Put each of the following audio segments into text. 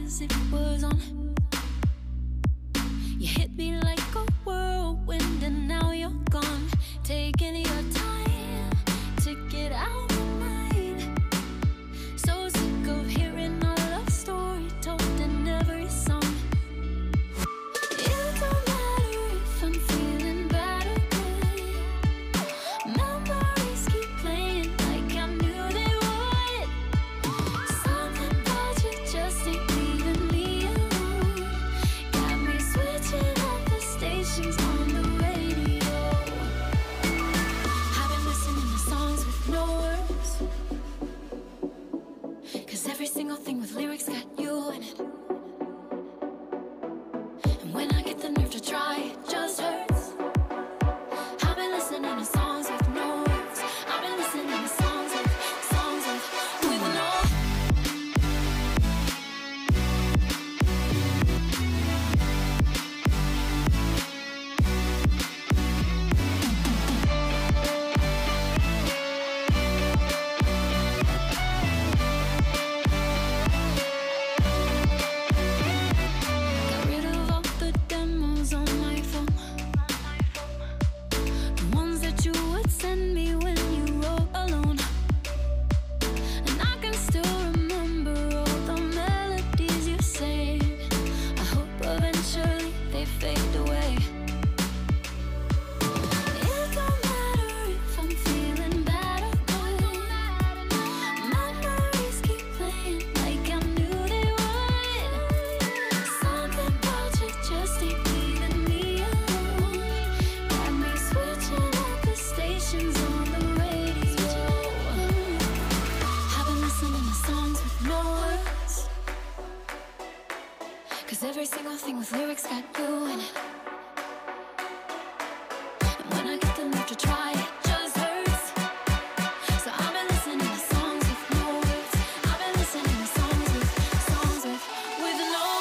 as if it was on. You hit me like a whirlwind and now you're gone, taking your time to get out my mind. So sick of hearing our love story told in every song. It don't matter if I'm feeling bad or good, memories keep playing like I knew they would. Something about you just ain't leaving me alone, got me switching up the stations on the radio. I've been listening to songs with no words, 'cause every single thing with lyrics got you in it. And when I get the nerve to try, it just hurts. I've been listening to songs with no words. I've been listening to songs with no. single thing with lyrics got you in it. And when I get the nerve to try, it just hurts. So I've been listening to songs with no words. I've been listening to songs with no.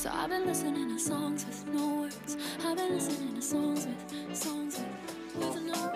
So I've been listening to songs with no words. I've been listening to songs with no.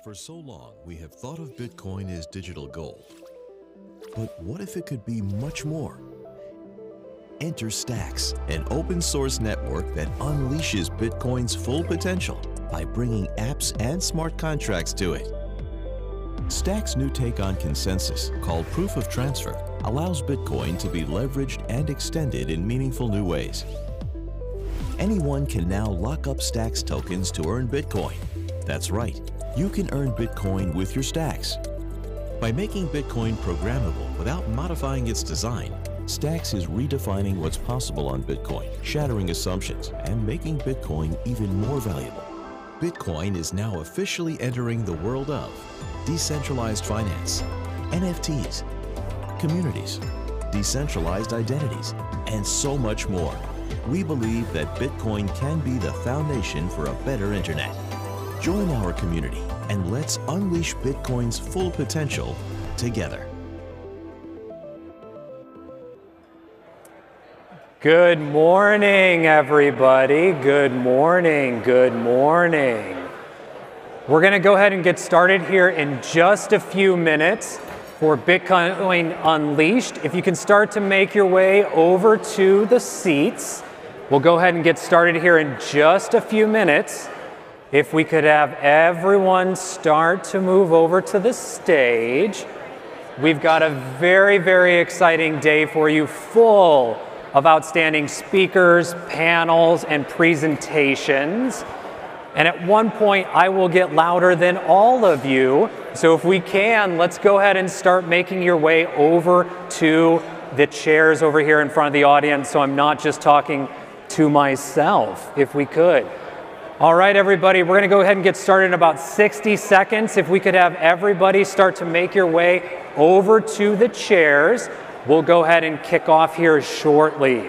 For so long, we have thought of Bitcoin as digital gold. But what if it could be much more? Enter Stacks, an open source network that unleashes Bitcoin's full potential by bringing apps and smart contracts to it. Stacks' new take on consensus, called Proof of Transfer, allows Bitcoin to be leveraged and extended in meaningful new ways. Anyone can now lock up Stacks tokens to earn Bitcoin. That's right, you can earn Bitcoin with your Stacks. By making Bitcoin programmable without modifying its design, Stacks is redefining what's possible on Bitcoin, shattering assumptions, and making Bitcoin even more valuable. Bitcoin is now officially entering the world of decentralized finance, NFTs, communities, decentralized identities, and so much more. We believe that Bitcoin can be the foundation for a better internet. Join our community and let's unleash Bitcoin's full potential together. Good morning, everybody. Good morning. Good morning. We're going to go ahead and get started here in just a few minutes for Bitcoin Unleashed. If you can start to make your way over to the seats, we'll go ahead and get started here in just a few minutes. If we could have everyone start to move over to the stage. We've got a very, very exciting day for you, full of outstanding speakers, panels, and presentations. And at one point, I will get louder than all of you. So if we can, let's go ahead and start making your way over to the chairs over here in front of the audience so I'm not just talking to myself, if we could. All right, everybody, we're gonna go ahead and get started in about 60 seconds. If we could have everybody start to make your way over to the chairs, we'll go ahead and kick off here shortly.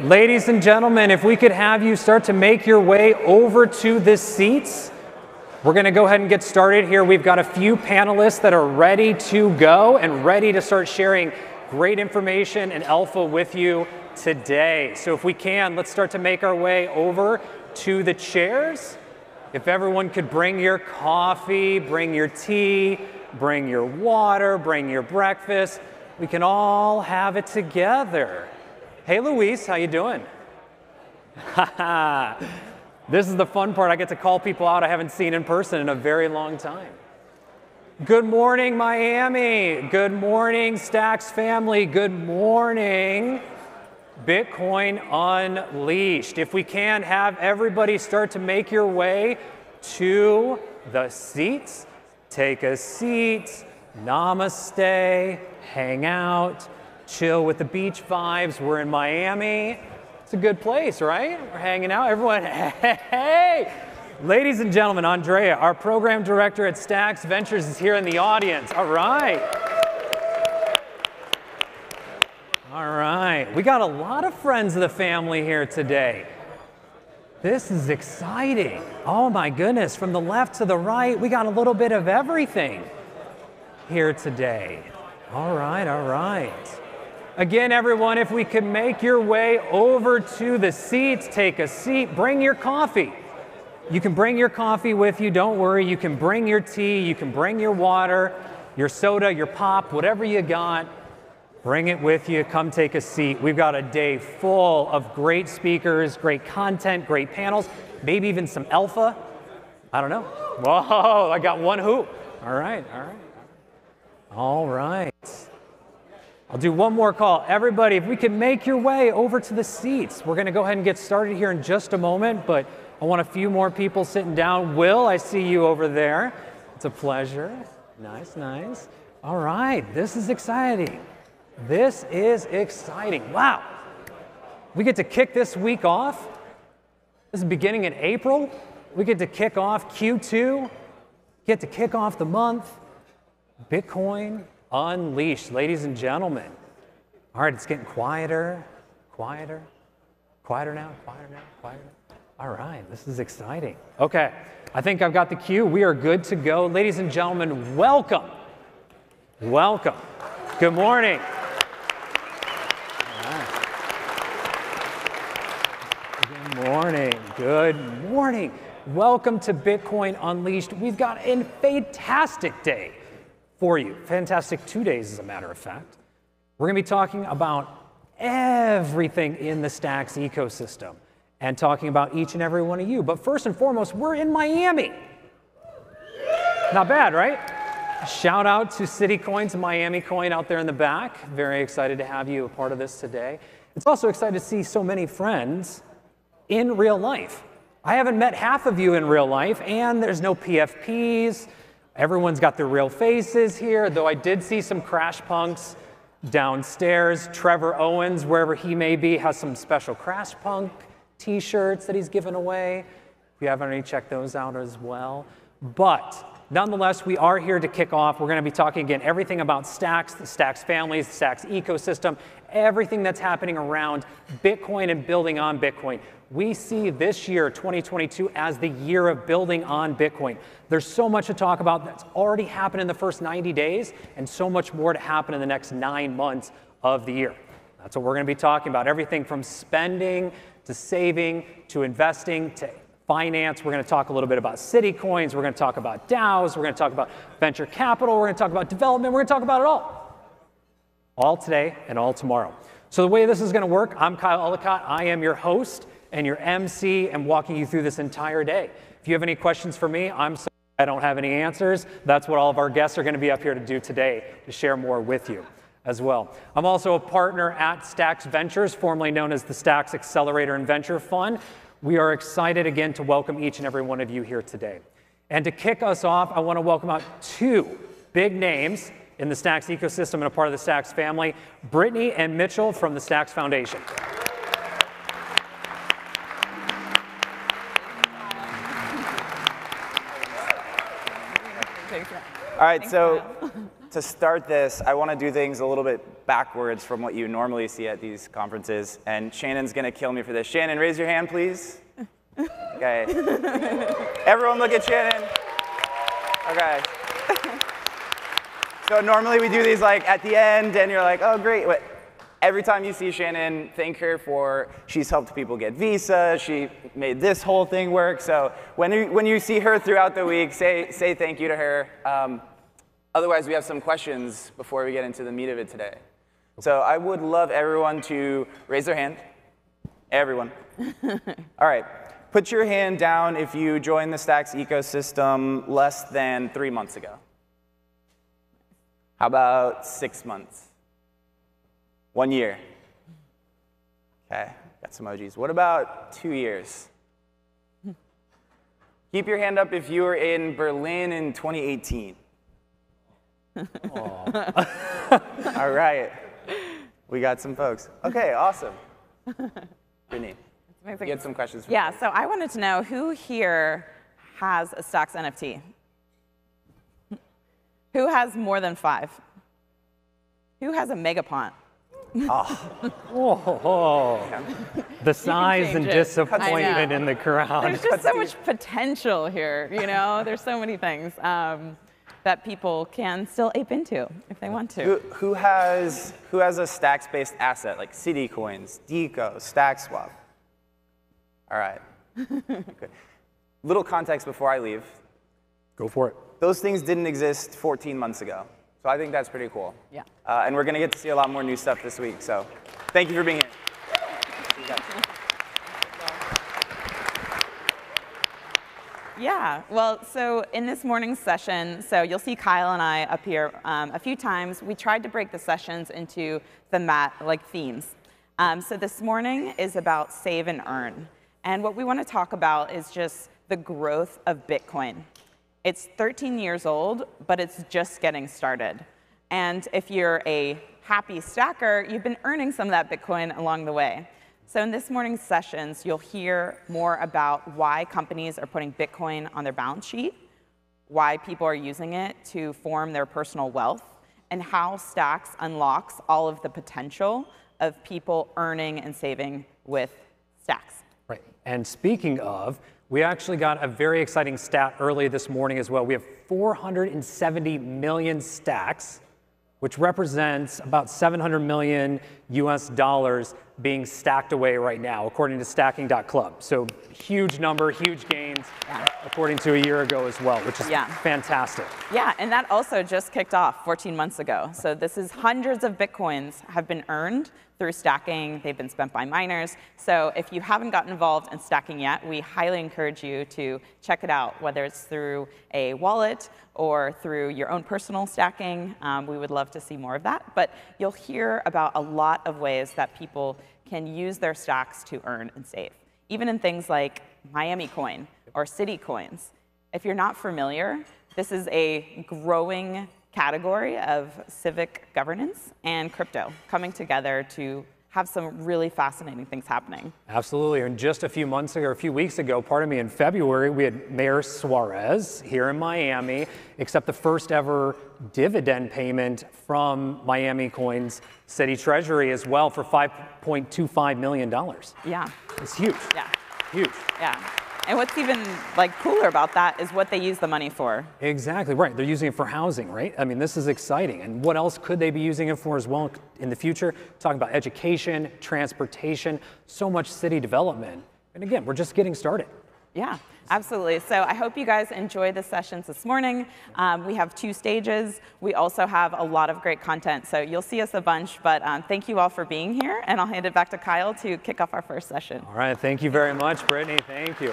Ladies and gentlemen, if we could have you start to make your way over to the seats, we're going to go ahead and get started here. We've got a few panelists that are ready to go and ready to start sharing great information and alpha with you today. So if we can, let's start to make our way over to the chairs. If everyone could bring your coffee, bring your tea, bring your water, bring your breakfast, we can all have it together. Hey, Luis, how you doing? This is the fun part. I get to call people out I haven't seen in person in a very long time. Good morning, Miami. Good morning, Stacks family. Good morning, Bitcoin Unleashed. If we can have everybody start to make your way to the seats, take a seat, namaste, hang out, chill with the beach vibes. We're in Miami. It's a good place, right? We're hanging out. Everyone, hey! Ladies and gentlemen, Andrea, our program director at Stacks Ventures, is here in the audience. All right. All right. We got a lot of friends of the family here today. This is exciting. Oh my goodness, from the left to the right, we got a little bit of everything here today. All right, all right. Again, everyone, if we could make your way over to the seats, take a seat, bring your coffee. You can bring your coffee with you, don't worry. You can bring your tea, you can bring your water, your soda, your pop, whatever you got. Bring it with you, come take a seat. We've got a day full of great speakers, great content, great panels, maybe even some alpha. I don't know. Whoa, I got one hoop. All right, all right. All right. I'll do one more call. Everybody, if we could make your way over to the seats. We're going to go ahead and get started here in just a moment, but I want a few more people sitting down. Will, I see you over there. It's a pleasure. Nice, nice. All right, this is exciting. This is exciting. Wow. We get to kick this week off. This is beginning in April. We get to kick off Q2. Get to kick off the month. Bitcoin Unleashed, ladies and gentlemen. All right, it's getting quieter, quieter, quieter now, quieter now, quieter now. All right, this is exciting. Okay, I think I've got the cue. We are good to go. Ladies and gentlemen, welcome. Welcome. Good morning. All right. Good morning. Good morning. Welcome to Bitcoin Unleashed. We've got a fantastic day for you. Fantastic 2 days, as a matter of fact. We're going to be talking about everything in the Stacks ecosystem and talking about each and every one of you. But first and foremost, we're in Miami. Not bad, right? Shout out to City Coins and Miami Coin out there in the back. Very excited to have you a part of this today. It's also exciting to see so many friends in real life. I haven't met half of you in real life, and there's no PFPs. Everyone's got their real faces here, though I did see some Crash Punks downstairs. Trevor Owens, wherever he may be, has some special Crash Punk t-shirts that he's given away. If you haven't already, check those out as well. But nonetheless, we are here to kick off. We're going to be talking again everything about Stacks, the Stacks families, the Stacks ecosystem, everything that's happening around Bitcoin and building on Bitcoin. We see this year, 2022, as the year of building on Bitcoin. There's so much to talk about that's already happened in the first 90 days and so much more to happen in the next 9 months of the year. That's what we're going to be talking about. Everything from spending to saving to investing to finance. We're going to talk a little bit about city coins. We're going to talk about DAOs. We're going to talk about venture capital. We're going to talk about development. We're going to talk about it all today and all tomorrow. So the way this is going to work, I'm Kyle Ellicott. I am your host and your MC and walking you through this entire day. If you have any questions for me, I'm sorry I don't have any answers. That's what all of our guests are going to be up here to do today, to share more with you as well. I'm also a partner at Stacks Ventures, formerly known as the Stacks Accelerator and Venture Fund. We are excited again to welcome each and every one of you here today. And to kick us off, I want to welcome out two big names in the Stacks ecosystem and a part of the Stacks family, Brittany and Mitchell from the Stacks Foundation. All right, so to start this, I want to do things a little bit backwards from what you normally see at these conferences, and Shannon's going to kill me for this. Shannon, raise your hand, please. Okay. Everyone look at Shannon. Okay. So normally we do these like at the end, and you're like, oh, great. But every time you see Shannon, thank her for she's helped people get visa. She made this whole thing work. So when you see her throughout the week, say thank you to her. Otherwise, we have some questions before we get into the meat of it today. So I would love everyone to raise their hand. Everyone. All right. Put your hand down if you joined the Stacks ecosystem less than 3 months ago. How about 6 months? 1 year. Okay, got some emojis. What about 2 years? Keep your hand up if you were in Berlin in 2018. All right. We got some folks. Okay, awesome. Brittany, you had some questions for me. Yeah, so I wanted to know who here has a Stacks NFT? Who has more than 5? Who has a megapont? Oh, the size and disappointment in the crowd. There's just so much potential here, you know? There's so many things that people can still ape into if they want to. Who has a Stacks-based asset, like City Coins, Deco, StackSwap? All right. Okay. Little context before I leave. Go for it. Those things didn't exist 14 months ago. So I think that's pretty cool. Yeah. And we're going to get to see a lot more new stuff this week. So thank you for being here. See you guys. Yeah, well, so in this morning's session, so you'll see Kyle and I up here a few times. We tried to break the sessions into themes. So this morning is about save and earn. And what we want to talk about is just the growth of Bitcoin. It's 13 years old, but it's just getting started. And if you're a happy stacker, you've been earning some of that Bitcoin along the way. So in this morning's sessions, you'll hear more about why companies are putting Bitcoin on their balance sheet, why people are using it to form their personal wealth, and how Stacks unlocks all of the potential of people earning and saving with Stacks. Right. And speaking of, we actually got a very exciting stat early this morning as well. We have 470 million Stacks, which represents about 700 million US dollars being stacked away right now, according to stacking.club. So huge number, huge gains, according to a year ago as well, which is fantastic. Yeah, and that also just kicked off 14 months ago. So this is hundreds of Bitcoins have been earned through stacking. They've been spent by miners. So if you haven't gotten involved in stacking yet, we highly encourage you to check it out, whether it's through a wallet or through your own personal stacking. We would love to see more of that. But you'll hear about a lot of ways that people can use their stacks to earn and save, even in things like Miami Coin or City Coins. If you're not familiar, this is a growing category of civic governance and crypto coming together to have some really fascinating things happening. Absolutely, and just a few months ago, or a few weeks ago, in February, we had Mayor Suarez here in Miami accept the first ever dividend payment from Miami Coin's city treasury as well for $5.25 million. Yeah. It's huge. Yeah. Huge. Yeah. And what's even cooler about that is what they use the money for. Exactly, right. They're using it for housing, right? I mean, this is exciting. And what else could they be using it for as well in the future? Talking about education, transportation, so much city development. And again, we're just getting started. Yeah, absolutely. So I hope you guys enjoy the sessions this morning. We have 2 stages. We also have a lot of great content. So you'll see us a bunch, but thank you all for being here. And I'll hand it back to Kyle to kick off our first session. All right, thank you very much, Brittany. Thank you.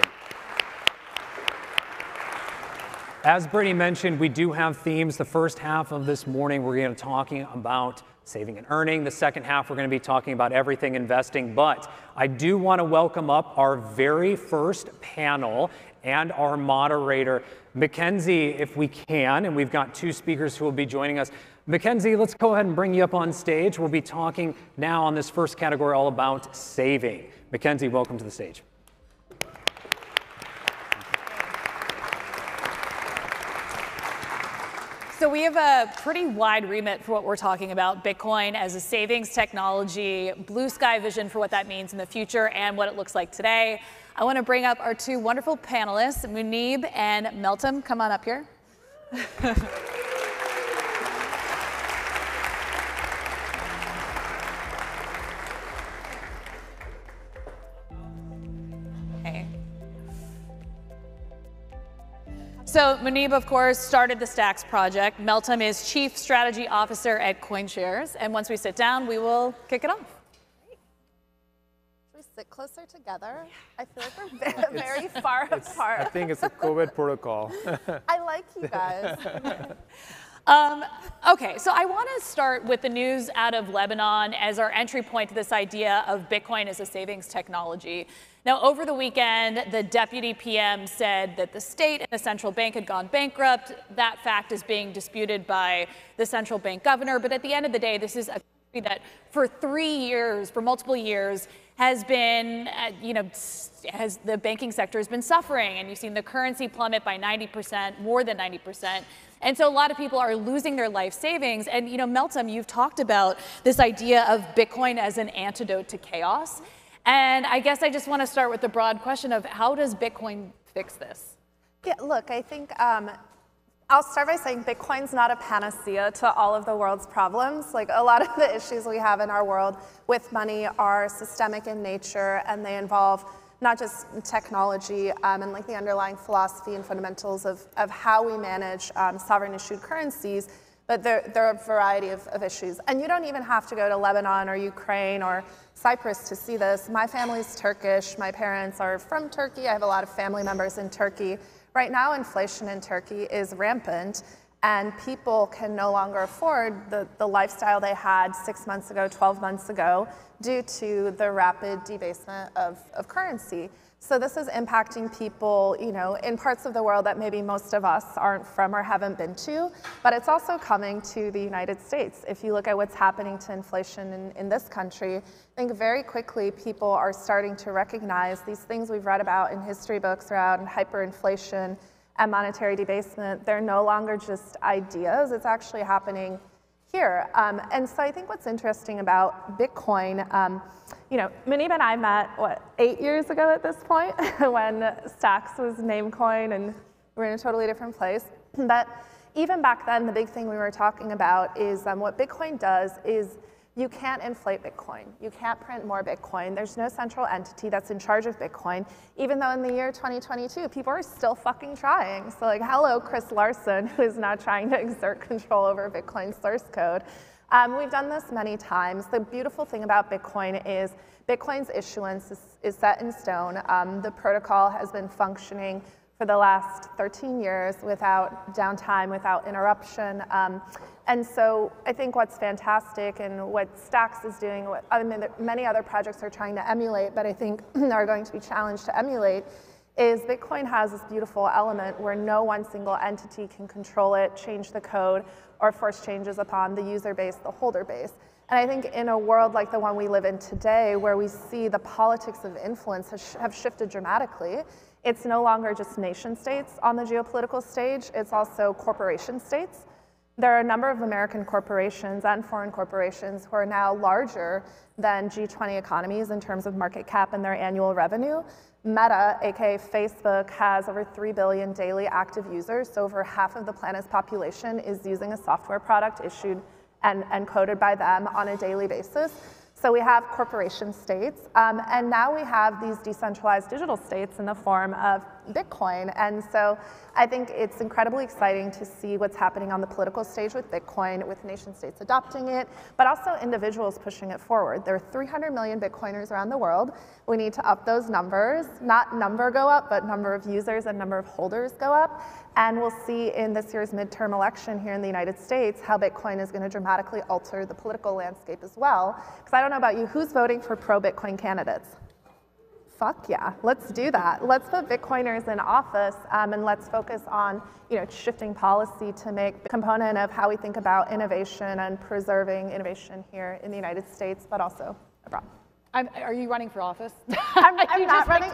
As Brittany mentioned, we do have themes. The first half of this morning, we're going to be talking about saving and earning. The second half, we're going to be talking about everything investing. But I do want to welcome up our very first panel and our moderator, Mackenzie, if we can. And we've got 2 speakers who will be joining us. Mackenzie, let's go ahead and bring you up on stage. We'll be talking now on this first category all about saving. Mackenzie, welcome to the stage. So we have a pretty wide remit for what we're talking about. Bitcoin as a savings technology, blue sky vision for what that means in the future and what it looks like today. I want to bring up our 2 wonderful panelists, Muneeb and Meltem. Come on up here. So Muneeb, of course, started the Stacks project. Meltem is Chief Strategy Officer at CoinShares. And once we sit down, we will kick it off. Should we sit closer together? I feel like we're very far apart. I think it's a COVID protocol. I like you guys. Okay, so I want to start with the news out of Lebanon as our entry point to this idea of Bitcoin as a savings technology. Now, over the weekend, the deputy PM said that the state and the central bank had gone bankrupt. That fact is being disputed by the central bank governor. But at the end of the day, this is a country that for 3 years, for multiple years, has been, the banking sector has been suffering. And you've seen the currency plummet by 90%, more than 90%. And so a lot of people are losing their life savings. And, Meltem, you've talked about this idea of Bitcoin as an antidote to chaos. And I guess I just want to start with the broad question of how does Bitcoin fix this? Yeah, look, I think I'll start by saying Bitcoin's not a panacea to all of the world's problems. Like a lot of the issues we have in our world with money are systemic in nature, and they involve not just technology and like the underlying philosophy and fundamentals of how we manage sovereign issued currencies, but there are a variety of issues. And you don't even have to go to Lebanon or Ukraine or Cyprus to see this. My family's Turkish. My parents are from Turkey. I have a lot of family members in Turkey. Right now, inflation in Turkey is rampant, and people can no longer afford the lifestyle they had 6 months ago, 12 months ago, due to the rapid debasement of currency. So this is impacting people, in parts of the world that maybe most of us aren't from or haven't been to, but it's also coming to the United States. If you look at what's happening to inflation in this country, I think very quickly people are starting to recognize these things we've read about in history books around hyperinflation and monetary debasement. They're no longer just ideas, it's actually happening here. And so I think what's interesting about Bitcoin, Muneeb and I met, 8 years ago at this point, when Stacks was Namecoin and we're in a totally different place. But, even back then, the big thing we were talking about is what Bitcoin does is you can't inflate Bitcoin. You can't print more Bitcoin. There's no central entity that's in charge of Bitcoin, even though in the year 2022, people are still fucking trying. So like, hello, Chris Larson, who is now trying to exert control over Bitcoin's source code. We've done this many times. The beautiful thing about Bitcoin is Bitcoin's issuance is set in stone. The protocol has been functioning for the last 13 years without downtime, without interruption. And so I think what's fantastic and what Stacks is doing, what many other projects are trying to emulate, but I think are going to be challenged to emulate, is Bitcoin has this beautiful element where no one single entity can control it, change the code, or force changes upon the user base, the holder base. And I think in a world like the one we live in today, where we see the politics of influence have shifted dramatically, it's no longer just nation states on the geopolitical stage, it's also corporation states. There are a number of American corporations and foreign corporations who are now larger than G20 economies in terms of market cap and their annual revenue. Meta, aka Facebook, has over 3 billion daily active users, so over half of the planet's population is using a software product issued and coded by them on a daily basis. So we have corporation states, and now we have these decentralized digital states in the form of Bitcoin. And so I think it's incredibly exciting to see what's happening on the political stage with Bitcoin, with nation states adopting it, but also individuals pushing it forward. There are 300 million Bitcoiners around the world. We need to up those numbers, not number go up, but number of users and number of holders go up. And we'll see in this year's midterm election here in the United States how Bitcoin is going to dramatically alter the political landscape as well. Because I don't know about you, who's voting for pro-Bitcoin candidates? Fuck yeah, let's do that. Let's put Bitcoiners in office and let's focus on shifting policy to make a component of how we think about innovation and preserving innovation here in the United States, but also abroad. Are you running for office? I'm not running.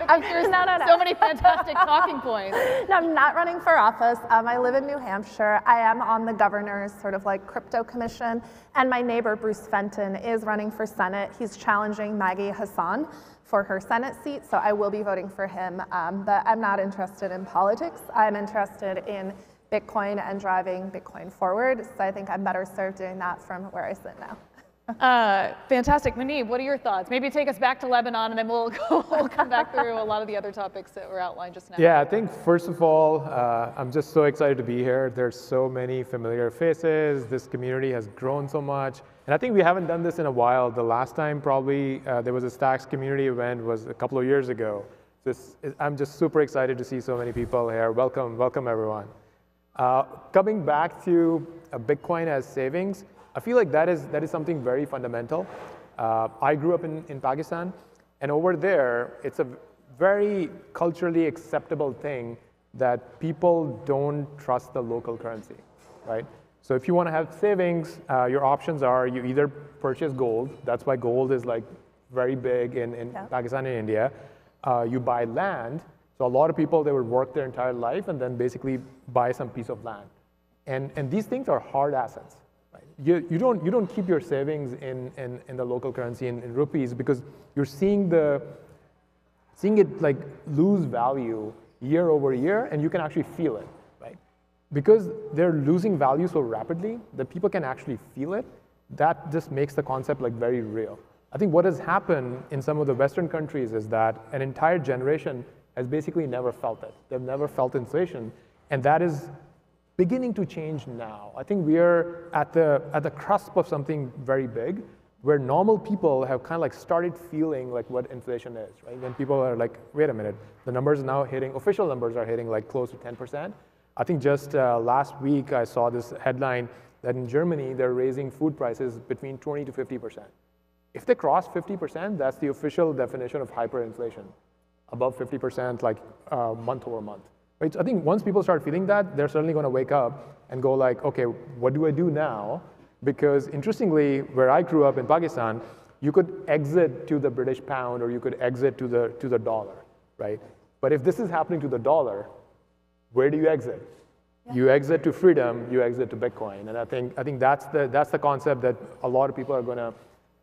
No. So many fantastic talking points. No, I'm not running for office. I live in New Hampshire. I am on the governor's sort of like crypto commission, and my neighbor Bruce Fenton is running for Senate. He's challenging Maggie Hassan for her Senate seat, so I will be voting for him. But I'm not interested in politics. I'm interested in Bitcoin and driving Bitcoin forward. So I think I'm better served doing that from where I sit now. Fantastic. Munib, what are your thoughts? Maybe take us back to Lebanon, and then we'll come back through a lot of the other topics that were outlined just now. Yeah, I think first of all, I'm just so excited to be here. There's so many familiar faces. This community has grown so much. And I think we haven't done this in a while. The last time probably there was a Stacks community event was a couple of years ago. I'm just super excited to see so many people here. Welcome, welcome everyone. Coming back to Bitcoin as savings, I feel like that is something very fundamental. I grew up in Pakistan, and over there, it's a very culturally acceptable thing that people don't trust the local currency, right? So if you want to have savings, your options are you either purchase gold. That's why gold is like very big in Pakistan and India. You buy land. So a lot of people, they would work their entire life and then basically buy some piece of land. And these things are hard assets. You don't keep your savings in the local currency in rupees because you're seeing it like lose value year over year, and you can actually feel it, right? Because they're losing value so rapidly that people can actually feel it. That just makes the concept like very real. I think what has happened in some of the Western countries is that an entire generation has basically never felt it. They've never felt inflation, and that is beginning to change now. I think we are at the cusp of something very big, where normal people have kind of like started feeling like what inflation is, right? When people are like, wait a minute, the numbers are now hitting, official numbers are hitting like close to 10%. I think just last week I saw this headline that in Germany they're raising food prices between 20 to 50%. If they cross 50%, that's the official definition of hyperinflation, above 50% like month over month. Right? So I think once people start feeling that, they're certainly going to wake up and go like, okay, what do I do now? Because interestingly, where I grew up in Pakistan, you could exit to the British pound or you could exit to the dollar, right? But if this is happening to the dollar, where do you exit? Yeah. You exit to freedom, you exit to Bitcoin. And I think that's the concept that a lot of people are going to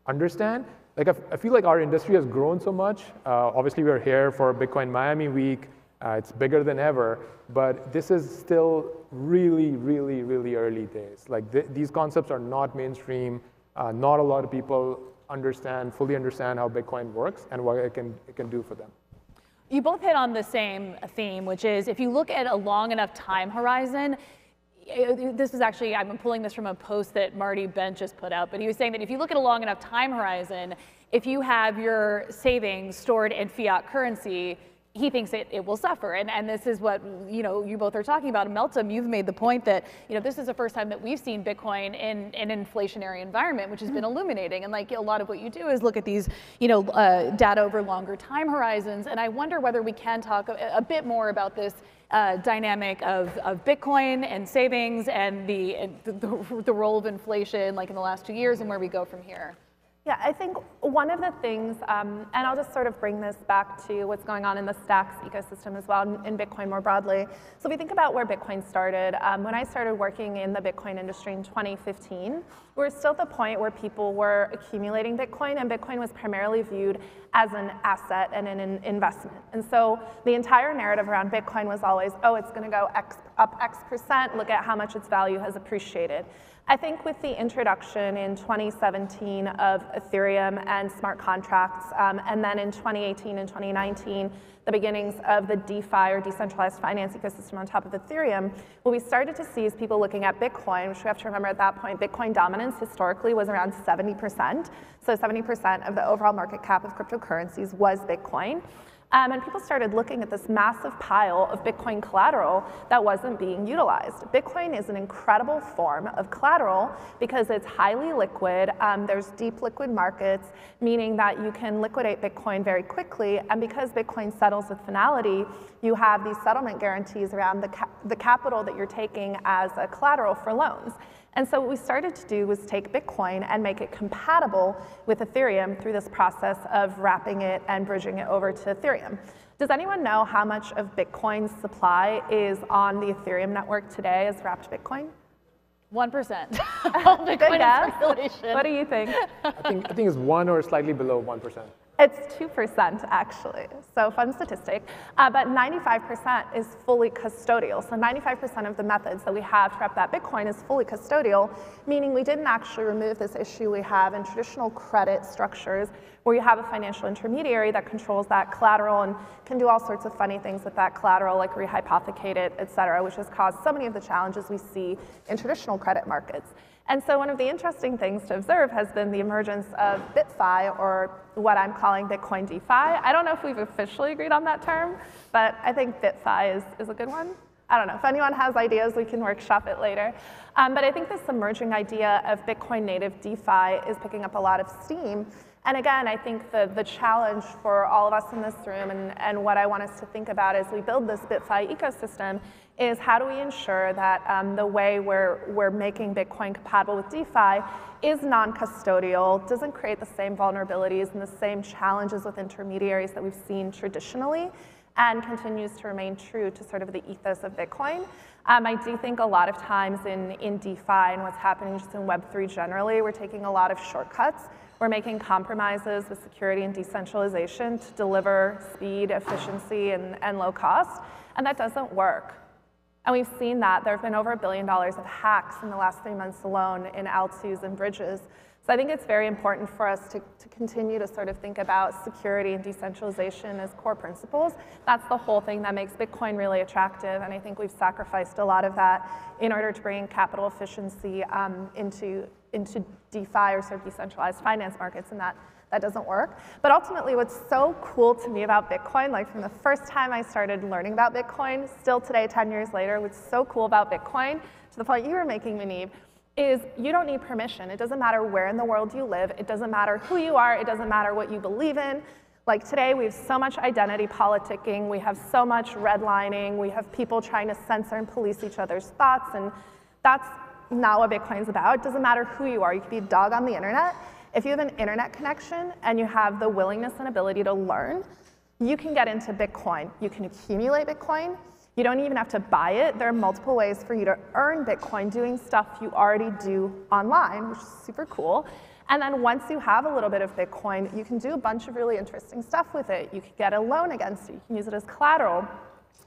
understand. Like I feel like our industry has grown so much. Obviously, we're here for Bitcoin Miami Week. It's bigger than ever, but this is still really, really, really early days. Like these concepts are not mainstream. Not a lot of people fully understand how Bitcoin works and what it can do for them. You both hit on the same theme, which is if you look at a long enough time horizon, this is actually, I'm pulling this from a post that Marty Bent just put out, but he was saying that if you look at a long enough time horizon, if you have your savings stored in fiat currency, he thinks it will suffer. And this is what you both are talking about. Meltem, you've made the point that this is the first time that we've seen Bitcoin in an inflationary environment, which has been illuminating. And like a lot of what you do is look at these data over longer time horizons. And I wonder whether we can talk a bit more about this dynamic of Bitcoin and savings and the role of inflation like in the last 2 years and where we go from here. Yeah, I think one of the things, and I'll just sort of bring this back to what's going on in the Stacks ecosystem as well, in Bitcoin more broadly. So if we think about where Bitcoin started, when I started working in the Bitcoin industry in 2015, we were still at the point where people were accumulating Bitcoin, and Bitcoin was primarily viewed as an asset and an investment. And so the entire narrative around Bitcoin was always, oh, it's going to go up X%, look at how much its value has appreciated. I think with the introduction in 2017 of Ethereum and smart contracts, and then in 2018 and 2019, the beginnings of the DeFi or decentralized finance ecosystem on top of Ethereum, what we started to see is people looking at Bitcoin, which we have to remember at that point, Bitcoin dominance historically was around 70%. So 70% of the overall market cap of cryptocurrencies was Bitcoin. And people started looking at this massive pile of Bitcoin collateral that wasn't being utilized. Bitcoin is an incredible form of collateral because it's highly liquid. There's deep liquid markets, meaning that you can liquidate Bitcoin very quickly. And because Bitcoin settles with finality, you have these settlement guarantees around the capital that you're taking as a collateral for loans. And so what we started to do was take Bitcoin and make it compatible with Ethereum through this process of wrapping it and bridging it over to Ethereum. Does anyone know how much of Bitcoin's supply is on the Ethereum network today as wrapped Bitcoin? 1%. All Bitcoin in circulation. What do you think? I think it's 1 or slightly below 1%. It's 2% actually, so fun statistic. But 95% is fully custodial. So 95% of the methods that we have to wrap that Bitcoin is fully custodial, meaning we didn't actually remove this issue we have in traditional credit structures where you have a financial intermediary that controls that collateral and can do all sorts of funny things with that collateral, like rehypothecate it, et cetera, which has caused so many of the challenges we see in traditional credit markets. And so one of the interesting things to observe has been the emergence of BitFi, or what I'm calling Bitcoin DeFi. I don't know if we've officially agreed on that term, but I think BitFi is a good one. I don't know. If anyone has ideas, we can workshop it later. But I think this emerging idea of Bitcoin native DeFi is picking up a lot of steam. And again, I think the challenge for all of us in this room and what I want us to think about as we build this BitFi ecosystem is how do we ensure that the way we're making Bitcoin compatible with DeFi is non-custodial, doesn't create the same vulnerabilities and the same challenges with intermediaries that we've seen traditionally, and continues to remain true to sort of the ethos of Bitcoin. I do think a lot of times in DeFi and what's happening just in Web3 generally, we're taking a lot of shortcuts. We're making compromises with security and decentralization to deliver speed, efficiency, and low cost, and that doesn't work. And we've seen that. There have been over $1 billion of hacks in the last 3 months alone in L2s and bridges. So I think it's very important for us to continue to sort of think about security and decentralization as core principles. That's the whole thing that makes Bitcoin really attractive, and I think we've sacrificed a lot of that in order to bring capital efficiency into DeFi or sort of decentralized finance markets, and that doesn't work. But ultimately, what's so cool to me about Bitcoin, like from the first time I started learning about Bitcoin, still today, 10 years later, what's so cool about Bitcoin, to the point you were making, Manib, is you don't need permission. It doesn't matter where in the world you live. It doesn't matter who you are. It doesn't matter what you believe in. Like today, we have so much identity politicking. We have so much redlining. We have people trying to censor and police each other's thoughts, and that's not what Bitcoin's about. It doesn't matter who you are. You could be a dog on the internet. If you have an internet connection and you have the willingness and ability to learn, you can get into Bitcoin. You can accumulate Bitcoin. You don't even have to buy it. There are multiple ways for you to earn Bitcoin doing stuff you already do online, which is super cool. And then once you have a little bit of Bitcoin, you can do a bunch of really interesting stuff with it. You can get a loan against it. You can use it as collateral.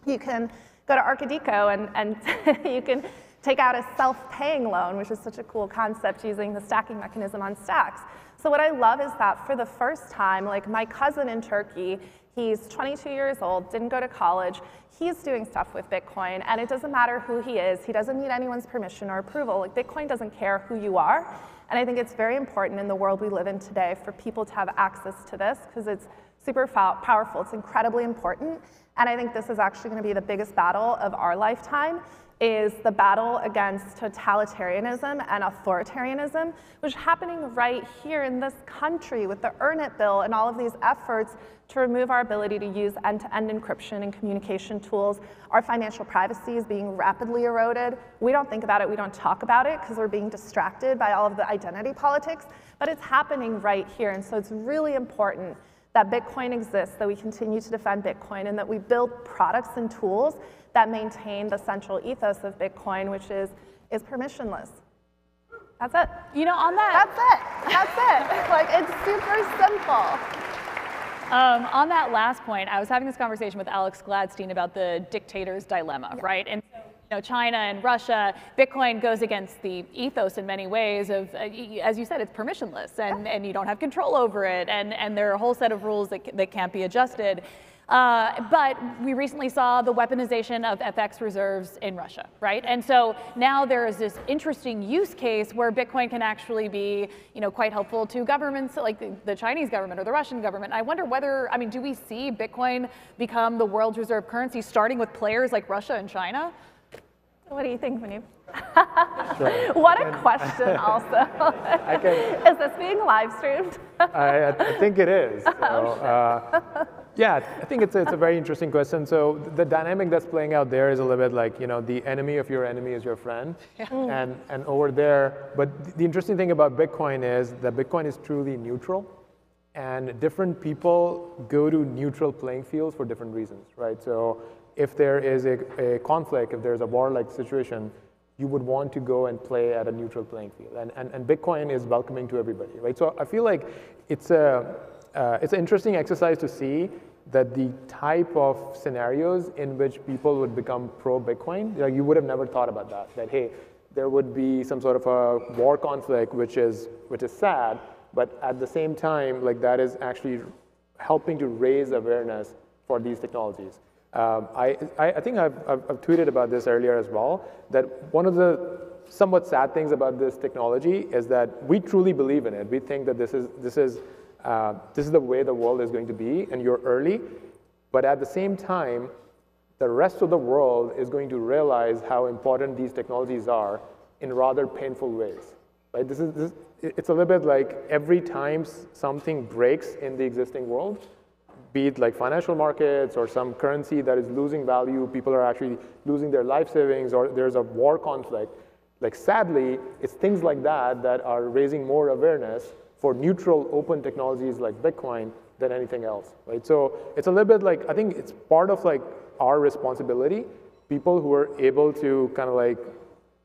You can go to Arcadico and you can take out a self-paying loan, which is such a cool concept using the stacking mechanism on stacks. So what I love is that for the first time, like my cousin in Turkey, he's 22 years old, didn't go to college, he's doing stuff with Bitcoin, and it doesn't matter who he is, he doesn't need anyone's permission or approval. Like Bitcoin doesn't care who you are, and I think it's very important in the world we live in today for people to have access to this, because it's super powerful, it's incredibly important, and I think this is actually going to be the biggest battle of our lifetime, is the battle against totalitarianism and authoritarianism, which is happening right here in this country with the Earn It bill and all of these efforts to remove our ability to use end-to-end encryption and communication tools. Our financial privacy is being rapidly eroded. We don't think about it, we don't talk about it, because we're being distracted by all of the identity politics, but it's happening right here, and so it's really important that Bitcoin exists, that we continue to defend Bitcoin, and that we build products and tools that maintain the central ethos of Bitcoin, which is permissionless. That's it. You know, on that. That's it. Like, it's super simple. On that last point, I was having this conversation with Alex Gladstein about the dictator's dilemma, right? And so, you know, China and Russia, Bitcoin goes against the ethos in many ways of, as you said, it's permissionless, and you don't have control over it, and there are a whole set of rules that can't be adjusted. But we recently saw the weaponization of FX reserves in Russia, right? And so now there is this interesting use case where Bitcoin can actually be, you know, quite helpful to governments like the Chinese government or the Russian government. I wonder whether, I mean, do we see Bitcoin become the world's reserve currency, starting with players like Russia and China? What do you think, Manib? Sure. What a question also. Is this being live streamed? I think it is. So, yeah, I think it's a very interesting question. So the dynamic that's playing out there is a little bit like, you know, the enemy of your enemy is your friend. Yeah. And over there, but the interesting thing about Bitcoin is that Bitcoin is truly neutral, and different people go to neutral playing fields for different reasons, right? So if there is a conflict, if there's a war-like situation, you would want to go and play at a neutral playing field. And Bitcoin is welcoming to everybody, right? So I feel like it's an interesting exercise to see that the type of scenarios in which people would become pro-Bitcoin, like you would have never thought about that hey, there would be some sort of a war conflict, which is sad, but at the same time, like that is actually helping to raise awareness for these technologies. I think I've tweeted about this earlier as well, that one of the somewhat sad things about this technology is that we truly believe in it. We think that this is the way the world is going to be, and you're early. But at the same time, the rest of the world is going to realize how important these technologies are in rather painful ways. Right? It's a little bit like every time something breaks in the existing world, be it like financial markets or some currency that is losing value, people are actually losing their life savings, or there's a war conflict. Like sadly, it's things like that that are raising more awareness for neutral, open technologies like Bitcoin than anything else, right? So it's a little bit like, I think it's part of like our responsibility, people who are able to kind of like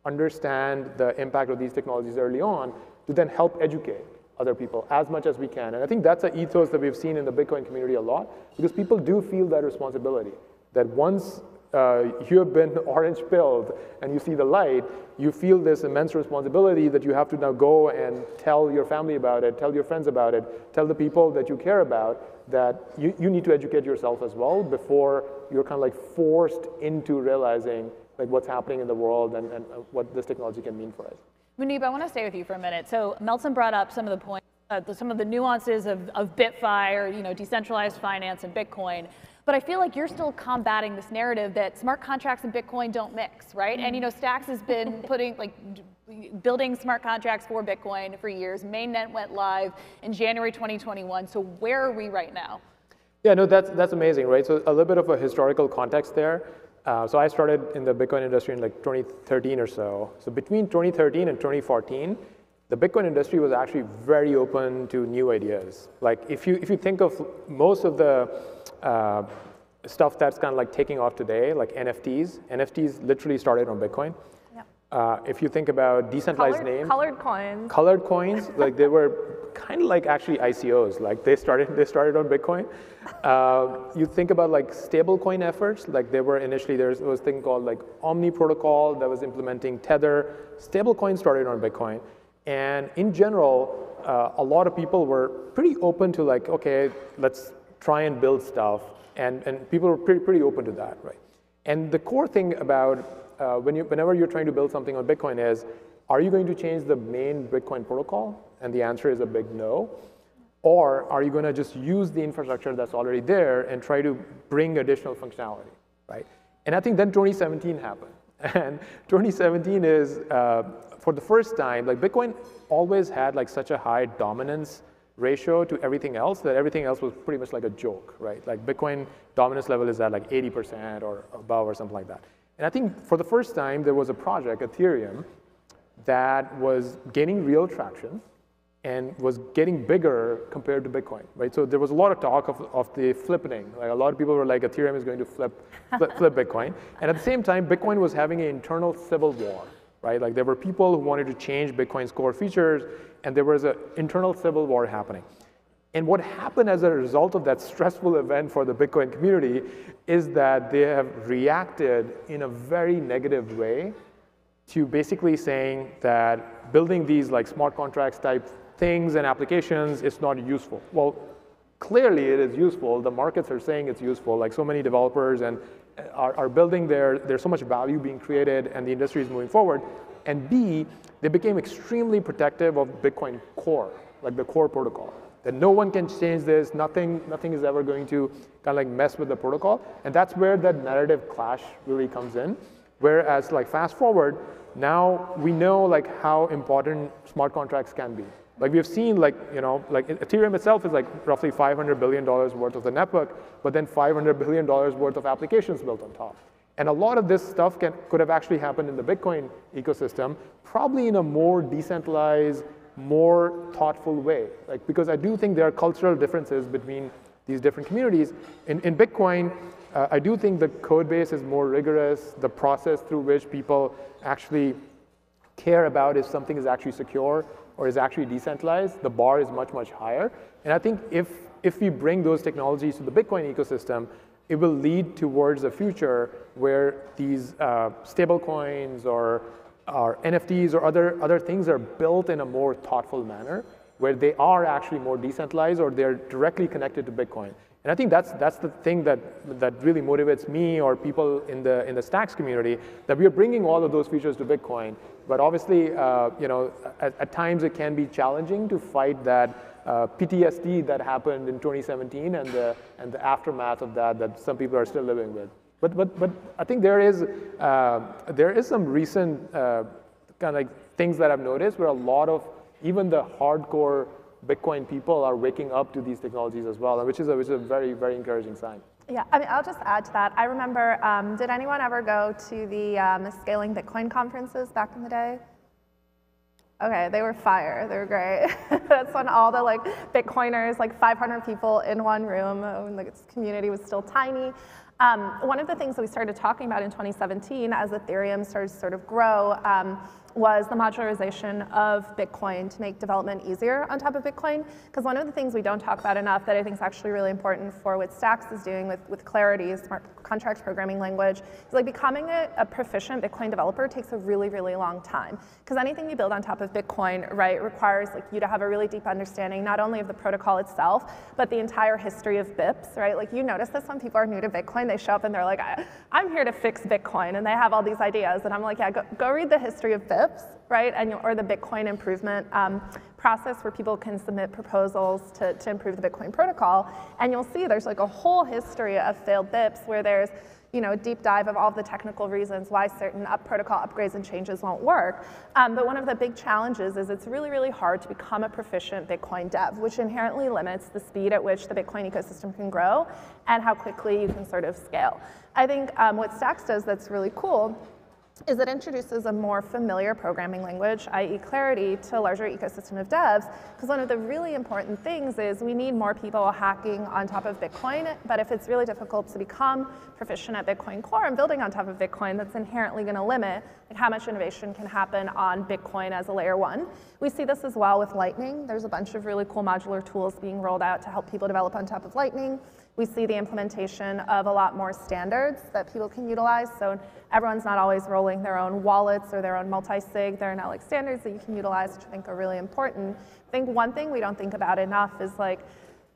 understand the impact of these technologies early on, to then help educate other people as much as we can. And I think that's an ethos that we've seen in the Bitcoin community a lot, because people do feel that responsibility, that once you have been orange-pilled and you see the light, you feel this immense responsibility that you have to now go and tell your family about it, tell your friends about it, tell the people that you care about, that you need to educate yourself as well before you're kind of like forced into realizing like what's happening in the world and what this technology can mean for us. Manib, I want to stay with you for a minute. So Melton brought up some of the points, some of the nuances of BitFi, or decentralized finance and Bitcoin. But I feel like you're still combating this narrative that smart contracts and Bitcoin don't mix, right? Mm-hmm. And Stacks has been building smart contracts for Bitcoin for years. Mainnet went live in January 2021. So where are we right now? Yeah, no, that's amazing, right? So a little bit of a historical context there. So I started in the Bitcoin industry in like 2013 or so. So between 2013 and 2014, the Bitcoin industry was actually very open to new ideas. Like if you think of most of the stuff that's kind of like taking off today, like NFTs literally started on Bitcoin. If you think about decentralized names, Colored coins. colored coins, like they were kind of like actually ICOs, like they started on Bitcoin. You think about like stablecoin efforts, like they were initially, there was a thing called like Omni protocol that was implementing Tether. Stablecoin started on Bitcoin. And in general, a lot of people were pretty open to like, okay, let's try and build stuff. And people were pretty open to that, right? And the core thing about whenever you're trying to build something on Bitcoin is, are you going to change the main Bitcoin protocol? And the answer is a big no. Or are you going to just use the infrastructure that's already there and try to bring additional functionality, right? And I think then 2017 happened. And 2017 is, for the first time, like Bitcoin always had like such a high dominance ratio to everything else that everything else was pretty much like a joke, right? Like Bitcoin dominance level is at like 80% or above or something like that. And I think for the first time, there was a project, Ethereum, that was gaining real traction and was getting bigger compared to Bitcoin, right? So there was a lot of talk of the flipping. Like a lot of people were like, Ethereum is going to flip Bitcoin. And at the same time, Bitcoin was having an internal civil war, right? Like there were people who wanted to change Bitcoin's core features, and there was an internal civil war happening. And what happened as a result of that stressful event for the Bitcoin community is that they have reacted in a very negative way to basically saying that building these like smart contracts type things and applications is not useful. Well, clearly it is useful. The markets are saying it's useful. Like so many developers and are building there's so much value being created and the industry is moving forward. And B, they became extremely protective of Bitcoin core, like the core protocol. That no one can change this, nothing is ever going to kind of like mess with the protocol. And that's where that narrative clash really comes in. Whereas like fast forward, now we know like how important smart contracts can be. Like we've seen like, you know, like Ethereum itself is like roughly $500 billion worth of the network, but then $500 billion worth of applications built on top. And a lot of this stuff could have actually happened in the Bitcoin ecosystem, probably in a more decentralized, more thoughtful way. Like, because I do think there are cultural differences between these different communities. In Bitcoin, I do think the code base is more rigorous. The process through which people actually care about if something is actually secure or is actually decentralized, the bar is much, much higher. And I think if we bring those technologies to the Bitcoin ecosystem, it will lead towards a future where these stable coins or NFTs or other things are built in a more thoughtful manner, where they are actually more decentralized or they're directly connected to Bitcoin. And I think that's the thing that really motivates me or people in the Stacks community, that we are bringing all of those features to Bitcoin. But obviously, you know, at times it can be challenging to fight that PTSD that happened in 2017 and the aftermath of that some people are still living with. But I think there is some recent kind of like things that I've noticed where a lot of even the hardcore Bitcoin people are waking up to these technologies as well, which is a very, very encouraging sign. Yeah, I mean, I'll just add to that. I remember, did anyone ever go to the Scaling Bitcoin conferences back in the day? Okay, they were fire. They were great. That's when all the like Bitcoiners, like 500 people in one room, when the community was still tiny. One of the things that we started talking about in 2017 as Ethereum started to sort of grow was the modularization of Bitcoin to make development easier on top of Bitcoin. Because one of the things we don't talk about enough that I think is actually really important for what Stacks is doing with Clarity, smart contract programming language, is like becoming a proficient Bitcoin developer takes a really, really long time. Because anything you build on top of Bitcoin, right, requires like you to have a really deep understanding not only of the protocol itself, but the entire history of BIPs, right? Like you notice this when people are new to Bitcoin, they show up and they're like, I'm here to fix Bitcoin, and they have all these ideas, and I'm like, yeah, go read the history of BIPs. Right, or the Bitcoin improvement process where people can submit proposals to improve the Bitcoin protocol, and you'll see there's like a whole history of failed BIPs where there's, you know, a deep dive of all the technical reasons why certain protocol upgrades and changes won't work. But one of the big challenges is it's really, really hard to become a proficient Bitcoin dev, which inherently limits the speed at which the Bitcoin ecosystem can grow and how quickly you can sort of scale. I think what Stacks does that's really cool is it introduces a more familiar programming language, i.e. Clarity, to a larger ecosystem of devs, because one of the really important things is we need more people hacking on top of Bitcoin, but if it's really difficult to become proficient at Bitcoin Core and building on top of Bitcoin, that's inherently going to limit like, how much innovation can happen on Bitcoin as a layer 1. We see this as well with Lightning. There's a bunch of really cool modular tools being rolled out to help people develop on top of Lightning. We see the implementation of a lot more standards that people can utilize. So everyone's not always rolling their own wallets or their own multi-sig. There are now like standards that you can utilize, which I think are really important. I think one thing we don't think about enough is like,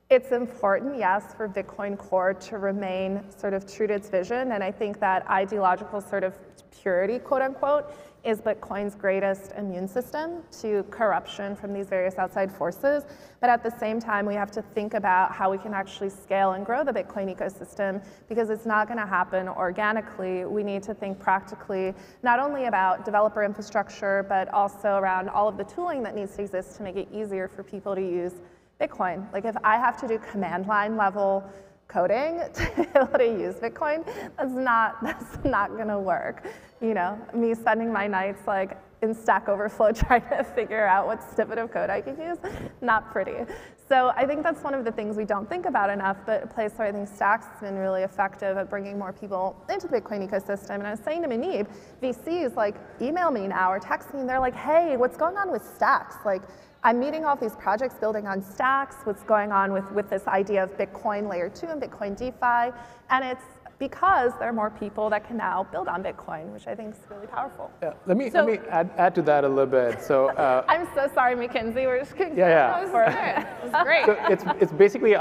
it's important, yes, for Bitcoin Core to remain sort of true to its vision. And I think that ideological sort of purity, quote unquote, is Bitcoin's greatest immune system to corruption from these various outside forces. But at the same time, we have to think about how we can actually scale and grow the Bitcoin ecosystem, because it's not going to happen organically. We need to think practically, not only about developer infrastructure, but also around all of the tooling that needs to exist to make it easier for people to use Bitcoin. Like if I have to do command line level coding to be able to use Bitcoin, that's not gonna work. You know, me spending my nights like in Stack Overflow trying to figure out what snippet of code I can use, not pretty. So I think that's one of the things we don't think about enough, but a place where I think Stacks has been really effective at bringing more people into the Bitcoin ecosystem. And I was saying to Manib, VCs like email me now or text me and they're like, hey, what's going on with Stacks? Like, I'm meeting all these projects building on Stacks, what's going on with this idea of Bitcoin layer 2 and Bitcoin DeFi, and it's because there are more people that can now build on Bitcoin, which I think is really powerful. Yeah, let me add to that a little bit. So I'm so sorry, Mackenzie. We're just going yeah. It was great. So it's basically,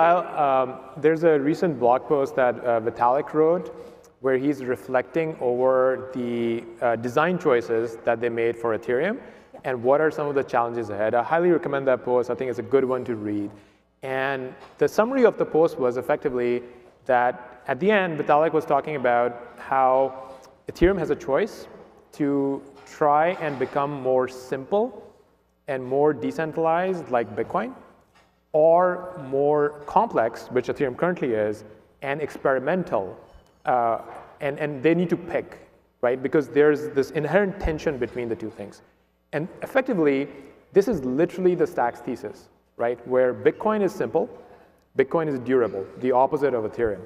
there's a recent blog post that Vitalik wrote where he's reflecting over the design choices that they made for Ethereum and what are some of the challenges ahead. I highly recommend that post. I think it's a good one to read. And the summary of the post was effectively that at the end, Vitalik was talking about how Ethereum has a choice to try and become more simple and more decentralized like Bitcoin, or more complex, which Ethereum currently is, and experimental. And they need to pick, right? Because there's this inherent tension between the two things. And effectively, this is literally the Stacks thesis, right? Where Bitcoin is simple, Bitcoin is durable, the opposite of Ethereum.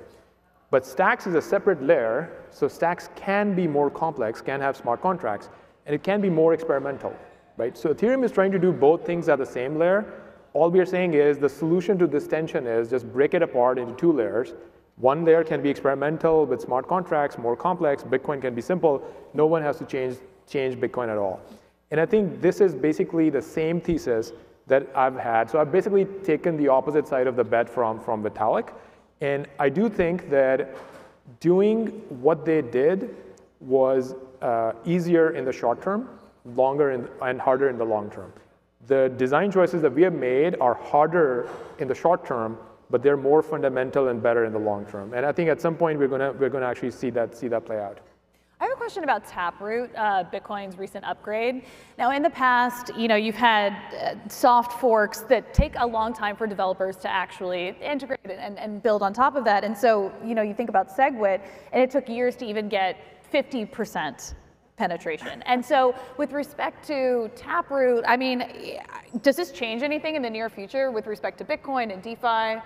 But Stacks is a separate layer, so Stacks can be more complex, can have smart contracts, and it can be more experimental, right? So Ethereum is trying to do both things at the same layer. All we are saying is the solution to this tension is just break it apart into two layers. One layer can be experimental with smart contracts, more complex. Bitcoin can be simple. No one has to change Bitcoin at all. And I think this is basically the same thesis that I've had. So I've basically taken the opposite side of the bet from Vitalik. And I do think that doing what they did was easier in the short term, longer and harder in the long term. The design choices that we have made are harder in the short term, but they're more fundamental and better in the long term. And I think at some point we're gonna actually see that play out. I have a question about Taproot, Bitcoin's recent upgrade. Now, in the past, you've had soft forks that take a long time for developers to actually integrate and build on top of that. And so, you think about SegWit, and it took years to even get 50% penetration. And so, with respect to Taproot, I mean, does this change anything in the near future with respect to Bitcoin and DeFi?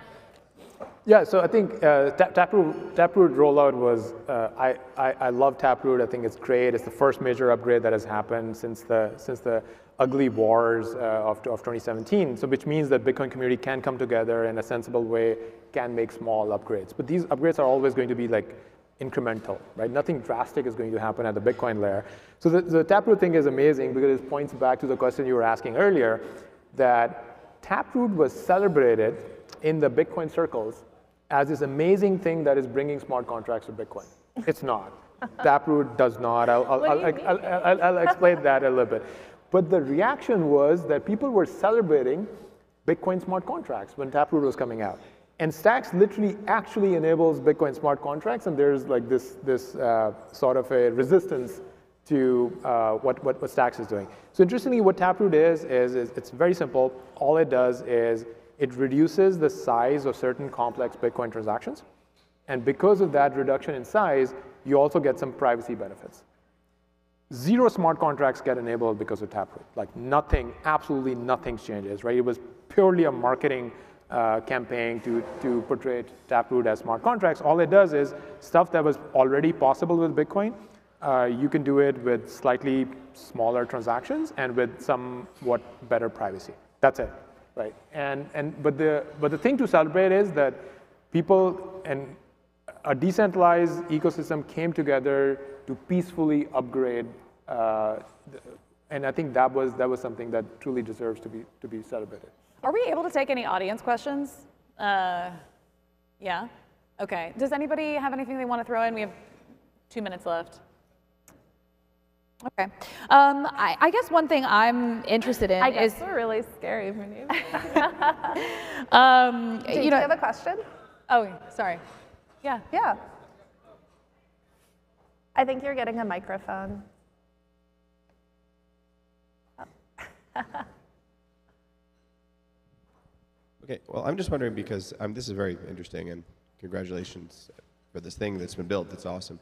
Yeah, so I think Taproot rollout was, I love Taproot. I think it's great. It's the first major upgrade that has happened since the ugly wars of 2017. So which means that Bitcoin community can come together in a sensible way, can make small upgrades. But these upgrades are always going to be like incremental, right? Nothing drastic is going to happen at the Bitcoin layer. So the Taproot thing is amazing because it points back to the question you were asking earlier, that Taproot was celebrated in the Bitcoin circles as this amazing thing that is bringing smart contracts to Bitcoin. It's not. Taproot does not. I'll explain that a little bit. But the reaction was that people were celebrating Bitcoin smart contracts when Taproot was coming out. And Stacks literally actually enables Bitcoin smart contracts, and there's like this sort of a resistance to what Stacks is doing. So interestingly, what Taproot is it's very simple. All it does is it reduces the size of certain complex Bitcoin transactions. And because of that reduction in size, you also get some privacy benefits. zero smart contracts get enabled because of Taproot. Like nothing, absolutely nothing changes, right? It was purely a marketing campaign to portray Taproot as smart contracts. All it does is stuff that was already possible with Bitcoin, you can do it with slightly smaller transactions and with somewhat better privacy. That's it, right? But the thing to celebrate is that people and a decentralized ecosystem came together to peacefully upgrade, and I think that was something that truly deserves to be celebrated. Are we able to take any audience questions? Yeah? Okay. Does anybody have anything they want to throw in? We have 2 minutes left. Okay. I guess one thing I'm interested in I guess is... we're really scary for you. Do you have a question? Oh, sorry. Yeah. Yeah. I think you're getting a microphone. Okay, well, I'm just wondering because this is very interesting, and congratulations for this thing that's been built. That's awesome.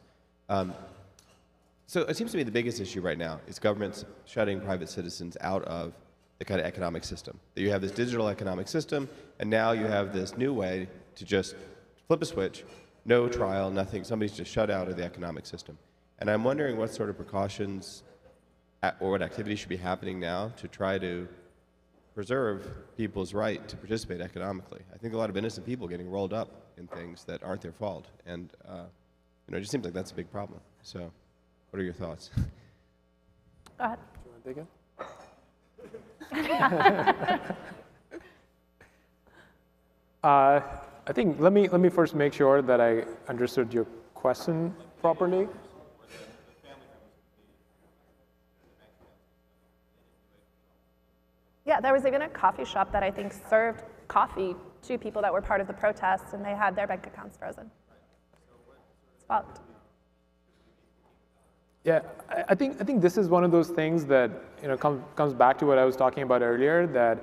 So it seems to me the biggest issue right now is governments shutting private citizens out of the kind of economic system. That you have this digital economic system, and now you have this new way to just flip a switch, no trial, nothing. Somebody's just shut out of the economic system. And I'm wondering what sort of precautions or what activities should be happening now to try to preserve people's right to participate economically. I think a lot of innocent people getting rolled up in things that aren't their fault, and it just seems like that's a big problem. So, what are your thoughts? Go ahead. Do you want to take it? I think let me first make sure that I understood your question properly. Yeah, there was even a coffee shop that I think served coffee to people that were part of the protests, and they had their bank accounts frozen. It's fucked. Yeah, I think this is one of those things that comes back to what I was talking about earlier, that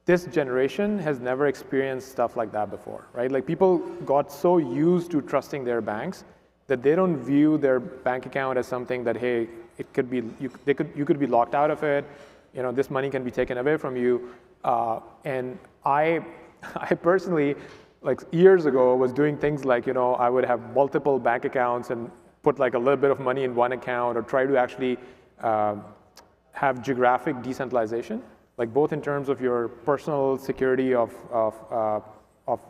this generation has never experienced stuff like that before, right? Like people got so used to trusting their banks that they don't view their bank account as something that, hey, it could be you could be locked out of it, this money can be taken away from you. And I personally, like years ago, was doing things like I would have multiple bank accounts and put like a little bit of money in one account, or try to actually have geographic decentralization, like both in terms of your personal security of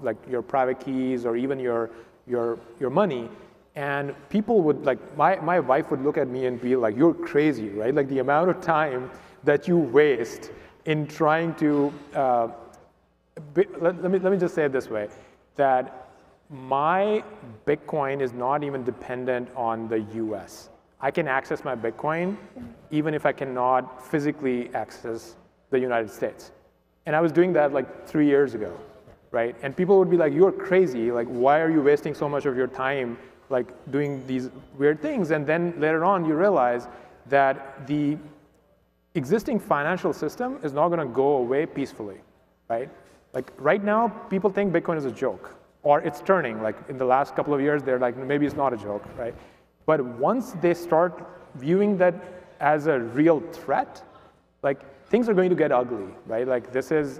like your private keys or even your money. And people would my wife would look at me and be like, "You're crazy, right? Like the amount of time that you waste in trying to." Let me just say it this way, that my Bitcoin is not even dependent on the US. I can access my Bitcoin even if I cannot physically access the United States. And I was doing that like 3 years ago, right? And people would be like, "You're crazy, like why are you wasting so much of your time like doing these weird things?" And then later on you realize that the existing financial system is not gonna go away peacefully, right? Like right now, people think Bitcoin is a joke, or it's turning. Like in the last couple of years, they're like, maybe it's not a joke, right? But once they start viewing that as a real threat, like things are going to get ugly, right? Like this is,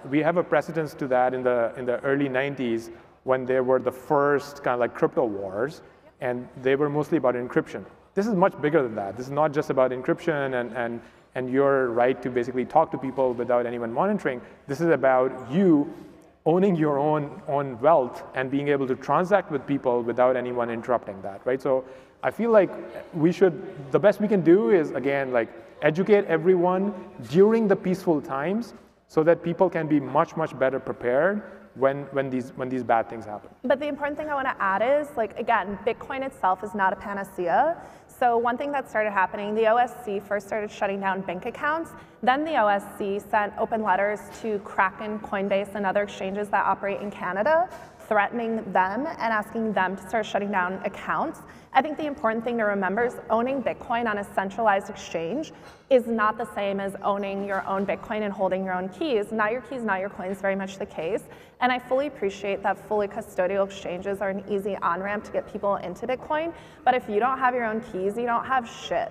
we have a precedence to that in the early 90s when there were the first kind of like crypto wars, and they were mostly about encryption. This is much bigger than that. This is not just about encryption and your right to basically talk to people without anyone monitoring. This is about you owning your own wealth and being able to transact with people without anyone interrupting that, right? So I feel like the best we can do is, again, like educate everyone during the peaceful times so that people can be much, much better prepared when these bad things happen. But the important thing I want to add is, like, again, Bitcoin itself is not a panacea. So one thing that started happening, the OSC first started shutting down bank accounts. Then the OSC sent open letters to Kraken, Coinbase, and other exchanges that operate in Canada, threatening them and asking them to start shutting down accounts. I think the important thing to remember is owning Bitcoin on a centralized exchange is not the same as owning your own Bitcoin and holding your own keys. Not your keys, not your coins, very much the case. And I fully appreciate that fully custodial exchanges are an easy on-ramp to get people into Bitcoin. But if you don't have your own keys, you don't have shit.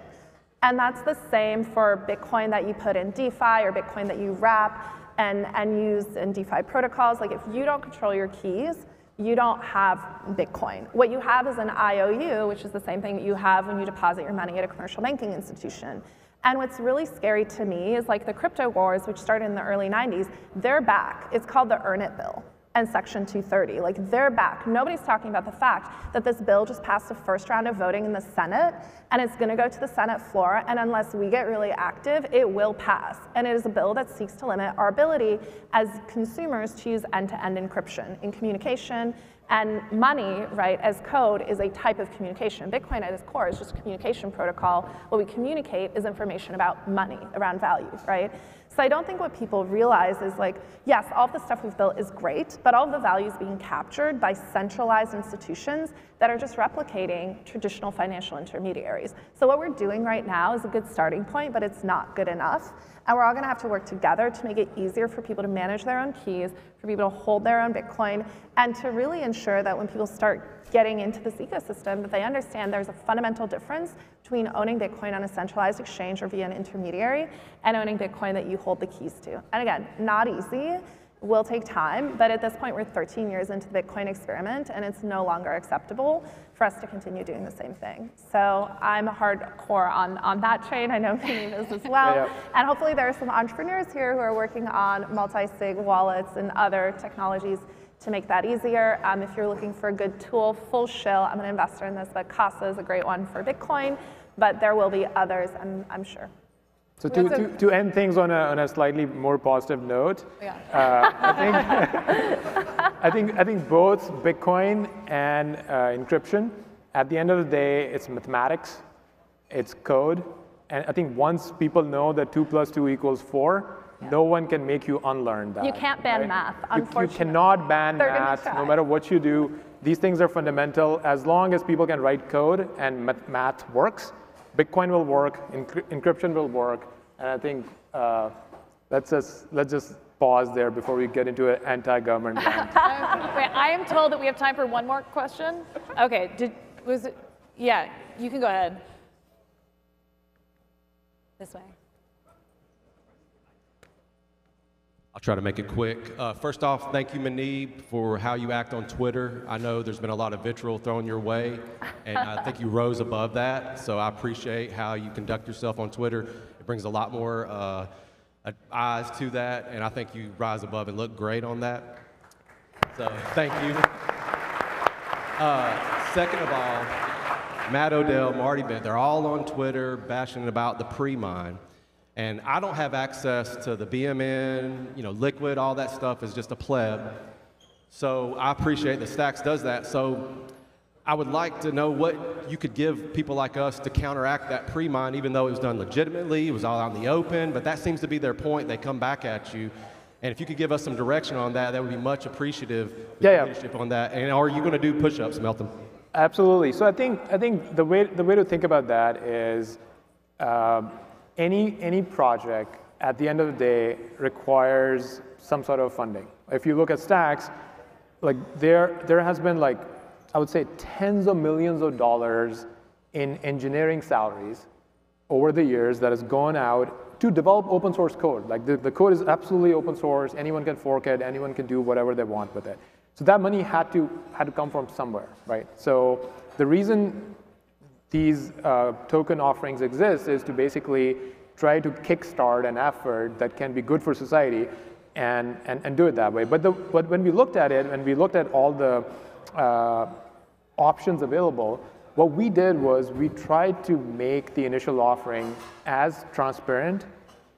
And that's the same for Bitcoin that you put in DeFi or Bitcoin that you wrap and use in DeFi protocols. Like if you don't control your keys, you don't have Bitcoin. What you have is an IOU, which is the same thing that you have when you deposit your money at a commercial banking institution. And what's really scary to me is like the crypto wars, which started in the early 90s, they're back. It's called the Earn It Bill and Section 230. Like they're back. Nobody's talking about the fact that this bill just passed the first round of voting in the Senate, and it's gonna go to the Senate floor, and unless we get really active, it will pass. And it is a bill that seeks to limit our ability as consumers to use end-to-end encryption in communication. And money, right, as code is a type of communication. Bitcoin at its core is just a communication protocol. What we communicate is information about money, around value, right? So I don't think what people realize is like, yes, all of the stuff we've built is great, but all of the value is being captured by centralized institutions that are just replicating traditional financial intermediaries. So what we're doing right now is a good starting point, but it's not good enough. And we're all gonna have to work together to make it easier for people to manage their own keys, for people to hold their own Bitcoin, and to really ensure that when people start getting into this ecosystem, that they understand there's a fundamental difference between owning Bitcoin on a centralized exchange or via an intermediary and owning Bitcoin that you hold the keys to. And again, not easy, will take time, but at this point we're 13 years into the Bitcoin experiment and it's no longer acceptable for us to continue doing the same thing. So I'm hardcore on that train. I know Minnie is as well. Yeah. And hopefully there are some entrepreneurs here who are working on multi-sig wallets and other technologies to make that easier. If you're looking for a good tool, full shill, I'm an investor in this, but Casa is a great one for Bitcoin, but there will be others, I'm sure. So to end things on a slightly more positive note, Yeah. I think both Bitcoin and encryption, at the end of the day, it's mathematics, it's code, and I think once people know that 2 + 2 = 4, no one can make you unlearn that. You can't ban math, unfortunately. You cannot ban They're gonna math, try. no matter what you do. These things are fundamental. As long as people can write code and math works, Bitcoin will work, encryption will work, and I think let's just pause there before we get into an anti-government rant. Wait, I am told that we have time for one more question. Okay, yeah, you can go ahead. This way. I'll try to make it quick. First off, thank you, Manib, for how you act on Twitter. I know there's been a lot of vitriol thrown your way, and I think you rose above that. So I appreciate how you conduct yourself on Twitter. It brings a lot more eyes to that, and I think you rise above and look great on that. So thank you. Second of all, Matt Odell, Marty Bent, they're all on Twitter bashing about the pre-mine. And I don't have access to the BMN, Liquid, all that stuff is just a pleb. So I appreciate that Stacks does that. So I would like to know what you could give people like us to counteract that pre-mine, even though it was done legitimately, it was all out in the open, but that seems to be their point. They come back at you. And if you could give us some direction on that, that would be much appreciative. Leadership on that. And are you going to do push-ups, Melton? Absolutely. So I think the way to think about that is any project at the end of the day requires some sort of funding. If you look at Stacks, like there has been like, I would say tens of millions of dollars in engineering salaries over the years that has gone out to develop open source code. Like the code is absolutely open source, anyone can fork it, anyone can do whatever they want with it. So that money had to come from somewhere, right? So the reason these token offerings exist is to basically try to kickstart an effort that can be good for society and do it that way. But when we looked at it, and we looked at all the options available, what we did was we tried to make the initial offering as transparent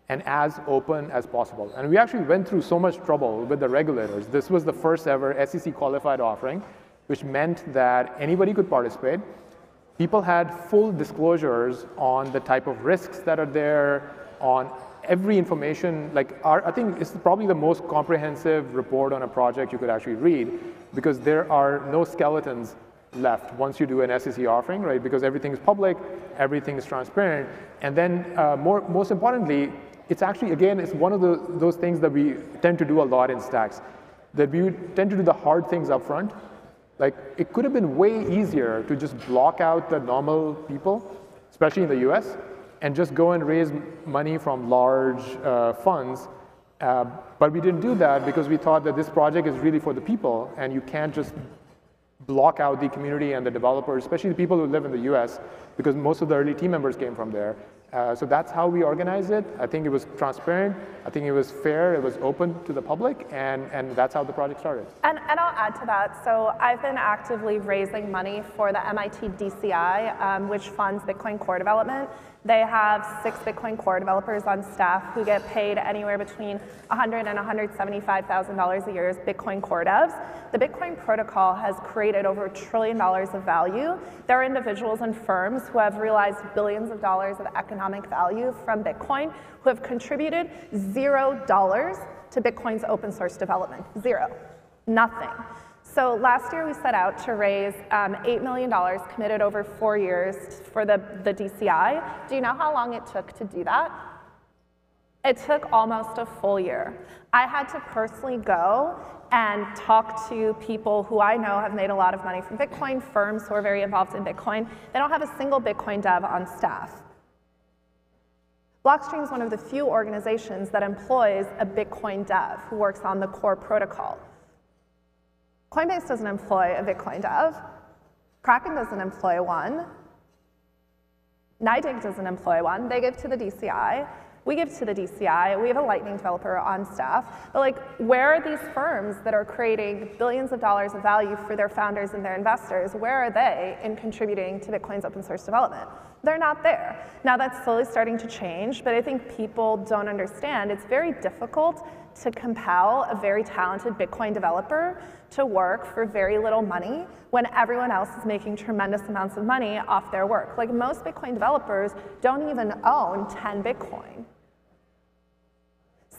and as open as possible. And we actually went through so much trouble with the regulators. This was the first ever SEC qualified offering, which meant that anybody could participate. People had full disclosures on the type of risks that are there, on every information, I think it's probably the most comprehensive report on a project you could actually read, because there are no skeletons left once you do an SEC offering, right? Because everything is public, everything is transparent, and then most importantly, it's actually, again, it's one of those things that we tend to do a lot in Stacks, that we tend to do the hard things up front. Like, it could have been way easier to just block out the normal people, especially in the US, and just go and raise money from large funds. But we didn't do that because we thought that this project is really for the people, and you can't just block out the community and the developers, especially the people who live in the US, because most of the early team members came from there. So that's how we organized it. I think it was transparent. I think it was fair. It was open to the public, and that's how the project started. And I'll add to that. So I've been actively raising money for the MIT DCI, which funds Bitcoin core development. They have 6 Bitcoin core developers on staff who get paid anywhere between $100,000 and $175,000 a year as Bitcoin core devs. The Bitcoin protocol has created over $1 trillion of value. There are individuals and firms who have realized billions of dollars of economic value from Bitcoin who have contributed $0 to Bitcoin's open source development. 0. Nothing. So last year we set out to raise $8 million committed over 4 years for the DCI. Do you know how long it took to do that? It took almost a full year. I had to personally go and talk to people who I know have made a lot of money from Bitcoin, firms who are very involved in Bitcoin. They don't have a single Bitcoin dev on staff. Blockstream is one of the few organizations that employs a Bitcoin dev who works on the core protocol. Coinbase doesn't employ a Bitcoin dev. Kraken doesn't employ one. NYDIG doesn't employ one. They give to the DCI. We give to the DCI. We have a Lightning developer on staff. But like, where are these firms that are creating billions of dollars of value for their founders and their investors? Where are they in contributing to Bitcoin's open source development? They're not there. Now that's slowly starting to change, but I think people don't understand. It's very difficult to compel a very talented Bitcoin developer to work for very little money when everyone else is making tremendous amounts of money off their work. Like, most Bitcoin developers don't even own 10 Bitcoin.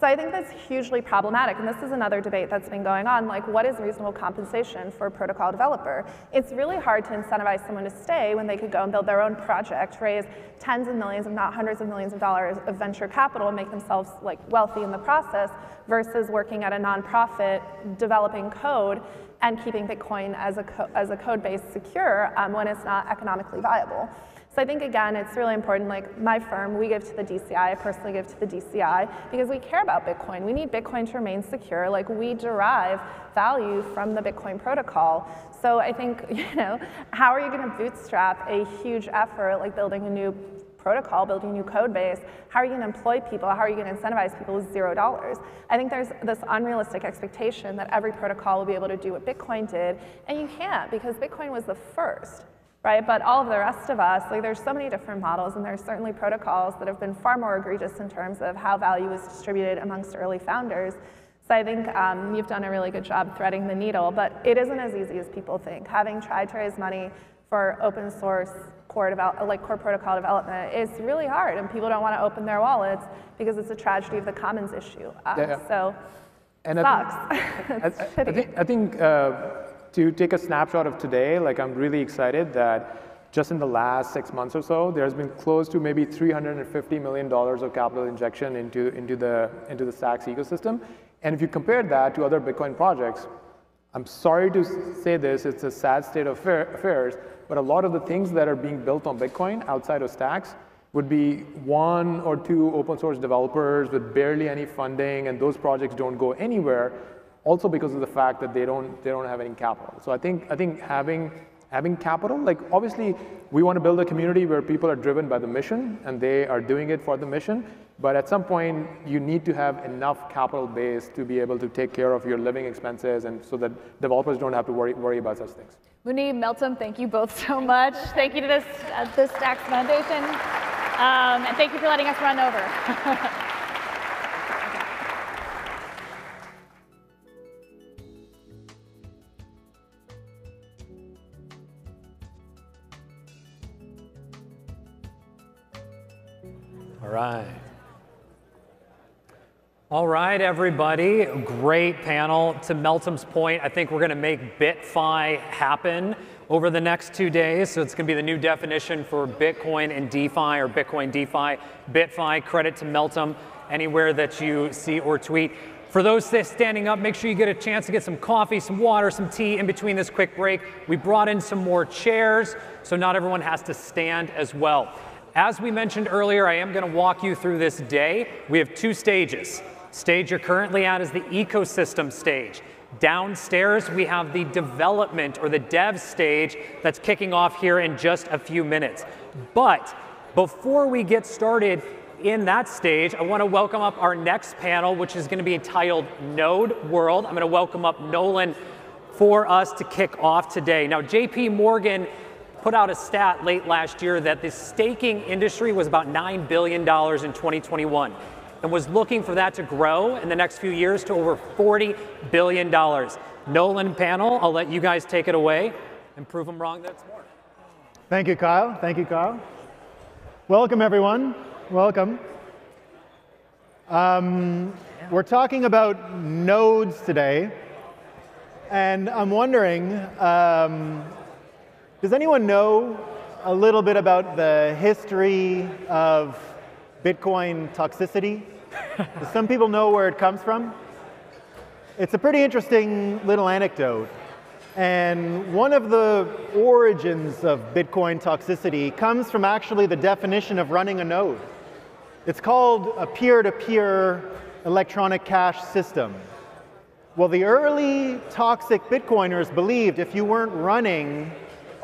So I think that's hugely problematic, and this is another debate that's been going on, like, what is reasonable compensation for a protocol developer? It's really hard to incentivize someone to stay when they could go and build their own project, raise tens of millions, if not hundreds of millions of dollars of venture capital and make themselves like wealthy in the process, versus working at a nonprofit, developing code and keeping Bitcoin as a code base secure when it's not economically viable. So I think, again, it's really important, like my firm, we give to the DCI, I personally give to the DCI, because we care about Bitcoin. We need Bitcoin to remain secure. Like, we derive value from the Bitcoin protocol. So I think, how are you going to bootstrap a huge effort like building a new protocol, building a new code base? How are you going to employ people? How are you going to incentivize people with $0? I think there's this unrealistic expectation that every protocol will be able to do what Bitcoin did, and you can't, because Bitcoin was the first. Right? But all of the rest of us, like, there's so many different models, and there's certainly protocols that have been far more egregious in terms of how value is distributed amongst early founders. So I think you've done a really good job threading the needle, but it isn't as easy as people think. Having tried to raise money for open source core protocol development is really hard, and people don't want to open their wallets because it's a tragedy of the commons issue. So it sucks. I think to take a snapshot of today, like, I'm really excited that just in the last 6 months or so, there's been close to maybe $350 million of capital injection into the Stacks ecosystem. And if you compare that to other Bitcoin projects, I'm sorry to say this, it's a sad state of affairs, but a lot of the things that are being built on Bitcoin outside of Stacks would be 1 or 2 open source developers with barely any funding, and those projects don't go anywhere. Also because of the fact that they don't have any capital. So I think having capital, like, obviously we want to build a community where people are driven by the mission and they are doing it for the mission. But at some point you need to have enough capital base to be able to take care of your living expenses, and so that developers don't have to worry about such things. Muneeb, Meltem, thank you both so much. Thank you to the Stacks Foundation, and thank you for letting us run over. All right. All right, everybody, great panel. To Meltem's point, I think we're going to make BitFi happen over the next 2 days. So it's going to be the new definition for Bitcoin and DeFi, or Bitcoin DeFi. BitFi, credit to Meltem anywhere that you see or tweet. For those standing up, make sure you get a chance to get some coffee, some water, some tea in between this quick break. We brought in some more chairs, so not everyone has to stand as well. As we mentioned earlier, I am going to walk you through this day. We have 2 stages. Stage you're currently at is the ecosystem stage. Downstairs, we have the development or the dev stage that's kicking off here in just a few minutes. But before we get started in that stage, I want to welcome up our next panel, which is going to be entitled Node World. I'm going to welcome up Nolan for us to kick off today. Now, JP Morgan put out a stat late last year that the staking industry was about $9 billion in 2021. And was looking for that to grow in the next few years to over $40 billion. Nolan panel, I'll let you guys take it away and prove them wrong that's more. Thank you, Kyle. Thank you, Kyle. Welcome, everyone. Welcome. We're talking about nodes today. And I'm wondering, does anyone know a little bit about the history of Bitcoin toxicity? Do some people know where it comes from? It's a pretty interesting little anecdote. And one of the origins of Bitcoin toxicity comes from actually the definition of running a node. It's called a peer-to-peer electronic cash system. Well, the early toxic Bitcoiners believed if you weren't running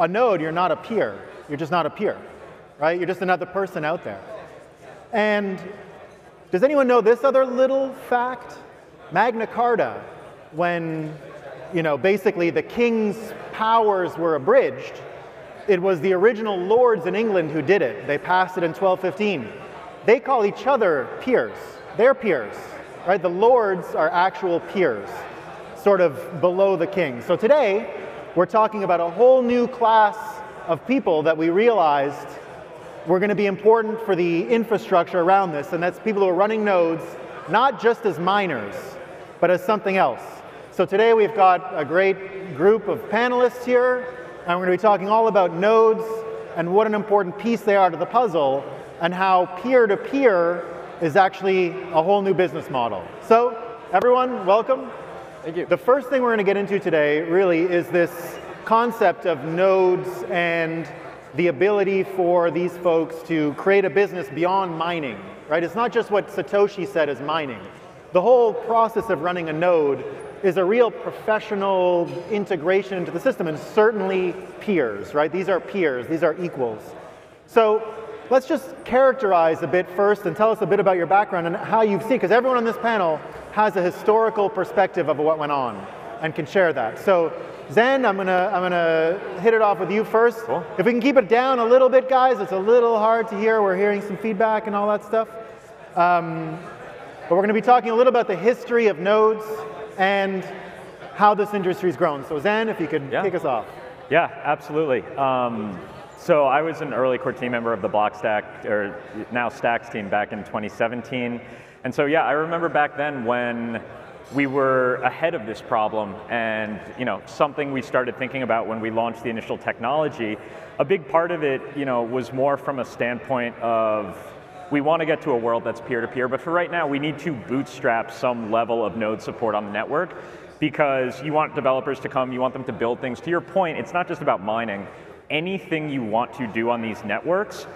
a node, you're not a peer. You're just not a peer, right? You're just another person out there. And does anyone know this other little fact? Magna Carta, when basically the king's powers were abridged, it was the original lords in England who did it. They passed it in 1215. They call each other peers. They're peers, right? The lords are actual peers, sort of below the king. So today, we're talking about a whole new class of people that we realized were going to be important for the infrastructure around this, and that's people who are running nodes, not just as miners, but as something else. So today we've got a great group of panelists here, and we're going to be talking all about nodes and what an important piece they are to the puzzle, and how peer-to-peer is actually a whole new business model. So everyone, welcome. Thank you. The first thing we're going to get into today really is this concept of nodes and the ability for these folks to create a business beyond mining, right? It's not just what Satoshi said is mining. The whole process of running a node is a real professional integration into the system, and certainly peers, right? These are peers, these are equals. So let's just characterize a bit first and tell us a bit about your background and how you've seen, because everyone on this panel has a historical perspective of what went on and can share that. So Zen, I'm gonna hit it off with you first. Cool. If we can keep it down a little bit, guys, it's a little hard to hear. We're hearing some feedback and all that stuff. But we're going to be talking a little about the history of nodes and how this industry's grown. So Zen, if you could kick us off. Yeah, absolutely. So I was an early core team member of the Blockstack, or now Stacks team, back in 2017. And so yeah, I remember back then when we were ahead of this problem, and something we started thinking about when we launched the initial technology. A big part of it was more from a standpoint of we want to get to a world that's peer-to-peer, but for right now we need to bootstrap some level of node support on the network, because you want developers to come, you want them to build things. To your point, it's not just about mining. Anything you want to do on these networks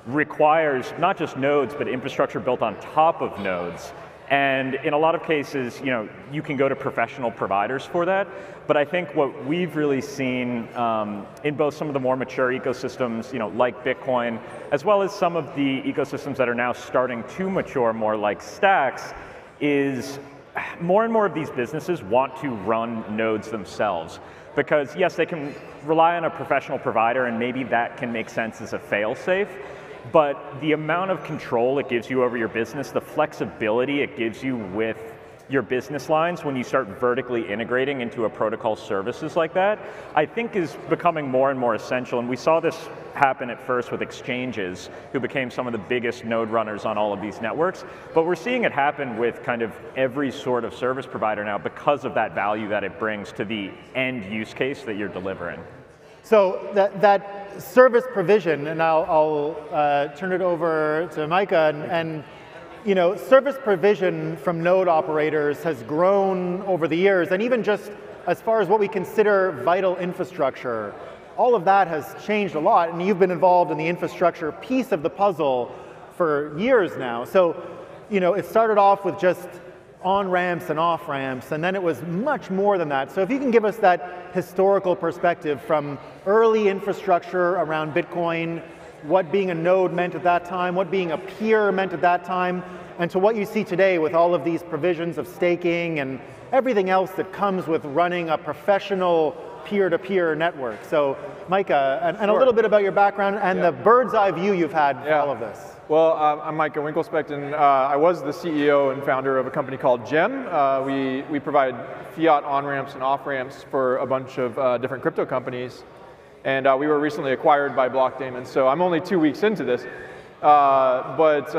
requires not just nodes, but infrastructure built on top of nodes. And in a lot of cases, you can go to professional providers for that. But I think what we've really seen in both some of the more mature ecosystems, like Bitcoin, as well as some of the ecosystems that are now starting to mature more, like Stacks, is more and more of these businesses want to run nodes themselves. Because yes, they can rely on a professional provider, and maybe that can make sense as a fail-safe. But the amount of control it gives you over your business, the flexibility it gives you with your business lines when you start vertically integrating into a protocol services like that, I think is becoming more and more essential. And we saw this happen at first with exchanges, who became some of the biggest node runners on all of these networks. But we're seeing it happen with kind of every sort of service provider now because of that value that it brings to the end use case that you're delivering. So that service provision, and I'll turn it over to Micah, and you know, service provision from node operators has grown over the years, and even just as far as what we consider vital infrastructure, all of that has changed a lot, and you've been involved in the infrastructure piece of the puzzle for years now. So, you know, it started off with just on-ramps and off-ramps, and then it was much more than that. So if you can give us that historical perspective from early infrastructure around Bitcoin, what being a node meant at that time, what being a peer meant at that time, and to what you see today with all of these provisions of staking and everything else that comes with running a professional peer-to-peer network. So Micah, and Sure. a little bit about your background and the bird's eye view you've had for all of this. Well, I'm Micah Winkelspect, and I was the CEO and founder of a company called Gem. We provide fiat on-ramps and off-ramps for a bunch of different crypto companies. And we were recently acquired by Blockdaemon, so I'm only 2 weeks into this. But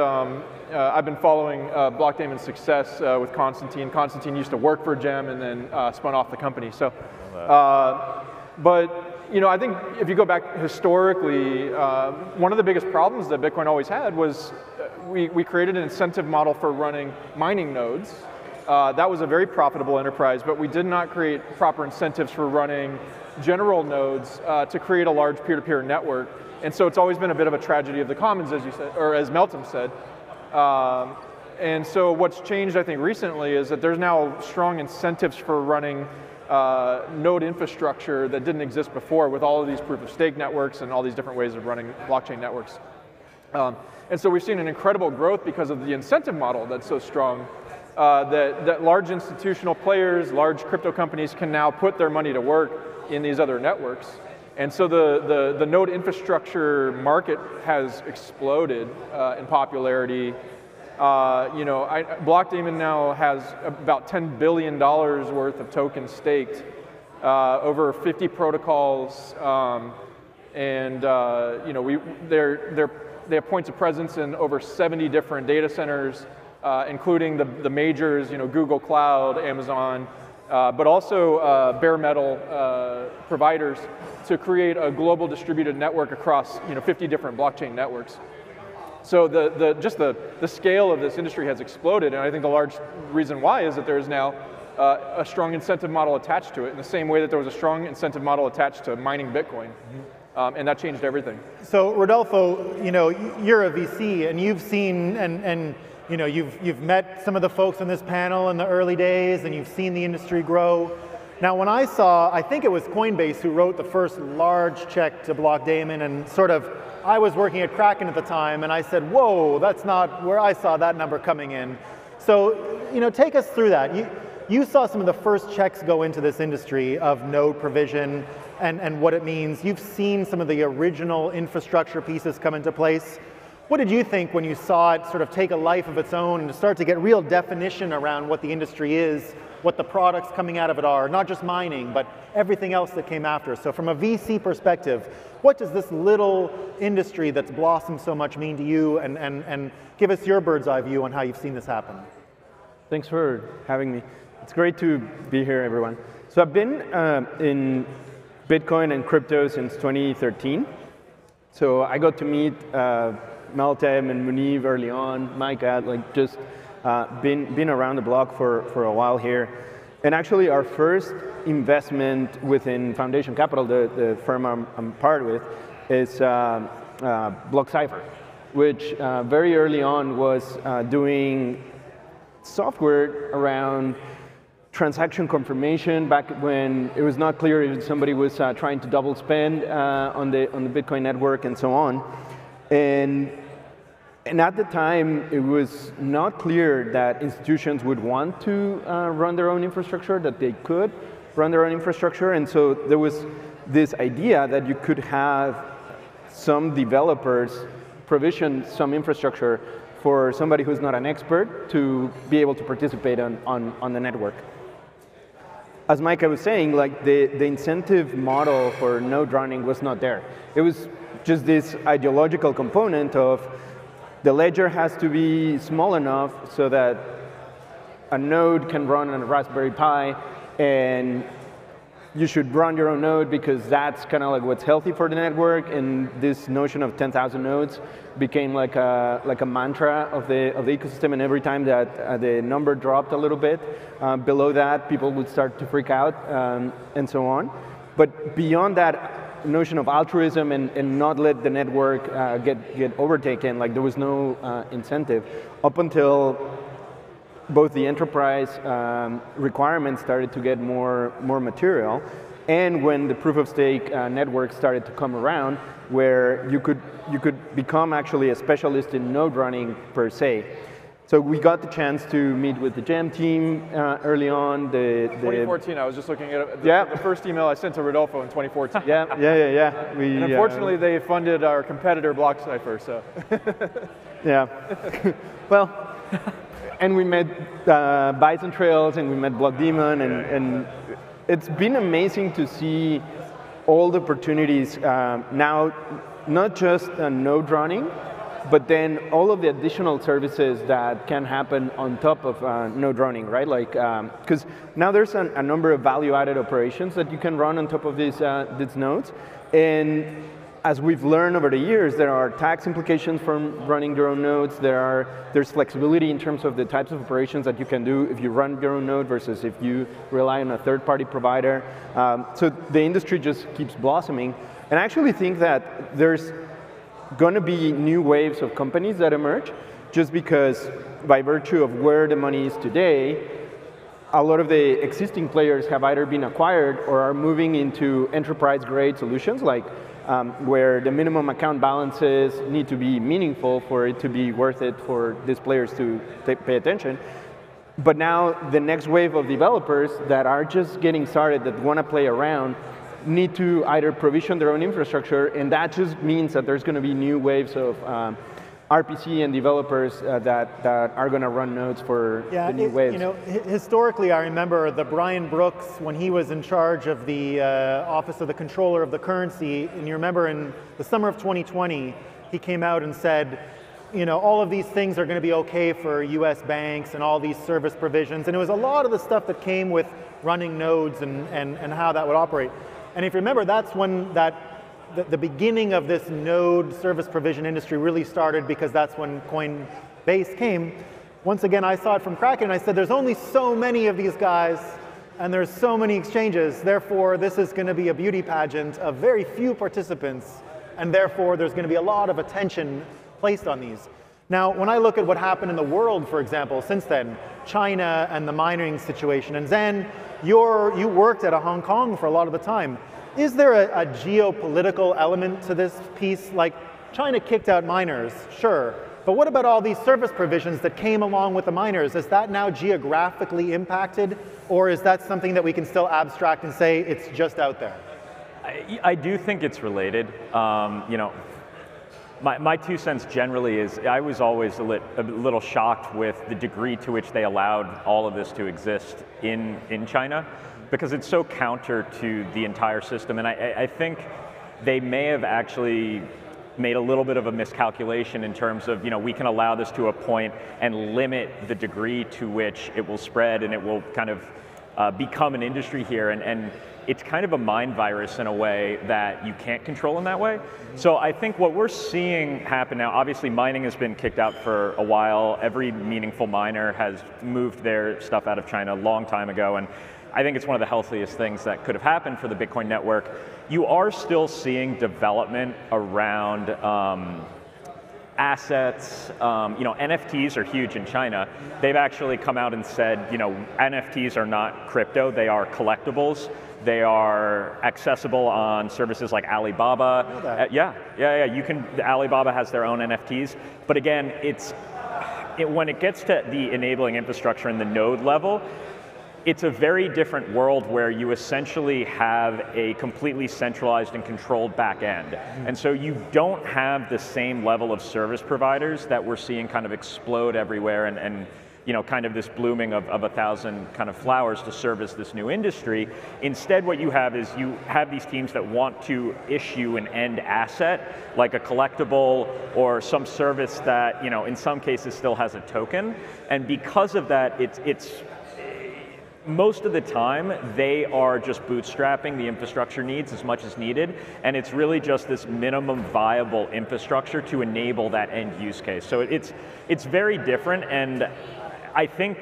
I've been following Blockdaemon's success with Constantine. Constantine used to work for Gem and then spun off the company. So, but you know, I think if you go back historically, one of the biggest problems that Bitcoin always had was we created an incentive model for running mining nodes. That was a very profitable enterprise, but we did not create proper incentives for running general nodes to create a large peer-to-peer network. And so it's always been a bit of a tragedy of the commons, as you said, or as Meltem said. And so what's changed, I think, recently is that there's now strong incentives for running node infrastructure that didn't exist before with all of these proof-of-stake networks and all these different ways of running blockchain networks. And so we've seen an incredible growth because of the incentive model that's so strong that large institutional players, large crypto companies can now put their money to work in these other networks. And so the node infrastructure market has exploded in popularity. You know, Blockdaemon now has about $10 billion worth of tokens staked, over 50 protocols, and you know, they have points of presence in over 70 different data centers, including the majors, you know, Google Cloud, Amazon, but also bare metal providers to create a global distributed network across 50 different blockchain networks. So just the scale of this industry has exploded, and I think the large reason why is that there is now a strong incentive model attached to it, in the same way that there was a strong incentive model attached to mining Bitcoin, and that changed everything. So Rodolfo, you're a VC, and you've seen and you've met some of the folks on this panel in the early days, and you've seen the industry grow. Now, when I think it was Coinbase who wrote the first large check to Blockdaemon, and I was working at Kraken at the time, and I said, whoa, that's not where I saw that number coming in. So, take us through that. You saw some of the first checks go into this industry of node provision and what it means. You've seen some of the original infrastructure pieces come into place. What did you think when you saw it sort of take a life of its own and start to get real definition around what the industry is, what the products coming out of it are, not just mining, but everything else that came after? So from a VC perspective, what does this little industry that's blossomed so much mean to you, and give us your bird's eye view on how you've seen this happen? Thanks for having me. It's great to be here, everyone. So I've been in Bitcoin and crypto since 2013. So I got to meet Meltem and Muniv early on. Micah, just been around the block for a while here. And actually, our first investment within Foundation Capital, the firm I'm part with, is BlockCypher, which very early on was doing software around transaction confirmation back when it was not clear if somebody was trying to double spend on the Bitcoin network and so on. And at the time, it was not clear that institutions would want to run their own infrastructure, that they could run their own infrastructure. And so there was this idea that you could have some developers provision some infrastructure for somebody who's not an expert to be able to participate on the network. As Micah was saying, the incentive model for node running was not there. It was just this ideological component of the ledger has to be small enough so that a node can run on a Raspberry Pi, and you should run your own node because that's kind of like what's healthy for the network. And this notion of 10,000 nodes became like a mantra of the ecosystem. And every time that the number dropped a little bit below that, people would start to freak out and so on. But beyond that notion of altruism and not let the network get overtaken, like there was no incentive up until both the enterprise requirements started to get more material, and when the proof of stake network started to come around, where you could become actually a specialist in node running per se. So we got the chance to meet with the Gem team early on. 2014, I was just looking at the first email I sent to Rodolfo in 2014. Yeah. And unfortunately, they funded our competitor BlockCypher, so. Yeah. Well. And we met Bison Trails, and we met Block Demon, and it's been amazing to see all the opportunities now, not just node running, but then all of the additional services that can happen on top of node running, right? Like, because now there's a number of value-added operations that you can run on top of these nodes, and as we've learned over the years, there are tax implications from running your own nodes. There's flexibility in terms of the types of operations that you can do if you run your own node versus if you rely on a third-party provider. So the industry just keeps blossoming. And I actually think that there's going to be new waves of companies that emerge, just because by virtue of where the money is today, a lot of the existing players have either been acquired or are moving into enterprise-grade solutions, like where the minimum account balances need to be meaningful for it to be worth it for these players to pay attention. But now the next wave of developers that are just getting started, that want to play around, need to either provision their own infrastructure, and that just means that there's going to be new waves of RPC and developers that are going to run nodes for the new waves. You know, historically, I remember the Brian Brooks, when he was in charge of the Office of the Controller of the Currency, and you remember in the summer of 2020, he came out and said, you know, all of these things are going to be okay for US banks and all these service provisions. And it was a lot of the stuff that came with running nodes and how that would operate. And if you remember, that's when the beginning of this node service provision industry really started, because that's when Coinbase came. Once again, I saw it from Kraken, and I said, there's only so many of these guys, and there's so many exchanges. Therefore, this is going to be a beauty pageant of very few participants, and therefore, there's going to be a lot of attention placed on these. Now, when I look at what happened in the world, for example, since then, China and the mining situation, and Zen, you worked at Hong Kong for a lot of the time. Is there a geopolitical element to this piece? Like, China kicked out miners, sure, but what about all these service provisions that came along with the miners? Is that now geographically impacted, or is that something that we can still abstract and say it's just out there? I do think it's related. You know, my 2 cents generally is I was always a little shocked with the degree to which they allowed all of this to exist in China, because it's so counter to the entire system. And I think they may have actually made a little bit of a miscalculation in terms of, you know, we can allow this to a point and limit the degree to which it will spread and it will kind of become an industry here. And it's kind of a mind virus in a way that you can't control in that way. So I think what we're seeing happen now, obviously mining has been kicked out for a while. Every meaningful miner has moved their stuff out of China a long time ago. And I think it's one of the healthiest things that could have happened for the Bitcoin network. You are still seeing development around assets. You know, NFTs are huge in China. They've actually come out and said, you know, NFTs are not crypto, they are collectibles. They are accessible on services like Alibaba. Alibaba has their own NFTs. But again, when it gets to the enabling infrastructure in the node level, it's a very different world where you essentially have a completely centralized and controlled back end. And so you don't have the same level of service providers that we're seeing kind of explode everywhere and kind of this blooming of 1,000 kind of flowers to service this new industry. Instead, what you have is you have these teams that want to issue an end asset, like a collectible or some service that, in some cases still has a token. And because of that, it's most of the time, they are just bootstrapping the infrastructure needs as much as needed, and it's really just this minimum viable infrastructure to enable that end use case. So it's very different, and I think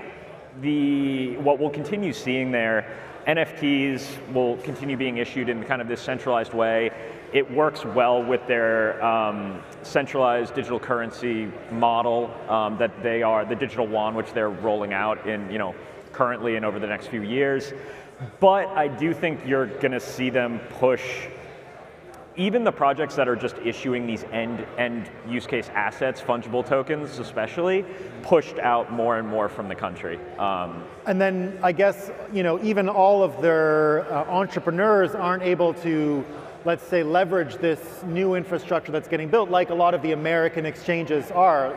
what we'll continue seeing there, NFTs will continue being issued in kind of this centralized way. It works well with their centralized digital currency model that they are, the digital yuan, which they're rolling out in, currently and over the next few years. But I do think you're going to see them push even the projects that are just issuing these end use case assets, fungible tokens especially, pushed out more and more from the country. And then I guess, even all of their entrepreneurs aren't able to, let's say, leverage this new infrastructure that's getting built, like a lot of the American exchanges are.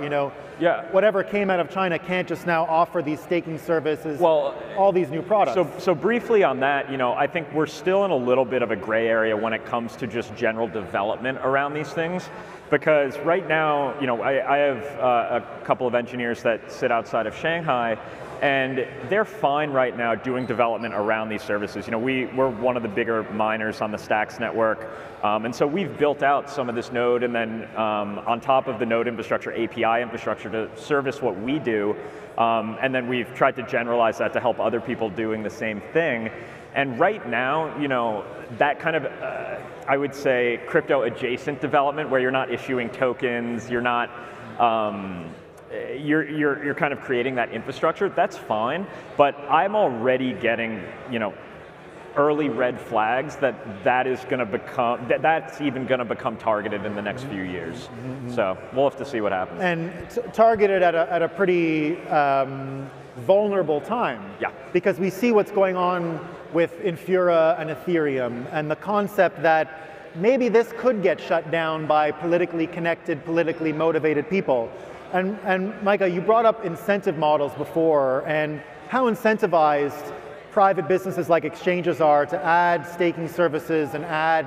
Yeah. Whatever came out of China can't just now offer these staking services, all these new products. So briefly on that, I think we're still in a little bit of a gray area when it comes to just general development around these things. Because right now, I have a couple of engineers that sit outside of Shanghai, and they're fine right now doing development around these services. We're one of the bigger miners on the Stacks network, and so we've built out some of this node, and then on top of the node infrastructure, API infrastructure to service what we do, and then we've tried to generalize that to help other people doing the same thing. And right now, that kind of, I would say, crypto adjacent development where you're not issuing tokens, you're not, you're kind of creating that infrastructure, that's fine, but I'm already getting, early red flags that's even going to become targeted in the next few years. Mm-hmm. So we'll have to see what happens. And targeted at a pretty vulnerable time. Yeah. Because we see what's going on with Infura and Ethereum, and the concept that maybe this could get shut down by politically connected, politically motivated people. And Micah, you brought up incentive models before, and how incentivized private businesses like exchanges are to add staking services and add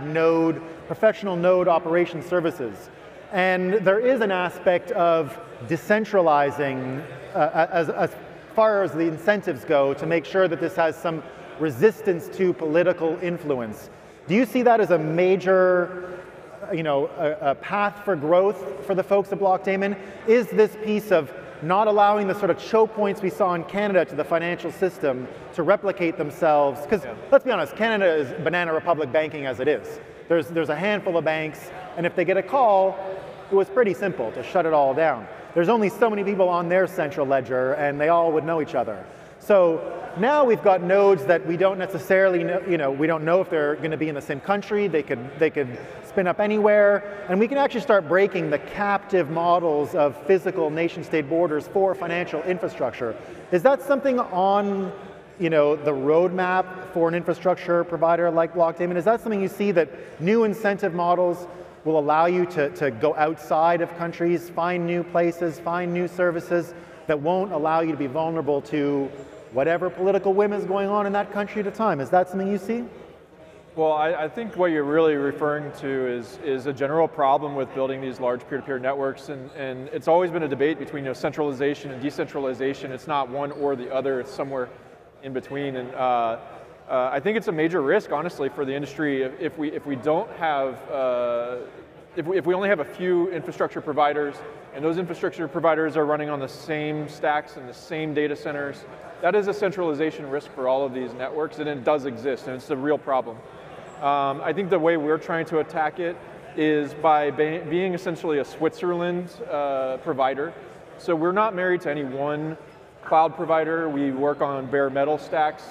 professional node operation services. And there is an aspect of decentralizing as far as the incentives go to make sure that this has some resistance to political influence. Do you see that as a major a path for growth for the folks at Blockdaemon? Is this piece of not allowing the sort of choke points we saw in Canada to the financial system to replicate themselves? Because let's be honest, Canada is banana republic banking as it is. There's a handful of banks, and if they get a call, it was pretty simple to shut it all down. There's only so many people on their central ledger, and they all would know each other. So now we've got nodes that we don't necessarily know, we don't know if they're going to be in the same country. They could spin up anywhere, and we can actually start breaking the captive models of physical nation-state borders for financial infrastructure. Is that something on the roadmap for an infrastructure provider like Blockdaemon? Is that something you see, that new incentive models will allow you to go outside of countries, find new places, find new services that won't allow you to be vulnerable to whatever political whim is going on in that country at a time? Is that something you see? Well, I think what you're really referring to is a general problem with building these large peer-to-peer networks, and it's always been a debate between centralization and decentralization. It's not one or the other, it's somewhere in between. And I think it's a major risk, honestly, for the industry if we don't have if we only have a few infrastructure providers, and those infrastructure providers are running on the same stacks and the same data centers. That is a centralization risk for all of these networks, and it does exist, and it's a real problem. I think the way we're trying to attack it is by being essentially a Switzerland provider. So we're not married to any one cloud provider. We work on bare metal stacks.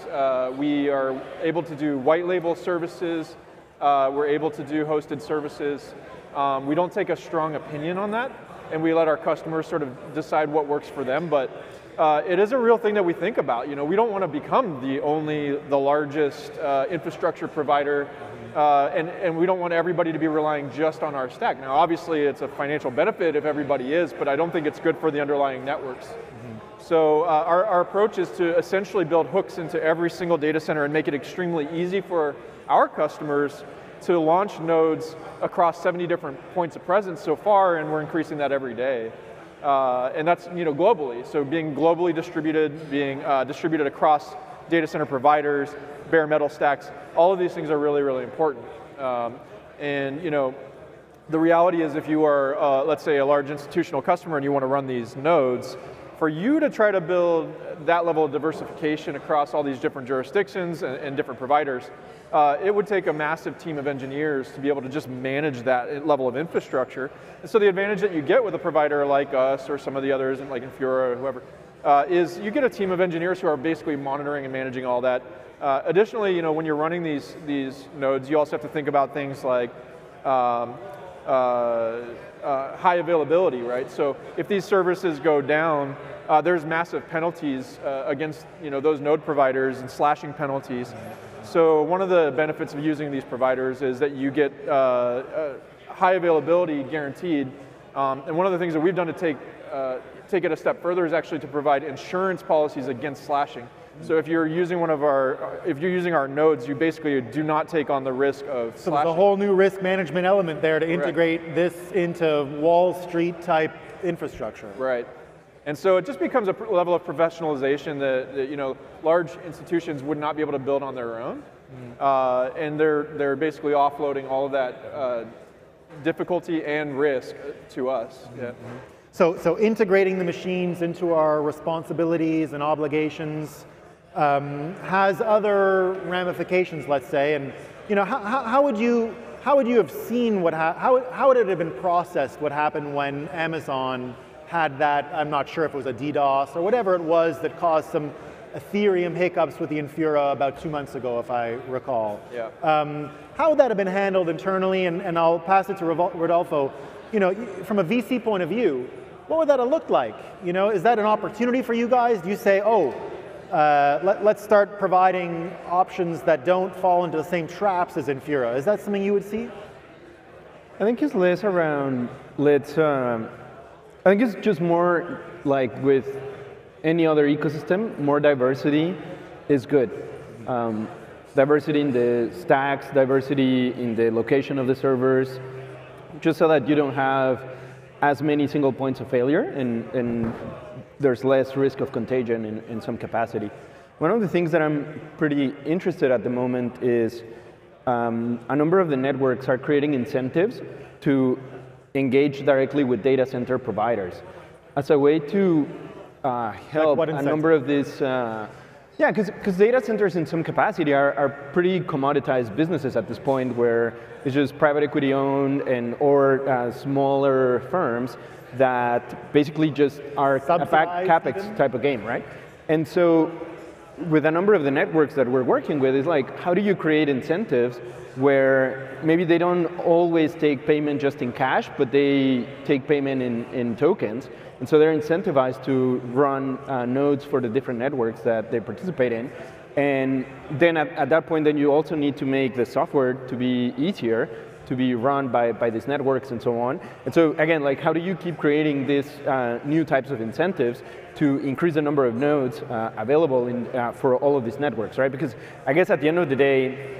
We are able to do white label services. We're able to do hosted services. We don't take a strong opinion on that. and we let our customers sort of decide what works for them. But it is a real thing that we think about. We don't want to become the largest infrastructure provider, and we don't want everybody to be relying just on our stack. Now, obviously, it's a financial benefit if everybody is, but I don't think it's good for the underlying networks. So our approach is to essentially build hooks into every single data center and make it extremely easy for our customers to launch nodes across 70 different points of presence so far, and we're increasing that every day. And that's globally. So being globally distributed, being distributed across data center providers, bare metal stacks, all of these things are really, really important. And the reality is if you are, let's say, a large institutional customer and you want to run these nodes, for you to try to build that level of diversification across all these different jurisdictions and different providers, it would take a massive team of engineers to be able to just manage that level of infrastructure. And so the advantage that you get with a provider like us or some of the others, like Infura or whoever, is you get a team of engineers who are basically monitoring and managing all that. Additionally, when you're running these nodes, you also have to think about things like high availability, right? So if these services go down, there's massive penalties against those node providers and slashing penalties. So one of the benefits of using these providers is that you get high availability guaranteed. And one of the things that we've done to take it a step further is actually to provide insurance policies against slashing. So if you're using our nodes, you basically do not take on the risk of slashing. So there's a whole new risk management element there to integrate this into Wall Street type infrastructure. Right. And so it just becomes a level of professionalization that large institutions would not be able to build on their own. And they're basically offloading all of that difficulty and risk to us. Yeah. So integrating the machines into our responsibilities and obligations has other ramifications, let's say. And how would you have seen how would it have been processed what happened when Amazon had that? I'm not sure if it was a DDoS or whatever it was that caused some Ethereum hiccups with the Infura about 2 months ago, if I recall. Yeah. How would that have been handled internally? And I'll pass it to Rodolfo. From a VC point of view, what would that have looked like? Is that an opportunity for you guys? Do you say, let's start providing options that don't fall into the same traps as Infura? Is that something you would see? I think it's less around I think it's just more like with any other ecosystem, more diversity is good. Diversity in the stacks, diversity in the location of the servers, just so that you don't have as many single points of failure and there's less risk of contagion in some capacity. One of the things that I'm pretty interested at the moment is a number of the networks are creating incentives to engage directly with data center providers as a way to help a number of these, because data centers in some capacity are pretty commoditized businesses at this point where it's just private equity owned or smaller firms that basically just are a CapEx type of game, right? And so with a number of the networks that we're working with, it's like, how do you create incentives where maybe they don't always take payment just in cash, but they take payment in tokens. And so they're incentivized to run nodes for the different networks that they participate in. And then at that point, then you also need to make the software to be easier to be run by these networks and so on. And so again, like how do you keep creating these new types of incentives to increase the number of nodes available for all of these networks, right? Because I guess at the end of the day,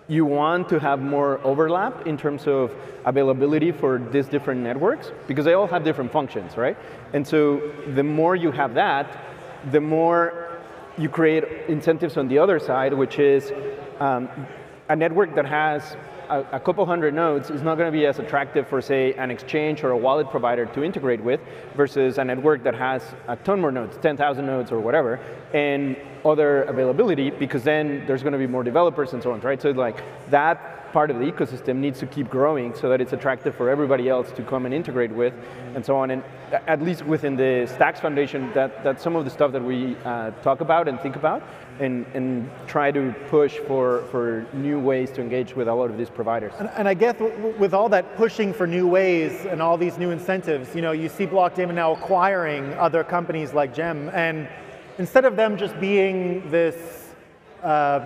you want to have more overlap in terms of availability for these different networks because they all have different functions, right? And so the more you have that, the more you create incentives on the other side, which is a network that has a couple hundred nodes is not going to be as attractive for, say, an exchange or a wallet provider to integrate with versus a network that has a ton more nodes, 10,000 nodes or whatever, and other availability, because then there's going to be more developers and so on, right? So like that part of the ecosystem needs to keep growing so that it's attractive for everybody else to come and integrate with, and so on. And at least within the Stacks Foundation, that's some of the stuff that we talk about and think about, and try to push for new ways to engage with a lot of these providers. And I guess with all that pushing for new ways and all these new incentives, you see Blockdaemon now acquiring other companies like Gem, and instead of them just being this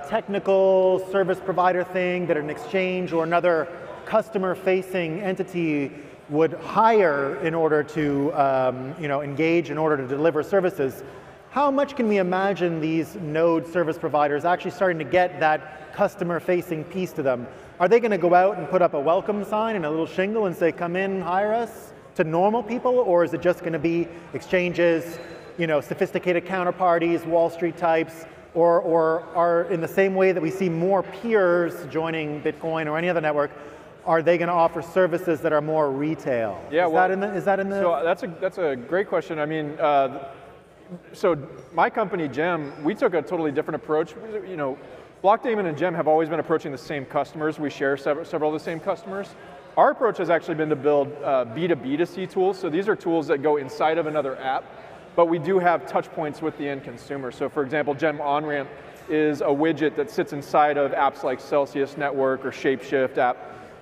technical service provider thing that an exchange or another customer-facing entity would hire in order to engage, in order to deliver services, how much can we imagine these node service providers actually starting to get that customer-facing piece to them? Are they going to go out and put up a welcome sign and a little shingle and say, come in, hire us, to normal people? Or is it just going to be exchanges, sophisticated counterparties, Wall Street types, or are in the same way that we see more peers joining Bitcoin or any other network, are they going to offer services that are more retail? Yeah, Is that in the? So that's a great question. I mean, so my company Gem, we took a totally different approach. Blockdaemon and Gem have always been approaching the same customers. We share several of the same customers. Our approach has actually been to build B2B2C tools. So these are tools that go inside of another app, but we do have touch points with the end consumer. So for example, Gem OnRamp is a widget that sits inside of apps like Celsius Network or Shapeshift app,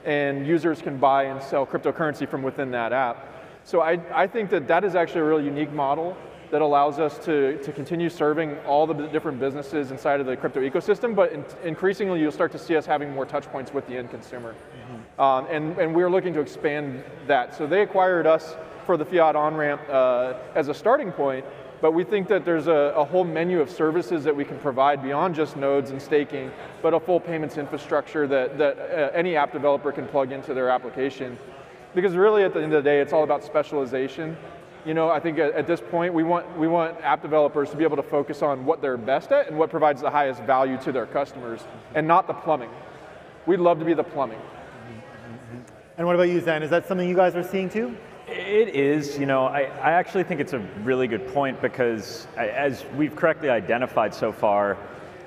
and users can buy and sell cryptocurrency from within that app. So I think that is actually a really unique model that allows us to continue serving all the different businesses inside of the crypto ecosystem, but increasingly you'll start to see us having more touch points with the end consumer. And we're looking to expand that. So they acquired us for the fiat on-ramp as a starting point, but we think that there's a whole menu of services that we can provide beyond just nodes and staking, but a full payments infrastructure that any app developer can plug into their application. Because really at the end of the day, it's all about specialization. I think at this point, we want app developers to be able to focus on what they're best at and what provides the highest value to their customers, and not the plumbing. We'd love to be the plumbing. And what about you, Zen? Is that something you guys are seeing too? It is. I actually think it's a really good point because, as we've correctly identified so far,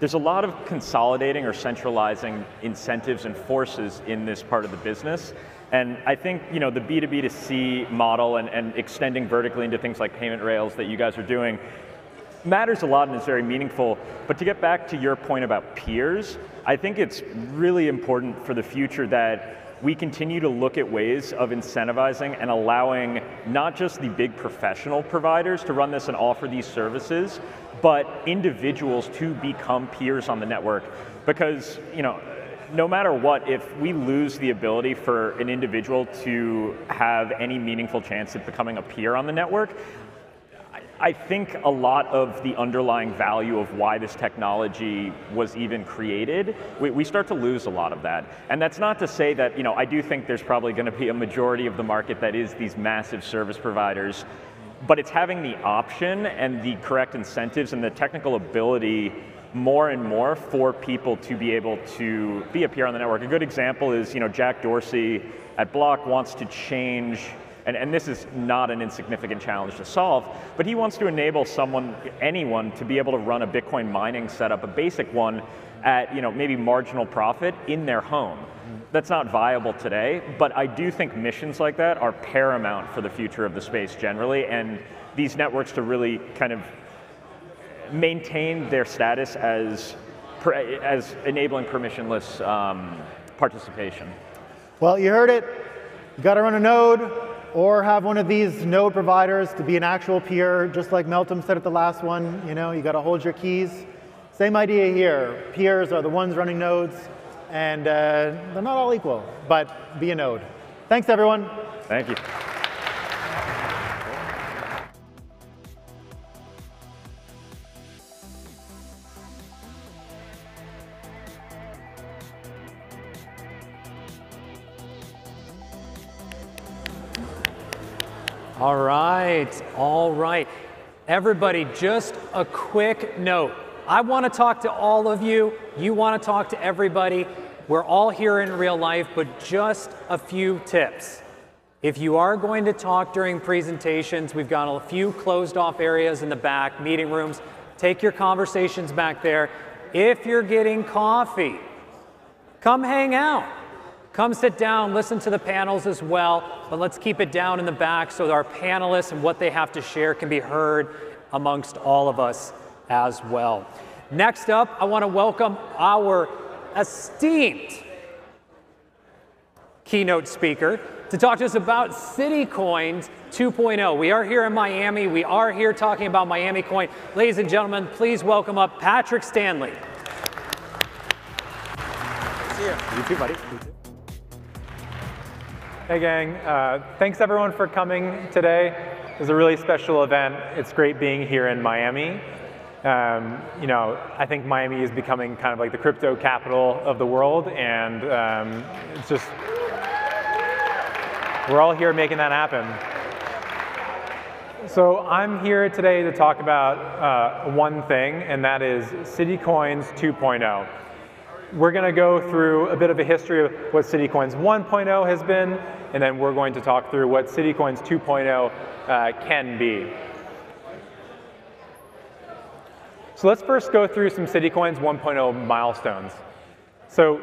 there's a lot of consolidating or centralizing incentives and forces in this part of the business. And I think the B2B2C model and extending vertically into things like payment rails that you guys are doing matters a lot and is very meaningful. But to get back to your point about peers, I think it's really important for the future that we continue to look at ways of incentivizing and allowing not just the big professional providers to run this and offer these services, but individuals to become peers on the network. Because no matter what, if we lose the ability for an individual to have any meaningful chance at becoming a peer on the network, I think a lot of the underlying value of why this technology was even created, we start to lose a lot of that. And that's not to say that, I do think there's probably going to be a majority of the market that is these massive service providers, but it's having the option and the correct incentives and the technical ability more and more for people to be able to be a peer on the network. A good example is, Jack Dorsey at Block wants to change, and this is not an insignificant challenge to solve, but he wants to enable anyone to be able to run a Bitcoin mining setup, a basic one, at maybe marginal profit in their home. That's not viable today, but I do think missions like that are paramount for the future of the space generally, and these networks to really kind of maintain their status as enabling permissionless participation. Well, you heard it. You got to run a node or have one of these node providers to be an actual peer, just like Meltem said at the last one. You got to hold your keys. Same idea here. Peers are the ones running nodes, and they're not all equal, but be a node. Thanks, everyone. Thank you. All right. Everybody, just a quick note. I want to talk to all of you. You want to talk to everybody. We're all here in real life, but just a few tips. If you are going to talk during presentations, we've got a few closed off areas in the back, meeting rooms. Take your conversations back there. If you're getting coffee, come hang out. Come sit down, listen to the panels as well, but let's keep it down in the back so our panelists and what they have to share can be heard amongst all of us as well. Next up, I want to welcome our esteemed keynote speaker to talk to us about CityCoins 2.0. We are here in Miami. We are here talking about Miami Coin. Ladies and gentlemen, please welcome up Patrick Stanley. See you. You too, buddy. You too. Hey, gang. Thanks, everyone, for coming today. It was a really special event. It's great being here in Miami. You know, I think Miami is becoming kind of like the crypto capital of the world, and it's just, we're all here making that happen. So I'm here today to talk about one thing, and that is CityCoins 2.0. We're going to go through a bit of a history of what CityCoins 1.0 has been, and then we're going to talk through what CityCoins 2.0 can be. So let's first go through some CityCoins 1.0 milestones. So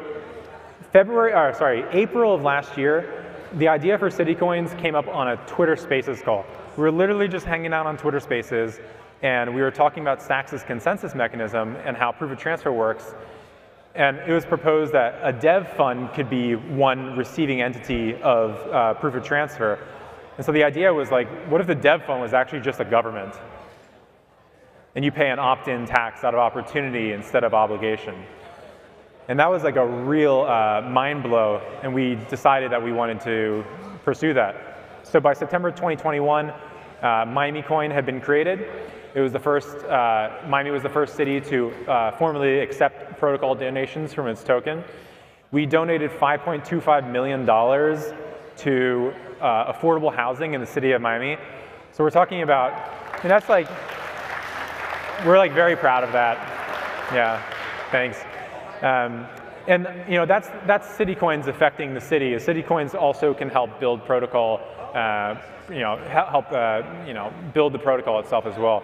April of last year, the idea for CityCoins came up on a Twitter Spaces call. We were literally just hanging out on Twitter Spaces, and we were talking about Stacks' consensus mechanism and how proof of transfer works. And it was proposed that a dev fund could be one receiving entity of proof of transfer. And so the idea was like, what if the dev fund was actually just a government? And you pay an opt-in tax out of opportunity instead of obligation. And that was like a real mind blow, and we decided that we wanted to pursue that. So by September 2021, Miami Coin had been created. It was the first, Miami was the first city to formally accept protocol donations from its token. We donated $5.25 million to affordable housing in the city of Miami. So we're talking about, and that's like, we're like very proud of that. Yeah, thanks. And you know, that's CityCoins affecting the city. CityCoins also can help build protocol, you know, help you know, build the protocol itself as well.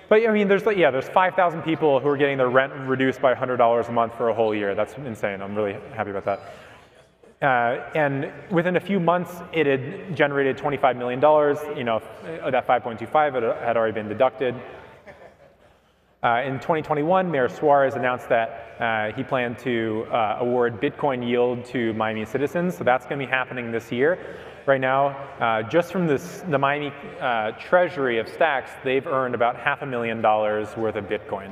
But I mean, there's 5,000 people who are getting their rent reduced by $100 a month for a whole year. That's insane. I'm really happy about that. And within a few months, it had generated $25 million. You know, that 5.25 had already been deducted. In 2021, Mayor Suarez announced that he planned to award Bitcoin yield to Miami citizens. So that's going to be happening this year. Right now, just from the Miami treasury of Stacks, they've earned about $500,000 worth of Bitcoin.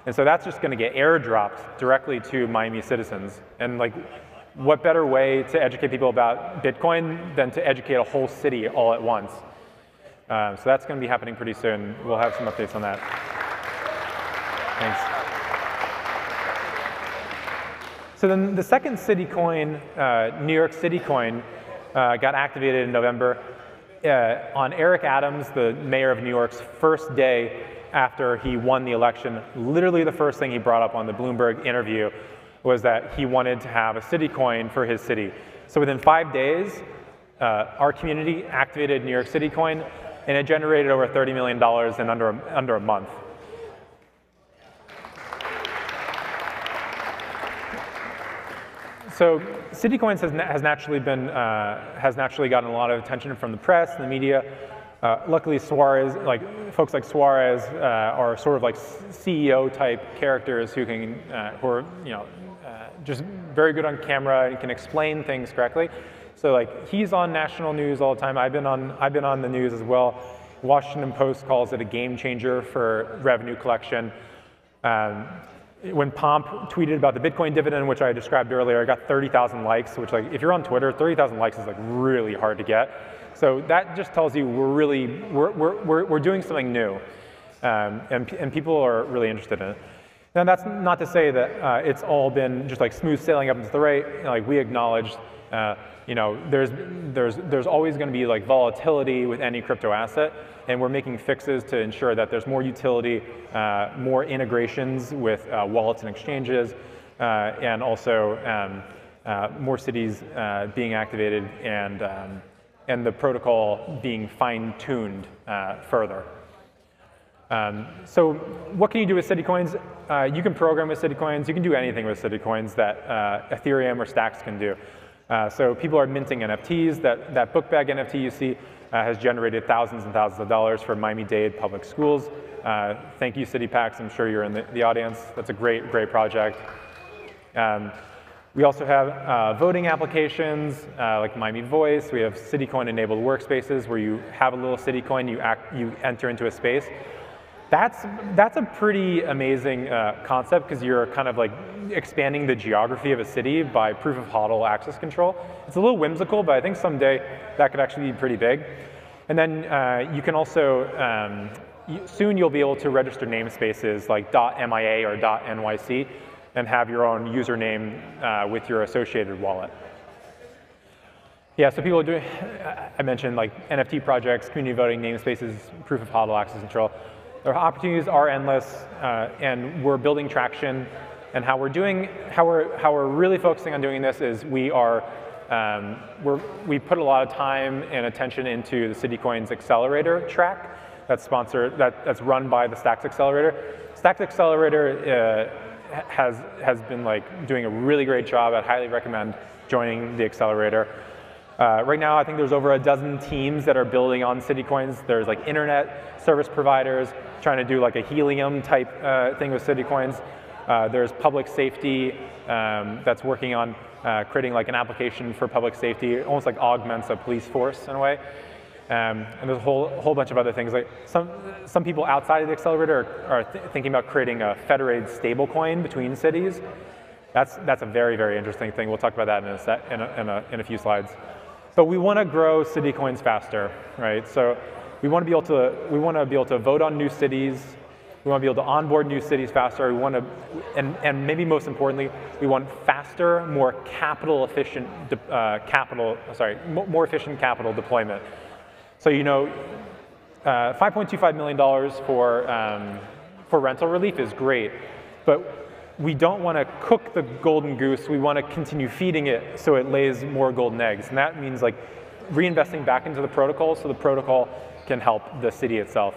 And so that's just going to get airdropped directly to Miami citizens. And like, what better way to educate people about Bitcoin than to educate a whole city all at once? So that's going to be happening pretty soon. We'll have some updates on that. Thanks. So then the second city coin, New York City coin, got activated in November on Eric Adams, the mayor of New York's first day after he won the election. Literally the first thing he brought up on the Bloomberg interview was that he wanted to have a city coin for his city. So within 5 days, our community activated New York City coin, and it generated over $30 million in under a month. So CityCoins has naturally gotten a lot of attention from the press and the media. Luckily, Suarez, folks like Suarez, are sort of like CEO type characters who are just very good on camera and can explain things correctly. So like he's on national news all the time. I've been on the news as well. Washington Post calls it a game changer for revenue collection. When Pomp tweeted about the Bitcoin dividend, which I described earlier, I got 30,000 likes, which like if you're on Twitter, 30,000 likes is like really hard to get. So that just tells you we're doing something new, and people are really interested in it. Now that's not to say that it's all been just like smooth sailing up into the right. Like we acknowledge, there's always going to be like volatility with any crypto asset, and we're making fixes to ensure that there's more utility, more integrations with wallets and exchanges, and also more cities being activated and the protocol being fine-tuned further. So what can you do with CityCoins? You can program with CityCoins. You can do anything with CityCoins that Ethereum or Stacks can do. So people are minting NFTs. That book bag NFT you see has generated thousands and thousands of dollars for Miami-Dade public schools. Thank you, CityPax. I'm sure you're in the audience. That's a great, great project. We also have voting applications like Miami Voice. We have CityCoin-enabled workspaces where you have a little CityCoin, you enter into a space. That's a pretty amazing concept because you're kind of like expanding the geography of a city by proof of HODL access control. It's a little whimsical, but I think someday that could actually be pretty big. And then you can also, soon you'll be able to register namespaces like .mia or .nyc and have your own username with your associated wallet. Yeah, so people are doing, I mentioned like NFT projects, community voting, namespaces, proof of HODL access control. Their opportunities are endless, and we're building traction. And how we're really focusing on doing this is we put a lot of time and attention into the CityCoins Accelerator track that's run by the Stacks Accelerator. Stacks Accelerator has been like doing a really great job. I'd highly recommend joining the accelerator. Right now, I think there's over a dozen teams that are building on CityCoins. There's like internet service providers trying to do like a Helium type thing with CityCoins. There's public safety that's working on creating like an application for public safety. It almost like augments a police force in a way. And there's a whole bunch of other things. Like some people outside of the accelerator are thinking about creating a federated stablecoin between cities. That's a very, very interesting thing. We'll talk about that in a few slides. But we want to grow CityCoins faster, right? So we want to be able to vote on new cities. We want to be able to onboard new cities faster. We want to, and maybe most importantly, we want faster, more capital efficient, more efficient capital deployment. So $5.25 million for rental relief is great, but we don't want to cook the golden goose. We want to continue feeding it so it lays more golden eggs. And that means like reinvesting back into the protocol so the protocol can help the city itself.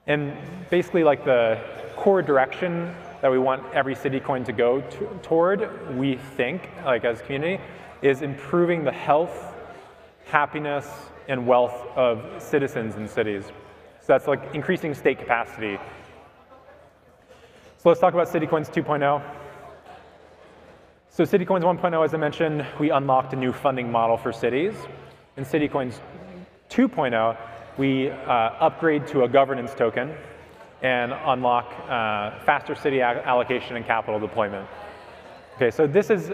And basically like the core direction that we want every CityCoin to go toward, we think, like as a community, is improving the health, happiness, and wealth of citizens in cities. So that's like increasing state capacity. So let's talk about CityCoins 2.0. So CityCoins 1.0, as I mentioned, we unlocked a new funding model for cities. In CityCoins 2.0, we upgrade to a governance token and unlock faster city allocation and capital deployment. Okay, so this is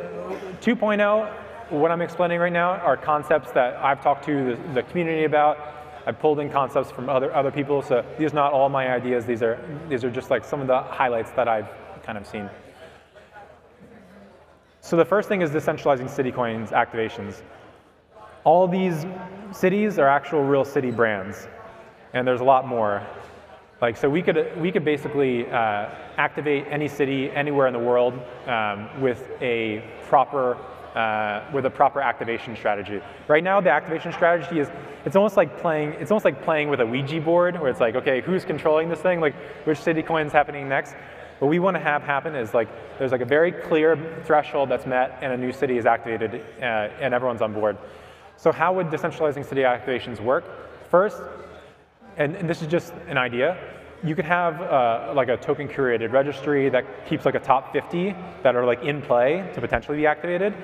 2.0. What I'm explaining right now are concepts that I've talked to the community about. I've pulled in concepts from other people, so these are not all my ideas. These are just like some of the highlights that I've kind of seen. So the first thing is decentralizing CityCoins activations. All these cities are actual real city brands, and there's a lot more. Like, so we could basically activate any city anywhere in the world with a proper activation strategy. Right now, the activation strategy is it's almost like playing with a Ouija board, where it's like, okay, who's controlling this thing? Like, which CityCoin's happening next? What we want to have happen is like there's like a very clear threshold that's met, and a new city is activated, and everyone's on board. So how would decentralizing city activations work? First, and this is just an idea, you could have like a token curated registry that keeps like a top 50 that are like in play to potentially be activated.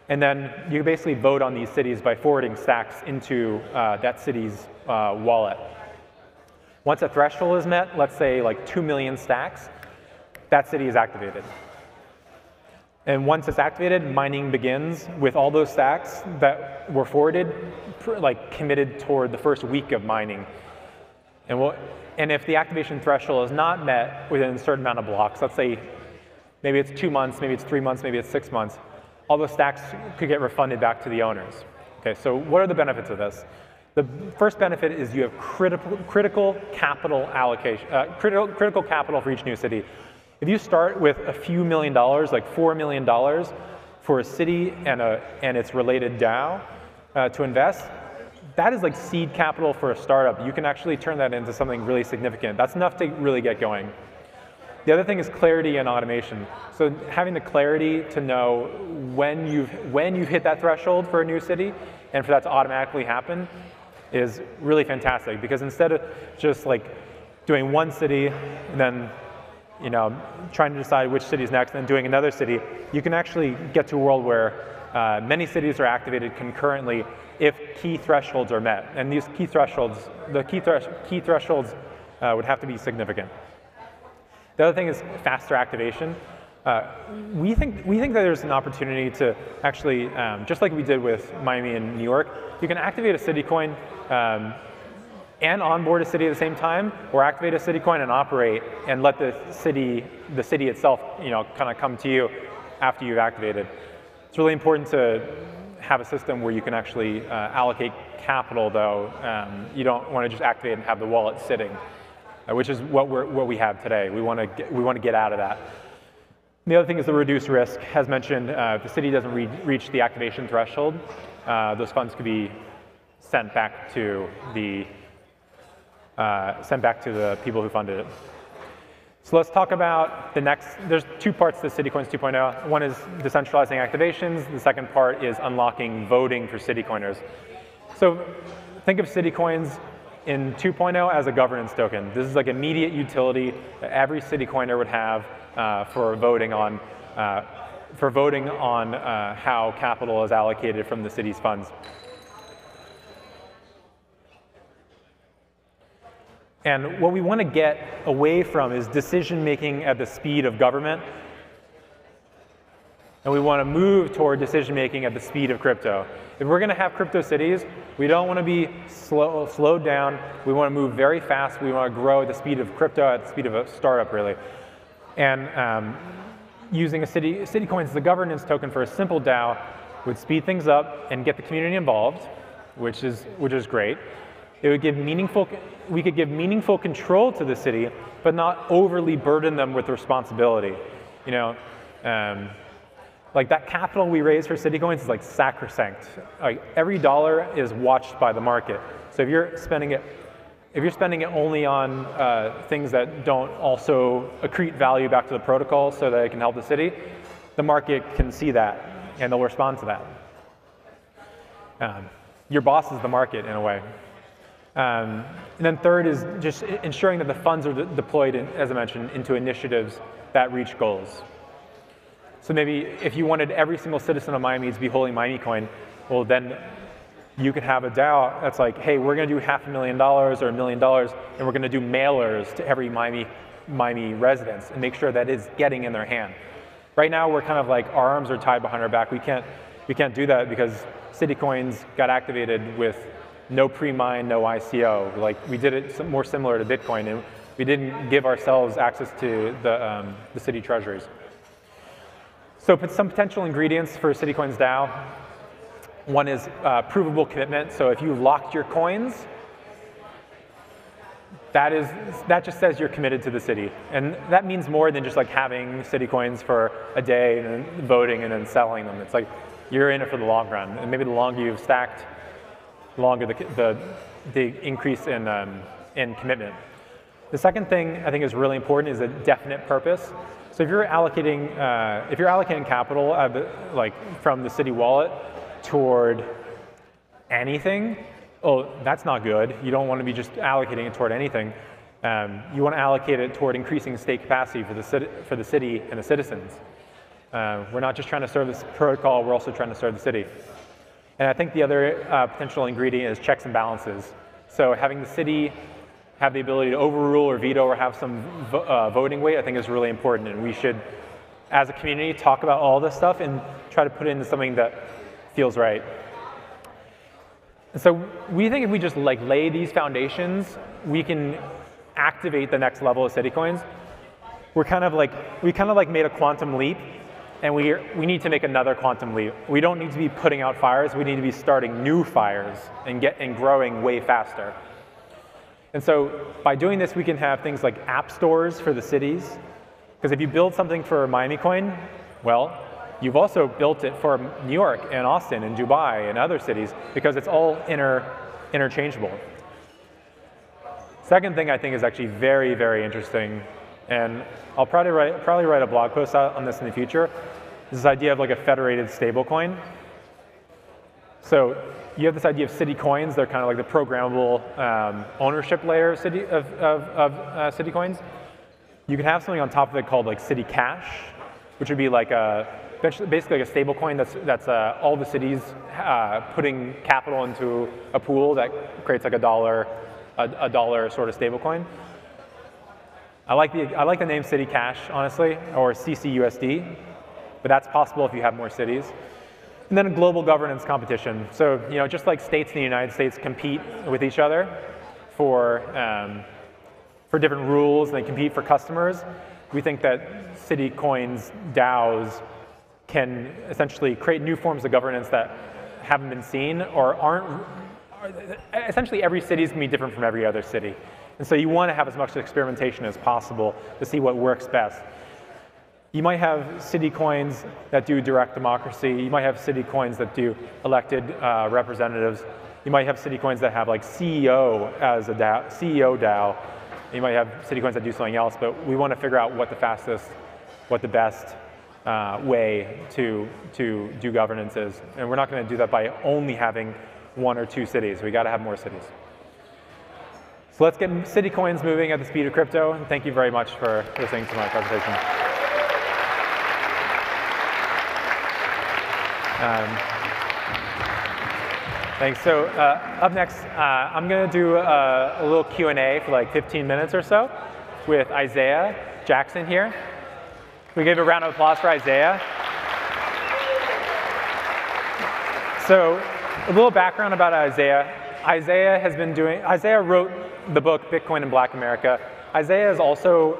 And then you basically vote on these cities by forwarding stacks into that city's wallet. Once a threshold is met, let's say like 2 million stacks, that city is activated. And once it's activated, mining begins with all those stacks that were forwarded, like committed toward the first week of mining. And if the activation threshold is not met within a certain amount of blocks, let's say maybe it's 2 months, maybe it's 3 months, maybe it's 6 months, all those stacks could get refunded back to the owners. Okay, so what are the benefits of this? The first benefit is you have critical capital allocation, critical capital for each new city. If you start with a few $1 million, like $4 million for a city and its related DAO to invest, that is like seed capital for a startup. You can actually turn that into something really significant. That's enough to really get going. The other thing is clarity and automation. So having the clarity to know when you've hit that threshold for a new city and for that to automatically happen is really fantastic, because instead of just like doing one city and then trying to decide which city is next and then doing another city, you can actually get to a world where many cities are activated concurrently if key thresholds are met. And these key thresholds, key thresholds would have to be significant. The other thing is faster activation. We think that there's an opportunity to actually, just like we did with Miami and New York, you can activate a city coin and onboard a city at the same time, or activate a city coin and operate and let the city itself, kind of come to you after you've activated. It's really important to have a system where you can actually allocate capital, though. You don't want to just activate and have the wallet sitting, which is what we have today. We want to get out of that. The other thing is the reduced risk. As mentioned, if the city doesn't reach the activation threshold, those funds could be sent back to the people who funded it. So let's talk about the next. There's two parts to Citycoins 2.0. One is decentralizing activations. The second part is unlocking voting for Citycoiners. So think of Citycoins in 2.0 as a governance token. This is like immediate utility that every Citycoiner would have for voting on how capital is allocated from the city's funds. And what we want to get away from is decision-making at the speed of government. And we want to move toward decision-making at the speed of crypto. If we're going to have crypto cities, we don't want to be slowed down. We want to move very fast. We want to grow at the speed of crypto, at the speed of a startup, really. And using a Citycoin as the governance token for a simple DAO would speed things up and get the community involved, which is great. It would give we could give meaningful control to the city, but not overly burden them with responsibility. Like that capital we raise for Citycoins is like sacrosanct. Like every dollar is watched by the market. So if you're spending it only on things that don't also accrete value back to the protocol so that it can help the city, the market can see that and they'll respond to that. Your boss is the market in a way. And then third is just ensuring that the funds are deployed, as I mentioned, into initiatives that reach goals. So maybe if you wanted every single citizen of Miami to be holding Miami Coin, well then you could have a DAO that's like, hey, we're going to do $500,000 or $1 million, and we're going to do mailers to every Miami residents and make sure that it's getting in their hand. Right now, we're kind of like our arms are tied behind our back. We can't do that because Citycoins got activated with no pre-mine, no ICO. Like we did it more similar to Bitcoin, and we didn't give ourselves access to the city treasuries. So some potential ingredients for Citycoins DAO. One is provable commitment. So if you locked your coins, that just says you're committed to the city. And that means more than just like having Citycoins for a day and then voting and then selling them. It's like you're in it for the long run. And maybe the longer you've stacked, the longer the increase in commitment. The second thing I think is really important is a definite purpose. So if you're allocating capital from the city wallet toward anything, oh, that's not good. You don't want to be just allocating it toward anything. You want to allocate it toward increasing state capacity for the city and the citizens. We're not just trying to serve this protocol, we're also trying to serve the city. And I think the other potential ingredient is checks and balances. So having the city have the ability to overrule or veto or have some voting weight, I think is really important. And we should, as a community, talk about all this stuff and try to put it into something that feels right. And so we think if we just like lay these foundations, we can activate the next level of Citycoins. We kind of like made a quantum leap, and we need to make another quantum leap. We don't need to be putting out fires. We need to be starting new fires and growing way faster. And so by doing this, we can have things like app stores for the cities. Because if you build something for Miami Coin, well, you've also built it for New York and Austin and Dubai and other cities because it's all interchangeable. Second thing I think is actually very, very interesting And I'll probably write a blog post out on this in the future. This idea of like a federated stablecoin. So you have this idea of city coins. They're kind of like the programmable ownership layer of city coins. You can have something on top of it called like city cash, which would be like basically like a stable coin that's all the cities putting capital into a pool that creates like a dollar sort of stable coin. I like the name city cash, honestly, or CCUSD, but that's possible if you have more cities. And then a global governance competition. So just like states in the United States compete with each other for different rules, and they compete for customers, we think that city coins, DAOs, can essentially create new forms of governance that haven't been seen or aren't. Essentially, every city is going to be different from every other city. And so you want to have as much experimentation as possible to see what works best. You might have city coins that do direct democracy. You might have city coins that do elected representatives. You might have city coins that have like CEO as a DAO, CEO DAO. You might have city coins that do something else, but we want to figure out what the best way to do governance is. And we're not going to do that by only having 1 or 2 cities. We got to have more cities. So let's get city coins moving at the speed of crypto. And thank you very much for listening to my presentation. Thanks. So up next, I'm going to do a little Q&A for like 15 minutes or so with Isaiah Jackson here. We give a round of applause for Isaiah. So a little background about Isaiah. Isaiah wrote the book Bitcoin in Black America. Isaiah has also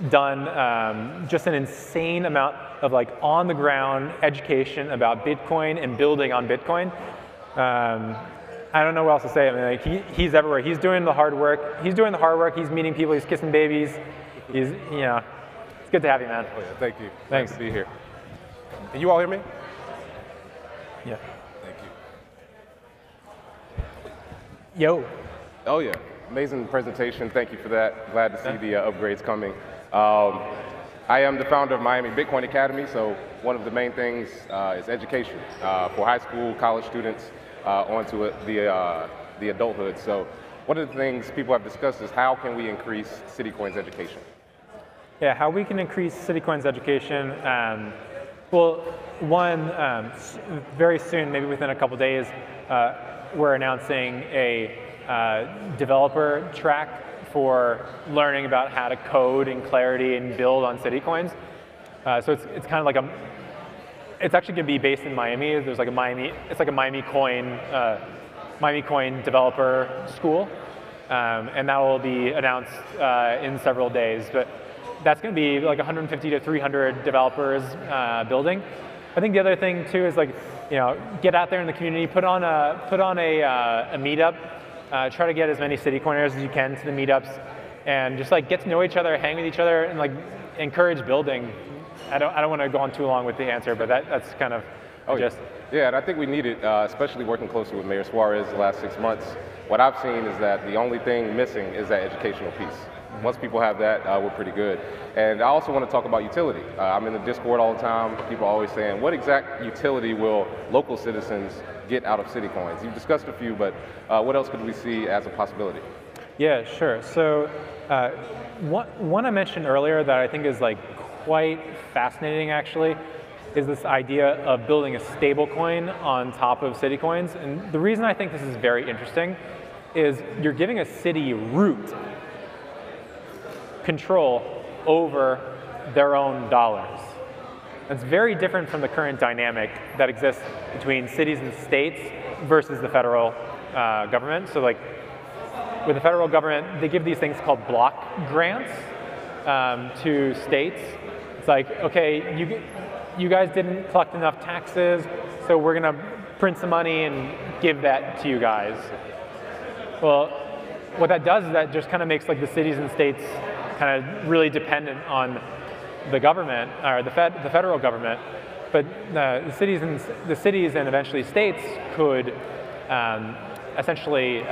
done just an insane amount of like on the ground education about Bitcoin and building on Bitcoin. I don't know what else to say. I mean, like he's everywhere. He's doing the hard work. He's meeting people. He's kissing babies. It's good to have you, man. Oh yeah, thank you. Thanks. Nice to be here. Can you all hear me? Yeah. Thank you. Yo. Oh yeah, amazing presentation. Thank you for that. Glad to see the upgrades coming. I am the founder of Miami Bitcoin Academy, so one of the main things is education for high school, college students onto the adulthood. So one of the things people have discussed is how can we increase Citycoin's education? Yeah, how we can increase Citycoin's education. Well, one, very soon, maybe within a couple days, we're announcing a developer track for learning about how to code in Clarity and build on Citycoins. So it's kind of like it's actually going to be based in Miami. There's like it's like a Miami Coin developer school, and that will be announced in several days. But that's going to be like 150 to 300 developers building. I think the other thing too is like get out there in the community, put on a meetup. Try to get as many Citycoiners as you can to the meetups, and just like get to know each other, hang with each other, and like encourage building. I don't want to go on too long with the answer, but that's kind of just. Yeah, and I think we need it, especially working closely with Mayor Suarez the last 6 months. What I've seen is that the only thing missing is that educational piece. Once people have that, we're pretty good. And I also want to talk about utility. I'm in the Discord all the time. People are always saying, what exact utility will local citizens get out of Citycoins? You've discussed a few, but what else could we see as a possibility? Yeah, sure. So one I mentioned earlier that I think is like quite fascinating actually is this idea of building a stable coin on top of Citycoins. And the reason I think this is very interesting is you're giving a city root control over their own dollars. It's very different from the current dynamic that exists between cities and states versus the federal government. So like with the federal government, they give these things called block grants to states. It's like, okay, you guys didn't collect enough taxes, so we're gonna print some money and give that to you guys. Well, what that does is that just kind of makes like the cities and states kind of really dependent on the government or the federal government, but the cities and eventually states could essentially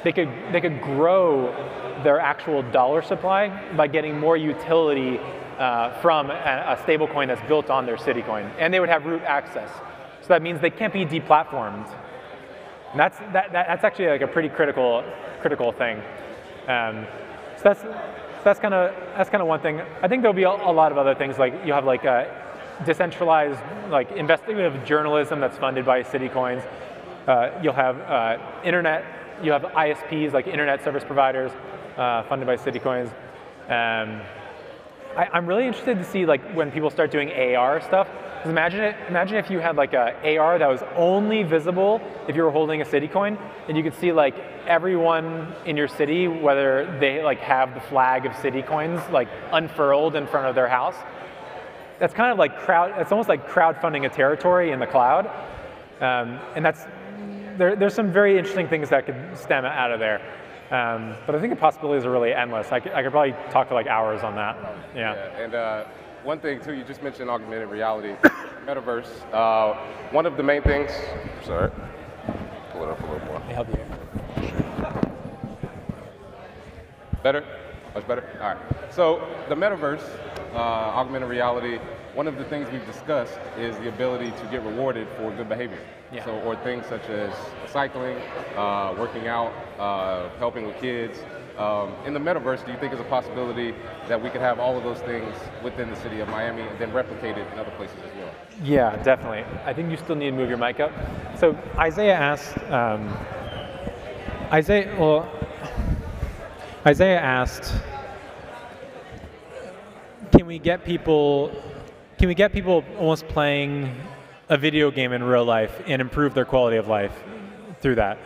they could grow their actual dollar supply by getting more utility from a stable coin that's built on their city coin, and they would have root access. So that means they can't be deplatformed. And that's actually like a pretty critical thing. So that's kind of one thing. I think there'll be a lot of other things, like you have like decentralized like investigative journalism that's funded by city coins. You'll have internet. You have ISPs like internet service providers funded by city coins. I'm really interested to see like when people start doing AR stuff. Because imagine if you had like a AR that was only visible if you were holding a city coin, and you could see like everyone in your city, whether they like have the flag of city coins like unfurled in front of their house. That's kind of like it's almost like crowdfunding a territory in the cloud, and there's some very interesting things that could stem out of there. But I think the possibilities are really endless. I could probably talk for like hours on that. Yeah. And one thing too, you just mentioned augmented reality, metaverse. One of the main things. Sorry, pull it up a little more. Let me help you here. Better? Much better? All right. So the metaverse, augmented reality, one of the things we've discussed is the ability to get rewarded for good behavior. Yeah. So, or things such as cycling, working out, helping with kids. In the metaverse, do you think there's a possibility that we could have all of those things within the city of Miami and then replicate it in other places as well? Yeah, definitely. I think you still need to move your mic up. So Isaiah asked, Isaiah asked, can we get people almost playing a video game in real life and improve their quality of life through that?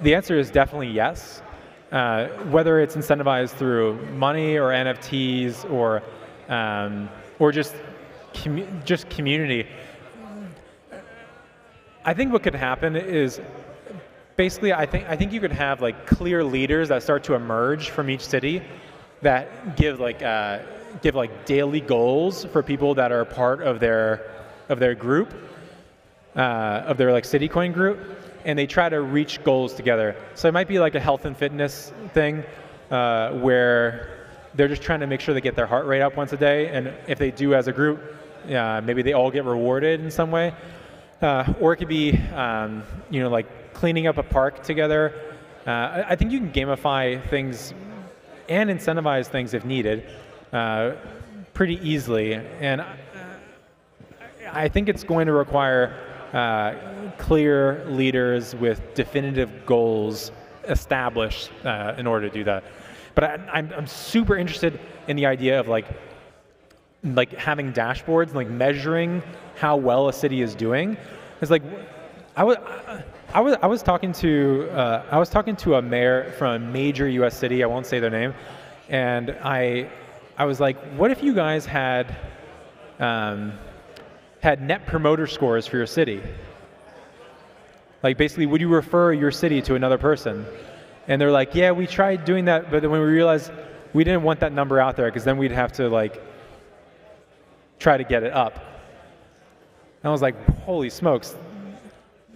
The answer is definitely yes. Whether it's incentivized through money or NFTs or just community. I think what could happen is basically I think you could have like clear leaders that start to emerge from each city that give like daily goals for people that are part of their group, of their like city coin group, and they try to reach goals together. So it might be like a health and fitness thing where they're just trying to make sure they get their heart rate up once a day, and if they do as a group, maybe they all get rewarded in some way. Or it could be like cleaning up a park together. I think you can gamify things and incentivize things if needed pretty easily, and I think it's going to require clear leaders with definitive goals established in order to do that. But I'm super interested in the idea of like having dashboards and like measuring how well a city is doing. It's like I was talking to a mayor from a major U.S. city. I won't say their name, and I was like, what if you guys had net promoter scores for your city? Like basically, would you refer your city to another person? And they're like, yeah, we tried doing that, but then when we realized we didn't want that number out there because then we'd have to like try to get it up. And I was like, holy smokes.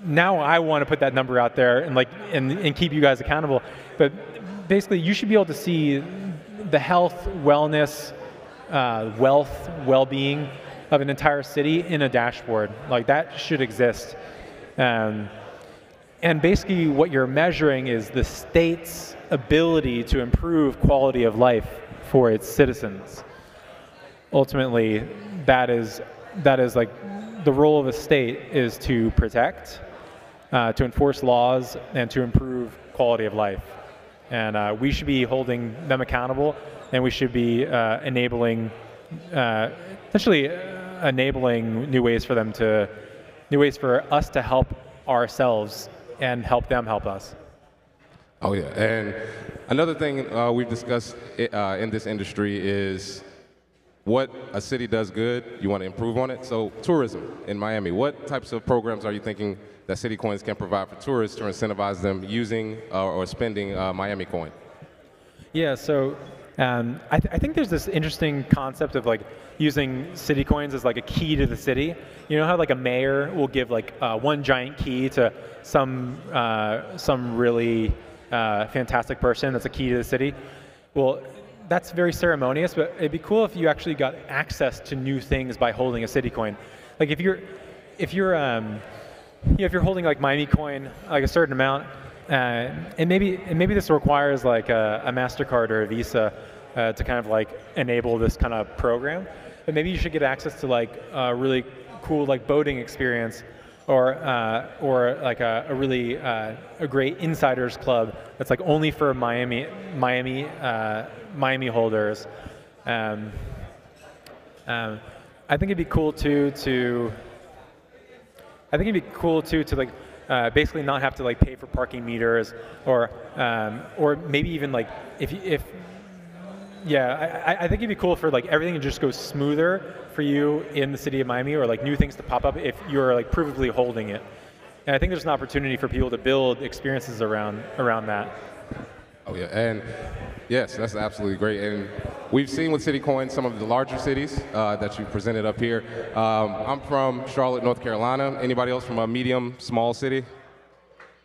Now I want to put that number out there and like and keep you guys accountable. But basically, you should be able to see the health, wellness, wealth, well-being of an entire city in a dashboard. Like that should exist. And basically what you're measuring is the state's ability to improve quality of life for its citizens. Ultimately, that is like the role of a state is to protect, to enforce laws, and to improve quality of life. And we should be holding them accountable, and we should be enabling new ways for us to help ourselves and help them help us. Oh yeah, and another thing we've discussed in this industry is what a city does good, you want to improve on it. So tourism in Miami, what types of programs are you thinking that city coins can provide for tourists to incentivize them using or spending Miami coin? Yeah, so I think there's this interesting concept of like using city coins as like a key to the city. You know how like a mayor will give like one giant key to some really fantastic person that's a key to the city? Well, that's very ceremonious, but it'd be cool if you actually got access to new things by holding a city coin. Like if you're holding like Miami coin, like a certain amount, and maybe this requires like a MasterCard or a Visa to kind of like enable this kind of program. But maybe you should get access to like a really cool like boating experience, or like a really a great insiders club that's like only for Miami holders. I think it'd be cool too to like basically not have to like pay for parking meters, or maybe even like I think it'd be cool for like everything to just go smoother for you in the city of Miami, or like new things to pop up if you're like provably holding it. And I think there's an opportunity for people to build experiences around that. Oh yeah, and yes, that's absolutely great. And we've seen with city coins some of the larger cities that you presented up here. I'm from Charlotte, North Carolina. Anybody else from a medium, small city?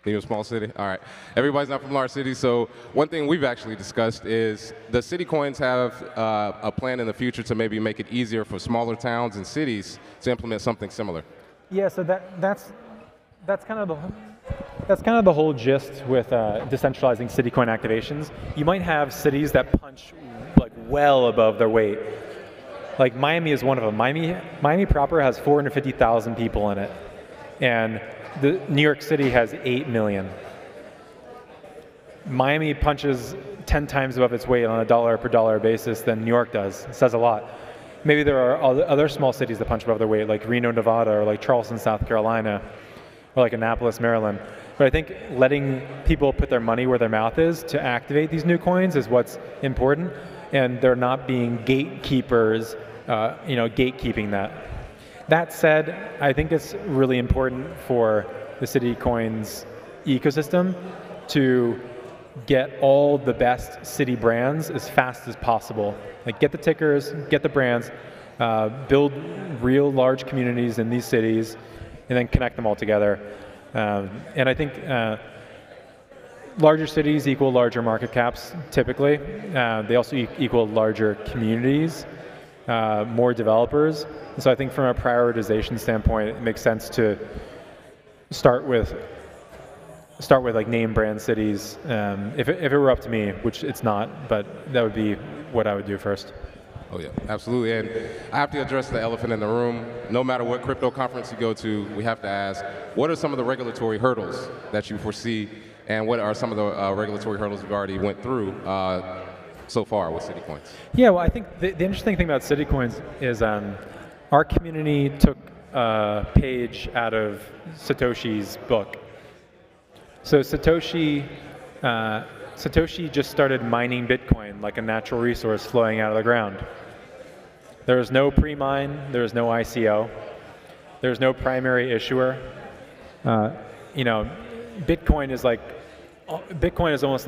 Medium, small city? All right. Everybody's not from large cities, so one thing we've actually discussed is the city coins have a plan in the future to maybe make it easier for smaller towns and cities to implement something similar. Yeah, so that's kind of the whole gist with decentralizing city coin activations. You might have cities that punch like well above their weight. Like Miami is one of them. Miami proper has 450,000 people in it, and New York City has 8 million. Miami punches 10 times above its weight on a dollar per dollar basis than New York does. It says a lot. Maybe there are other small cities that punch above their weight, like Reno, Nevada, or like Charleston, South Carolina, or like Annapolis, Maryland. But I think letting people put their money where their mouth is to activate these new coins is what's important, and they're not being gatekeepers, gatekeeping that. That said, I think it's really important for the city coins ecosystem to get all the best city brands as fast as possible. Like get the tickers, get the brands, build real large communities in these cities, and then connect them all together. And I think larger cities equal larger market caps, typically. They also equal larger communities, more developers. And so I think from a prioritization standpoint, it makes sense to start with like name brand cities. If it were up to me, which it's not, but that would be what I would do first. Oh yeah, absolutely. And I have to address the elephant in the room. No matter what crypto conference you go to, we have to ask, what are some of the regulatory hurdles that you foresee, and what are some of the regulatory hurdles you've already went through so far with city coins? Yeah, well, I think the interesting thing about city coins is our community took a page out of Satoshi's book. So Satoshi just started mining Bitcoin like a natural resource flowing out of the ground. There was no pre-mine, there was no ICO, there was no primary issuer. Bitcoin is almost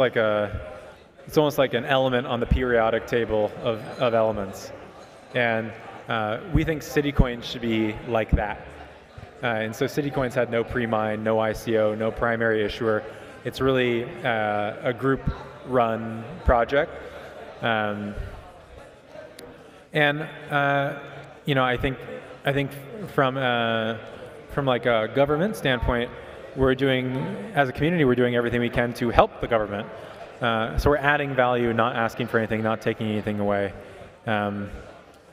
like an element on the periodic table of elements, and we think city coins should be like that. And so city coins had no pre-mine, no ICO, no primary issuer. It's really a group-run project, I think from like a government standpoint, as a community, we're doing everything we can to help the government. So we're adding value, not asking for anything, not taking anything away.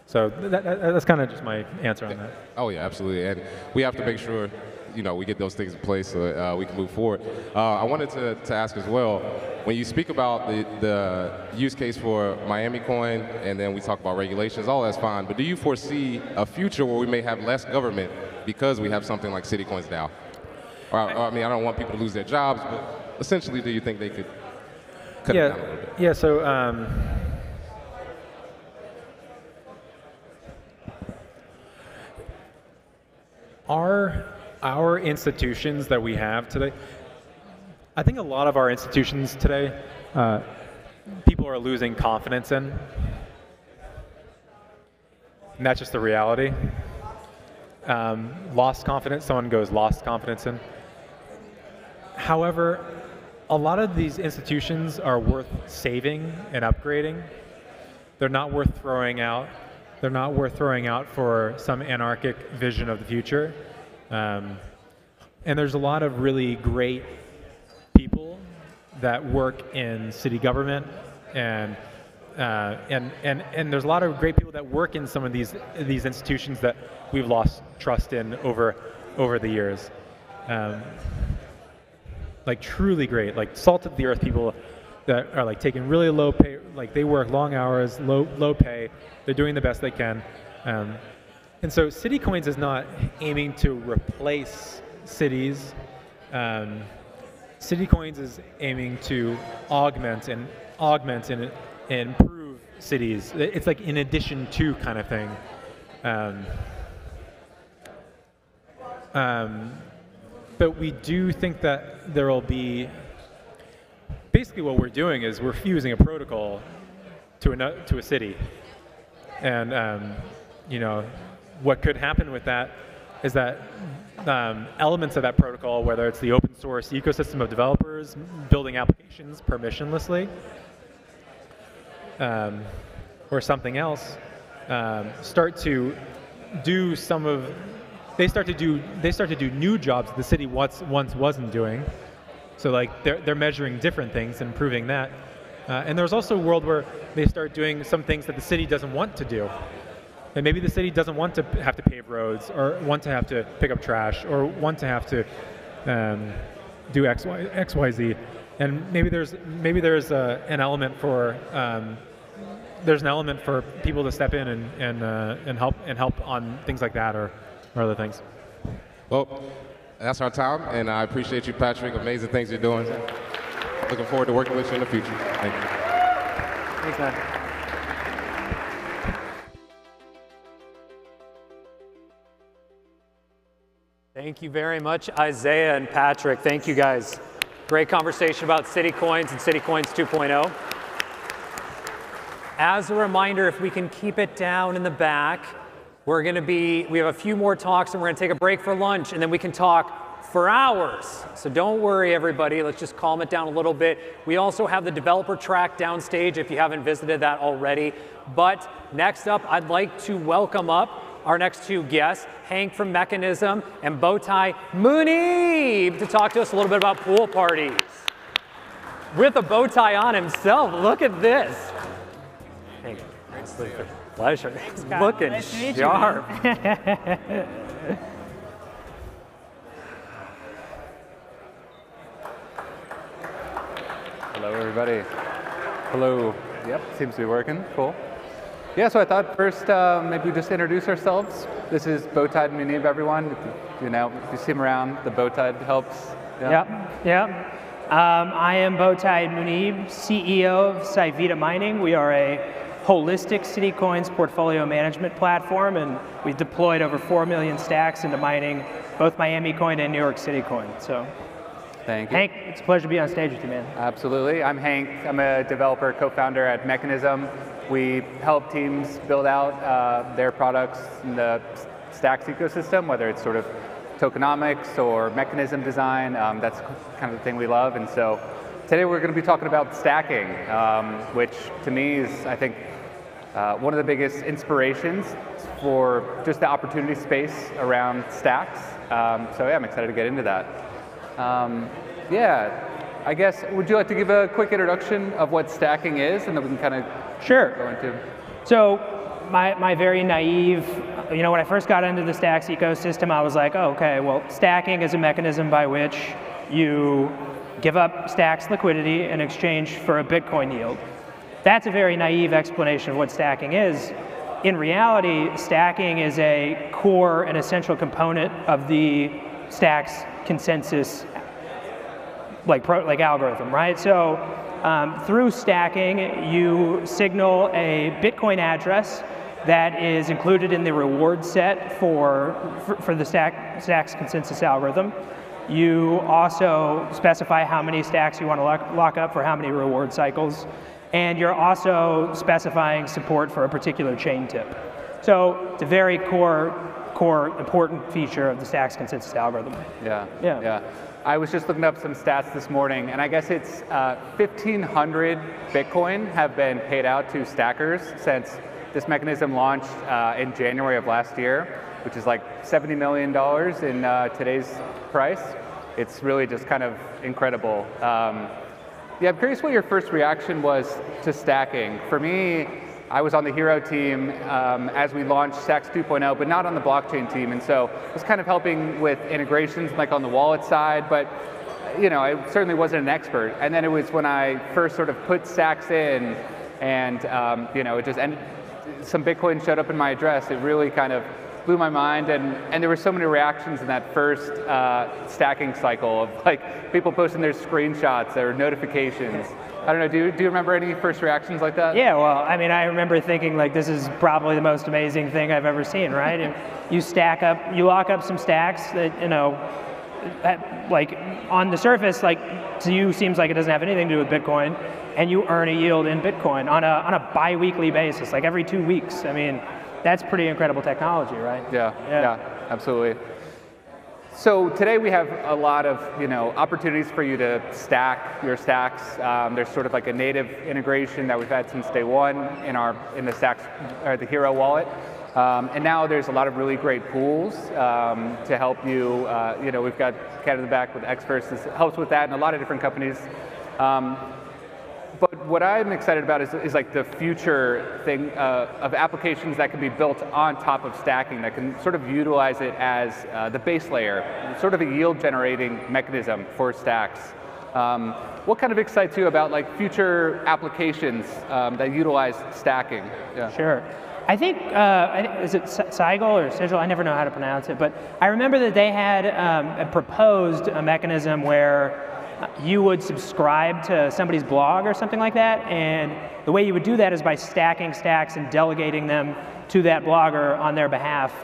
So that's kind of just my answer on that. Oh yeah, absolutely. And we have to make sure we get those things in place so we can move forward. I wanted to ask as well, when you speak about the use case for Miami Coin, and then we talk about regulations, all that's fine, but do you foresee a future where we may have less government because we have something like city coins now? Or I mean, I don't want people to lose their jobs, but essentially, do you think they could cut it down a little bit? Yeah, so our institutions that we have today, I think a lot of our institutions today people are losing confidence in. And that's just the reality. Lost confidence, someone goes lost confidence in. However, a lot of these institutions are worth saving and upgrading. They're not worth throwing out. They're not worth throwing out for some anarchic vision of the future. And there's a lot of really great people that work in city government, and there's a lot of great people that work in some of these institutions that we've lost trust in over the years. Like truly great, like salt of the earth people that are like taking really low pay, like they work long hours, low pay. They're doing the best they can. And so Citycoins is not aiming to replace cities. Citycoins is aiming to augment and improve cities. It's like in addition to kind of thing. But we do think that there will be, basically what we're doing is we're fusing a protocol to a city. And you know, what could happen with that is that elements of that protocol, whether it's the open source ecosystem of developers building applications permissionlessly, or something else, start to do some of, they start to do new jobs that the city once wasn't doing. So like they're measuring different things and improving that. And there's also a world where they start doing some things that the city doesn't want to do. And maybe the city doesn't want to have to pave roads, or want to have to pick up trash, or want to have to do X, Y, Z. And maybe there's an element for people to step in and help on things like that or other things. Well, that's our time, and I appreciate you, Patrick. Amazing things you're doing. Looking forward to working with you in the future. Thank you. Thanks, man. Thank you very much, Isaiah and Patrick. Thank you, guys. Great conversation about Citycoins and Citycoins 2.0. As a reminder, if we can keep it down in the back, we have a few more talks, and we're going to take a break for lunch, and then we can talk for hours. So don't worry, everybody. Let's just calm it down a little bit. We also have the developer track downstage if you haven't visited that already. But next up, I'd like to welcome up our next two guests, Hank from Mechanism and Bowtie Munib, to talk to us a little bit about pool parties. With a bow tie on himself, look at this. Hank, it's a pleasure. Looking nice sharp. Hello, everybody. Hello. Yep, seems to be working. Cool. Yeah, so I thought first maybe we just introduce ourselves. This is Bowtie Munib, everyone. If you see him around, the bow tie helps. Yeah. I am Bowtie Munib, CEO of Cyvita Mining. We are a holistic Citycoins portfolio management platform, and we've deployed over 4 million stacks into mining both Miami Coin and New York City Coin. So, thank you. Hank, it's a pleasure to be on stage with you, man. Absolutely. I'm Hank. I'm a developer, co-founder at Mechanism. We help teams build out their products in the Stacks ecosystem, whether it's sort of tokenomics or mechanism design. That's kind of the thing we love. And so today we're going to be talking about stacking, which to me is, I think, one of the biggest inspirations for just the opportunity space around stacks. So yeah, I'm excited to get into that. Yeah, I guess, would you like to give a quick introduction of what stacking is, and then we can kind of go into? So my very naive, when I first got into the Stacks ecosystem, I was like, oh, okay, well, stacking is a mechanism by which you give up Stacks liquidity in exchange for a Bitcoin yield. That's a very naive explanation of what stacking is. In reality, stacking is a core and essential component of the Stacks consensus algorithm, right? So through stacking, you signal a Bitcoin address that is included in the reward set for the Stacks consensus algorithm. You also specify how many stacks you want to lock up for how many reward cycles. And you're also specifying support for a particular chain tip. So it's a very core important feature of the stacks consensus algorithm. Yeah. I was just looking up some stats this morning, and I guess it's 1,500 Bitcoin have been paid out to stackers since this mechanism launched in January of last year, which is like $70 million in today's price. It's really just kind of incredible. Yeah, I'm curious what your first reaction was to stacking. For me, I was on the Hero team as we launched Stacks 2.0, but not on the blockchain team, and so I was kind of helping with integrations, like on the wallet side, but I certainly wasn't an expert. And then it was when I first sort of put Stacks in, and it just ended, some Bitcoin showed up in my address. It really kind of blew my mind, and there were so many reactions in that first stacking cycle of like people posting their screenshots, their notifications. I don't know, do you remember any first reactions like that? Yeah, well, I mean, I remember thinking like this is probably the most amazing thing I've ever seen, right? And you lock up some stacks that, like on the surface, like to you seems like it doesn't have anything to do with Bitcoin, and you earn a yield in Bitcoin on a bi-weekly basis, like every 2 weeks. I mean, that's pretty incredible technology, right? Yeah, absolutely. So today we have a lot of opportunities for you to stack your stacks. There's sort of like a native integration that we've had since day one in the Stacks or the Hero wallet, and now there's a lot of really great pools to help you. We've got Cat in the back with experts that helps with that, and a lot of different companies. But what I'm excited about is like the future thing of applications that can be built on top of stacking that can sort of utilize it as the base layer, sort of a yield generating mechanism for stacks. What kind of excites you about like future applications that utilize stacking? Yeah. Sure. I think, is it Sigel or Sigil? I never know how to pronounce it, but I remember that they had proposed a mechanism where you would subscribe to somebody's blog or something like that, and the way you would do that is by stacking stacks and delegating them to that blogger on their behalf.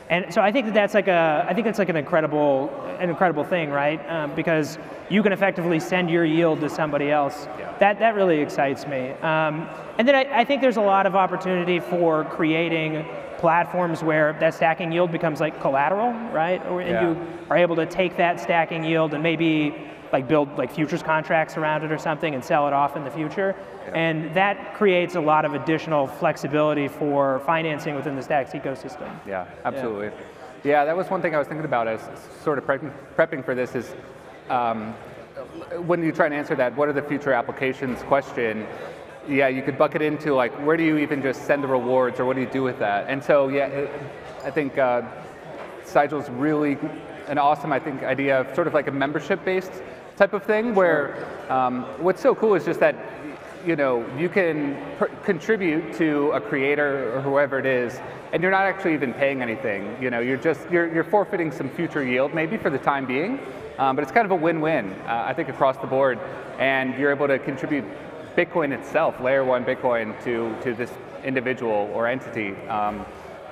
And so I think that's like an incredible thing, right? Because you can effectively send your yield to somebody else. Yeah. That really excites me. And then I think there's a lot of opportunity for creating platforms where that stacking yield becomes like collateral, right? And you are able to take that stacking yield and maybe like build like futures contracts around it or something and sell it off in the future. Yeah. And that creates a lot of additional flexibility for financing within the Stacks ecosystem. Yeah, absolutely. Yeah, that was one thing I was thinking about as sort of prepping for this is when you try and answer that, what are the future applications question, yeah, you could bucket into like, where do you even just send the rewards or what do you do with that? And so, yeah, I think Sigel's really an awesome, idea of sort of like a membership-based type of thing where what's so cool is just that you can contribute to a creator or whoever it is, and you're not actually even paying anything. You're forfeiting some future yield maybe for the time being, but it's kind of a win-win I think across the board, and you're able to contribute Bitcoin itself, layer 1 Bitcoin to this individual or entity.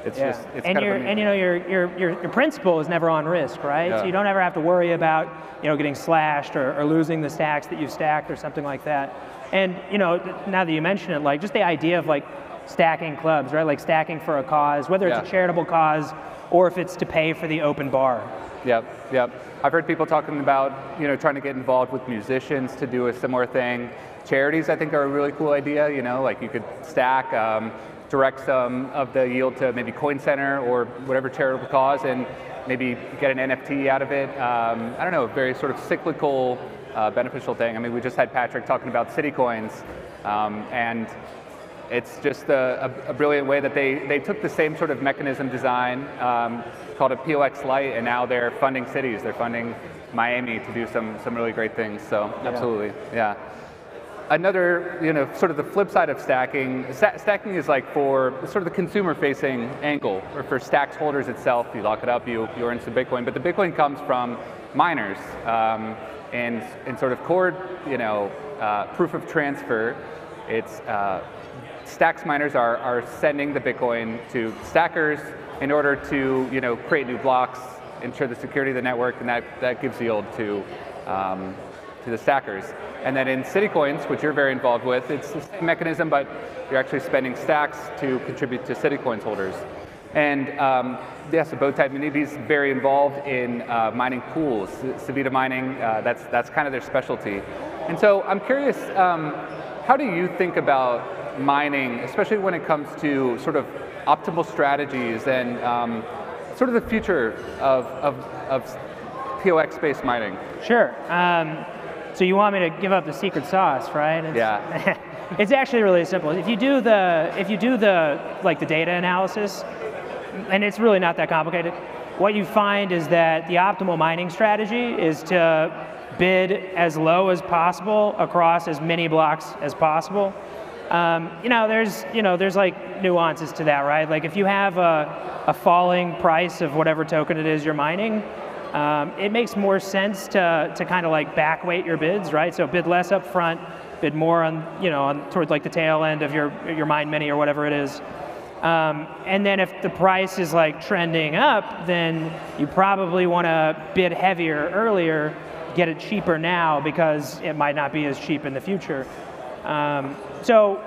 It's just, it's and your principal is never on risk, right? Yeah. So you don't ever have to worry about getting slashed or losing the stacks that you've stacked or something like that. And now that you mention it, like just the idea of like stacking clubs, right? Like stacking for a cause, whether it's a charitable cause or if it's to pay for the open bar. Yep. I've heard people talking about trying to get involved with musicians to do a similar thing. Charities, I think, are a really cool idea. Like you could stack. Direct some of the yield to maybe Coin Center or whatever charitable cause and maybe get an NFT out of it. I don't know, a very sort of cyclical, beneficial thing. I mean, we just had Patrick talking about city coins, and it's just a brilliant way that they took the same sort of mechanism design called a POX Lite, and now they're funding cities. They're funding Miami to do some really great things, so absolutely, yeah. Another, sort of the flip side of stacking, stacking is like for sort of the consumer-facing angle, or for Stacks holders itself, you lock it up, you earn some Bitcoin, but the Bitcoin comes from miners, and sort of core, proof of transfer. It's Stacks miners are sending the Bitcoin to stackers in order to, create new blocks, ensure the security of the network, and that gives yield to the stackers. And then in Citycoins, which you're very involved with, it's the same mechanism, but you're actually spending stacks to contribute to Citycoins holders. And yes, the Bowtie community is very involved in mining pools. Savita mining, that's kind of their specialty. And so I'm curious, how do you think about mining, especially when it comes to sort of optimal strategies and sort of the future of POX-based mining? Sure. So you want me to give up the secret sauce, right? Yeah. It's actually really simple. If you do the data analysis, and it's really not that complicated, what you find is that the optimal mining strategy is to bid as low as possible across as many blocks as possible. There's like nuances to that, right? Like if you have a falling price of whatever token it is you're mining, it makes more sense to kind of like backweight your bids, right? So bid less up front, bid more towards like the tail end of your mine mini or whatever it is. And then if the price is like trending up, then you probably want to bid heavier earlier, get it cheaper now because it might not be as cheap in the future. So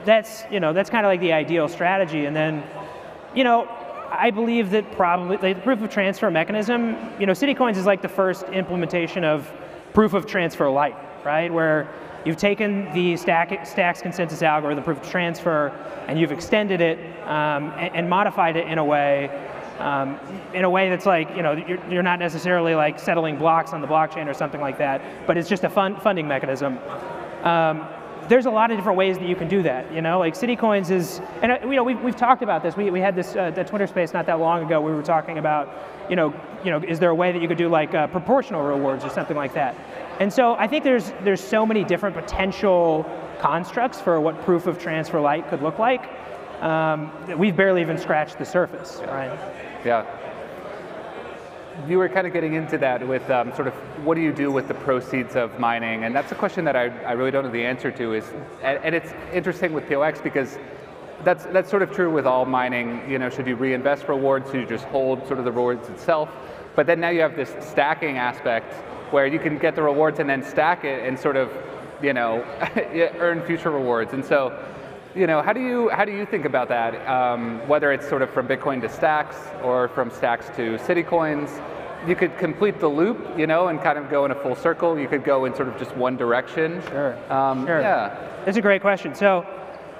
that's kind of like the ideal strategy. And then, I believe that probably the proof of transfer mechanism, Citycoins is like the first implementation of proof of transfer light, right? Where you've taken the Stacks consensus algorithm, proof of transfer, and you've extended it and modified it in a way that's like, you're not necessarily like settling blocks on the blockchain or something like that, but it's just a funding mechanism. There's a lot of different ways that you can do that, like Citycoins is, and we've talked about this. We had this the Twitter space not that long ago. We were talking about, is there a way that you could do like proportional rewards or something like that? And so I think there's so many different potential constructs for what proof of transfer light could look like that we've barely even scratched the surface, right? Yeah. You were kind of getting into that with sort of what do you do with the proceeds of mining, and that's a question that I really don't know the answer to. And it's interesting with POX because that's sort of true with all mining. Should you reinvest rewards? Should you just hold sort of the rewards itself? But then now you have this stacking aspect where you can get the rewards and then stack it and sort of earn future rewards. And so how do you think about that? Whether it's sort of from Bitcoin to Stacks or from Stacks to Citycoins, you could complete the loop, and kind of go in a full circle. You could go in sort of just one direction. Sure. Sure. Yeah. That's a great question. So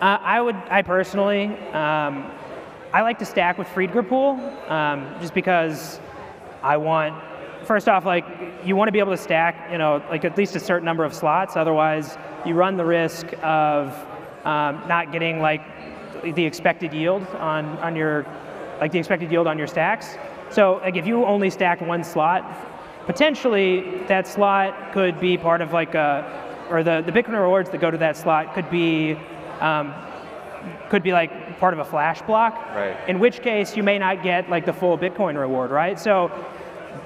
I personally, I like to stack with Friedger pool, just because I want, first off, like you want to be able to stack, like at least a certain number of slots. Otherwise, you run the risk of not getting like the expected yield on your stacks. So like if you only stack one slot, potentially that slot could be part of like or the Bitcoin rewards that go to that slot could be like part of a flash block. Right. In which case you may not get like the full Bitcoin reward, right? So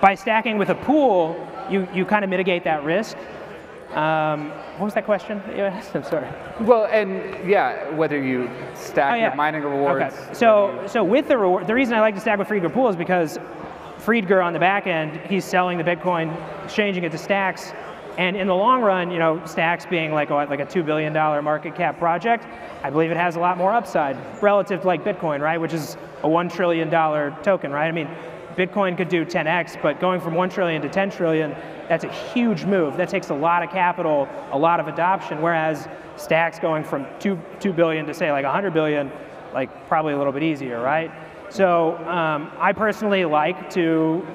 by stacking with a pool, you kind of mitigate that risk. What was that question that you asked? I'm sorry. Well, and yeah, whether you stack your mining rewards. Okay. So with the reward, the reason I like to stack with Friedger pool is because Friedger on the back end, he's selling the Bitcoin, exchanging it to Stacks, and in the long run, Stacks being like a $2 billion market cap project, I believe it has a lot more upside relative to like Bitcoin, right? Which is a $1 trillion token, right? I mean, Bitcoin could do 10x, but going from 1 trillion to 10 trillion, that's a huge move. That takes a lot of capital, a lot of adoption, whereas Stacks going from 2 billion to say like 100 billion, like probably a little bit easier, right? So I personally like to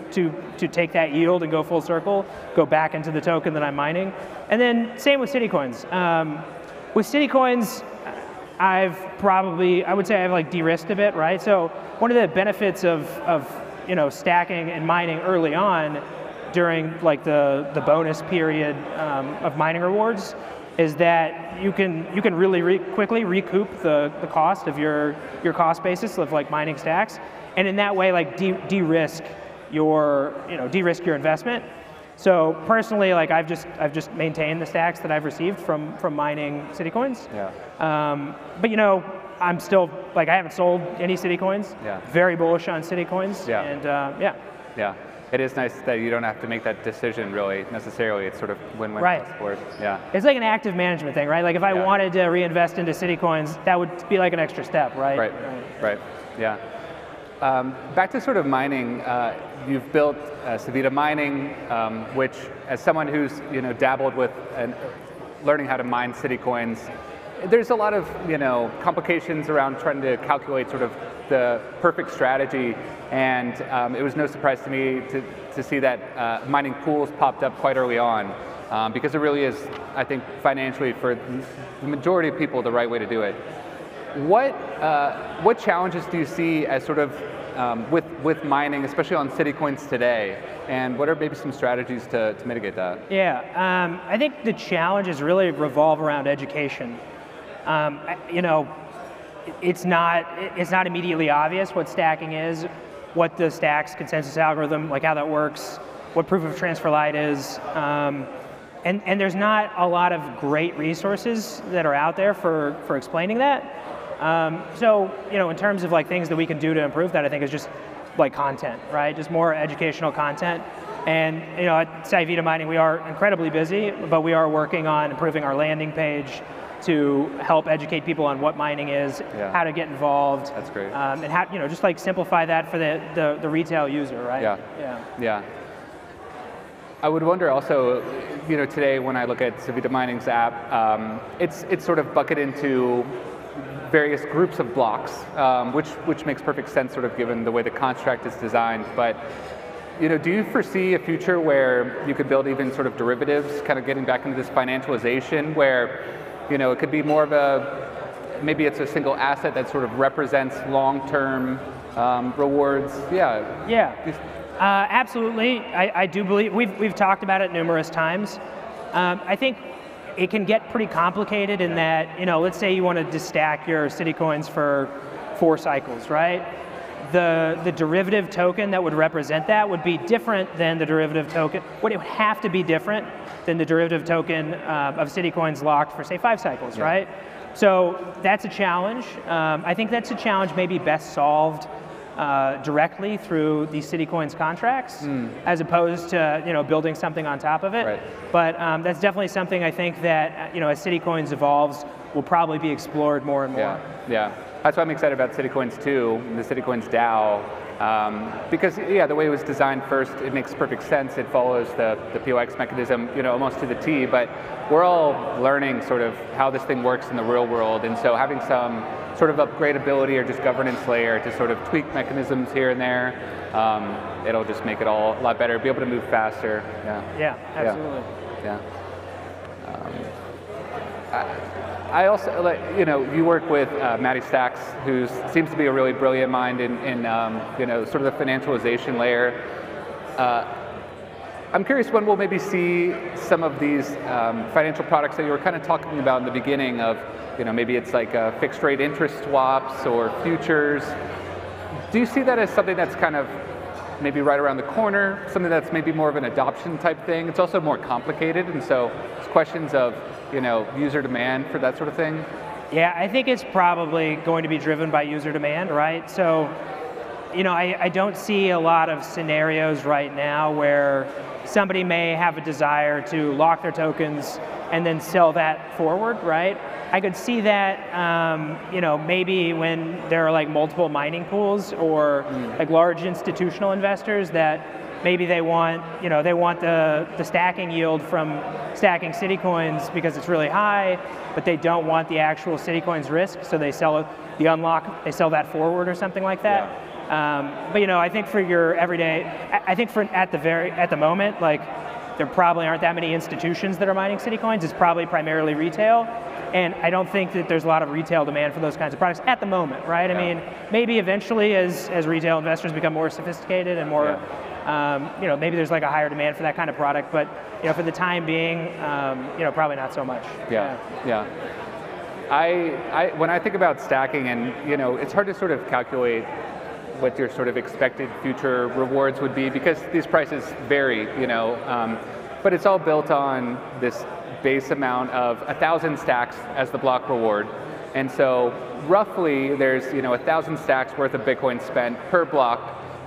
take that yield and go full circle, go back into the token that I'm mining. And then same with Citycoins. With Citycoins, I would say I've like de-risked a bit, right? So one of the benefits of stacking and mining early on during like the bonus period of mining rewards is that you can really quickly recoup the cost of your cost basis of like mining Stacks, and in that way like de-risk your investment. So personally, like I've just maintained the Stacks that I've received from mining Citycoins. Yeah. But I'm still like I haven't sold any Citycoins. Yeah. Very bullish on Citycoins. Yeah. And yeah. Yeah. it is nice that you don't have to make that decision really necessarily. It's sort of win-win Right. across the board. Yeah. It's like an active management thing, right? Like if I wanted to reinvest into city coins, that would be like an extra step, right? Right. Yeah. Back to sort of mining. You've built Savita Mining, which, as someone who's dabbled with and learning how to mine city coins, there's a lot of complications around trying to calculate sort of the perfect strategy, and it was no surprise to me to see that mining pools popped up quite early on, because it really is, I think, financially for the majority of people the right way to do it. What challenges do you see as sort of with mining, especially on city coins today, and what are maybe some strategies to mitigate that? Yeah, I think the challenges really revolve around education. It's not immediately obvious what stacking is, what the Stacks consensus algorithm, like how that works, what proof of transfer light is, and there's not a lot of great resources that are out there for explaining that. So in terms of like things that we can do to improve that, I think is just like content, right? Just more educational content. And at Savita Mining, we are incredibly busy, but we are working on improving our landing page to help educate people on what mining is, how to get involved. That's great. And how just like simplify that for the retail user, right? Yeah. I would wonder also, today when I look at Savita Mining's app, it's sort of bucketed into various groups of blocks, which makes perfect sense, sort of given the way the construct is designed. But do you foresee a future where you could build even sort of derivatives, kind of getting back into this financialization, where it could be more of maybe it's a single asset that sort of represents long-term rewards? Absolutely. I do believe we've talked about it numerous times. I think it can get pretty complicated in that, let's say you want to destack your city coins for 4 cycles, right? The derivative token that would represent that would be different than the derivative token. It would have to be different than the derivative token of city coins locked for, say, 5 cycles, right? So that's a challenge. I think that's a challenge maybe best solved directly through these city coins contracts, as opposed to building something on top of it. Right. But that's definitely something I think that as city coins evolves will probably be explored more and more. Yeah. That's why I'm excited about city coins too, the city coins DAO, because the way it was designed first, it makes perfect sense. It follows the POX mechanism, almost to the T. But we're all learning sort of how this thing works in the real world, and so having some sort of upgradability or just governance layer to sort of tweak mechanisms here and there, it'll just make it all a lot better, be able to move faster. Yeah, absolutely. I also, you work with Matty Stacks, who seems to be a really brilliant mind in sort of the financialization layer. I'm curious when we'll maybe see some of these financial products that you were kind of talking about in the beginning of, maybe it's like fixed rate interest swaps or futures. Do you see that as something that's kind of maybe right around the corner, something that's maybe more of an adoption type thing? It's also more complicated, and so it's questions of user demand for that sort of thing. Yeah, I think it's probably going to be driven by user demand, right? So, I don't see a lot of scenarios right now where somebody may have a desire to lock their tokens and then sell that forward, right? I could see that, maybe when there are like multiple mining pools or like large institutional investors that maybe they want, the stacking yield from stacking city coins because it's really high, but they don't want the actual city coins risk, so they sell it, the unlock, they sell that forward or something like that. But I think for your everyday, I think for at the moment, like there probably aren't that many institutions that are mining city coins. It's probably primarily retail, and I don't think that there's a lot of retail demand for those kinds of products at the moment, right? I mean, maybe eventually as retail investors become more sophisticated and more, maybe there's like a higher demand for that kind of product, but for the time being, probably not so much. When I think about stacking, and it's hard to sort of calculate what your sort of expected future rewards would be because these prices vary, but it's all built on this base amount of 1,000 stacks as the block reward. And so roughly there's 1,000 stacks worth of Bitcoin spent per block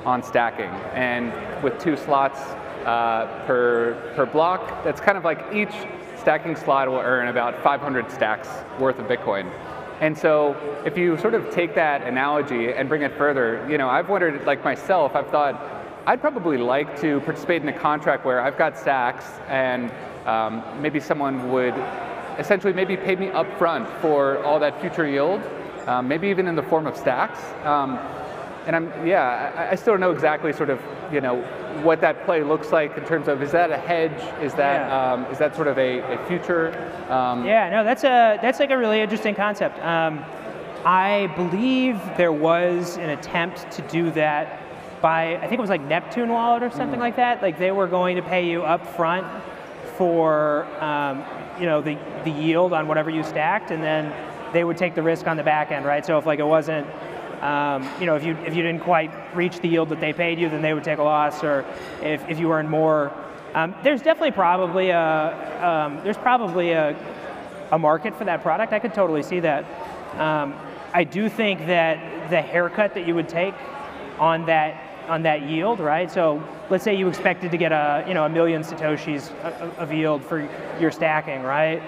on stacking. And with 2 slots per block, that's kind of like each stacking slot will earn about 500 stacks worth of Bitcoin. And so if you sort of take that analogy and bring it further, you know, I've wondered, like myself, I've thought, I'd probably like to participate in a contract where I've got stacks and maybe someone would essentially maybe pay me up front for all that future yield, maybe even in the form of stacks. And I still don't know exactly sort of, you know, what that play looks like in terms of, is that a hedge? Is that is that sort of a future? Yeah, no, that's like a really interesting concept. I believe there was an attempt to do that by, I think it was like Neptune Wallet or something like that. Like they were going to pay you up front for you know, the yield on whatever you stacked, and then they would take the risk on the back end, right? So if like it wasn't, you know, if you didn't quite reach the yield that they paid you, then they would take a loss, or if you earned more. There's definitely probably a market for that product. I could totally see that. I do think that the haircut that you would take on that yield, right? So let's say you expected to get a million Satoshis of yield for your stacking, right?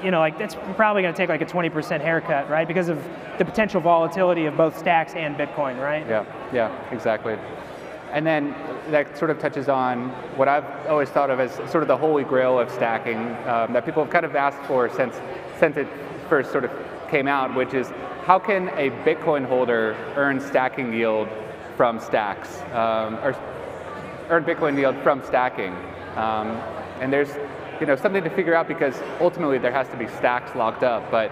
You know, like that's probably going to take like a 20% haircut, right? Because of the potential volatility of both stacks and Bitcoin, right? Yeah, exactly. And then that sort of touches on what I've always thought of as sort of the holy grail of stacking that people have kind of asked for since it first sort of came out, which is how can a Bitcoin holder earn stacking yield from stacks, or earn Bitcoin yield from stacking? And there's, you know, something to figure out, because ultimately there has to be stacks locked up. But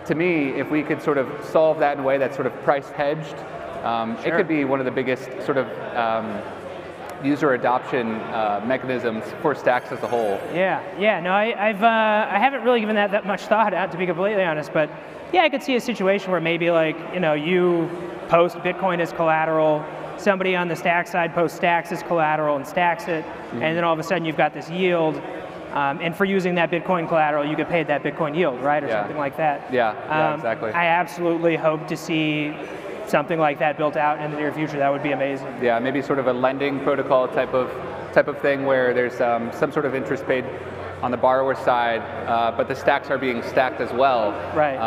to me, if we could sort of solve that in a way that's sort of price hedged, it could be one of the biggest sort of user adoption mechanisms for stacks as a whole. Yeah. No, I haven't really given that much thought out, to be completely honest. But yeah, I could see a situation where maybe like, you know, you post Bitcoin as collateral, somebody on the stack side posts stacks as collateral and stacks it, and then all of a sudden you've got this yield. And for using that Bitcoin collateral, you get paid that Bitcoin yield, right, or something like that. Yeah, exactly. I absolutely hope to see something like that built out in the near future. That would be amazing. Yeah, maybe sort of a lending protocol type of thing where there's some sort of interest paid on the borrower side, but the stacks are being stacked as well. Right.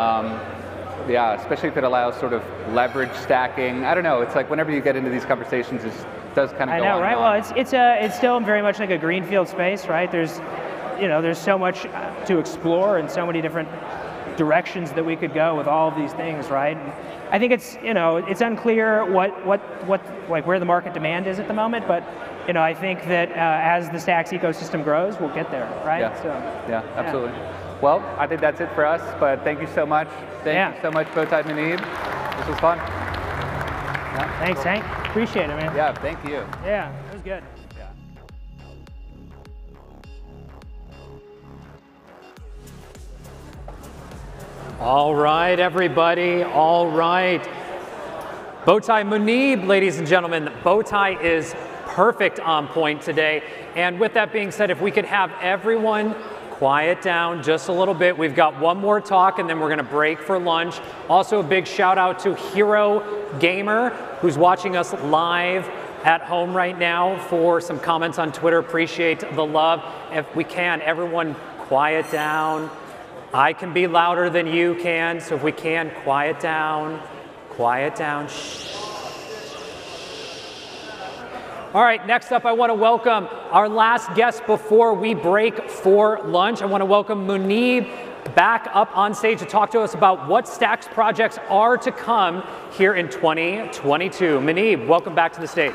Yeah, especially if it allows sort of leverage stacking. I don't know. It's like whenever you get into these conversations, it does kind of go on. I know, right? Well, it's still very much like a greenfield space, right? There's so much to explore and so many different directions that we could go with all of these things, right? And I think it's unclear what where the market demand is at the moment, but I think that as the Stacks ecosystem grows, we'll get there, right? Yeah, absolutely. Well, I think that's it for us, but thank you so much. Thank you so much, Bowtie Muneeb. This was fun. Thanks, Hank. Appreciate it, man. Yeah, thank you. Yeah, it was good. All right, everybody. All right. Bowtie Muneeb, ladies and gentlemen. Bowtie is perfect on point today. And with that being said, if we could have everyone quiet down just a little bit. We've got one more talk and then we're going to break for lunch. Also a big shout out to Hero Gamer, who's watching us live at home right now, for some comments on Twitter. Appreciate the love. If we can, everyone quiet down. I can be louder than you can, so if we can, quiet down. Quiet down. Shh. All right, next up, I want to welcome our last guest before we break for lunch. I want to welcome Muneeb back up on stage to talk to us about what Stacks projects are to come here in 2022. Muneeb, welcome back to the stage.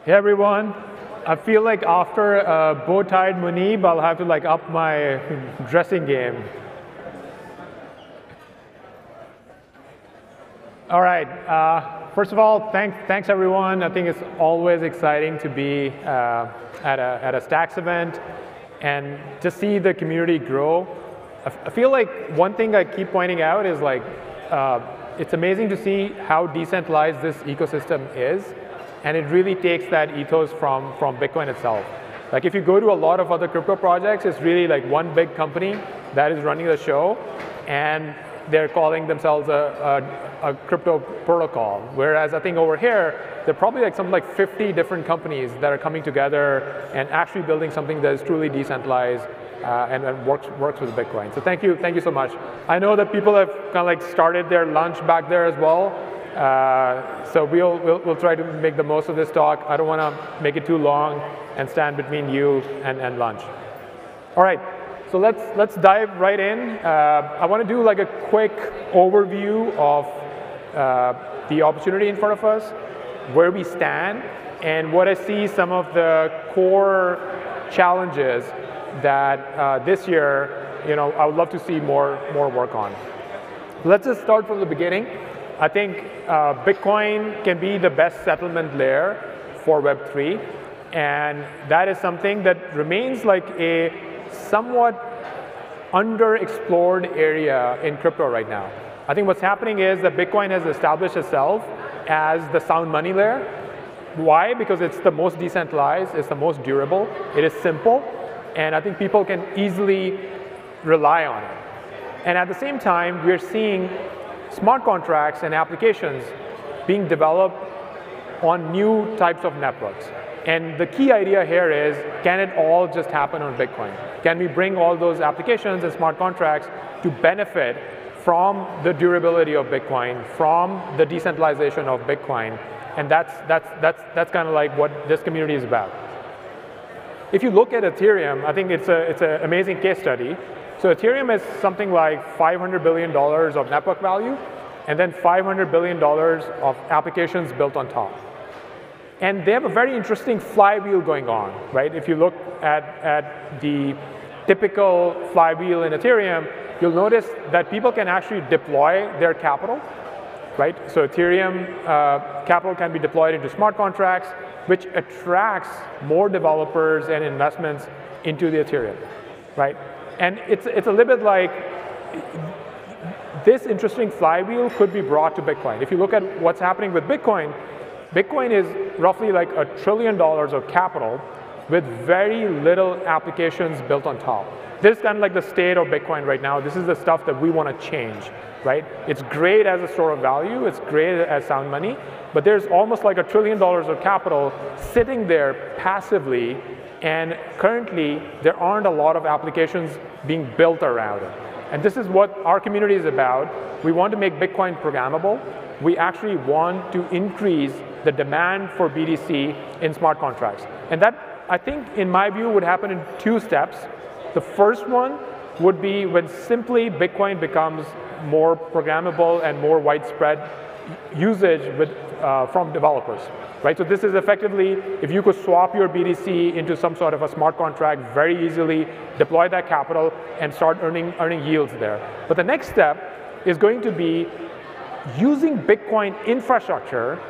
Hey everyone, I feel like after bow-tied Muneeb, I'll have to up my dressing game. All right, first of all, thanks everyone. I think it's always exciting to be at a Stacks event and to see the community grow. I feel like one thing I keep pointing out is it's amazing to see how decentralized this ecosystem is. And it really takes that ethos from Bitcoin itself. Like if you go to a lot of other crypto projects, it's really like one big company that is running the show, and they're calling themselves a crypto protocol. Whereas I think over here, there are probably like something like 50 different companies that are coming together and actually building something that is truly decentralized and works with Bitcoin. So thank you so much. I know that people have kind of like started their lunch back there as well. So we'll try to make the most of this talk. I don't want to make it too long and stand between you and lunch. All right, so let's dive right in. I want to do like a quick overview of the opportunity in front of us, where we stand, and what I see some of the core challenges that this year, I would love to see more work on. Let's just start from the beginning. I think Bitcoin can be the best settlement layer for Web3, and that is something that remains like a somewhat underexplored area in crypto right now. I think what's happening is that Bitcoin has established itself as the sound money layer. Why? Because it's the most decentralized, it's the most durable, it is simple, and I think people can easily rely on it. And at the same time, we're seeing smart contracts and applications being developed on new types of networks. And the key idea here is, can it all just happen on Bitcoin? Can we bring all those applications and smart contracts to benefit from the durability of Bitcoin, from the decentralization of Bitcoin? And that's kind of like what this community is about. If you look at Ethereum, I think it's an amazing case study. So Ethereum is something like $500 billion of network value, and then $500 billion of applications built on top. And they have a very interesting flywheel going on, right? If you look at the typical flywheel in Ethereum, you'll notice that people can actually deploy their capital, right? So Ethereum capital can be deployed into smart contracts, which attracts more developers and investments into the Ethereum, right? And it's a little bit like this interesting flywheel could be brought to Bitcoin. If you look at what's happening with Bitcoin, Bitcoin is roughly like $1 trillion of capital with very little applications built on top. This is kind of like the state of Bitcoin right now. This is the stuff that we want to change, right? It's great as a store of value. It's great as sound money. But there's almost like $1 trillion of capital sitting there passively. And currently, there aren't a lot of applications being built around it. And this is what our community is about. We want to make Bitcoin programmable. We actually want to increase the demand for BTC in smart contracts. And that, I think, in my view, would happen in two steps. The first one would be when simply Bitcoin becomes more programmable and more widespread usage from developers, right? So this is effectively, if you could swap your BTC into some sort of a smart contract very easily, deploy that capital, and start earning yields there. But the next step is going to be using Bitcoin infrastructure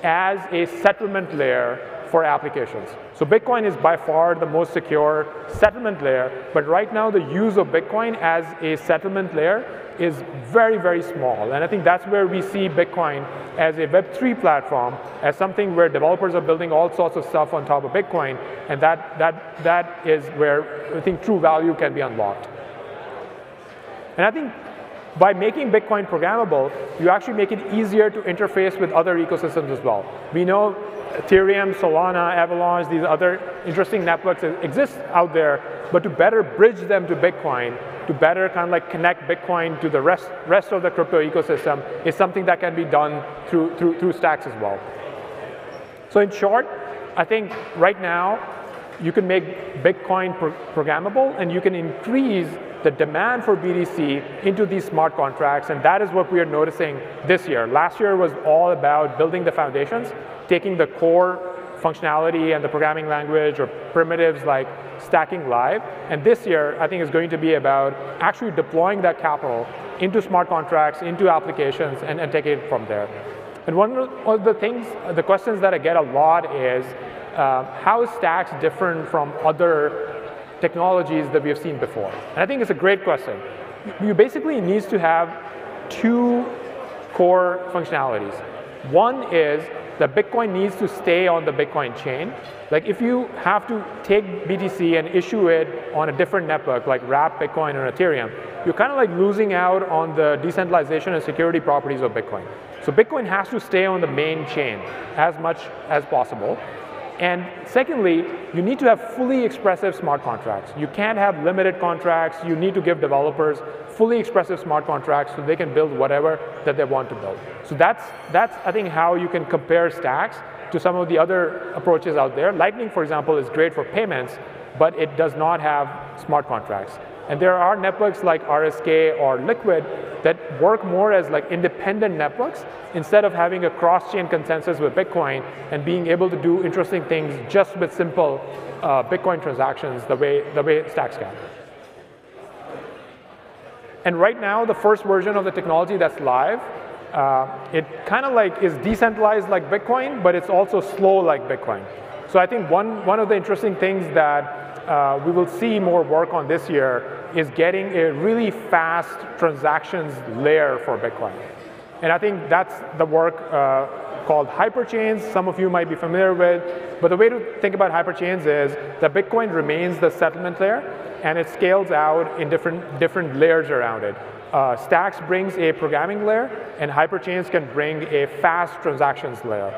as a settlement layer for applications. So Bitcoin is by far the most secure settlement layer, but right now the use of Bitcoin as a settlement layer is very, very small. And I think that's where we see Bitcoin as a Web3 platform, as something where developers are building all sorts of stuff on top of Bitcoin, and that is where I think true value can be unlocked. And I think by making Bitcoin programmable, you actually make it easier to interface with other ecosystems as well. We know Ethereum, Solana, Avalanche, these other interesting networks exist out there, but to better bridge them to Bitcoin, to better kind of like connect Bitcoin to the rest of the crypto ecosystem is something that can be done through Stacks as well. So in short, I think right now you can make Bitcoin programmable, and you can increase the demand for BTC into these smart contracts, and that is what we are noticing this year. Last year was all about building the foundations, taking the core functionality and the programming language or primitives like stacking live. And this year, I think, is going to be about actually deploying that capital into smart contracts, into applications, and taking it from there. And one of the things, the questions that I get a lot is, how is Stacks different from other technologies that we have seen before? And I think it's a great question. You basically need to have two core functionalities. One is that Bitcoin needs to stay on the Bitcoin chain. Like if you have to take BTC and issue it on a different network, like wrap Bitcoin or Ethereum, you're kind of like losing out on the decentralization and security properties of Bitcoin. So Bitcoin has to stay on the main chain as much as possible. And secondly, you need to have fully expressive smart contracts. You can't have limited contracts. You need to give developers fully expressive smart contracts so they can build whatever that they want to build. So that's I think, how you can compare stacks to some of the other approaches out there. Lightning, for example, is great for payments, but it does not have smart contracts. And there are networks like RSK or Liquid that work more as like independent networks instead of having a cross-chain consensus with Bitcoin and being able to do interesting things just with simple Bitcoin transactions the way stacks can. And right now, the first version of the technology that's live, it kind of like is decentralized like Bitcoin, but it's also slow like Bitcoin. So I think one of the interesting things that we will see more work on this year is getting a really fast transactions layer for Bitcoin. And I think that's the work called hyperchains. Some of you might be familiar with. But the way to think about hyperchains is that Bitcoin remains the settlement layer, and it scales out in different layers around it. Stacks brings a programming layer, and hyperchains can bring a fast transactions layer.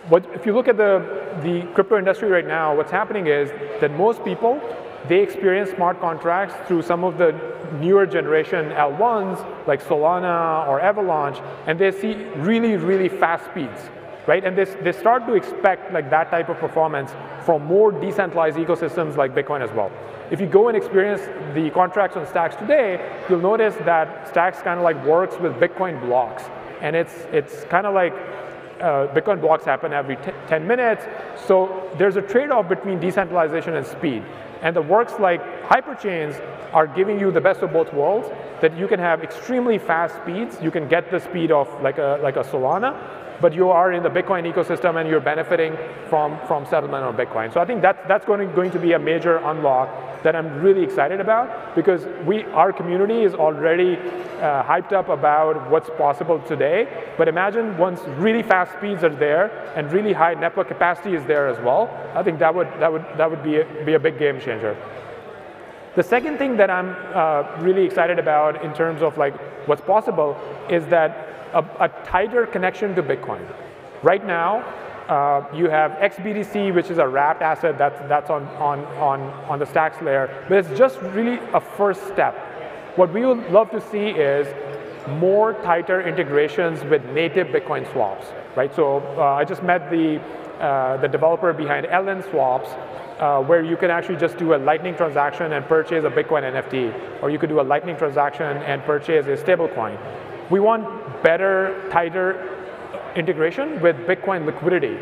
But if you look at the crypto industry right now, what's happening is that most people, they experience smart contracts through some of the newer generation L1s, like Solana or Avalanche, and they see really, really fast speeds, right? And they start to expect like that type of performance from more decentralized ecosystems like Bitcoin as well. If you go and experience the contracts on Stacks today, you'll notice that Stacks kind of like works with Bitcoin blocks. And it's kind of like Bitcoin blocks happen every 10 minutes. So there's a trade-off between decentralization and speed. And the works like hyperchains are giving you the best of both worlds, that you can have extremely fast speeds. You can get the speed of like a Solana, but you are in the Bitcoin ecosystem and you're benefiting from settlement on Bitcoin. So I think that's going to be a major unlock that I'm really excited about, because our community is already hyped up about what's possible today. But imagine once really fast speeds are there and really high network capacity is there as well, I think that would be a big game changer. The second thing that I'm really excited about in terms of like what's possible is that a tighter connection to Bitcoin. Right now, you have XBTC, which is a wrapped asset that's on the Stacks layer, but it's just really a first step. What we would love to see is more tighter integrations with native Bitcoin swaps, right? So I just met the developer behind LN Swaps, where you can actually just do a Lightning transaction and purchase a Bitcoin NFT, or you could do a Lightning transaction and purchase a stablecoin. We want better, tighter integration with Bitcoin liquidity,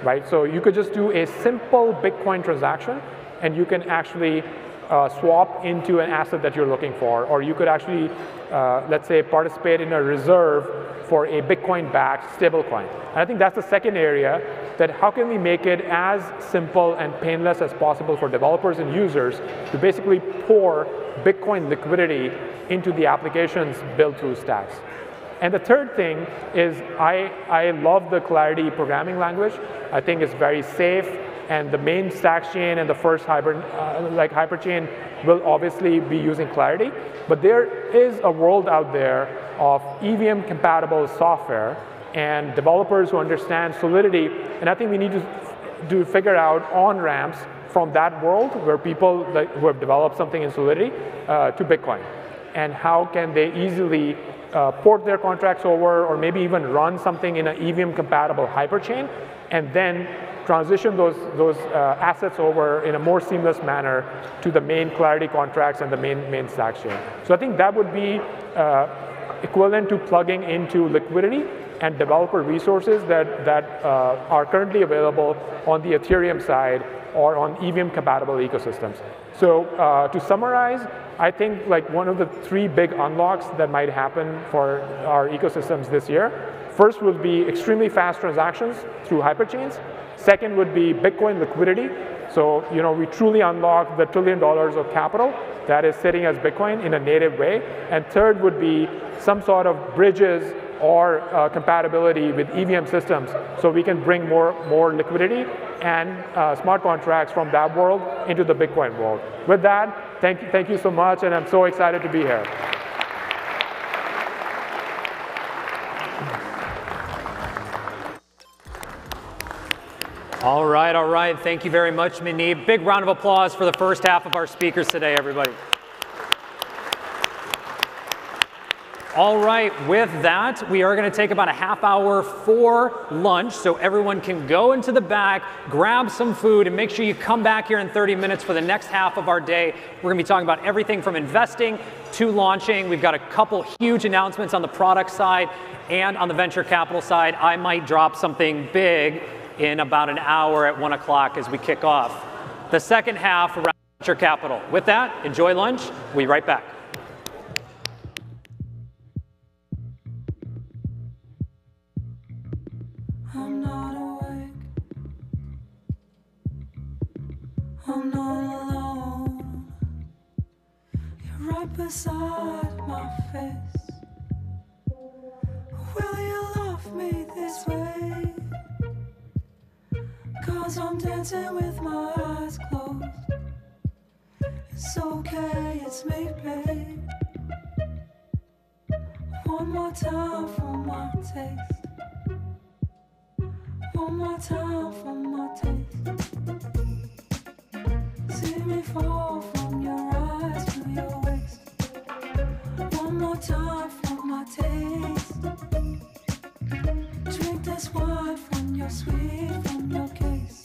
right? So you could just do a simple Bitcoin transaction, and you can actually swap into an asset that you're looking for, or you could actually, let's say, participate in a reserve for a Bitcoin-backed stablecoin. And I think that's the second area, that how can we make it as simple and painless as possible for developers and users to basically pour Bitcoin liquidity into the applications built through Stacks. And the third thing is I love the Clarity programming language. I think it's very safe, and the main Stacks chain and the first hyperchain will obviously be using Clarity. But there is a world out there of EVM-compatible software and developers who understand Solidity, and I think we need to figure out on-ramps from that world where people who have developed something in Solidity to Bitcoin. And how can they easily port their contracts over, or maybe even run something in an EVM-compatible hyperchain, and then transition those assets over in a more seamless manner to the main Clarity contracts and the main Stacks chain. So I think that would be equivalent to plugging into liquidity and developer resources that are currently available on the Ethereum side or on EVM-compatible ecosystems. So to summarize, I think like one of the three big unlocks that might happen for our ecosystems this year, first would be extremely fast transactions through hyperchains. Second would be Bitcoin liquidity. So we truly unlock the $1 trillion of capital that is sitting as Bitcoin in a native way. And third would be some sort of bridges or compatibility with EVM systems so we can bring more liquidity and smart contracts from that world into the Bitcoin world. With that, thank you so much, and I'm so excited to be here. All right. Thank you very much, Manib. Big round of applause for the first half of our speakers today, everybody. All right, with that, we are going to take about a half hour for lunch, so everyone can go into the back, grab some food, and make sure you come back here in 30 minutes for the next half of our day. We're going to be talking about everything from investing to launching. We've got a couple huge announcements on the product side and on the venture capital side. I might drop something big in about an hour at 1 o'clock as we kick off the second half around venture capital. With that, enjoy lunch. We'll be right back. I'm not awake. I'm not alone. You're right beside my face. Will you love me this way? 'Cause I'm dancing with my eyes closed. It's okay, it's me, babe. One more time for my taste. One more time for my taste. See me fall from your eyes to your waist. One more time for my taste. Drink this wine from your sweet, from your case.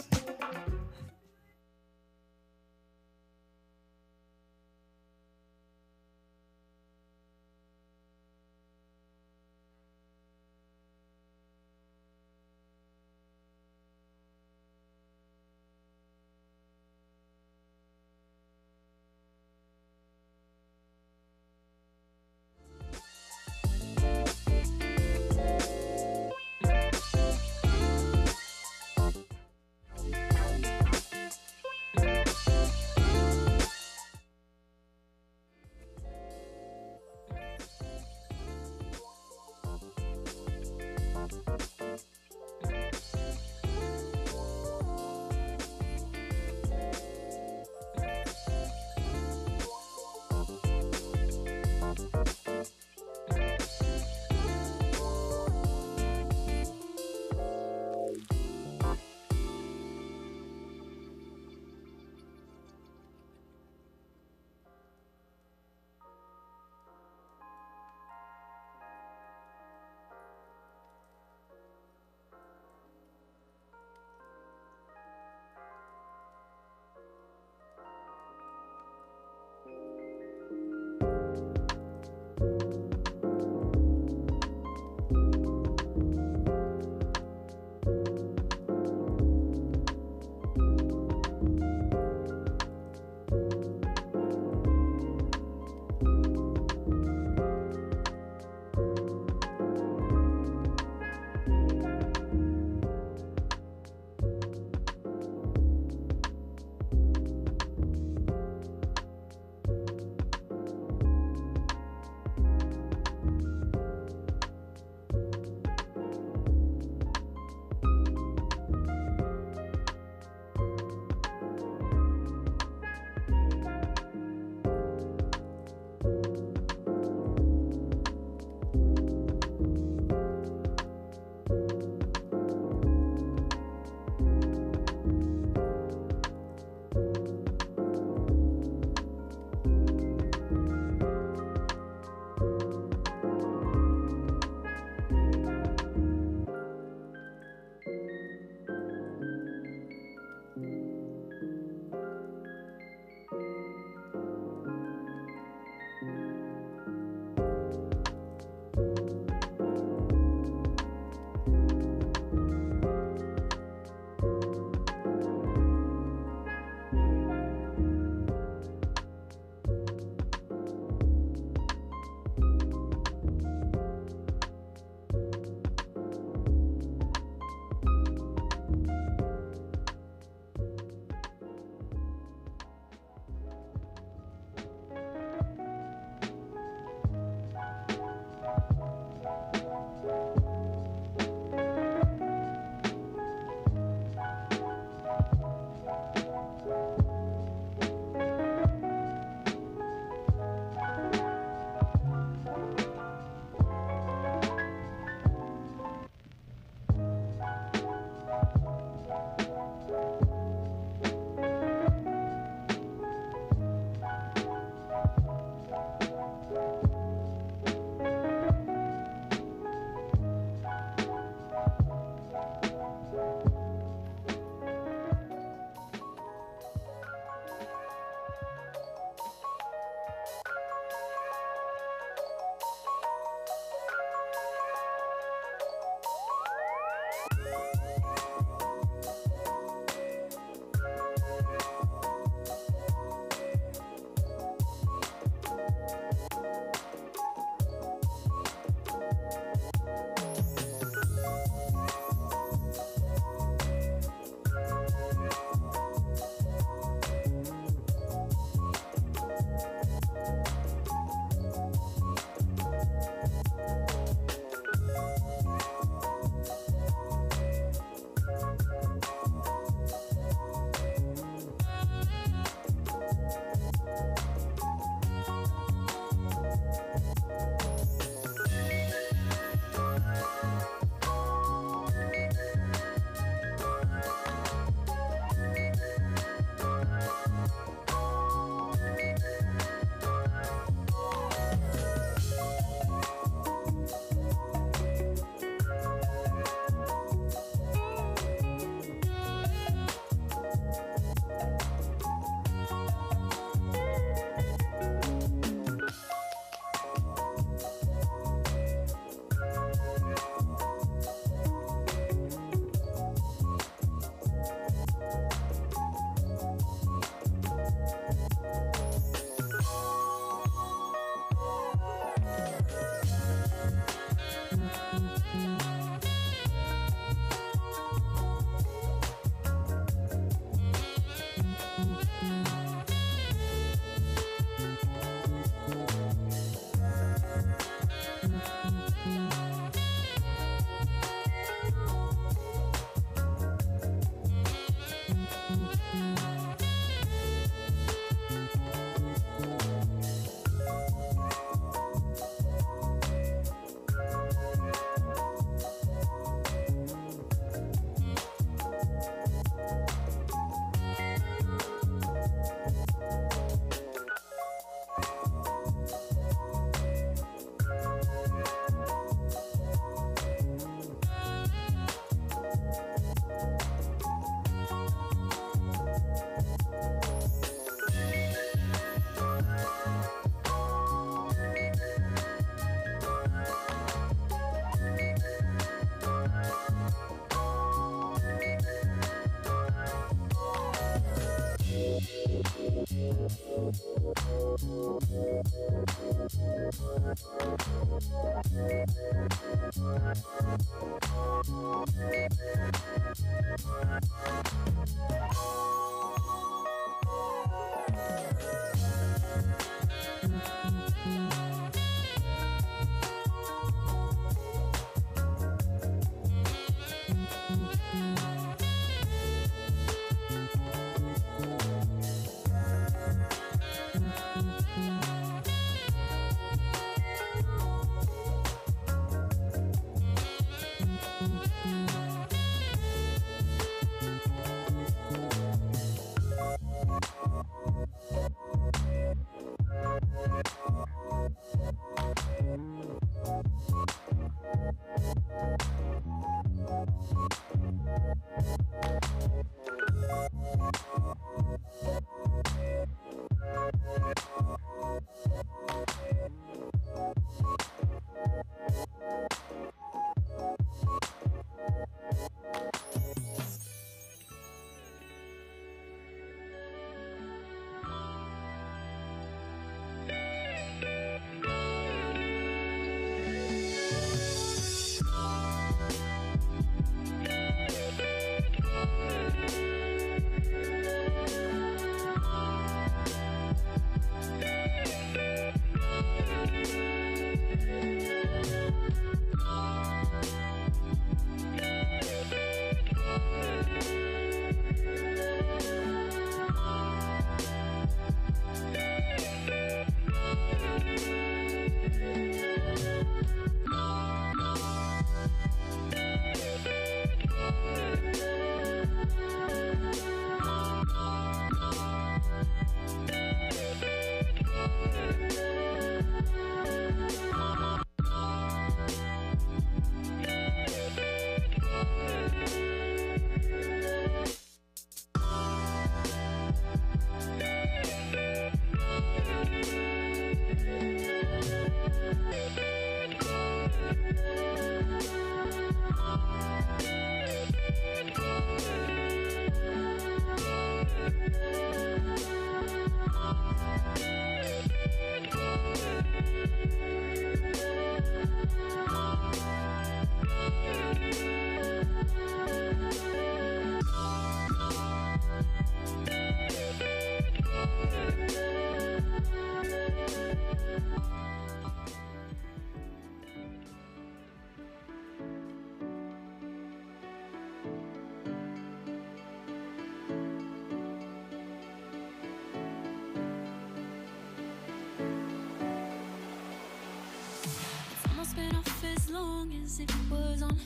Been off as long as it was on.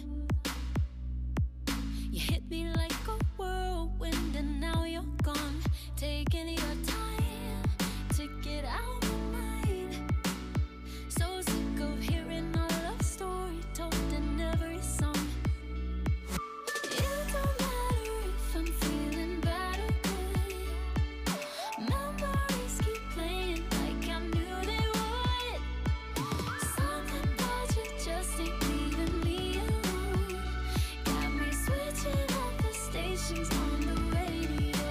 You hit me like a whirlwind and now you're gone. Taking your time to get out of my mind. So sick of hearing our love story told in every song. It don't matter if I'm feeling bad or good. Memories keep playing like I knew they would. Something about you just ain't leaving me alone. Got me switching up the stations on the radio.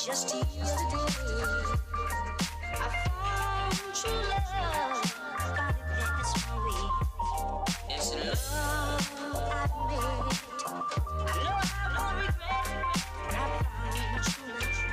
Just the other day, I found true love, found it this way. It's the love I've made. I know I have no regret. I found true love.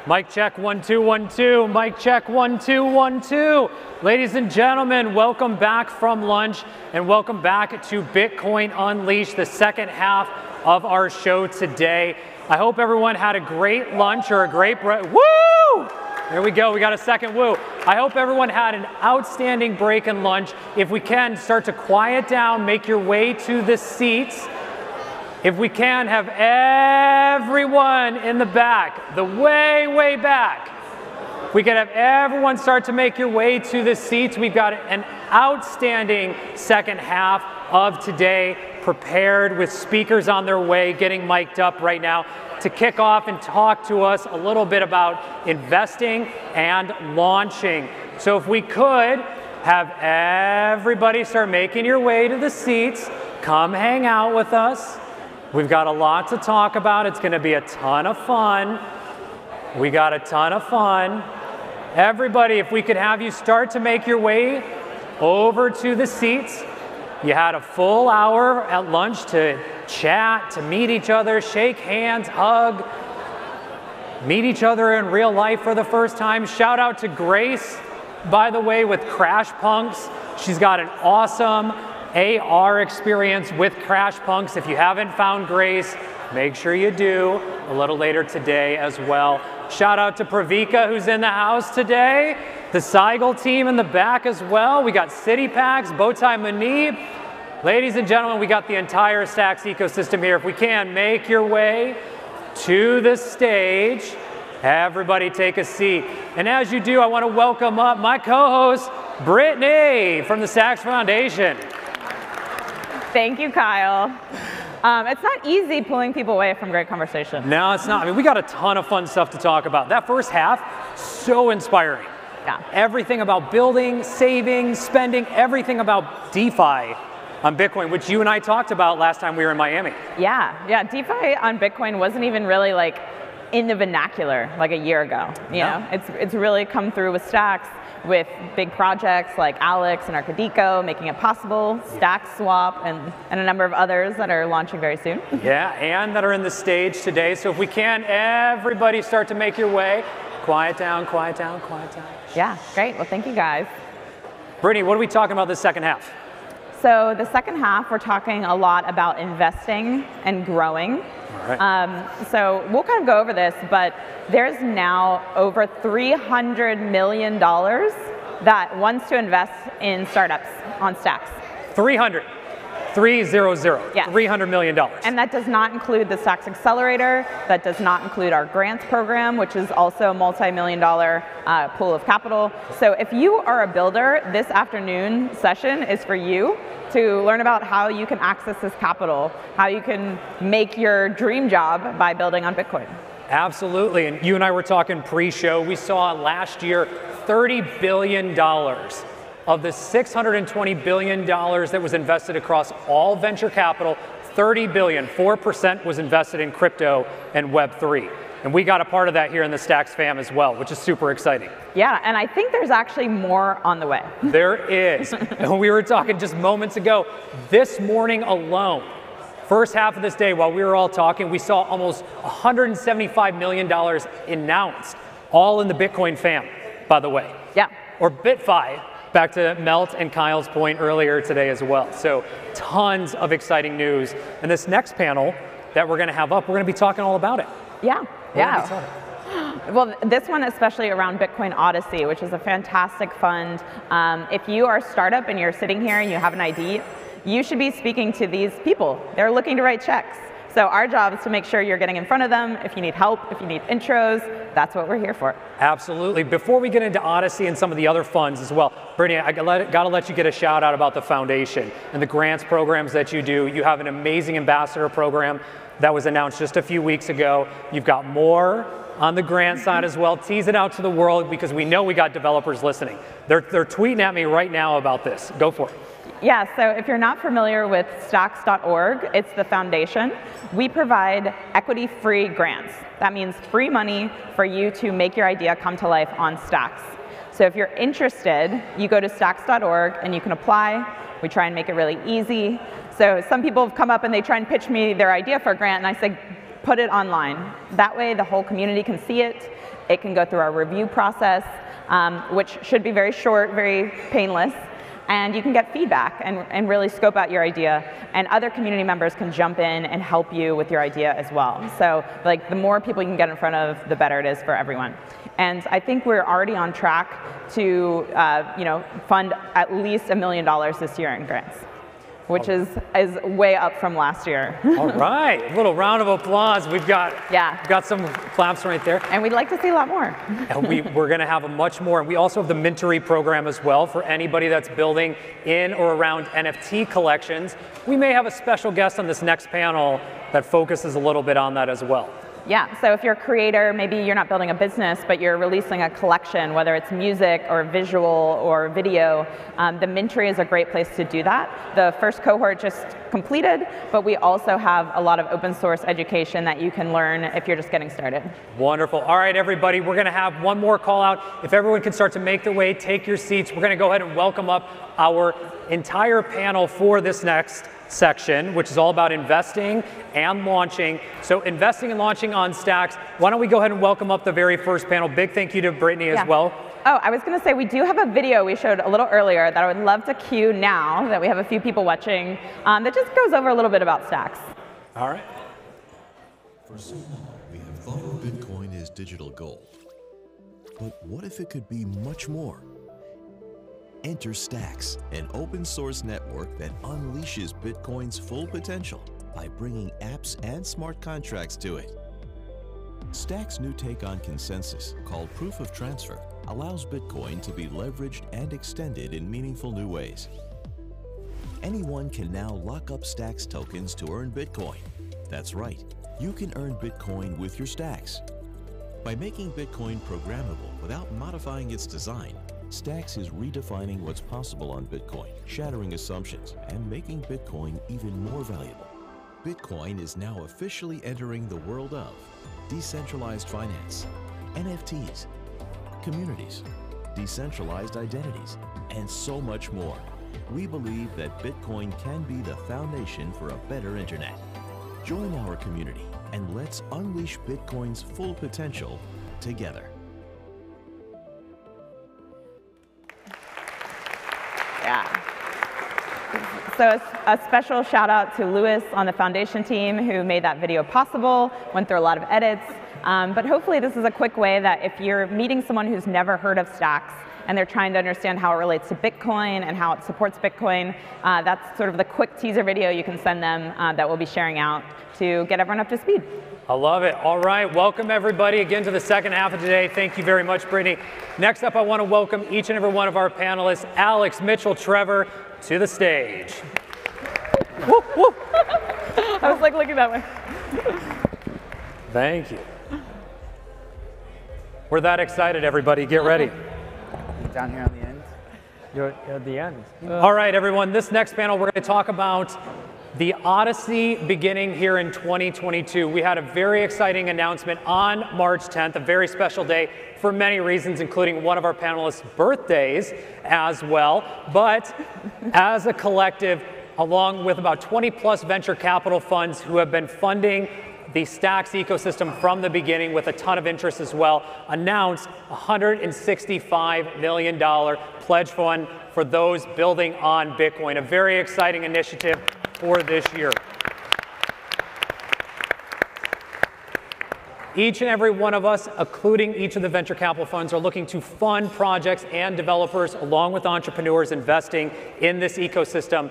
Mic check, 1, 2, 1, 2. Mic check, 1, 2, 1, 2. Ladies and gentlemen, welcome back from lunch and welcome back to Bitcoin Unleashed, the second half of our show today. I hope everyone had a great lunch or a great woo! There we go, we got a second woo. I hope everyone had an outstanding break and lunch. If we can, start to quiet down, make your way to the seats. If we can, have everyone in the back, the way back. We can have everyone start to make your way to the seats. We've got an outstanding second half of today, prepared with speakers on their way, getting mic'd up right now to kick off and talk to us a little bit about investing and launching. So if we could have everybody start making your way to the seats, come hang out with us. We've got a lot to talk about. It's going to be a ton of fun. We got a ton of fun. Everybody, if we could have you start to make your way over to the seats. You had a full hour at lunch to chat, to meet each other, shake hands, hug, meet each other in real life for the first time. Shout out to Grace, by the way, with Crash Punks. She's got an awesome AR experience with Crash Punks. If you haven't found Grace, make sure you do a little later today as well. Shout out to Pravika, who's in the house today. The Seigel team in the back as well. We got City Packs, Bowtie Munib. Ladies and gentlemen, we got the entire Stacks ecosystem here. If we can, make your way to the stage. Everybody take a seat. And as you do, I want to welcome up my co-host, Brittany from the Stacks Foundation. Thank you, Kyle. It's not easy pulling people away from great conversation. No, it's not. I mean, we got a ton of fun stuff to talk about. That first half, so inspiring. Yeah. Everything about building, saving, spending, everything about DeFi on Bitcoin, which you and I talked about last time we were in Miami. Yeah, DeFi on Bitcoin wasn't even really like in the vernacular like a year ago. You know, it's really come through with Stacks, with big projects like Alex and Arcadico making it possible, Stacks Swap, and a number of others that are launching very soon. Yeah, and that are in the stage today. So if we can, everybody start to make your way. Quiet down, quiet down, quiet down. Yeah, great. Well, thank you guys. Brittany, what are we talking about this second half? So the second half, we're talking a lot about investing and growing. All right. So we'll kind of go over this, but there's now over $300 million that wants to invest in startups on Stacks. 300. 300. Yes. $300 million. And that does not include the Stacks Accelerator. That does not include our grants program, which is also a multi-million-dollar pool of capital. So if you are a builder, this afternoon session is for you to learn about how you can access this capital, how you can make your dream job by building on Bitcoin. Absolutely. And you and I were talking pre-show. We saw last year $30 billion of the $620 billion that was invested across all venture capital. 30 billion, 4% was invested in crypto and Web3. And we got a part of that here in the Stacks fam as well, which is super exciting. Yeah, and I think there's actually more on the way. There is. And we were talking just moments ago, this morning alone, first half of this day, while we were all talking, we saw almost $175 million announced, all in the Bitcoin fam, by the way. Yeah. Or BitFi, back to Melt and Kyle's point earlier today as well. So tons of exciting news. And this next panel that we're going to have up, we're going to be talking all about it. Yeah. Well, this one especially around Bitcoin Odyssey, which is a fantastic fund. If you are a startup and you're sitting here and you have an idea, you should be speaking to these people. They're looking to write checks. So our job is to make sure you're getting in front of them. If you need help, if you need intros, that's what we're here for. Absolutely. Before we get into Odyssey and some of the other funds as well, Brittany, I gotta let you get a shout out about the foundation and the grants programs that you do. You have an amazing ambassador program that was announced just a few weeks ago. You've got more on the grant side as well. Tease it out to the world because we know we got developers listening. They're tweeting at me right now about this. Go for it. Yeah, so if you're not familiar with stacks.org, it's the foundation. We provide equity-free grants. That means free money for you to make your idea come to life on Stacks. So if you're interested, you go to stacks.org and you can apply. We try and make it really easy. So some people have come up and they try and pitch me their idea for a grant, and I say, put it online. That way the whole community can see it. It can go through our review process, which should be very short, very painless. And you can get feedback and really scope out your idea. And other community members can jump in and help you with your idea as well. So like the more people you can get in front of, the better it is for everyone. And I think we're already on track to fund at least $1 million this year in grants, which is way up from last year. All right, a little round of applause. We've got some claps right there. And we'd like to see a lot more. And we're gonna have a much more. And we also have the Mentory program as well for anybody that's building in or around NFT collections. We may have a special guest on this next panel that focuses a little bit on that as well. Yeah, so if you're a creator, maybe you're not building a business, but you're releasing a collection, whether it's music or visual or video, the Mentory is a great place to do that. The first cohort just completed, but we also have a lot of open source education that you can learn if you're just getting started. Wonderful. All right, everybody, we're gonna have one more call out. If everyone can start to make their way, take your seats, we're gonna go ahead and welcome up our entire panel for this next section, which is all about investing and launching. So investing and launching on Stacks. Why don't we go ahead and welcome up the very first panel. Big thank you to Brittany as well. Oh, I was going to say we do have a video we showed a little earlier that I would love to cue now that we have a few people watching that just goes over a little bit about Stacks. All right. For so long, we have thought of Bitcoin as digital gold. But what if it could be much more? Enter Stacks, an open source network that unleashes Bitcoin's full potential by bringing apps and smart contracts to it. Stacks' new take on consensus, called Proof of Transfer, allows Bitcoin to be leveraged and extended in meaningful new ways. Anyone can now lock up Stacks tokens to earn Bitcoin. That's right, you can earn Bitcoin with your Stacks. By making Bitcoin programmable without modifying its design, Stacks is redefining what's possible on Bitcoin, shattering assumptions, and making Bitcoin even more valuable. Bitcoin is now officially entering the world of decentralized finance, NFTs, communities, decentralized identities, and so much more. We believe that Bitcoin can be the foundation for a better internet. Join our community and let's unleash Bitcoin's full potential together. Yeah. So a special shout out to Louis on the foundation team who made that video possible, went through a lot of edits. But hopefully this is a quick way that if you're meeting someone who's never heard of Stacks and they're trying to understand how it relates to Bitcoin and how it supports Bitcoin, that's sort of the quick teaser video you can send them that we'll be sharing out to get everyone up to speed. I love it. All right, welcome everybody again to the second half of today. Thank you very much, Brittany. Next up, I want to welcome each and every one of our panelists, Alex, Mitchell, Trevor, to the stage. Woo, woo. I was like looking that way. Thank you. We're that excited, everybody. Get ready. Down here on the end. You're at the end. All right, everyone. This next panel, we're going to talk about the Odyssey beginning here in 2022. We had a very exciting announcement on March 10th, a very special day for many reasons, including one of our panelists' birthdays as well. But as a collective, along with about 20 plus venture capital funds who have been funding the Stacks ecosystem from the beginning with a ton of interest as well, announced a $165 million pledge fund for those building on Bitcoin, a very exciting initiative for this year. Each and every one of us, including each of the venture capital funds, are looking to fund projects and developers along with entrepreneurs investing in this ecosystem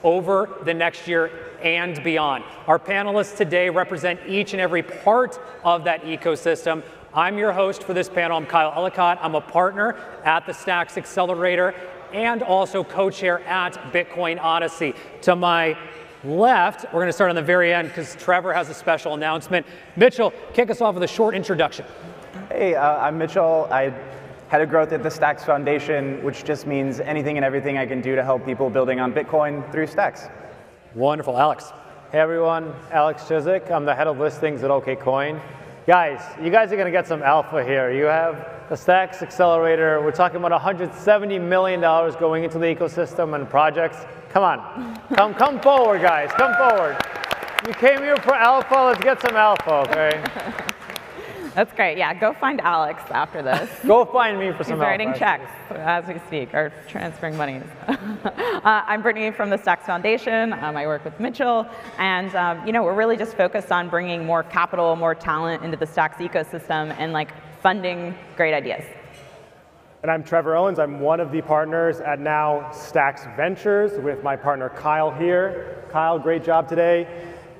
over the next year and beyond. Our panelists today represent each and every part of that ecosystem. I'm your host for this panel. I'm Kyle Ellicott. I'm a partner at the Stacks Accelerator and also co-chair at Bitcoin Odyssey. To my left, we're going to start on the very end because Trevor has a special announcement. Mitchell, kick us off with a short introduction. Hey, I'm Mitchell. I head of growth at the Stacks Foundation, which just means anything and everything I can do to help people building on Bitcoin through Stacks. Wonderful. Alex. Hey everyone, Alex Chiswick. I'm the head of listings at OKCoin. Guys, you guys are going to get some alpha here. You have the Stacks Accelerator. We're talking about $170 million going into the ecosystem and projects. Come on. Come forward, guys. Come forward. You came here for alpha. Let's get some alpha, okay? That's great. Yeah, go find Alex after this. Go find me for some alpha. He's writing checks as we speak, or transferring monies. I'm Brittany from the Stacks Foundation. I work with Mitchell, and we're really just focused on bringing more capital, more talent into the Stacks ecosystem, and like funding great ideas. And I'm Trevor Owens. I'm one of the partners at now Stacks Ventures with my partner Kyle here. Kyle, great job today.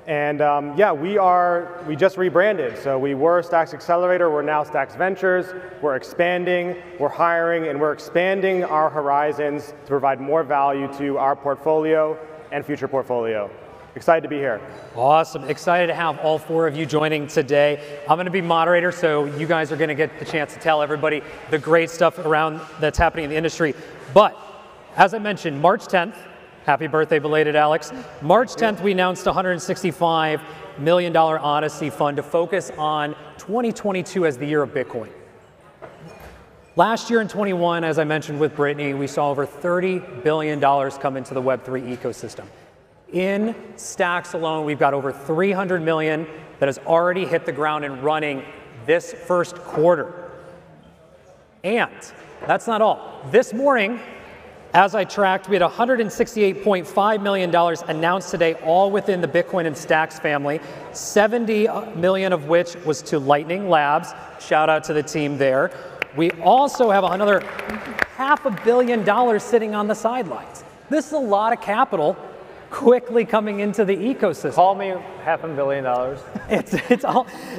And yeah, we just rebranded. So we were Stacks Accelerator, we're now Stacks Ventures. We're expanding, we're hiring, and we're expanding our horizons to provide more value to our portfolio and future portfolio. Excited to be here. Awesome. Excited to have all four of you joining today. I'm going to be moderator, so you guys are going to get the chance to tell everybody the great stuff around that's happening in the industry. But as I mentioned, March 10th, happy birthday, belated Alex. March 10th, we announced a $165 million Odyssey fund to focus on 2022 as the year of Bitcoin. Last year in 21, as I mentioned with Brittany, we saw over $30 billion come into the Web3 ecosystem. In Stacks alone, we've got over 300 million that has already hit the ground and running this first quarter. And that's not all. This morning, as I tracked, we had $168.5 million announced today, all within the Bitcoin and Stacks family, 70 million of which was to Lightning Labs. Shout out to the team there. We also have another $500 million sitting on the sidelines. This is a lot of capital quickly coming into the ecosystem. Call me $500 million.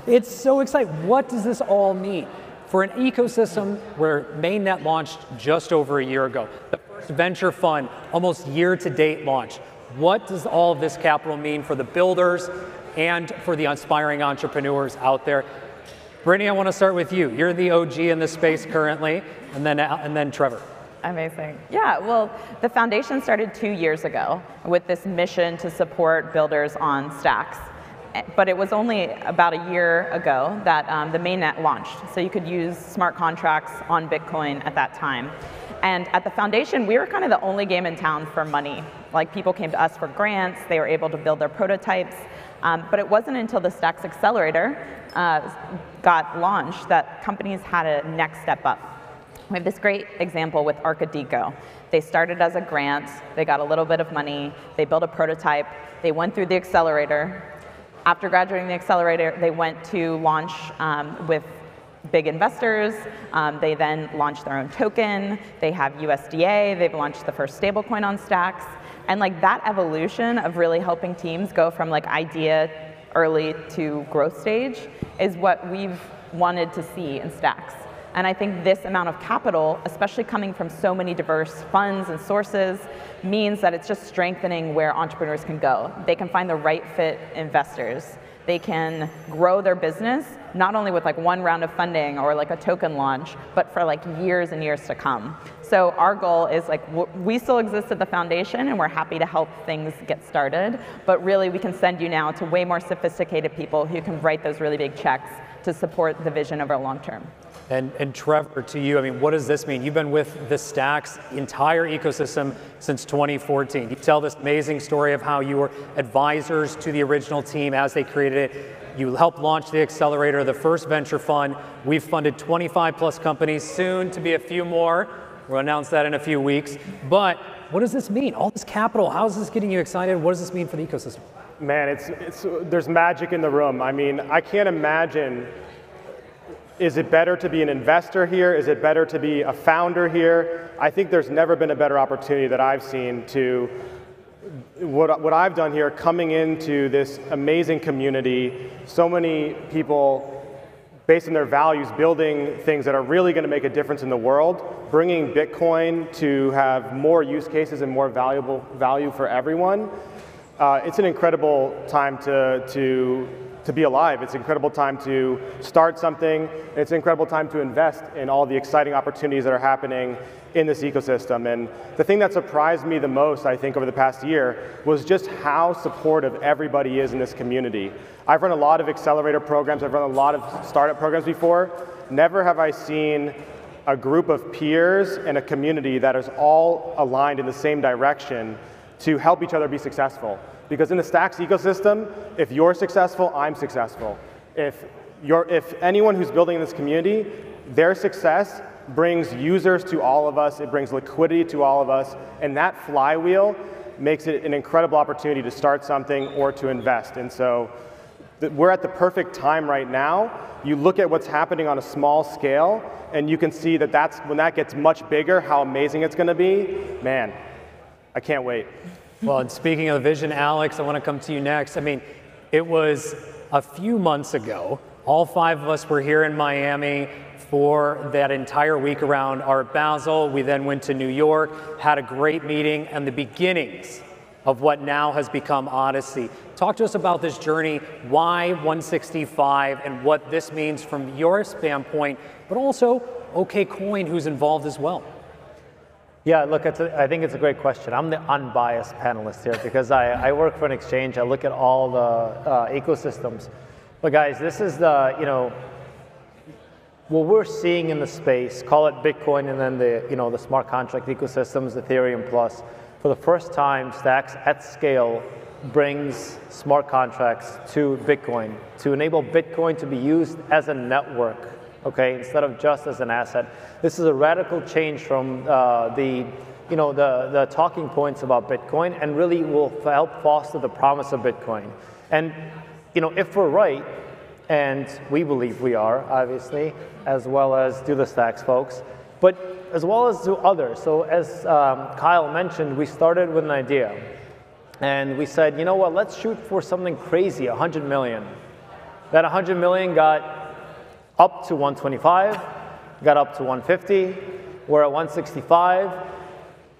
It's so exciting. What does this all mean? For an ecosystem where mainnet launched just over a year ago, the venture fund, almost year-to-date launch. What does all of this capital mean for the builders and for the aspiring entrepreneurs out there? Brittany, I want to start with you. You're the OG in this space currently, and then Trevor. Amazing. Yeah, well, the foundation started 2 years ago with this mission to support builders on Stacks. But it was only about a year ago that the mainnet launched. So you could use smart contracts on Bitcoin at that time. And at the foundation, we were kind of the only game in town for money. Like, people came to us for grants, they were able to build their prototypes. But it wasn't until the Stacks Accelerator got launched that companies had a next step up. We have this great example with Arcadeco. They started as a grant, they got a little bit of money, they built a prototype, they went through the accelerator. After graduating the accelerator, they went to launch with big investors. They then launched their own token. They have USDA, they've launched the first stablecoin on Stacks. And like, that evolution of really helping teams go from like idea early to growth stage is what we've wanted to see in Stacks. And I think this amount of capital, especially coming from so many diverse funds and sources, means that it's just strengthening where entrepreneurs can go. They can find the right fit investors. They can grow their business, not only with like one round of funding or like a token launch, but for like years and years to come. So our goal is like, we still exist at the foundation and we're happy to help things get started, but really we can send you now to way more sophisticated people who can write those really big checks to support the vision over long term. And Trevor, to you, I mean, what does this mean? You've been with the Stacks entire ecosystem since 2014. You tell this amazing story of how you were advisors to the original team as they created it. You helped launch the accelerator, the first venture fund. We've funded 25 plus companies, soon to be a few more. We'll announce that in a few weeks. But what does this mean? All this capital, how is this getting you excited? What does this mean for the ecosystem? Man, there's magic in the room. I mean, I can't imagine. Is it better to be an investor here? Is it better to be a founder here? I think there's never been a better opportunity that I've seen to, what I've done here, coming into this amazing community, so many people based on their values, building things that are really going to make a difference in the world, bringing Bitcoin to have more use cases and more value for everyone. It's an incredible time to be alive. It's an incredible time to start something. It's an incredible time to invest in all the exciting opportunities that are happening in this ecosystem. And the thing that surprised me the most, I think, over the past year was just how supportive everybody is in this community. I've run a lot of accelerator programs. I've run a lot of startup programs before. Never have I seen a group of peers and a community that is all aligned in the same direction to help each other be successful. Because in the Stacks ecosystem, if you're successful, I'm successful. If anyone who's building in this community, their success brings users to all of us, it brings liquidity to all of us, and that flywheel makes it an incredible opportunity to start something or to invest. And so we're at the perfect time right now. You look at what's happening on a small scale, and you can see that when that gets much bigger, how amazing it's going to be. Man, I can't wait. Well, and speaking of the vision, Alex, I want to come to you next. I mean, it was a few months ago, all 5 of us were here in Miami for that entire week around Art Basel. We then went to New York, had a great meeting, and the beginnings of what now has become Odyssey. Talk to us about this journey, why 165, and what this means from your standpoint, but also OKCoin, who's involved as well. Yeah, look, I think it's a great question. I'm the unbiased panelist here because I work for an exchange. I look at all the ecosystems. But guys, this is what we're seeing in the space, call it Bitcoin and then the smart contract ecosystems, Ethereum Plus. For the first time, Stacks at scale brings smart contracts to Bitcoin to enable Bitcoin to be used as a network. Okay, instead of just as an asset. This is a radical change from the talking points about Bitcoin, and really will help foster the promise of Bitcoin. And if we're right, and we believe we are, obviously, as well as do the Stacks folks, but as well as do others. So as Kyle mentioned, we started with an idea, and we said, you know what, let's shoot for something crazy, 100 million. That 100 million got up to 125, got up to 150, we're at 165.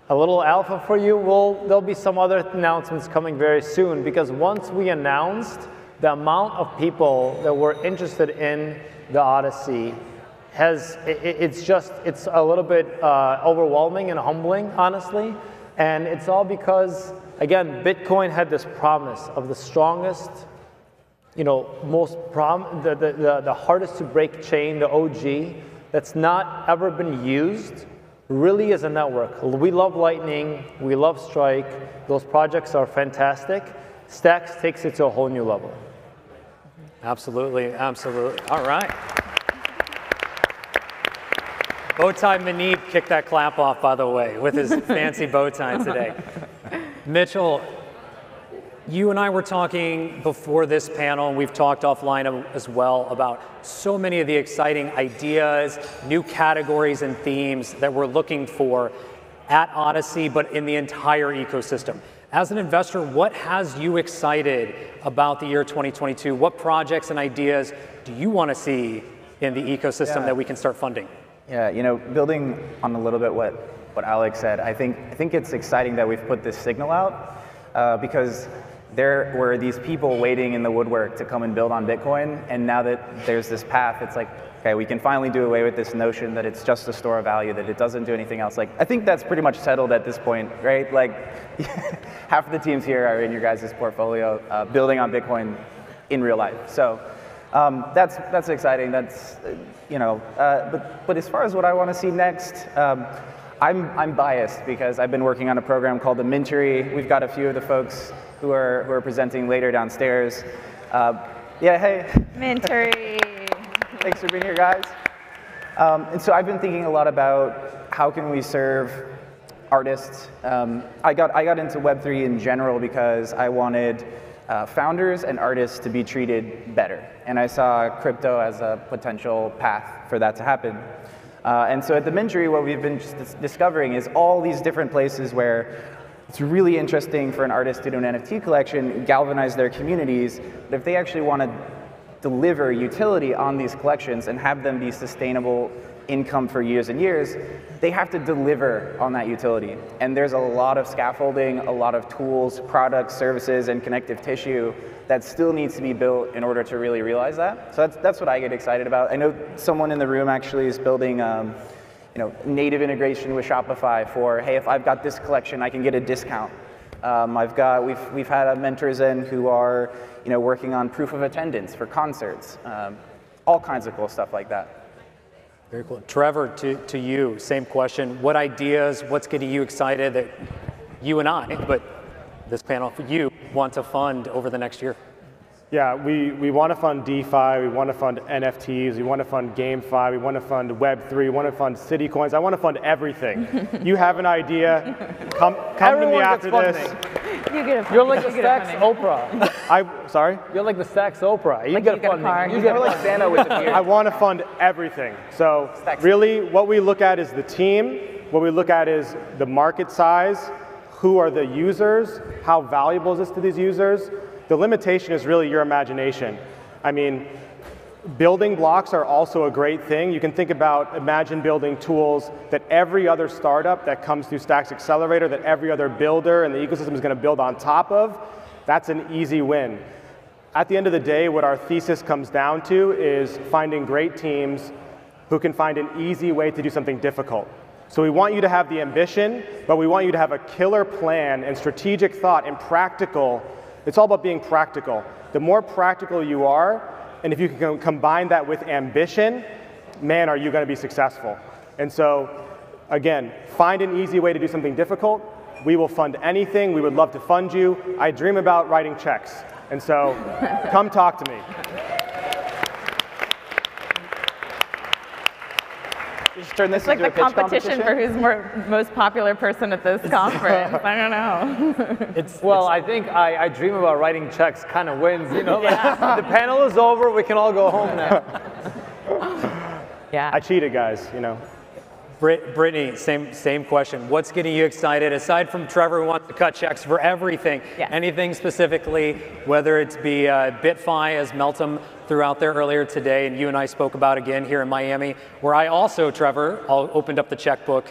a little alpha for you. There'll be some other announcements coming very soon, because once we announced the amount of people that were interested in the Odyssey, it's a little bit overwhelming and humbling, honestly. And it's all because, again, Bitcoin had this promise of the strongest, the hardest to break chain, the OG, that's not ever been used really as a network. We love Lightning, we love Strike, those projects are fantastic. Stacks takes it to a whole new level. Absolutely, absolutely. All right. Bowtie Manib kicked that clap off, by the way, with his fancy bow tie today. Mitchell, you and I were talking before this panel, and we've talked offline as well about so many of the exciting ideas, new categories and themes that we're looking for at Odyssey, but in the entire ecosystem. As an investor, what has you excited about the year 2022? What projects and ideas do you want to see in the ecosystem that we can start funding? Yeah, building on a little bit what Alex said, I think it's exciting that we've put this signal out because there were these people waiting in the woodwork to come and build on Bitcoin, and now that there's this path, it's like, okay, we can finally do away with this notion that it's just a store of value, that it doesn't do anything else. Like, I think that's pretty much settled at this point, right? Like, half of the teams here are in your guys' portfolio building on Bitcoin in real life. So that's exciting. That's but as far as what I want to see next, I'm biased because I've been working on a program called the Mintery. We've got a few of the folks who are presenting later downstairs. Yeah, hey. Mintery. Thanks for being here, guys. And so I've been thinking a lot about how can we serve artists. I got into Web3 in general because I wanted founders and artists to be treated better. And I saw crypto as a potential path for that to happen. And so at the Mintery, what we've been just discovering is all these different places where it's really interesting for an artist to do an NFT collection, galvanize their communities, but if they actually want to deliver utility on these collections and have them be sustainable income for years and years, they have to deliver on that utility. And there's a lot of scaffolding, a lot of tools, products, services, and connective tissue that still needs to be built in order to really realize that. So that's what I get excited about. I know someone in the room actually is building native integration with Shopify for, hey, if I've got this collection, I can get a discount. We've had mentors in who are working on proof of attendance for concerts, all kinds of cool stuff like that. Very cool. Trevor, to you, same question. What ideas, what's getting you excited that you and I, but this panel for you, want to fund over the next year? Yeah, we want to fund DeFi, we want to fund NFTs, we want to fund GameFi, we want to fund Web3, we want to fund city coins. I want to fund everything. You have an idea, come to me after this. You're like the Stacks Oprah. Sorry? You're like the Stacks Oprah. You get funding. You get like Santa with the beard. I want to fund everything. So really what we look at is the team, what we look at is the market size, who are the users, how valuable is this to these users. The limitation is really your imagination. I mean, building blocks are also a great thing. You can think about, imagine building tools that every other startup that comes through Stacks Accelerator, that every other builder in the ecosystem is going to build on top of. That's an easy win. At the end of the day, what our thesis comes down to is finding great teams who can find an easy way to do something difficult. So we want you to have the ambition, but we want you to have a killer plan and strategic thought and practical. It's all about being practical. The more practical you are, and if you can combine that with ambition, man, are you going to be successful. And so, again, find an easy way to do something difficult. We will fund anything. We would love to fund you. I dream about writing checks. And so, come talk to me. Just turn this it's like into the a pitch competition for who's most popular person at this conference. I don't know. I think I dream about writing checks kind of wins. The panel is over. We can all go home now. Yeah. I cheated, guys. Brittany, same question. What's getting you excited aside from Trevor who wants to cut checks for everything? Yes. Anything specifically, whether it's be BitFi, as Meltem threw out there earlier today, and you and I spoke about again here in Miami, where I also, Trevor, opened up the checkbook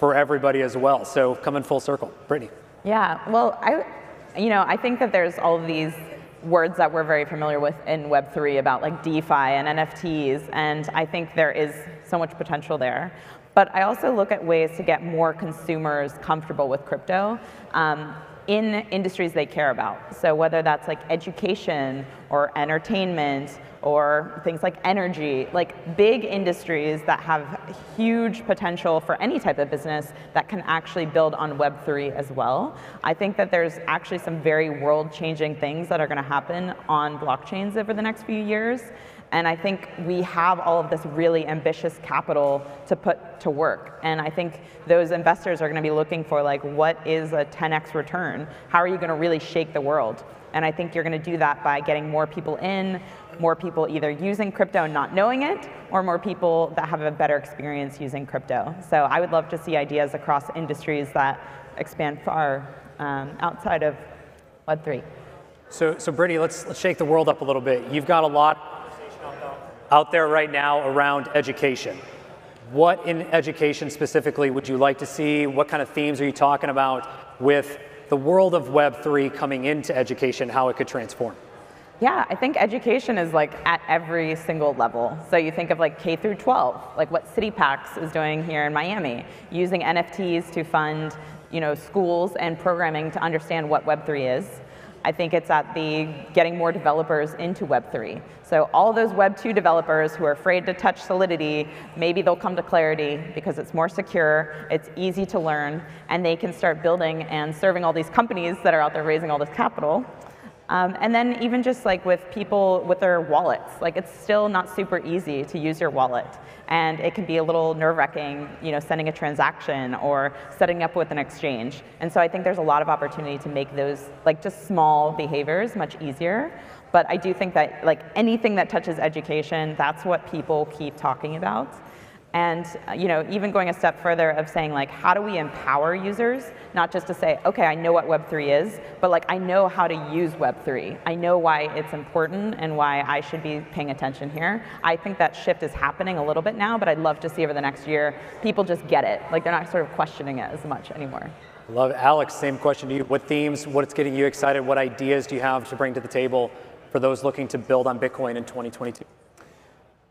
for everybody as well. So coming full circle, Brittany. Yeah, well, I think that there's all of these words that we're very familiar with in Web3 about like DeFi and NFTs, and I think there is so much potential there. But I also look at ways to get more consumers comfortable with crypto in industries they care about. So whether that's like education or entertainment or things like energy, like big industries that have huge potential for any type of business that can actually build on Web3 as well. I think that there's actually some very world-changing things that are going to happen on blockchains over the next few years. And I think we have all of this really ambitious capital to put to work. And I think those investors are going to be looking for like, what is a 10x return? How are you going to really shake the world? And I think you're going to do that by getting more people in, more people either using crypto and not knowing it, or more people that have a better experience using crypto. So I would love to see ideas across industries that expand far outside of Web3. So Brittany, let's shake the world up a little bit. You've got a lot out there right now around education. What in education specifically would you like to see? What kind of themes are you talking about with the world of Web3 coming into education, how it could transform? Yeah, I think education is like at every single level. So you think of like K through 12, like what CityPax is doing here in Miami, using NFTs to fund, schools and programming to understand what Web3 is. I think it's at the getting more developers into Web3. So all those Web2 developers who are afraid to touch Solidity, maybe they'll come to Clarity because it's more secure, it's easy to learn, and they can start building and serving all these companies that are out there raising all this capital. And then even just like with people with their wallets, like it's still not super easy to use your wallet. And it can be a little nerve-wracking, sending a transaction or setting up with an exchange. And so I think there's a lot of opportunity to make those like just small behaviors much easier. But I do think that like anything that touches education, that's what people keep talking about. And even going a step further of saying like, how do we empower users? Not just to say, okay, I know what Web3 is, but like I know how to use Web3. I know why it's important and why I should be paying attention here. I think that shift is happening a little bit now, but I'd love to see over the next year, people just get it. Like they're not sort of questioning it as much anymore. Love it. Alex, same question to you. What themes, what's getting you excited? What ideas do you have to bring to the table for those looking to build on Bitcoin in 2022?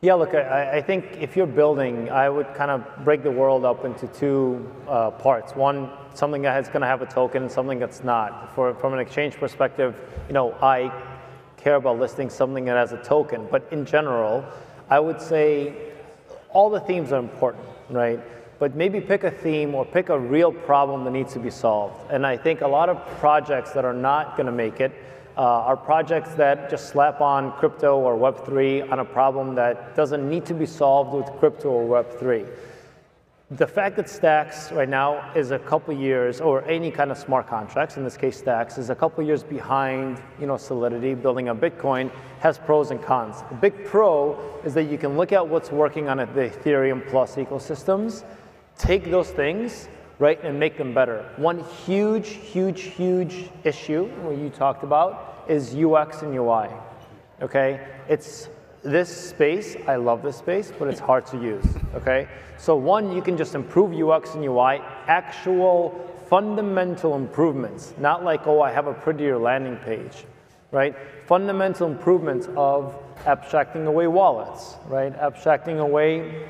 Yeah, look, I think if you're building, I would kind of break the world up into two parts. One, something that's going to have a token, something that's not. From an exchange perspective, I care about listing something that has a token. But in general, I would say all the themes are important, right? But maybe pick a theme or pick a real problem that needs to be solved. And I think a lot of projects that are not going to make it are projects that just slap on crypto or Web3 on a problem that doesn't need to be solved with crypto or Web3. The fact that Stacks right now is a couple years, or any kind of smart contracts, in this case Stacks, is a couple years behind Solidity, building on Bitcoin, has pros and cons. The big pro is that you can look at what's working on the Ethereum Plus ecosystems, take those things, right, and make them better. One huge issue what you talked about is UX and UI, okay? It's this space, I love this space, but it's hard to use, okay? So one, you can just improve UX and UI, actual fundamental improvements, not like, oh, I have a prettier landing page, right? Fundamental improvements of abstracting away wallets, right? Abstracting away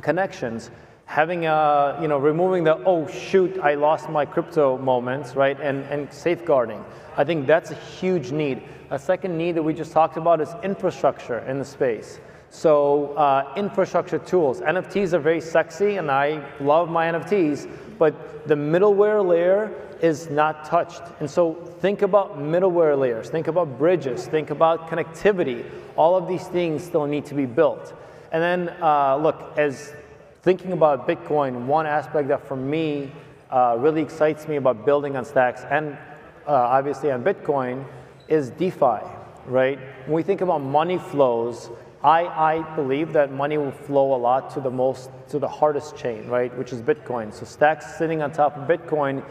connections, having removing the, oh shoot, I lost my crypto moments, right? And safeguarding. I think that's a huge need. A second need that we just talked about is infrastructure in the space. So infrastructure tools. NFTs are very sexy and I love my NFTs, but the middleware layer is not touched. And so think about middleware layers, think about bridges, think about connectivity. All of these things still need to be built. And then look, as thinking about Bitcoin, one aspect that for me really excites me about building on Stacks and obviously on Bitcoin is DeFi, right? When we think about money flows, I believe that money will flow a lot to the hardest chain, right? Which is Bitcoin. So Stacks sitting on top of Bitcoin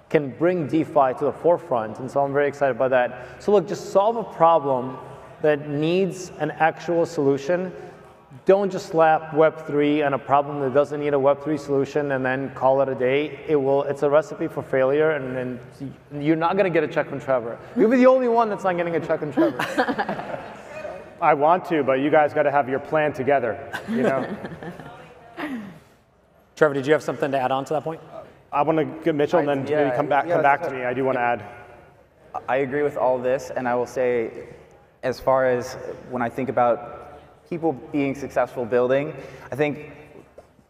can bring DeFi to the forefront. And so I'm very excited about that. So look, just solve a problem that needs an actual solution. don't just slap Web3 on a problem that doesn't need a Web3 solution and then call it a day. It's a recipe for failure, and you're not going to get a check from Trevor. You'll be the only one that's not getting a check from Trevor. I want to, but you guys got to have your plan together, you know? Trevor, did you have something to add on to that point? I want to get Mitchell and then maybe come back to me. I do want to add. I agree with all this, and I will say, as far as when I think about people being successful building, I think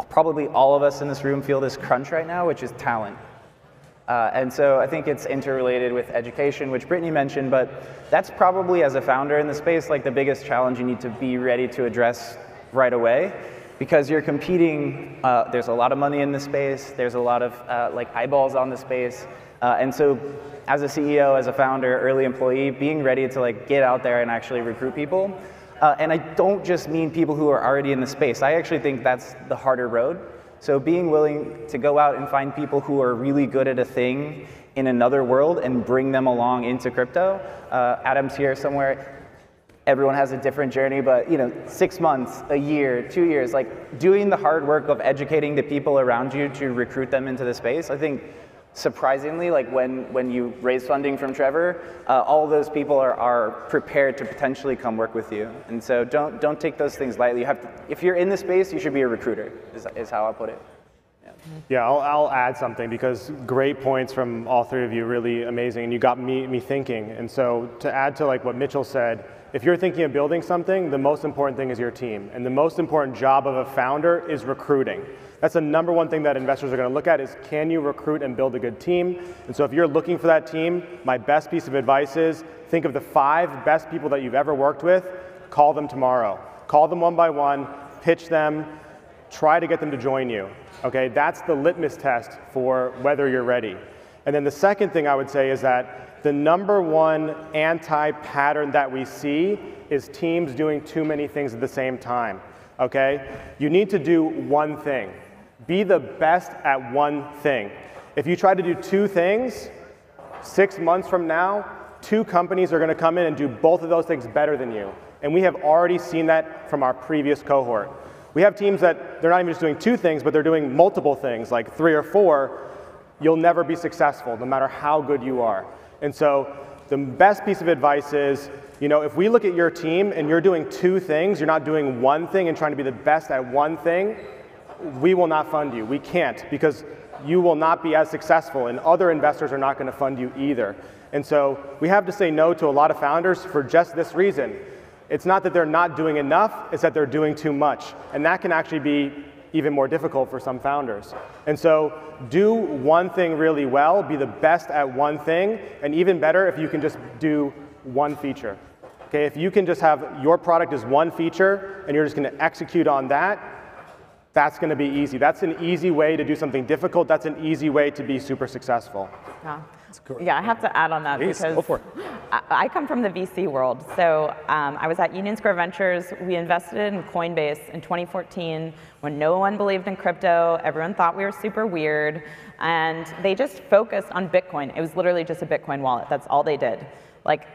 probably all of us in this room feel this crunch right now, which is talent. And so I think it's interrelated with education, which Brittany mentioned, but that's probably, as a founder in the space, like the biggest challenge you need to be ready to address right away. Because you're competing, there's a lot of money in the space, there's a lot of like eyeballs on the space, and so as a CEO, as a founder, early employee, being ready to like get out there and actually recruit people. And I don't just mean people who are already in the space. I actually think that's the harder road. So being willing to go out and find people who are really good at a thing in another world and bring them along into crypto. Adam's here somewhere. Everyone has a different journey, but 6 months, a year, 2 years, like doing the hard work of educating the people around you to recruit them into the space. I think surprisingly, like when you raise funding from Trevor, all those people are prepared to potentially come work with you. And so don't take those things lightly. You have to, if you're in the space, you should be a recruiter, is how I'll put it. Yeah, I'll add something, because great points from all three of you, really amazing, and you got me thinking. And so to add to like what Mitchell said, if you're thinking of building something, the most important thing is your team. And the most important job of a founder is recruiting. That's the number one thing that investors are going to look at is, can you recruit and build a good team? And so if you're looking for that team, my best piece of advice is think of the 5 best people that you've ever worked with, call them tomorrow. Call them one by one, pitch them, try to get them to join you. Okay, that's the litmus test for whether you're ready. And then the second thing I would say is that the number one anti-pattern that we see is teams doing too many things at the same time, okay? You need to do one thing. Be the best at one thing. If you try to do 2 things, 6 months from now, 2 companies are gonna come in and do both of those things better than you. And we have already seen that from our previous cohort. We have teams that they're not even just doing 2 things, but they're doing multiple things, like 3 or 4. You'll never be successful, no matter how good you are. And so the best piece of advice is, if we look at your team and you're doing 2 things, you're not doing one thing and trying to be the best at one thing, we will not fund you. We can't, because you will not be as successful, and other investors are not going to fund you either. And so we have to say no to a lot of founders for just this reason. It's not that they're not doing enough, it's that they're doing too much. And that can actually be even more difficult for some founders. And so do one thing really well, be the best at one thing, and even better if you can just do one feature. Okay, if you can just have your product as one feature and you're just going to execute on that, that's going to be easy. That's an easy way to do something difficult. That's an easy way to be super successful. Yeah, I have to add on that because go for it. I come from the VC world. So I was at Union Square Ventures. We invested in Coinbase in 2014 when no one believed in crypto. Everyone thought we were super weird. And they just focused on Bitcoin. It was literally just a Bitcoin wallet. That's all they did. Like,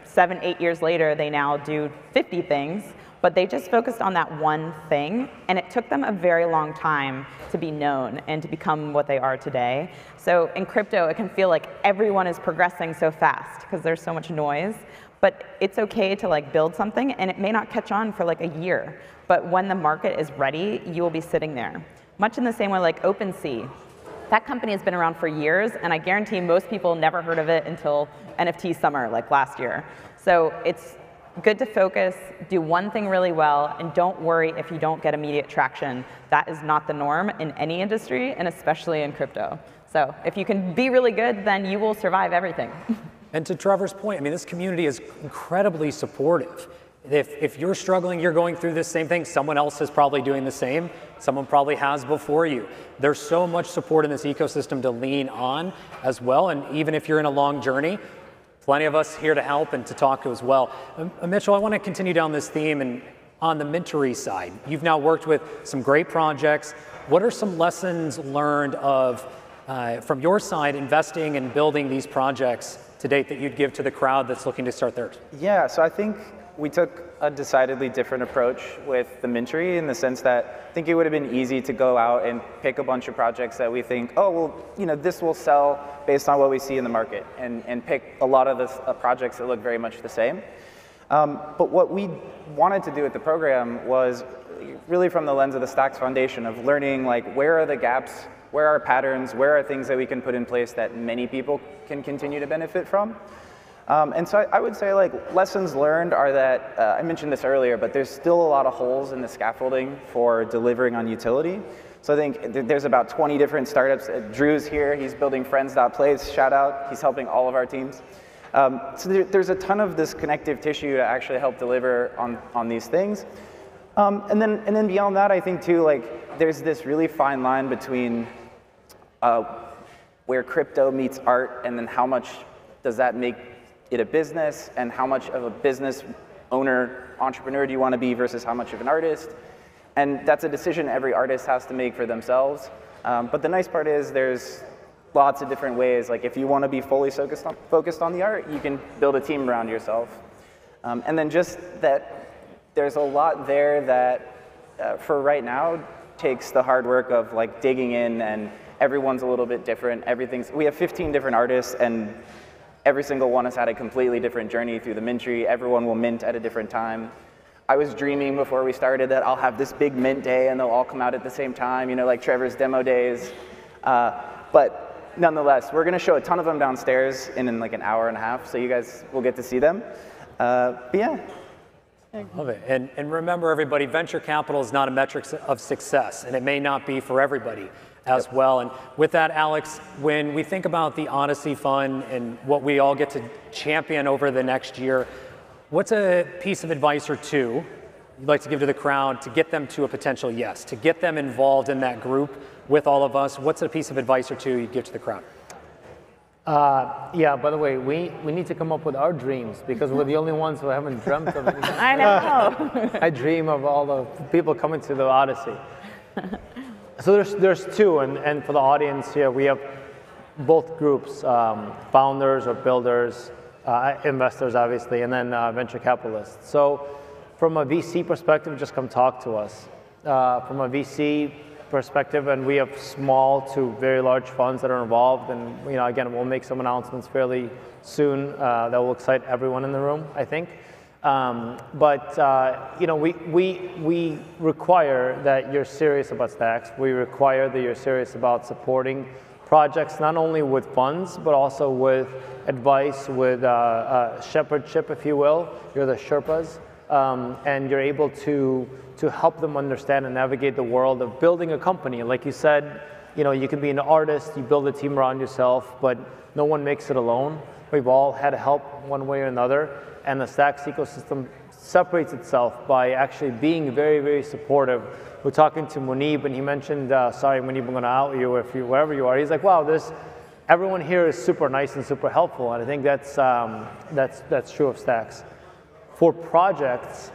7, 8 years later, they now do 50 things. But they just focused on that one thing, and it took them a very long time to be known and to become what they are today. So in crypto, it can feel like everyone is progressing so fast because there's so much noise, but it's okay to build something, and it may not catch on for a year, but when the market is ready, you will be sitting there. Much in the same way like OpenSea. That company has been around for years, and I guarantee most people never heard of it until NFT summer, like last year. So it's good to focus, do one thing really well, and don't worry if you don't get immediate traction. That is not the norm in any industry, and especially in crypto. So if you can be really good, then you will survive everything. And to Trevor's point, this community is incredibly supportive. If you're struggling, you're going through this same thing, someone else is probably doing the same. Someone probably has before you. There's so much support in this ecosystem to lean on as well, and even if you're in a long journey, plenty of us here to help and to talk to as well. Mitchell, I want to continue down this theme, and on the mentoring side, you've now worked with some great projects. What are some lessons learned from your side investing and building these projects to date that you'd give to the crowd that's looking to start theirs? Yeah, so I think we took a decidedly different approach with the Mintry in the sense that I think it would have been easy to go out and pick a bunch of projects that we think, oh, well, this will sell based on what we see in the market, and pick a lot of the projects that look very much the same. But what we wanted to do with the program was really from the lens of the Stacks Foundation of learning, like, where are the gaps, where are patterns, where are things that we can put in place that many people can continue to benefit from. And so I would say, like, lessons learned are that, I mentioned this earlier, but there's still a lot of holes in the scaffolding for delivering on utility. So I think there's about 20 different startups. Drew's here, he's building Friends.Plays, shout out, he's helping all of our teams. So there's a ton of this connective tissue to actually help deliver on these things. And then beyond that, I think too, like, there's this really fine line between where crypto meets art, and then how much does that make it a business, and how much of a business owner, entrepreneur do you want to be versus how much of an artist. And that's a decision every artist has to make for themselves. But the nice part is there's lots of different ways. Like, if you want to be fully focused on the art, you can build a team around yourself. And then just that there's a lot there that for right now takes the hard work of, like, digging in, and everyone's a little bit different. We have 15 different artists, and every single one has had a completely different journey through the Mintry. Everyone will mint at a different time. I was dreaming before we started that I'll have this big mint day and they'll all come out at the same time, like Trevor's demo days. But nonetheless, we're going to show a ton of them downstairs in like an hour and a half, so you guys will get to see them. But yeah. Love it. And remember, everybody, venture capital is not a metric of success, and it may not be for everybody as well. And with that, Alex, when we think about the Odyssey Fund and what we all get to champion over the next year, what's a piece of advice or two you'd like to give to the crowd to get them to a potential yes, to get them involved in that group with all of us? What's a piece of advice or two you'd give to the crowd? Yeah, by the way, we need to come up with our dreams, because we're the only ones who haven't dreamt of it. I know. I dream of all the people coming to the Odyssey. So there's two, and for the audience here, we have both groups, founders or builders, investors, obviously, and then venture capitalists. So from a VC perspective, just come talk to us. From a VC perspective, and we have small to very large funds that are involved, and again, we'll make some announcements fairly soon that will excite everyone in the room, I think. We require that you're serious about Stacks. We require that you're serious about supporting projects, not only with funds, but also with advice, with shepherdship, if you will. You're the Sherpas, and you're able to help them understand and navigate the world of building a company. Like you said, you can be an artist, you build a team around yourself, but no one makes it alone. We've all had help one way or another, and the Stacks ecosystem separates itself by actually being very, very supportive. We're talking to Munib, and he mentioned, sorry, Munib, I'm going to out you wherever you are. He's like, wow, everyone here is super nice and super helpful, and I think that's true of Stacks. For projects,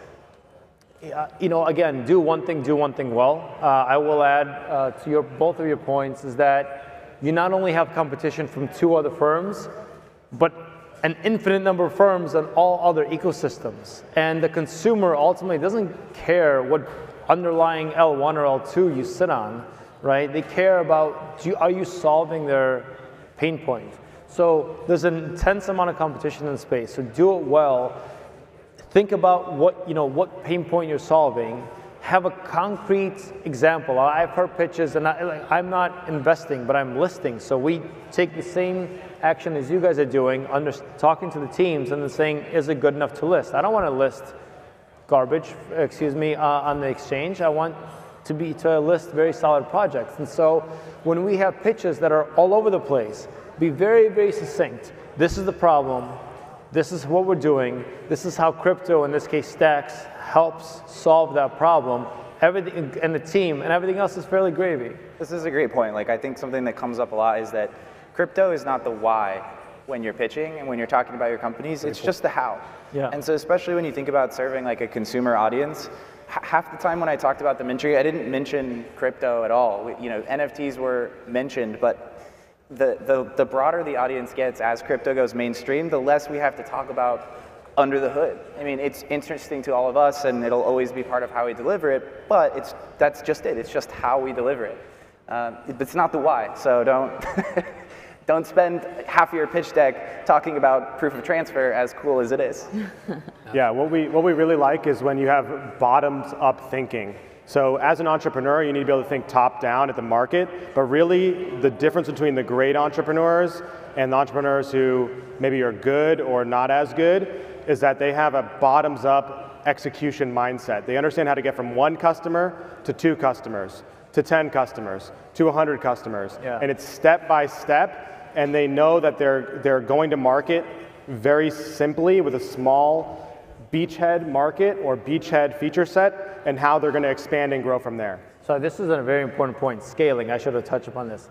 again, do one thing well. I will add to both of your points is that you not only have competition from 2 other firms, but an infinite number of firms on all other ecosystems. And the consumer ultimately doesn't care what underlying L1 or L2 you sit on, right? They care about, are you solving their pain point? So there's an intense amount of competition in the space, so do it well. Think about what pain point you're solving. Have a concrete example. I've heard pitches, and I'm not investing, but I'm listing. So we take the same action as you guys are doing, talking to the teams, and then saying, is it good enough to list? I don't want to list garbage, on the exchange. I want to list very solid projects. And so when we have pitches that are all over the place, be very, very succinct. This is the problem. This is what we're doing. This is how crypto, in this case Stacks, helps solve that problem. Everything, and the team, and everything else is fairly gravy. This is a great point. Like, I think something that comes up a lot is that crypto is not the why when you're pitching and when you're talking about your companies. It's just the how. Yeah. And so especially when you think about serving like a consumer audience, half the time when I talked about the Mintry, I didn't mention crypto at all. NFTs were mentioned, but the broader the audience gets as crypto goes mainstream, the less we have to talk about under the hood. I mean, it's interesting to all of us, and it'll always be part of how we deliver it, but that's just it. It's just how we deliver it. It's not the why, so don't spend half of your pitch deck talking about proof of transfer, as cool as it is. Yeah, what we really like is when you have bottoms-up thinking. So as an entrepreneur, you need to be able to think top-down at the market, but really the difference between the great entrepreneurs and the entrepreneurs who maybe are good or not as good is that they have a bottoms-up execution mindset. They understand how to get from 1 customer to 2 customers, to 10 customers, to 100 customers. Yeah. And it's step by step, and they know that they're going to market very simply with a small beachhead market or beachhead feature set, and how they're going to expand and grow from there. So this is a very important point, scaling. I should have touched upon this.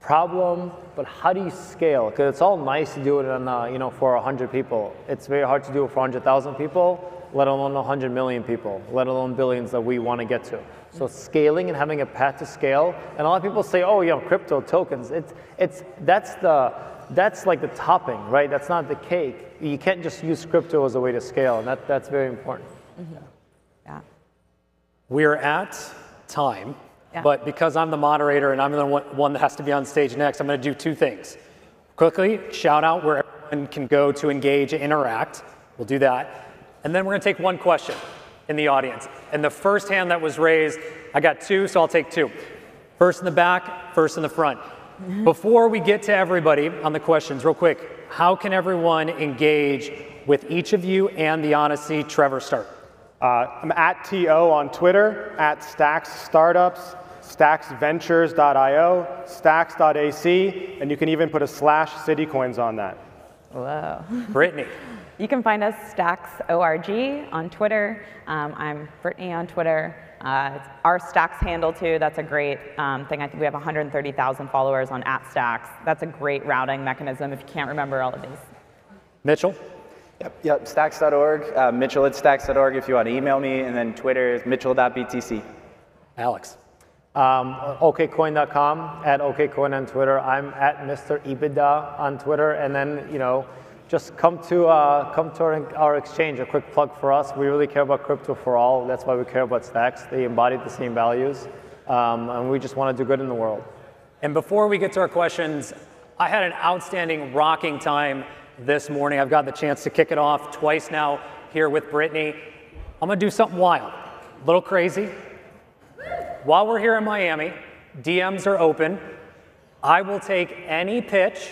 Problem, but how do you scale? Because it's all nice to do it on, for 100 people. It's very hard to do it for 100,000 people, let alone 100 million people, let alone billions that we want to get to. So scaling and having a path to scale, and a lot of people say, oh, crypto tokens. That's like the topping, right? That's not the cake. You can't just use crypto as a way to scale, and that's very important. Mm-hmm. Yeah. We're at time. Yeah. But because I'm the moderator and I'm the one that has to be on stage next, I'm going to do 2 things. Quickly, shout out where everyone can go to engage and interact. We'll do that. And then we're going to take 1 question in the audience. And the first hand that was raised, I got 2, so I'll take 2. First in the back, first in the front. Before we get to everybody on the questions, real quick, how can everyone engage with each of you and the Odyssey? Trevor, start. I'm at TO on Twitter, at Stacks Startups, stacksventures.io, stacks.ac, and you can even put a /citycoins on that. Whoa. Brittany. You can find us StacksORG on Twitter. I'm Brittany on Twitter. Our Stacks handle too, that's a great thing. I think we have 130,000 followers on @Stacks. That's a great routing mechanism if you can't remember all of these. Mitchell? Yep, stacks.org, Mitchell at stacks.org if you want to email me, and then Twitter is mitchell.btc. Alex. okcoin.com, at okcoin on Twitter. I'm at Mr. EBITDA on Twitter, and then just come to our exchange. A quick plug for us. We really care about crypto for all. That's why we care about Stacks. They embody the same values, and we just want to do good in the world. And before we get to our questions, I had an outstanding rocking time this morning. I've got the chance to kick it off twice now here with Brittany. I'm going to do something wild, a little crazy. While we're here in Miami, DMs are open. I will take any pitch.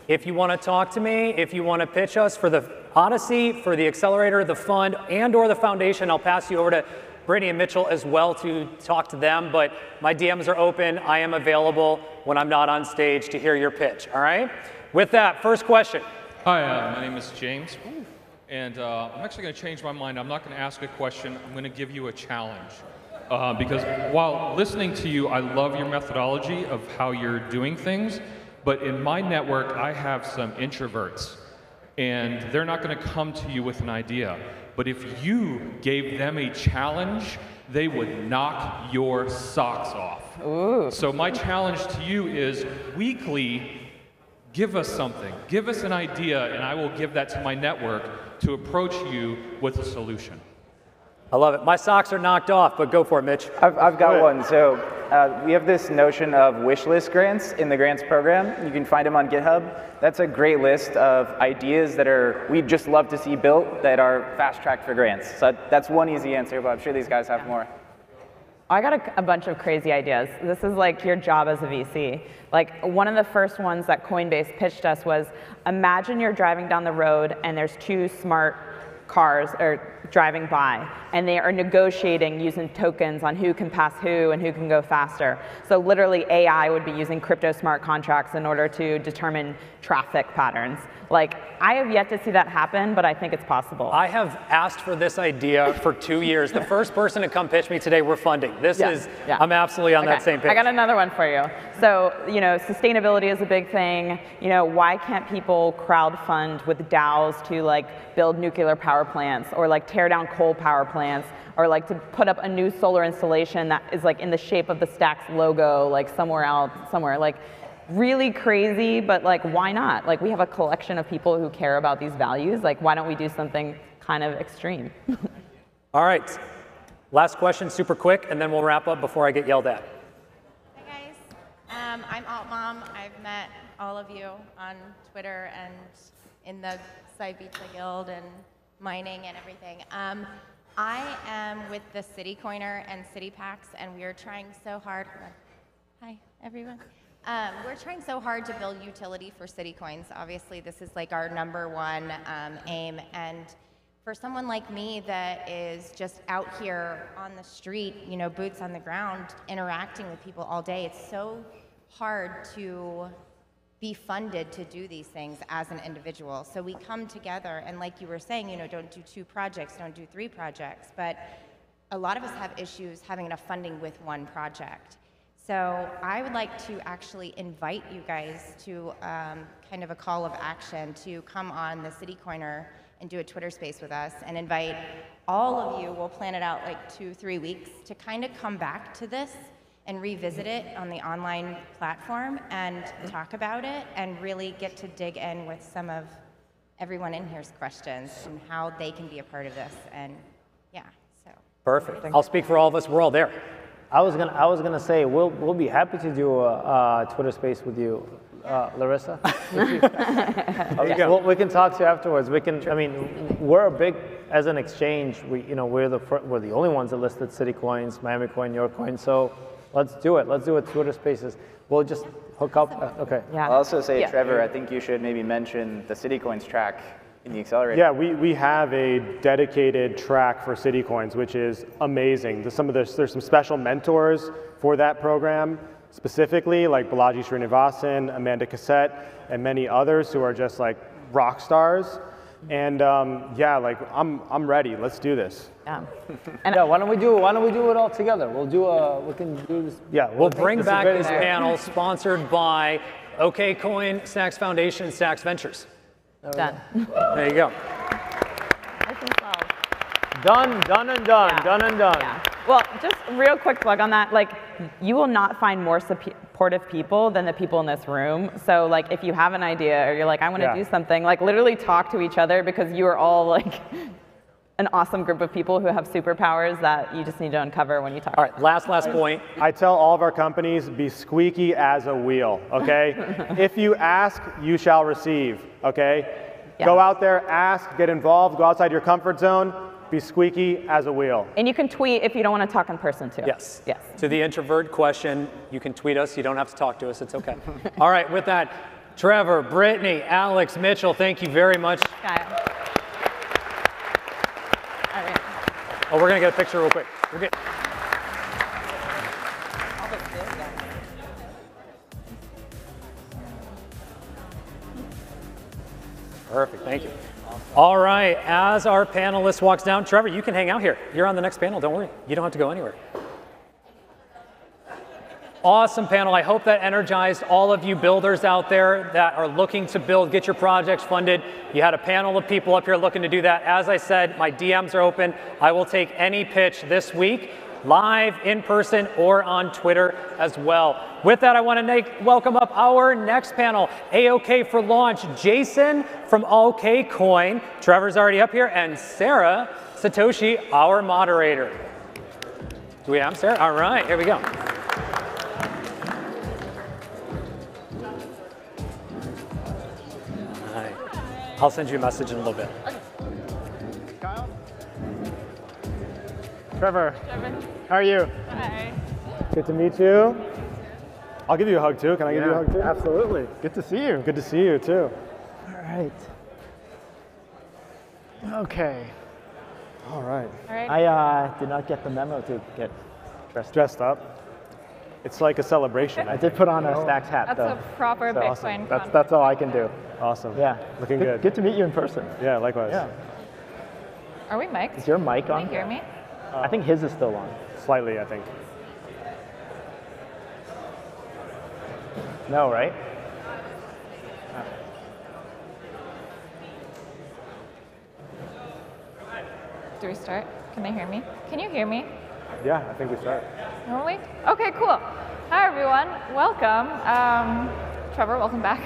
If you want to talk to me, if you want to pitch us for the Odyssey, for the accelerator, the fund, and or the foundation, I'll pass you over to Brittany and Mitchell as well to talk to them. But my DMs are open. I am available when I'm not on stage to hear your pitch, all right? With that, first question. Hi, my name is James, and I'm actually going to change my mind. I'm not going to ask a question. I'm going to give you a challenge. Because while listening to you, I love your methodology of how you're doing things, but in my network, I have some introverts, and they're not going to come to you with an idea. But if you gave them a challenge, they would knock your socks off. Ooh. So my challenge to you is weekly, give us something. Give us an idea, and I will give that to my network to approach you with a solution. I love it. My socks are knocked off, but go for it, Mitch. I've got one. So we have this notion of wish list grants in the grants program. You can find them on GitHub. That's a great list of ideas that we'd just love to see built that are fast-tracked for grants. So that's one easy answer, but I'm sure these guys have more. I got a bunch of crazy ideas. This is like your job as a VC. Like one of the first ones that Coinbase pitched us was, imagine you're driving down the road and there's 2 smart cars are driving by, and they are negotiating using tokens on who can pass who and who can go faster. So literally AI would be using crypto smart contracts in order to determine traffic patterns. Like, I have yet to see that happen, but I think it's possible. I have asked for this idea for 2 years. The first person to come pitch me today, we're funding. I'm absolutely on that same page. I got another one for you. So, sustainability is a big thing. Why can't people crowdfund with DAOs to like build nuclear power plants, or like tear down coal power plants, or like to put up a new solar installation that is like in the shape of the Stacks logo, like somewhere else, somewhere. Like, really crazy, but like, why not? Like, we have a collection of people who care about these values. Like, why don't we do something kind of extreme? All right. Last question, super quick, and then we'll wrap up before I get yelled at. Hi guys, I'm Alt Mom. I've met all of you on Twitter and in the Cybeatza Guild and mining and everything. I am with the City Coiner and City Packs, and we are trying so hard. Hi, everyone. We're trying so hard to build utility for city coins. Obviously, this is like our #1 aim, and for someone like me that is just out here on the street, you know, boots on the ground, interacting with people all day, it's so hard to be funded to do these things as an individual. So we come together, and like you were saying, you know, don't do 2 projects, don't do 3 projects, but a lot of us have issues having enough funding with 1 project. So I would like to actually invite you guys to kind of a call of action to come on the City Coiner and do a Twitter space with us, and invite all of you, we'll plan it out like 2-3 weeks, to kind of come back to this and revisit it on the online platform and talk about it and really get to dig in with some of everyone in here's questions and how they can be a part of this. And yeah, so. Perfect. I'll speak for all of us. We're all there. I was gonna say we'll be happy to do a Twitter space with you, Larissa. We can talk to you afterwards. We can. I mean, we're a big as an exchange. We're the only ones that listed City Coins, Miami Coin, New York Coin. So let's do it. Let's do a Twitter Spaces. We'll just hook up. Okay. Yeah. I'll also say, Trevor, I think you should maybe mention the City Coins track in the accelerator. Yeah, we have a dedicated track for City Coins, which is amazing. There's some special mentors for that program, specifically like Balaji Srinivasan, Amanda Cassette, and many others who are just like rock stars. And yeah, like I'm ready. Let's do this. Yeah. And why don't we do it all together? We can do this. Yeah, we'll bring back this panel sponsored by OKCoin, Stacks Foundation, and Stacks Ventures. Done. There you go. Done and done. Yeah. Done and done. Yeah. Well, just real quick plug on that. Like, you will not find more supportive people than the people in this room. So, like, if you have an idea or you're like, I want to do something, like, literally talk to each other, because you are all like an awesome group of people who have superpowers that you just need to uncover when you talk. All right, last point. I tell all of our companies, be squeaky as a wheel, okay? If you ask, you shall receive, okay? Yeah. Go out there, ask, get involved, go outside your comfort zone, be squeaky as a wheel. And you can tweet if you don't want to talk in person too. Yes. Yes. To the introvert question, you can tweet us, you don't have to talk to us, it's okay. All right, with that, Trevor, Brittany, Alex, Mitchell, thank you very much. Oh, we're gonna get a picture real quick. We're good. Perfect, thank you. All right, as our panelist walks down, Trevor, you can hang out here. You're on the next panel, don't worry. You don't have to go anywhere. Awesome panel. I hope that energized all of you builders out there that are looking to build, get your projects funded. You had a panel of people up here looking to do that. As I said, my DMs are open. I will take any pitch this week, live, in person, or on Twitter as well. With that, I want to welcome up our next panel, AOK for Launch, Jason from OKCoin, Trevor's already up here, and Sarah Satoshi, our moderator. Do we have Sarah? All right, here we go. I'll send you a message in a little bit. Kyle? Trevor, how are you? Hi. Good to meet you. I'll give you a hug too. Can I give you a hug too? Absolutely. Good to see you. Good to see you too. All right. Okay. All right. I did not get the memo to get dressed up. It's like a celebration. I did put on a Stacks hat, though. That's a proper Bitcoin awesome. That's all I can do. Awesome. Yeah. Looking good. Good to meet you in person. Yeah, likewise. Yeah. Are we mic'd? Is your mic on? Can you hear me? I think his is still on. Slightly, I think. No, right? Do we start? Can they hear me? Can you hear me? Yeah, I think we start. Will we? Okay, cool. Hi, everyone. Welcome. Trevor, welcome back.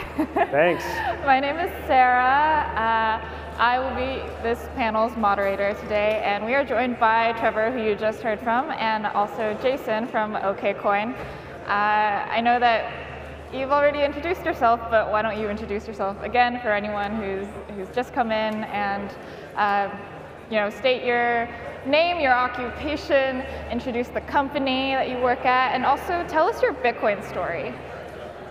Thanks. My name is Sarah. I will be this panel's moderator today, and we are joined by Trevor, who you just heard from, and also Jason from OKCoin. I know that you've already introduced yourself, but why don't you introduce yourself again for anyone who's just come in, and state your name, your occupation, introduce the company that you work at, and also tell us your Bitcoin story.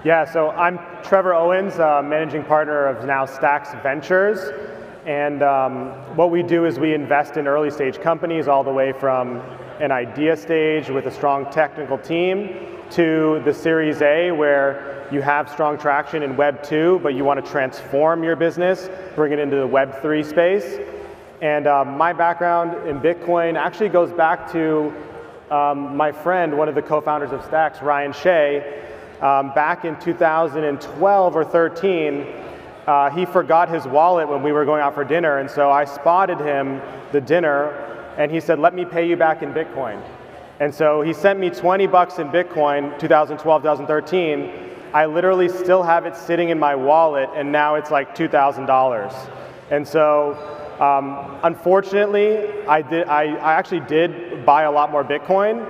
Yeah, so I'm Trevor Owens, managing partner of now Stacks Ventures. And what we do is we invest in early stage companies all the way from an idea stage with a strong technical team to the Series A, where you have strong traction in Web 2, but you want to transform your business, bring it into the Web 3 space. And my background in Bitcoin actually goes back to my friend, one of the co-founders of Stacks, Ryan Shea. Back in 2012 or 13, he forgot his wallet when we were going out for dinner, and so I spotted him the dinner, and he said, "Let me pay you back in Bitcoin." And so he sent me 20 bucks in Bitcoin, 2012, 2013. I literally still have it sitting in my wallet, and now it's like $2,000. And so unfortunately, I actually did buy a lot more Bitcoin,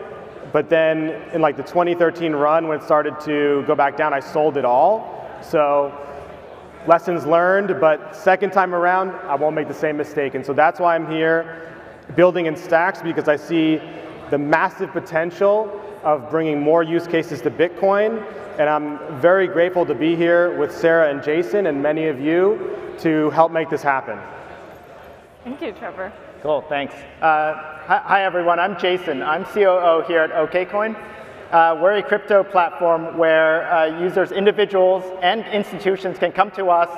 but then in like the 2013 run, when it started to go back down, I sold it all. So lessons learned, but second time around, I won't make the same mistake. And so that's why I'm here building in Stacks, because I see the massive potential of bringing more use cases to Bitcoin. And I'm very grateful to be here with Sarah and Jason and many of you to help make this happen. Thank you, Trevor. Cool, thanks. Hi, everyone. I'm Jason. I'm COO here at OKCoin. We're a crypto platform where users, individuals, and institutions can come to us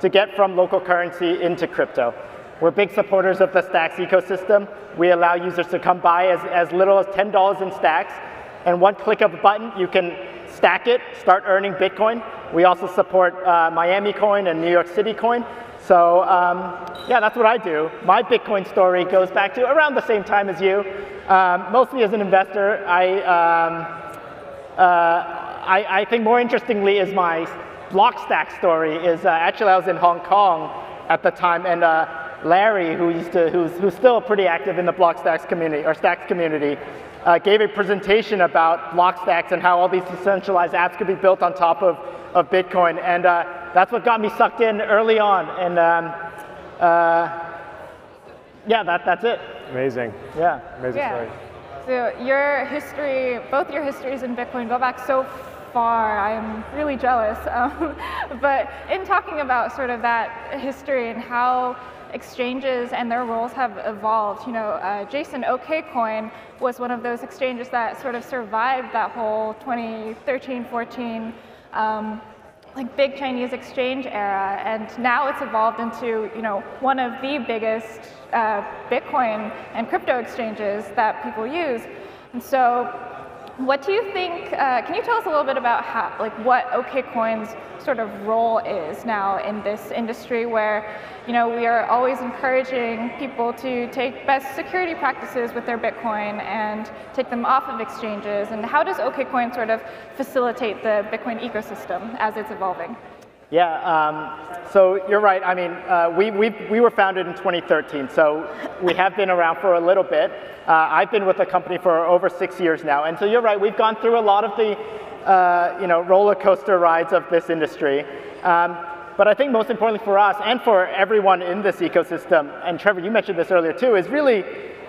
to get from local currency into crypto. We're big supporters of the Stacks ecosystem. We allow users to come by as little as $10 in Stacks, and one click of a button, you can stack it, start earning Bitcoin. We also support Miami Coin and New York City Coin. So yeah, that's what I do. My Bitcoin story goes back to around the same time as you. Mostly as an investor. I think more interestingly is my Blockstack story. Is actually I was in Hong Kong at the time, and Larry, who's still pretty active in the Blockstacks community or Stacks community, gave a presentation about Blockstacks and how all these decentralized apps could be built on top of Bitcoin, and that's what got me sucked in early on. And yeah, that's it. Amazing. Yeah. Amazing story. So your history, both your histories in Bitcoin go back so far. I'm really jealous. But in talking about sort of that history and how exchanges and their roles have evolved, Jason, OKCoin was one of those exchanges that sort of survived that whole 2013, 14 like big Chinese exchange era, and now it's evolved into one of the biggest Bitcoin and crypto exchanges that people use. And so, what do you think? Can you tell us a little bit about how, what OKCoin's sort of role is now in this industry, where we are always encouraging people to take best security practices with their Bitcoin and take them off of exchanges, and how does OKCoin sort of facilitate the Bitcoin ecosystem as it's evolving? Yeah, so you're right. I mean, we were founded in 2013, so we have been around for a little bit. I've been with the company for over 6 years now, and so you're right. We've gone through a lot of the roller coaster rides of this industry. But I think most importantly for us and for everyone in this ecosystem, and Trevor, you mentioned this earlier too, is really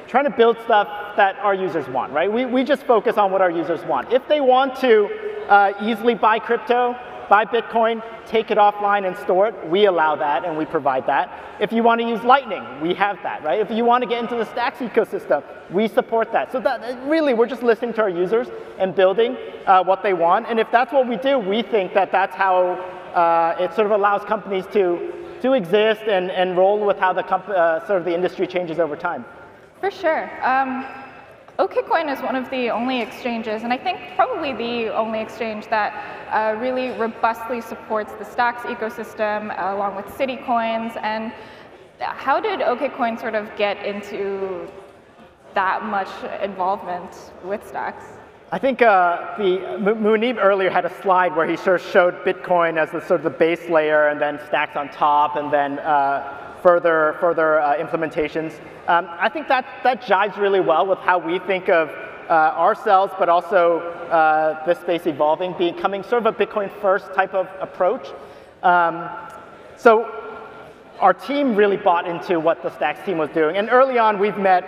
trying to build stuff that our users want, right? We just focus on what our users want. If they want to easily buy crypto, buy Bitcoin, take it offline and store it, we allow that and we provide that. If you want to use Lightning, we have that, right? If you want to get into the Stacks ecosystem, we support that. So that really, we're just listening to our users and building what they want. And if that's what we do, we think that that's how it sort of allows companies to exist and roll with how the sort of the industry changes over time. For sure. OKCoin is one of the only exchanges, and I think probably the only exchange that really robustly supports the Stacks ecosystem along with City Coins. And how did OKCoin sort of get into that much involvement with Stacks? I think Munib earlier had a slide where he sort of showed Bitcoin as the sort of the base layer, and then Stacks on top, and then further implementations. I think that jives really well with how we think of ourselves, but also this space evolving, becoming sort of a Bitcoin first type of approach. So our team really bought into what the Stacks team was doing. And early on, we've met,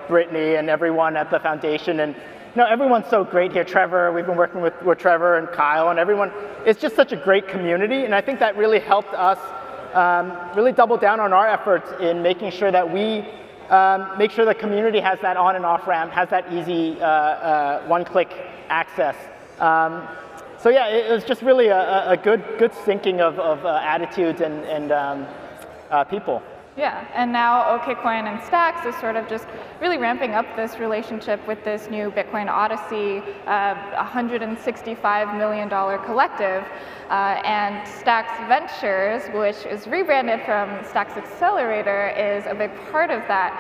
Brittany and everyone at the foundation, and everyone's so great here. Trevor, we've been working with Trevor and Kyle and everyone. It's just such a great community, and I think that really helped us really double down on our efforts in making sure that we make sure the community has that on and off ramp, has that easy one-click access. So yeah, it was just really a good syncing of attitudes and people. Yeah, and now OKCoin and Stacks is sort of just really ramping up this relationship with this new Bitcoin Odyssey, $165 million collective, and Stacks Ventures, which is rebranded from Stacks Accelerator, is a big part of that.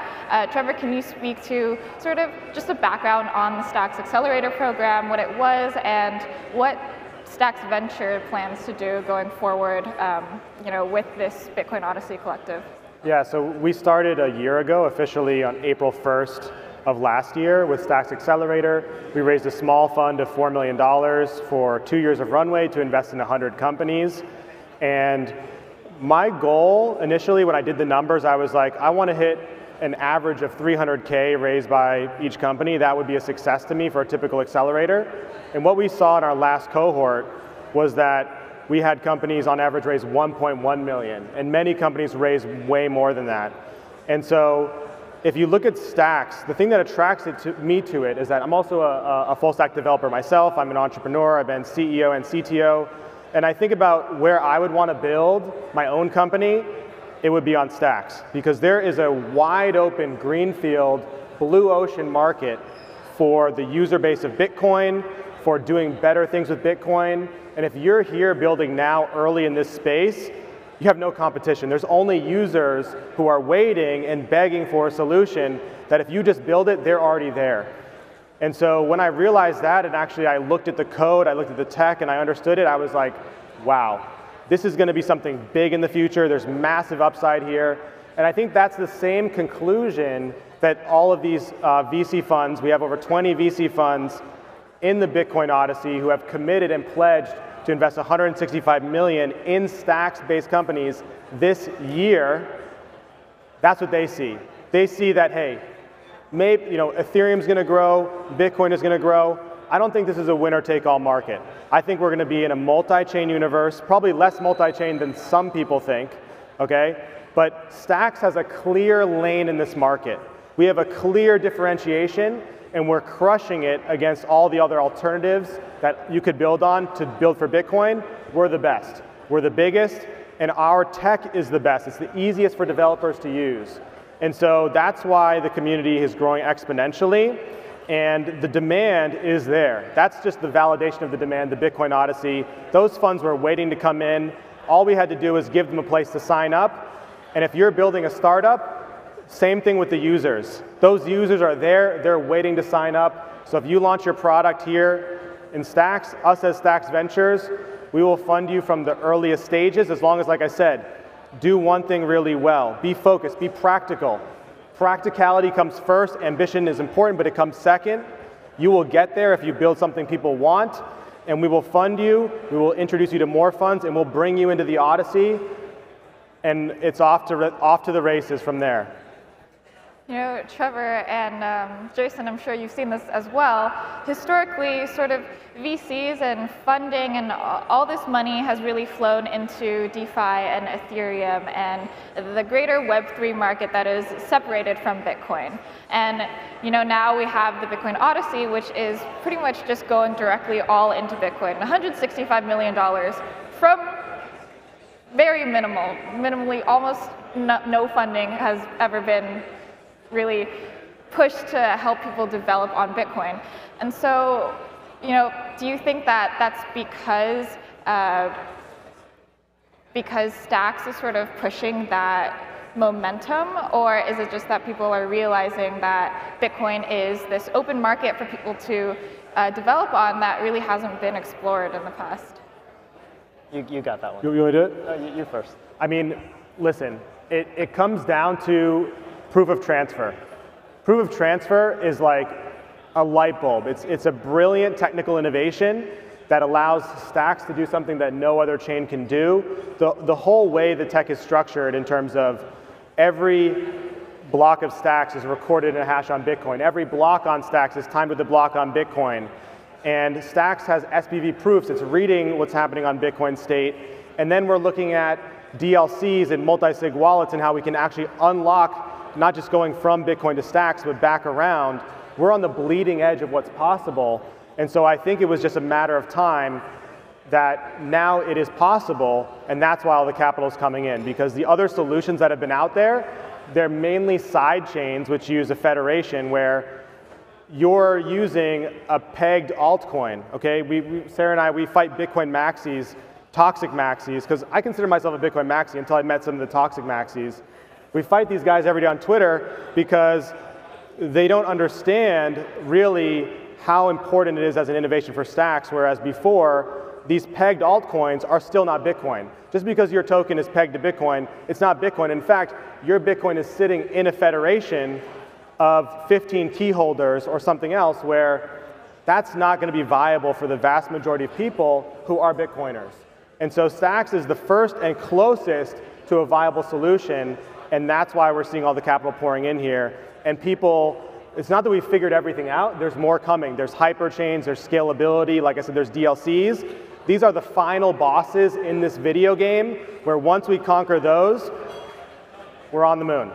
Trevor, can you speak to sort of just a background on the Stacks Accelerator program, what it was, and what Stacks Venture plans to do going forward, with this Bitcoin Odyssey collective? Yeah, so we started a year ago, officially on April 1st of last year with Stacks Accelerator. We raised a small fund of $4 million for 2 years of runway to invest in 100 companies. And my goal initially when I did the numbers, I was like, I want to hit an average of 300K raised by each company. That would be a success to me for a typical accelerator. And what we saw in our last cohort was that we had companies on average raise 1.1 million, and many companies raise way more than that. And so if you look at Stacks, the thing that attracts me to it is that I'm also a full stack developer myself. I'm an entrepreneur, I've been CEO and CTO, and I think about where I would want to build my own company, it would be on Stacks, because there is a wide open greenfield, blue ocean market for the user base of Bitcoin, for doing better things with Bitcoin. And if you're here building now early in this space, you have no competition. There's only users who are waiting and begging for a solution that if you just build it, they're already there. And so when I realized that, and actually I looked at the code, I looked at the tech, and I understood it, I was like, wow, this is going to be something big in the future. There's massive upside here. And I think that's the same conclusion that all of these VC funds, we have over 20 VC funds in the Bitcoin Odyssey who have committed and pledged to invest $165 million in Stacks-based companies this year. That's what they see. They see that, hey, maybe Ethereum's going to grow, Bitcoin is going to grow. I don't think this is a winner-take-all market. I think we're going to be in a multi-chain universe, probably less multi-chain than some people think, okay? But Stacks has a clear lane in this market. We have a clear differentiation, and we're crushing it against all the other alternatives that you could build on to build for Bitcoin. We're the best. We're the biggest, and our tech is the best. It's the easiest for developers to use. And so that's why the community is growing exponentially, and the demand is there. That's just the validation of the demand, the Bitcoin Odyssey. Those funds were waiting to come in. All we had to do was give them a place to sign up. And if you're building a startup, same thing with the users. Those users are there, they're waiting to sign up. So if you launch your product here in Stacks, us as Stacks Ventures, we will fund you from the earliest stages, as long as, like I said, do one thing really well. Be focused, be practical. Practicality comes first, ambition is important, but it comes second. You will get there if you build something people want, and we will fund you, we will introduce you to more funds, and we'll bring you into the Odyssey, and it's off to the races from there. Trevor and Jason, I'm sure you've seen this as well. Historically, sort of VCs and funding and all this money has really flown into DeFi and Ethereum and the greater Web3 market that is separated from Bitcoin. And now we have the Bitcoin Odyssey, which is pretty much just going directly all into Bitcoin. $165 million from very minimally, almost no funding has ever been really pushed to help people develop on Bitcoin. And so, do you think that that's because Stacks is sort of pushing that momentum, or is it just that people are realizing that Bitcoin is this open market for people to develop on that really hasn't been explored in the past? You got that one. You want to do it? You first. I mean, listen, it comes down to proof of transfer. Proof of transfer is like a light bulb. It's a brilliant technical innovation that allows Stacks to do something that no other chain can do. The whole way the tech is structured in terms of every block of Stacks is recorded in a hash on Bitcoin. Every block on Stacks is timed with the block on Bitcoin. And Stacks has SPV proofs. It's reading what's happening on Bitcoin state. And then we're looking at DLCs and multi-sig wallets and how we can actually unlock, not just going from Bitcoin to Stacks, but back around. We're on the bleeding edge of what's possible. And so I think it was just a matter of time that now it is possible, and that's why all the capital is coming in, because the other solutions that have been out there, they're mainly side chains which use a federation where you're using a pegged altcoin, okay? Sarah and I, we fight Bitcoin maxis, toxic maxis, because I consider myself a Bitcoin maxi until I met some of the toxic maxis. We fight these guys every day on Twitter because they don't understand really how important it is as an innovation for Stacks, whereas before, these pegged altcoins are still not Bitcoin. Just because your token is pegged to Bitcoin, it's not Bitcoin. In fact, your Bitcoin is sitting in a federation of 15 key holders or something else where that's not going to be viable for the vast majority of people who are Bitcoiners. And so Stacks is the first and closest to a viable solution, and that's why we're seeing all the capital pouring in here. And people, it's not that we've figured everything out, there's more coming. There's hyperchains, there's scalability, like I said, there's DLCs. These are the final bosses in this video game, where once we conquer those, we're on the moon.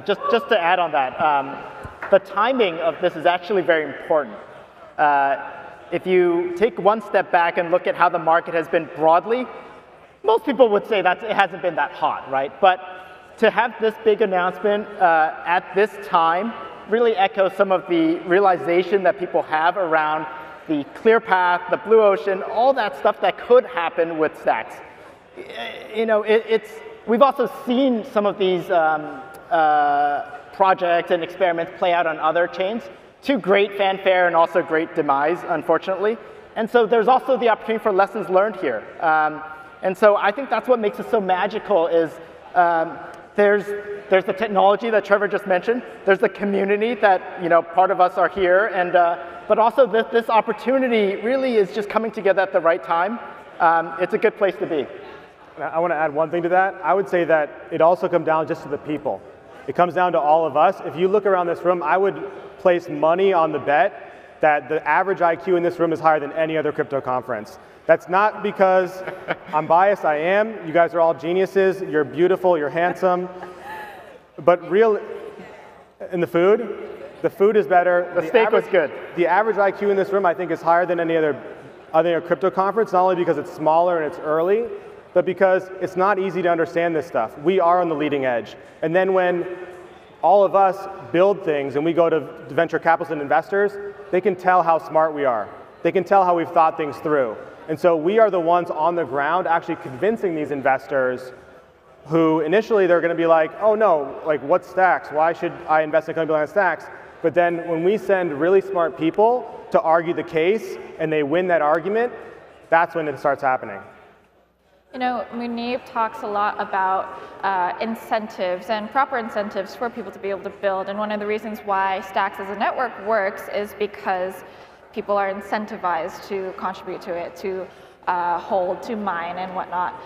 Just to add on that, the timing of this is actually very important. If you take one step back and look at how the market has been broadly, most people would say that it hasn't been that hot, right? But to have this big announcement at this time really echoes some of the realization that people have around the clear path, the blue ocean, all that stuff that could happen with Stacks. You know, we've also seen some of these projects and experiments play out on other chains to great fanfare and also great demise, unfortunately. And so there's also the opportunity for lessons learned here. And so I think that's what makes it so magical is there's the technology that Trevor just mentioned. There's the community that, you know, part of us are here. And, but also this opportunity really is just coming together at the right time. It's a good place to be. I want to add one thing to that. I would say that it also comes down just to the people. It comes down to all of us. If you look around this room, I would place money on the bet that the average IQ in this room is higher than any other crypto conference. That's not because I'm biased, I am. You guys are all geniuses, you're beautiful, you're handsome. But in the food is better. The steak was good. The average IQ in this room, I think, is higher than any other crypto conference, not only because it's smaller and it's early, but because it's not easy to understand this stuff. We are on the leading edge. And then when all of us build things and we go to venture capitalists and investors, they can tell how smart we are. They can tell how we've thought things through. And so we are the ones on the ground actually convincing these investors who initially they're going to be like, oh no, like what's Stacks? Why should I invest in a company like Stacks? But then when we send really smart people to argue the case and they win that argument, that's when it starts happening. You know, Munib talks a lot about incentives and proper incentives for people to be able to build. And one of the reasons why Stacks as a network works is because people are incentivized to contribute to it, to hold, to mine, and whatnot.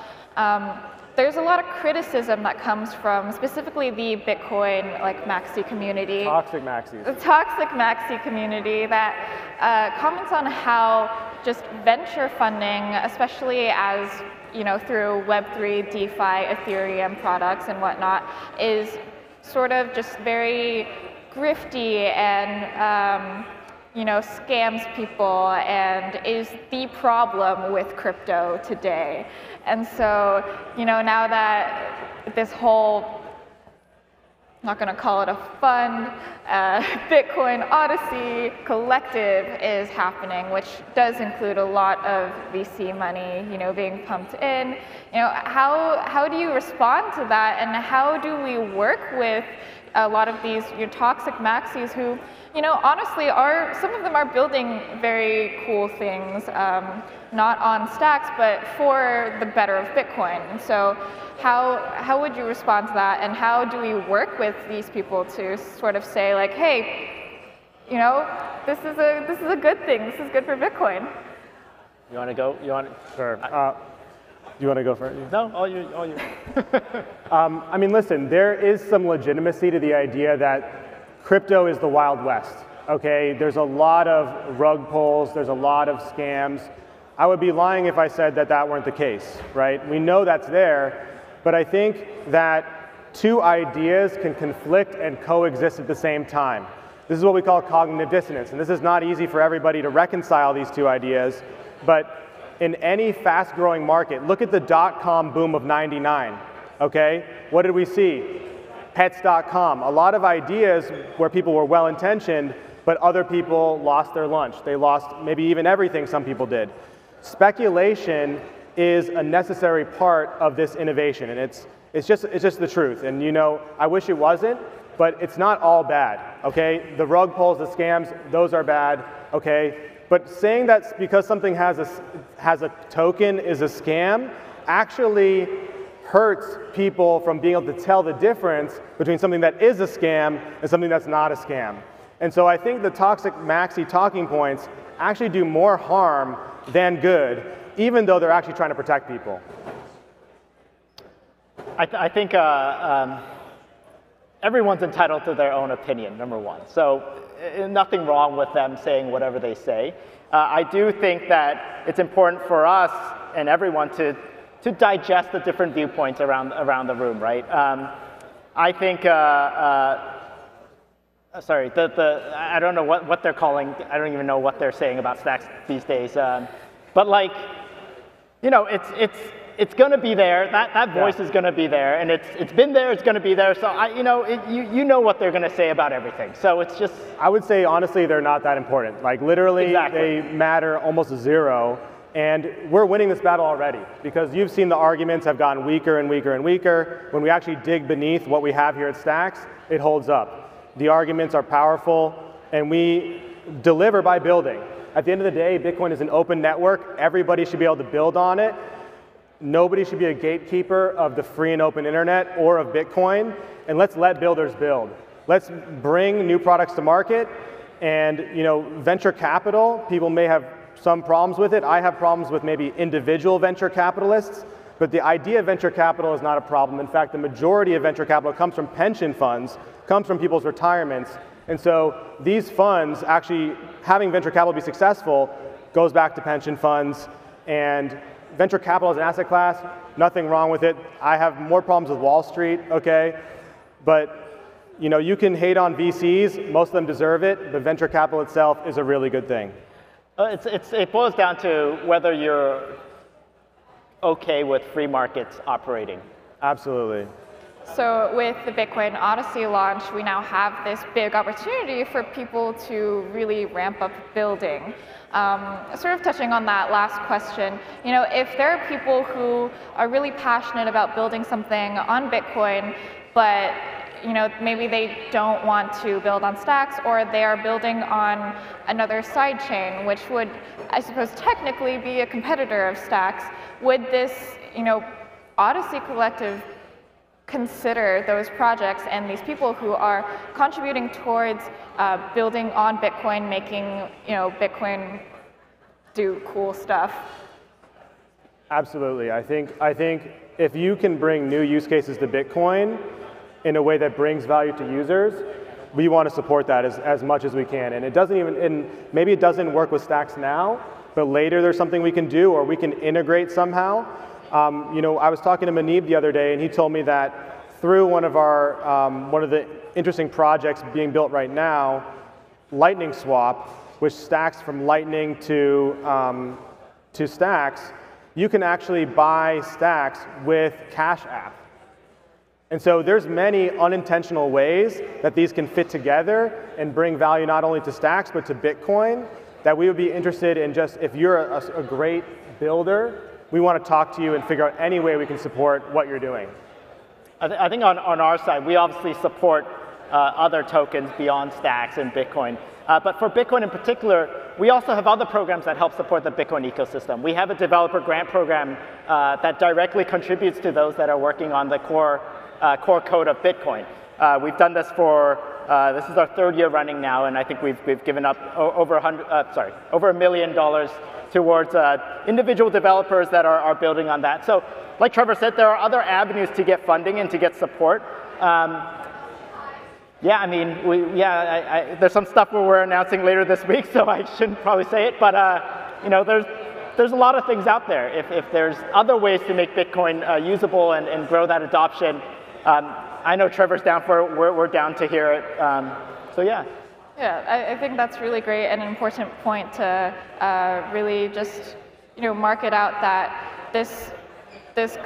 There's a lot of criticism that comes from specifically the Bitcoin maxi community. Toxic maxis. The toxic maxi community that comments on how just venture funding, especially as through Web3, DeFi, Ethereum products and whatnot, is sort of just very grifty and scams people and is the problem with crypto today. And so, now that this whole not going to call it a fund, Bitcoin Odyssey collective is happening, which does include a lot of VC money, being pumped in. How do you respond to that, and how do we work with a lot of these toxic maxis who, honestly, some of them are building very cool things, not on Stacks, but for the better of Bitcoin. And so how would you respond to that, and how do we work with these people to sort of say, like, hey, this is a good thing. This is good for Bitcoin. You want to go? Sure. Do you want to go first? No, all you. I mean, listen, there is some legitimacy to the idea that crypto is the Wild West, okay? There's a lot of rug pulls, there's a lot of scams. I would be lying if I said that that weren't the case, right? We know that's there, but I think that two ideas can conflict and coexist at the same time. This is what we call cognitive dissonance, and this is not easy for everybody to reconcile these two ideas, but in any fast-growing market, look at the dot-com boom of '99, okay? What did we see? Pets.com, a lot of ideas where people were well-intentioned, but other people lost their lunch. They lost maybe even everything, some people did. Speculation is a necessary part of this innovation, and it's just the truth. And I wish it wasn't, but it's not all bad, okay? The rug pulls, the scams, those are bad, okay? But saying that because something has a token is a scam actually hurts people from being able to tell the difference between something that is a scam and something that's not a scam. And so I think the toxic maxi talking points actually do more harm than good, even though they're actually trying to protect people. I think everyone's entitled to their own opinion, number one. So nothing wrong with them saying whatever they say. I do think that it's important for us and everyone to digest the different viewpoints around the room, right? I think, sorry, I don't know what they're calling, I don't even know what they're saying about Stacks these days. But like, it's going to be there. That voice is going to be there, and it's been there. It's going to be there. So you know what they're going to say about everything. So it's just. I would say honestly, they're not that important. Like literally, They matter almost zero, and we're winning this battle already because you've seen the arguments have gotten weaker and weaker and weaker. When we actually dig beneath what we have here at Stacks, it holds up. The arguments are powerful, and we deliver by building. At the end of the day, Bitcoin is an open network. Everybody should be able to build on it. Nobody should be a gatekeeper of the free and open internet or of Bitcoin, and let's let builders build. Let's bring new products to market, and venture capital, people may have some problems with it. I have problems with maybe individual venture capitalists, but the idea of venture capital is not a problem. In fact, the majority of venture capital comes from pension funds, comes from people's retirements, and so these funds, actually having venture capital be successful, goes back to pension funds, and venture capital as an asset class, nothing wrong with it. I have more problems with Wall Street, okay? But you can hate on VCs, most of them deserve it, but venture capital itself is a really good thing. It boils down to whether you're okay with free markets operating. Absolutely. So with the Bitcoin Odyssey launch, we now have this big opportunity for people to really ramp up building. Sort of touching on that last question, if there are people who are really passionate about building something on Bitcoin, but maybe they don't want to build on Stacks, or they are building on another sidechain, which would, I suppose, technically be a competitor of Stacks, would this, Odyssey Collective consider those projects and these people who are contributing towards building on Bitcoin, making Bitcoin do cool stuff? Absolutely. I think if you can bring new use cases to Bitcoin in a way that brings value to users, we want to support that as much as we can. And it doesn't even, and maybe it doesn't work with Stacks now, but later there's something we can do, or we can integrate somehow. I was talking to Manib the other day, and he told me that through one of the interesting projects being built right now, Lightning Swap, which stacks from Lightning to Stacks, you can actually buy Stacks with Cash App. And so there's many unintentional ways that these can fit together and bring value not only to Stacks, but to Bitcoin, that we would be interested in. Just if you're a great builder, we want to talk to you and figure out any way we can support what you're doing. I think on our side, we obviously support other tokens beyond Stacks and Bitcoin. But for Bitcoin in particular, we also have other programs that help support the Bitcoin ecosystem. We have a developer grant program that directly contributes to those that are working on the core code of Bitcoin. We've done this for, this is our 3rd year running now, and I think we've given up over $1 million towards individual developers that are building on that. So like Trevor said, there are other avenues to get funding and to get support. Yeah, I mean, there's some stuff we're announcing later this week, so I shouldn't probably say it, but you know, there's a lot of things out there. If there's other ways to make Bitcoin usable and grow that adoption, I know Trevor's down for it, we're down to hear it, so yeah. Yeah, I think that's really great and an important point to really just, you know, mark it out that this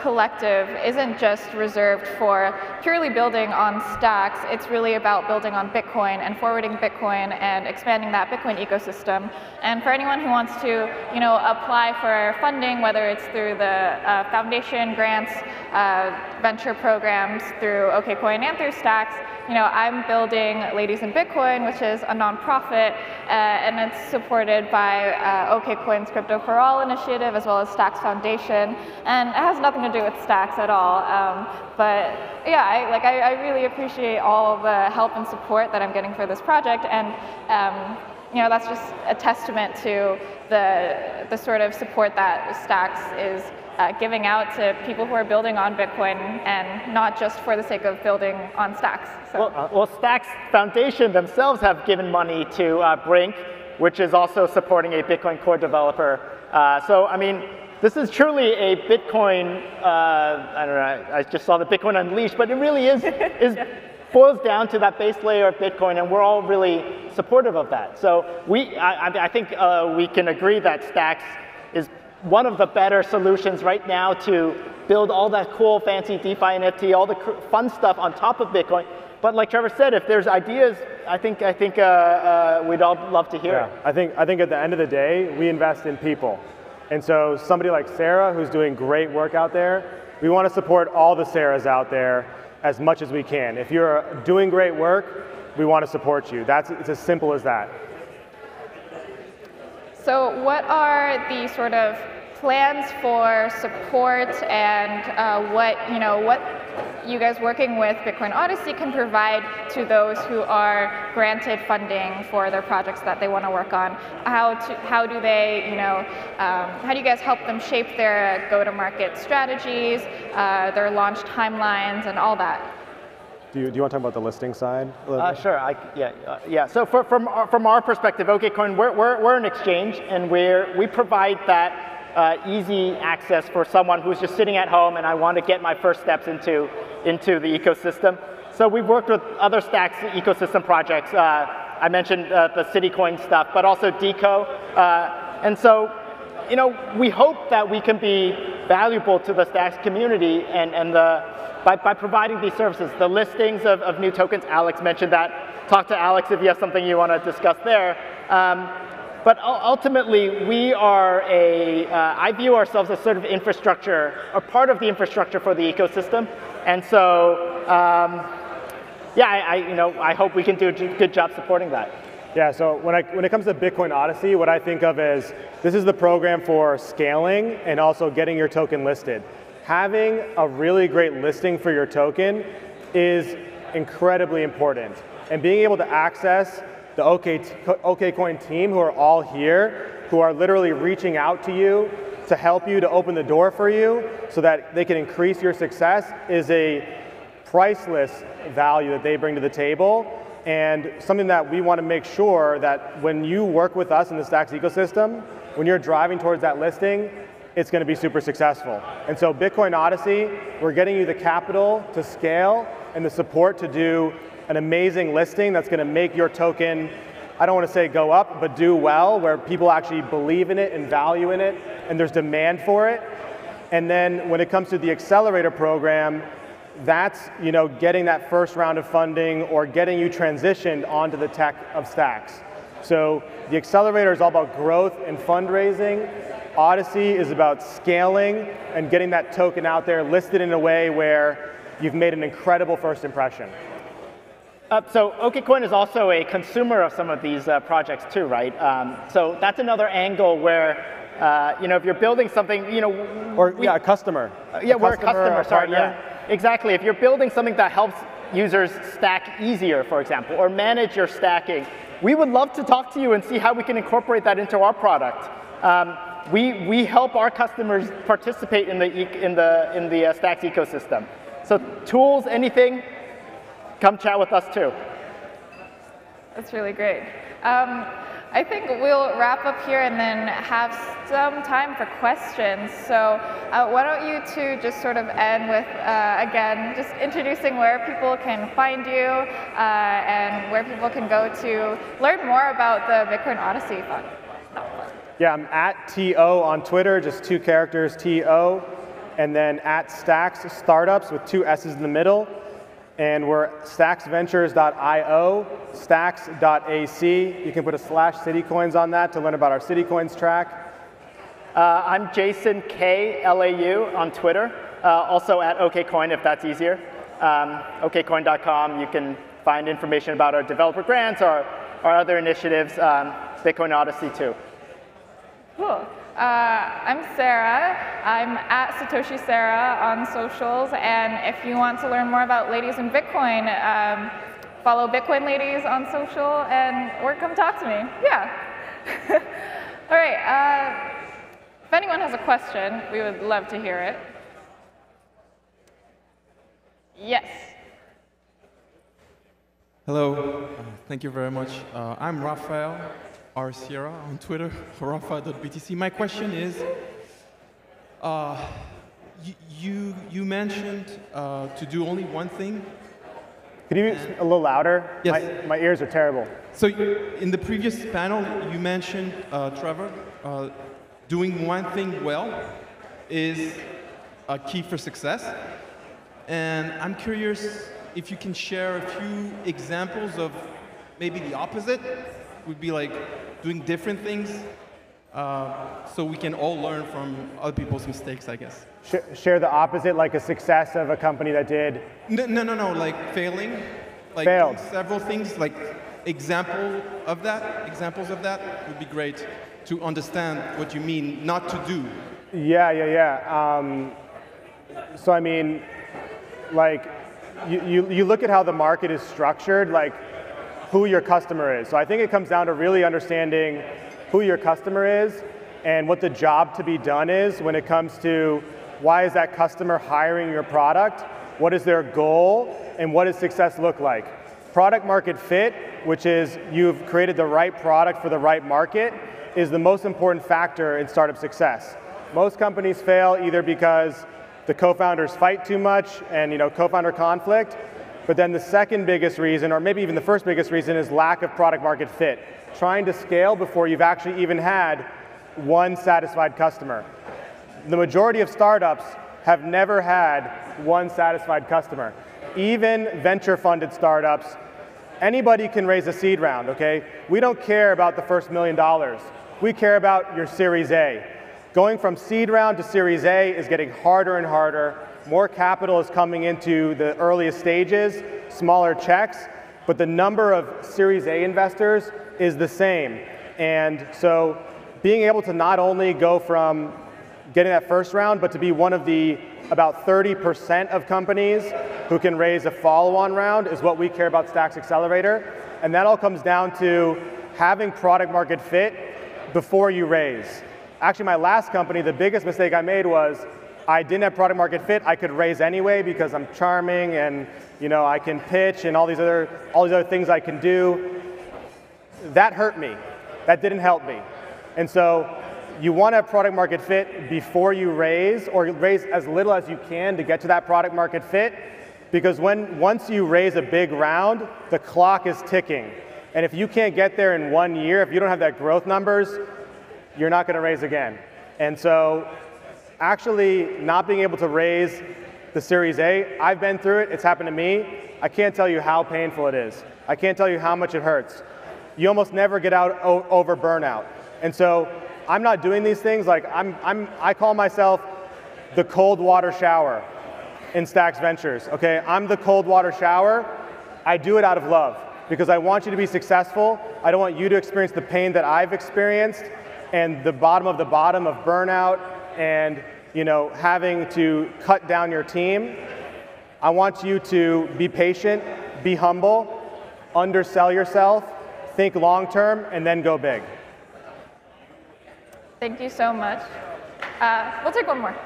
collective isn't just reserved for purely building on Stacks. It's really about building on Bitcoin and forwarding Bitcoin and expanding that Bitcoin ecosystem. And for anyone who wants to, you know, apply for funding, whether it's through the foundation grants, venture programs, through OKCoin and through Stacks, you know, I'm building Ladies in Bitcoin, which is a nonprofit, and it's supported by OKCoin's Crypto for All initiative, as well as Stacks Foundation, and it has nothing to do with Stacks at all. But yeah, I really appreciate all of the help and support that I'm getting for this project, and you know, that's just a testament to the sort of support that Stacks is giving out to people who are building on Bitcoin, and not just for the sake of building on Stacks. So. Well, Stacks Foundation themselves have given money to Brink, which is also supporting a Bitcoin core developer. So, I mean, this is truly a Bitcoin, I don't know, I just saw the Bitcoin Unleashed, but it really boils down to that base layer of Bitcoin, and we're all really supportive of that. So I think we can agree that Stacks is one of the better solutions right now to build all that cool, fancy DeFi NFT, all the fun stuff on top of Bitcoin. But like Trevor said, if there's ideas, I think we'd all love to hear it. I think at the end of the day, we invest in people. And so somebody like Sarah, who's doing great work out there, we want to support all the Sarahs out there as much as we can. If you're doing great work, we want to support you. It's as simple as that. So what are the sort of plans for support, and what you guys working with Bitcoin Odyssey can provide to those who are granted funding for their projects that they want to work on? How do they, how do you guys help them shape their go-to-market strategies, their launch timelines, and all that? Do you want to talk about the listing side? Sure. Yeah. So from our perspective, OKCoin, we're an exchange, and we provide that easy access for someone who's just sitting at home and I want to get my first steps into the ecosystem. So we've worked with other Stacks ecosystem projects. I mentioned the Citycoin stuff, but also Deco. And so, we hope that we can be valuable to the Stacks community by providing these services, the listings of new tokens. Alex mentioned that. Talk to Alex if you have something you want to discuss there. But ultimately, we are I view ourselves as sort of infrastructure, or part of the infrastructure for the ecosystem. And so, I hope we can do a good job supporting that. Yeah, so when it comes to Bitcoin Odyssey, what I think of is this is the program for scaling and also getting your token listed. Having a really great listing for your token is incredibly important. And being able to access the OKCoin team, who are all here, who are literally reaching out to you to help you, to open the door for you so that they can increase your success, is a priceless value that they bring to the table, and something that we want to make sure that when you work with us in the Stacks ecosystem, when you're driving towards that listing, it's going to be super successful. And so Bitcoin Odyssey, we're getting you the capital to scale and the support to do an amazing listing that's going to make your token, I don't want to say go up, but do well, where people actually believe in it and value in it, and there's demand for it. And then when it comes to the accelerator program, that's getting that first round of funding or getting you transitioned onto the tech of Stacks. So the accelerator is all about growth and fundraising. Odyssey is about scaling and getting that token out there listed in a way where you've made an incredible first impression. So OKCoin is also a consumer of some of these projects too, right? So that's another angle where, if you're building something, a customer. We're a customer, sorry, yeah. Exactly. If you're building something that helps users stack easier, for example, or manage your stacking, we would love to talk to you and see how we can incorporate that into our product. We help our customers participate in the Stacks ecosystem. So tools, anything, come chat with us too. That's really great. I think we'll wrap up here and then have some time for questions. So why don't you two just sort of end with, again, just introducing where people can find you and where people can go to learn more about the Bitcoin Odyssey Fund. Yeah, I'm at TO on Twitter, just 2 characters, TO, and then at Stacks Startups with 2 S's in the middle. And we're stacksventures.io, stacks.ac. You can put a /citycoins on that to learn about our citycoins track. I'm Jason K. LAU on Twitter, also at OKCoin if that's easier. OKCoin.com, you can find information about our developer grants, our other initiatives, Bitcoin Odyssey too. Cool. I'm Sarah. I'm at Satoshi Sarah on socials, and if you want to learn more about Ladies in Bitcoin, follow Bitcoin Ladies on social or come talk to me. Yeah. All right. If anyone has a question, we would love to hear it. Yes. Hello. Thank you very much. I'm Raphael. R. Sierra on Twitter, rafa.btc. My question is, you mentioned to do only one thing. Could you be a little louder? Yes. My ears are terrible. So in the previous panel, you mentioned, Trevor, doing one thing well is a key for success. And I'm curious if you can share a few examples of maybe the opposite. Would be like doing different things so we can all learn from other people's mistakes, I guess. Share the opposite, like a success of a company that did? No, like failing. Like failed. Several things, like examples of that would be great to understand what you mean not to do. Yeah. So I mean, like, you look at how the market is structured, like, who your customer is. So I think it comes down to really understanding who your customer is and what the job to be done is when it comes to why is that customer hiring your product, what is their goal, and what does success look like. Product market fit, which is you've created the right product for the right market, is the most important factor in startup success. Most companies fail either because the co-founders fight too much and co-founder conflict. But then the second biggest reason, or maybe even the first biggest reason, is lack of product market fit. Trying to scale before you've actually even had one satisfied customer. The majority of startups have never had one satisfied customer. Even venture-funded startups, anybody can raise a seed round, okay? We don't care about the first $1 million. We care about your Series A. Going from seed round to Series A is getting harder and harder. More capital is coming into the earliest stages, smaller checks, but the number of Series A investors is the same. And so being able to not only go from getting that first round, but to be one of the about 30% of companies who can raise a follow-on round is what we care about Stacks Accelerator. And that all comes down to having product market fit before you raise. Actually, my last company, the biggest mistake I made was I didn't have product market fit. I could raise anyway because I'm charming and I can pitch and all these other things I can do. That hurt me. That didn't help me. And so you want to have product market fit before you raise, or raise as little as you can to get to that product market fit, because once you raise a big round, the clock is ticking. And if you can't get there in 1 year, if you don't have that growth numbers, you're not going to raise again. And so actually not being able to raise the Series A. I've been through it. It's happened to me. I can't tell you how painful it is. I can't tell you how much it hurts. You almost never get out over burnout. And so I'm not doing these things. Like I call myself the cold water shower in Stacks Ventures. Okay, I'm the cold water shower. I do it out of love because I want you to be successful. I don't want you to experience the pain that I've experienced and the bottom of burnout and having to cut down your team. I want you to be patient, be humble, undersell yourself, think long term, and then go big. Thank you so much. We'll take one more.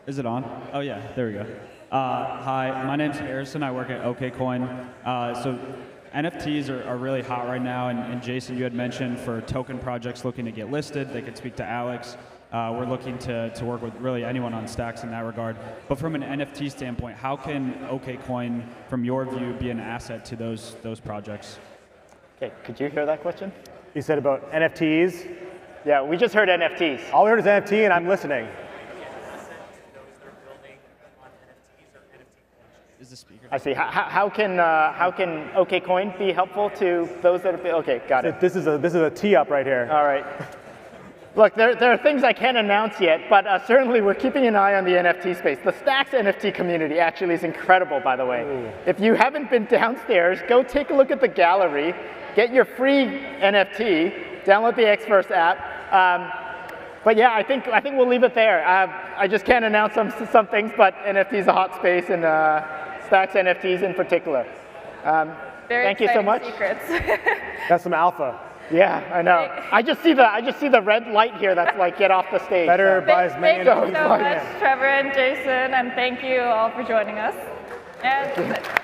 Is it on? Oh yeah, there we go. Hi, my name's Harrison. I work at OKCoin. So NFTs are really hot right now, and Jason, you had mentioned for token projects looking to get listed, they could speak to Alex. We're looking to work with really anyone on Stacks in that regard. But from an NFT standpoint, how can OKCoin, from your view, be an asset to those projects? Okay, could you hear that question? You said about NFTs? Yeah, we just heard NFTs. All we heard is NFT, and I'm listening. Is the speaker? I see. How can OKCoin be helpful to those that are? Okay, got it. This is a tee up right here. All right. Look, there are things I can't announce yet, but certainly we're keeping an eye on the NFT space. The Stacks NFT community actually is incredible, by the way. Ooh. If you haven't been downstairs, go take a look at the gallery, get your free NFT, download the Xverse app. But yeah, I think we'll leave it there. I just can't announce some things, but NFT is a hot space, and Stacks NFTs in particular. Thank you so much. Secrets. That's some alpha. Yeah, I know. I just see the red light here that's like, get off the stage. Better buy as many. Thank you so much, Trevor and Jason, and thank you all for joining us. And that's it.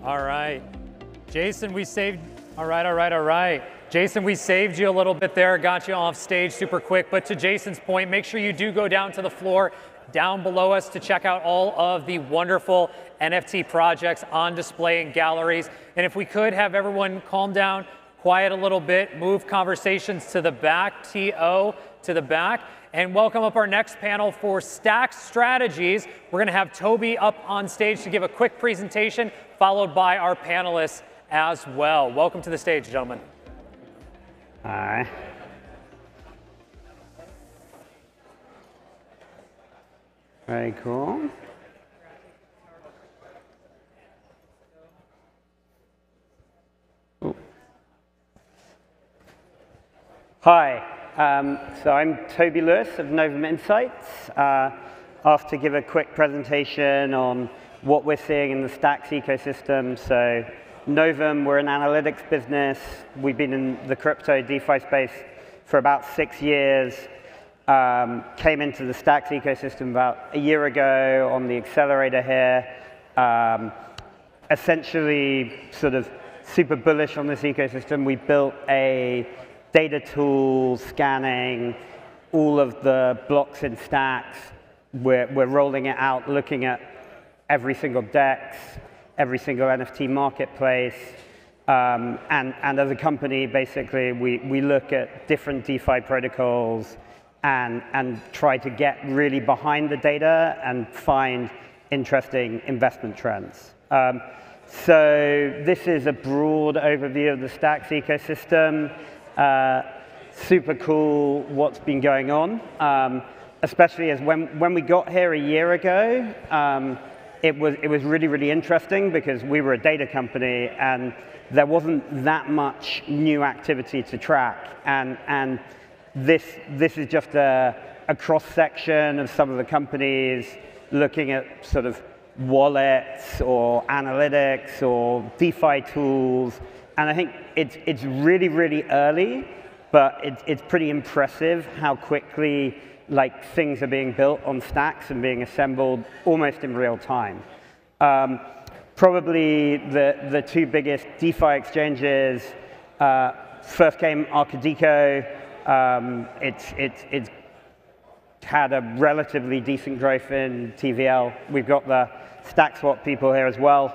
All right. Jason, we saved, all right. Jason, we saved you a little bit there, got you off stage super quick, but to Jason's point, make sure you do go down to the floor down below us to check out all of the wonderful NFT projects on display in galleries. And if we could have everyone calm down, quiet a little bit, move conversations to the back, TO to the back, and welcome up our next panel for Stacks Strategies. We're gonna have Toby up on stage to give a quick presentation, followed by our panelists as well. Welcome to the stage, gentlemen. Hi. Very cool. Ooh. Hi. So I'm Toby Lewis of Novum Insights. Asked to give a quick presentation on what we're seeing in the Stacks ecosystem. So Novum, we're an analytics business. We've been in the crypto DeFi space for about 6 years. Came into the Stacks ecosystem about a year ago on the accelerator here. Essentially sort of super bullish on this ecosystem. We built a data tool, scanning all of the blocks in Stacks. We're rolling it out, looking at every single DEX, every single NFT marketplace. And as a company, basically, we look at different DeFi protocols and try to get really behind the data and find interesting investment trends. So this is a broad overview of the Stacks ecosystem. Super cool what's been going on, especially as when we got here a year ago, it was really, really interesting because we were a data company and there wasn't that much new activity to track. And this is just a cross-section of some of the companies looking at sort of wallets or analytics or DeFi tools. And I think it's really, really early, but it's pretty impressive how quickly things are being built on Stacks and being assembled almost in real time. Probably the two biggest DeFi exchanges First came Arcadico. It's had a relatively decent growth in TVL. We've got the StackSwap people here as well.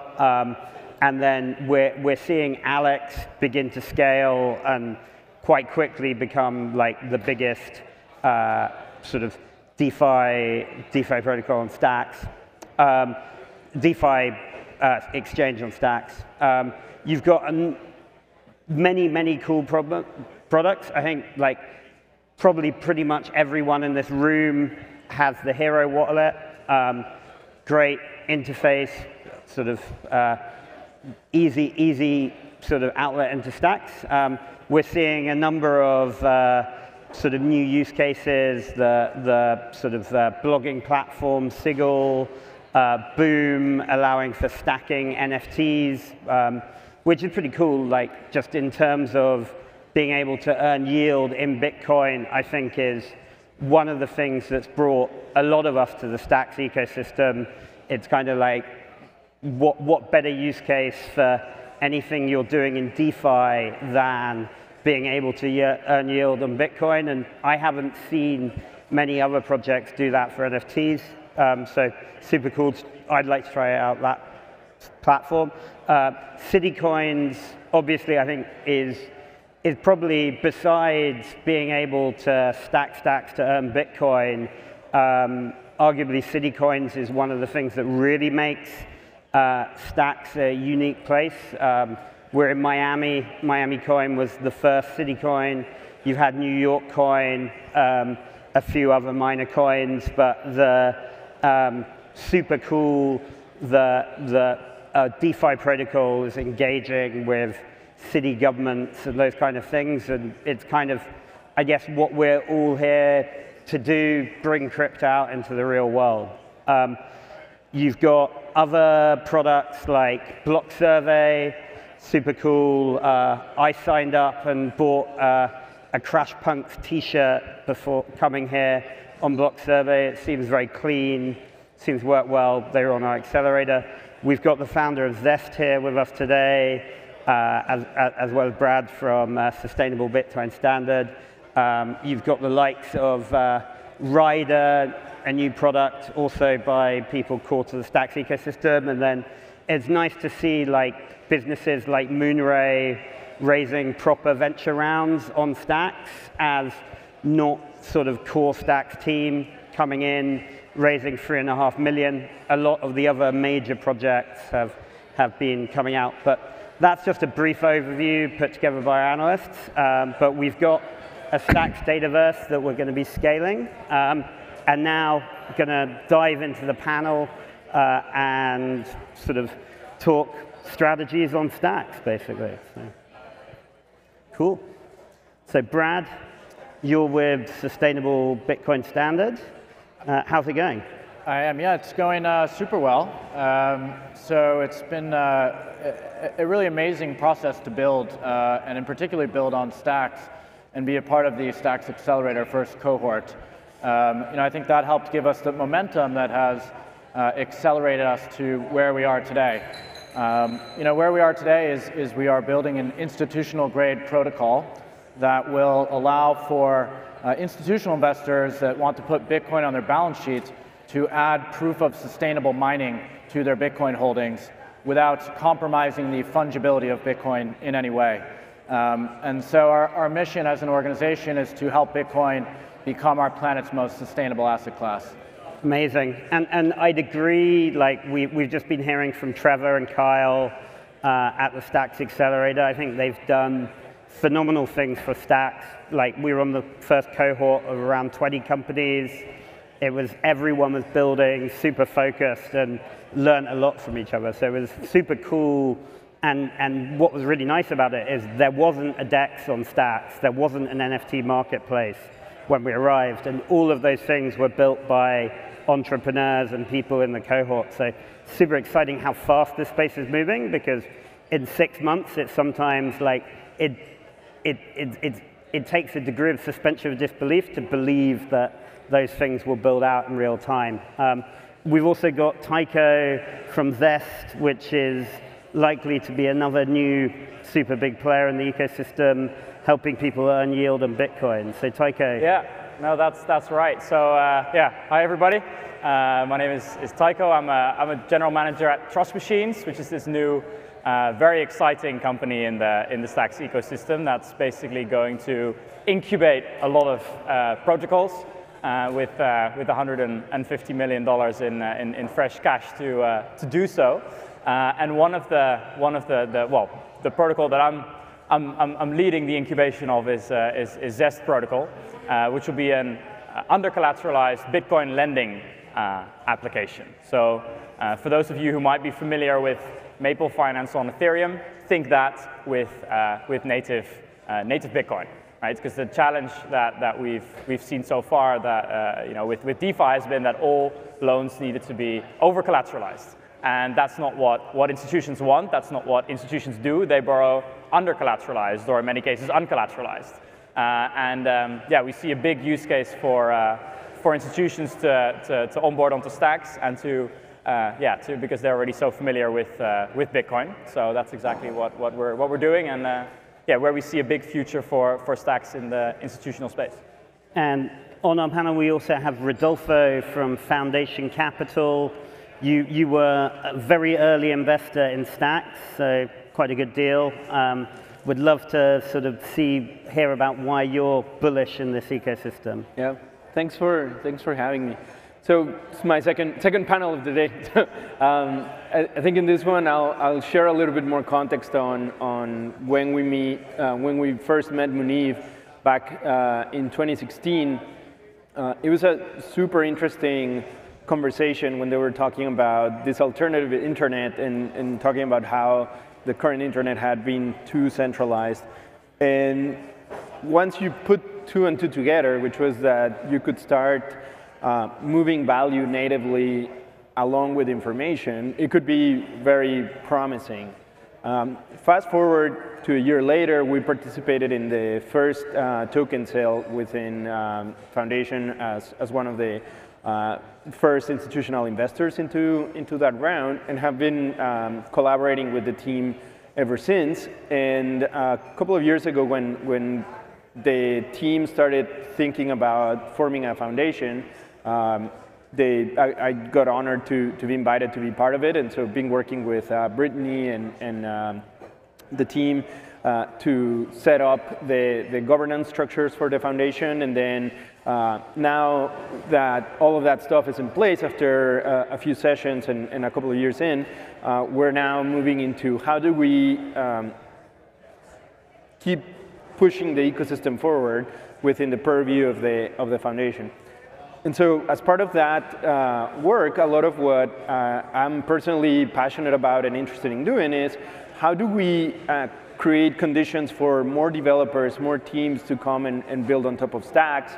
And then we're seeing Alex begin to scale and quite quickly become like the biggest sort of DeFi protocol on Stacks, DeFi exchange on Stacks. You've got many cool products. I think like probably pretty much everyone in this room has the Hero wallet. Great interface, sort of easy sort of outlet into Stacks. We're seeing a number of sort of new use cases, the sort of blogging platform, Sigil, Boom, allowing for stacking NFTs, which is pretty cool, like just in terms of being able to earn yield in Bitcoin, I think is one of the things that's brought a lot of us to the Stacks ecosystem. It's kind of like, what better use case for anything you're doing in DeFi than being able to earn yield on Bitcoin? And I haven't seen many other projects do that for NFTs. So super cool. I'd like to try out that platform. Citycoins, obviously, I think is probably, besides being able to stack stacks to earn Bitcoin, arguably Citycoins is one of the things that really makes Stacks a unique place. We're in Miami. Miami Coin was the first city coin. You've had New York Coin, a few other minor coins, but the super cool, the DeFi protocol is engaging with city governments and those kind of things, and it's kind of, I guess, what we're all here to do, bring crypto out into the real world. You've got other products like Block Survey, super cool. I signed up and bought a Crash Punks t-shirt before coming here on Block Survey. It seems very clean, seems to work well. They were on our accelerator. We've got the founder of Zest here with us today, as well as Brad from Sustainable Bitcoin Standard. You've got the likes of Rider, a new product also by people core to the Stacks ecosystem. And then it's nice to see like businesses like Moonray raising proper venture rounds on Stacks as not sort of core Stacks team coming in, raising $3.5 million. A lot of the other major projects have been coming out. But that's just a brief overview put together by our analysts. But we've got a Stacks Dataverse that we're going to be scaling. And now going to dive into the panel and sort of talk strategies on Stacks, basically. So, cool. So Brad, you're with Sustainable Bitcoin Standard. How's it going? I am, yeah, it's going super well. So it's been a really amazing process to build, and in particular build on Stacks and be a part of the Stacks Accelerator first cohort. I think that helped give us the momentum that has accelerated us to where we are today. Where we are today is we are building an institutional grade protocol that will allow for institutional investors that want to put Bitcoin on their balance sheet to add proof of sustainable mining to their Bitcoin holdings without compromising the fungibility of Bitcoin in any way. And so our mission as an organization is to help Bitcoin become our planet's most sustainable asset class. Amazing. And I'd agree, like we've just been hearing from Trevor and Kyle at the Stacks Accelerator. I think they've done phenomenal things for Stacks. Like we were on the first cohort of around 20 companies. Everyone was building, super focused, and learned a lot from each other. So it was super cool. And what was really nice about it is there wasn't a DEX on Stacks. There wasn't an NFT marketplace when we arrived. And all of those things were built by entrepreneurs and people in the cohort. So super exciting how fast this space is moving, because in 6 months, it's sometimes like it takes a degree of suspension of disbelief to believe that those things will build out in real time. We've also got Tycho from Zest, which is likely to be another new super big player in the ecosystem, helping people earn yield on Bitcoin. So Tycho. Yeah, no, that's right. So yeah, hi everybody. My name is Tycho. I'm a general manager at Trust Machines, which is this new, very exciting company in the Stacks ecosystem that's basically going to incubate a lot of protocols with $150 million in fresh cash to do so. And one of the protocol that I'm leading the incubation of is Zest protocol, which will be an under-collateralized Bitcoin lending application. So for those of you who might be familiar with Maple Finance on Ethereum, think that with native Bitcoin, right? Because the challenge that we've seen so far that with DeFi has been that all loans needed to be over-collateralized. And that's not what institutions want. That's not what institutions do. They borrow under-collateralized, or in many cases, uncollateralized. Yeah, we see a big use case for institutions to onboard onto Stacks and because they're already so familiar with Bitcoin. So that's exactly what we're doing, and yeah, where we see a big future for Stacks in the institutional space. And on our panel, we also have Rodolfo from Foundation Capital. You were a very early investor in Stacks, so quite a good deal. Would love to sort of hear about why you're bullish in this ecosystem. Yeah, thanks for having me. So it's my second panel of the day. I think in this one I'll share a little bit more context on when we first met Muniv back in 2016. It was a super interesting conversation when they were talking about this alternative internet and talking about how the current internet had been too centralized. And once you put two and two together, which was that you could start moving value natively along with information, it could be very promising. Fast forward to a year later, we participated in the first token sale within Foundation as one of the first institutional investors into that round, and have been collaborating with the team ever since. And a couple of years ago, when the team started thinking about forming a foundation, I got honored to be invited to be part of it, and so been working with Brittany and the team to set up the governance structures for the foundation. And then now that all of that stuff is in place after a few sessions and a couple of years in, we're now moving into how do we keep pushing the ecosystem forward within the purview of the foundation. And so as part of that work, a lot of what I'm personally passionate about and interested in doing is how do we create conditions for more developers, more teams to come and build on top of Stacks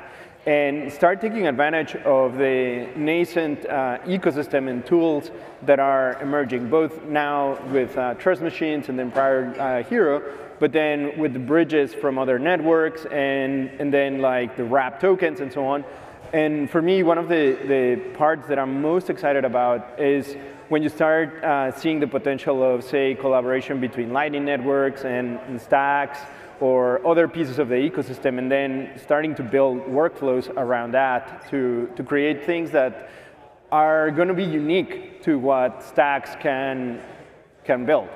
and start taking advantage of the nascent ecosystem and tools that are emerging, both now with Trust Machines and then prior Hero, but then with the bridges from other networks and then like the wrap tokens and so on. And for me, one of the parts that I'm most excited about is when you start seeing the potential of, say, collaboration between Lightning networks and Stacks or other pieces of the ecosystem, and then starting to build workflows around that to create things that are going to be unique to what Stacks can build.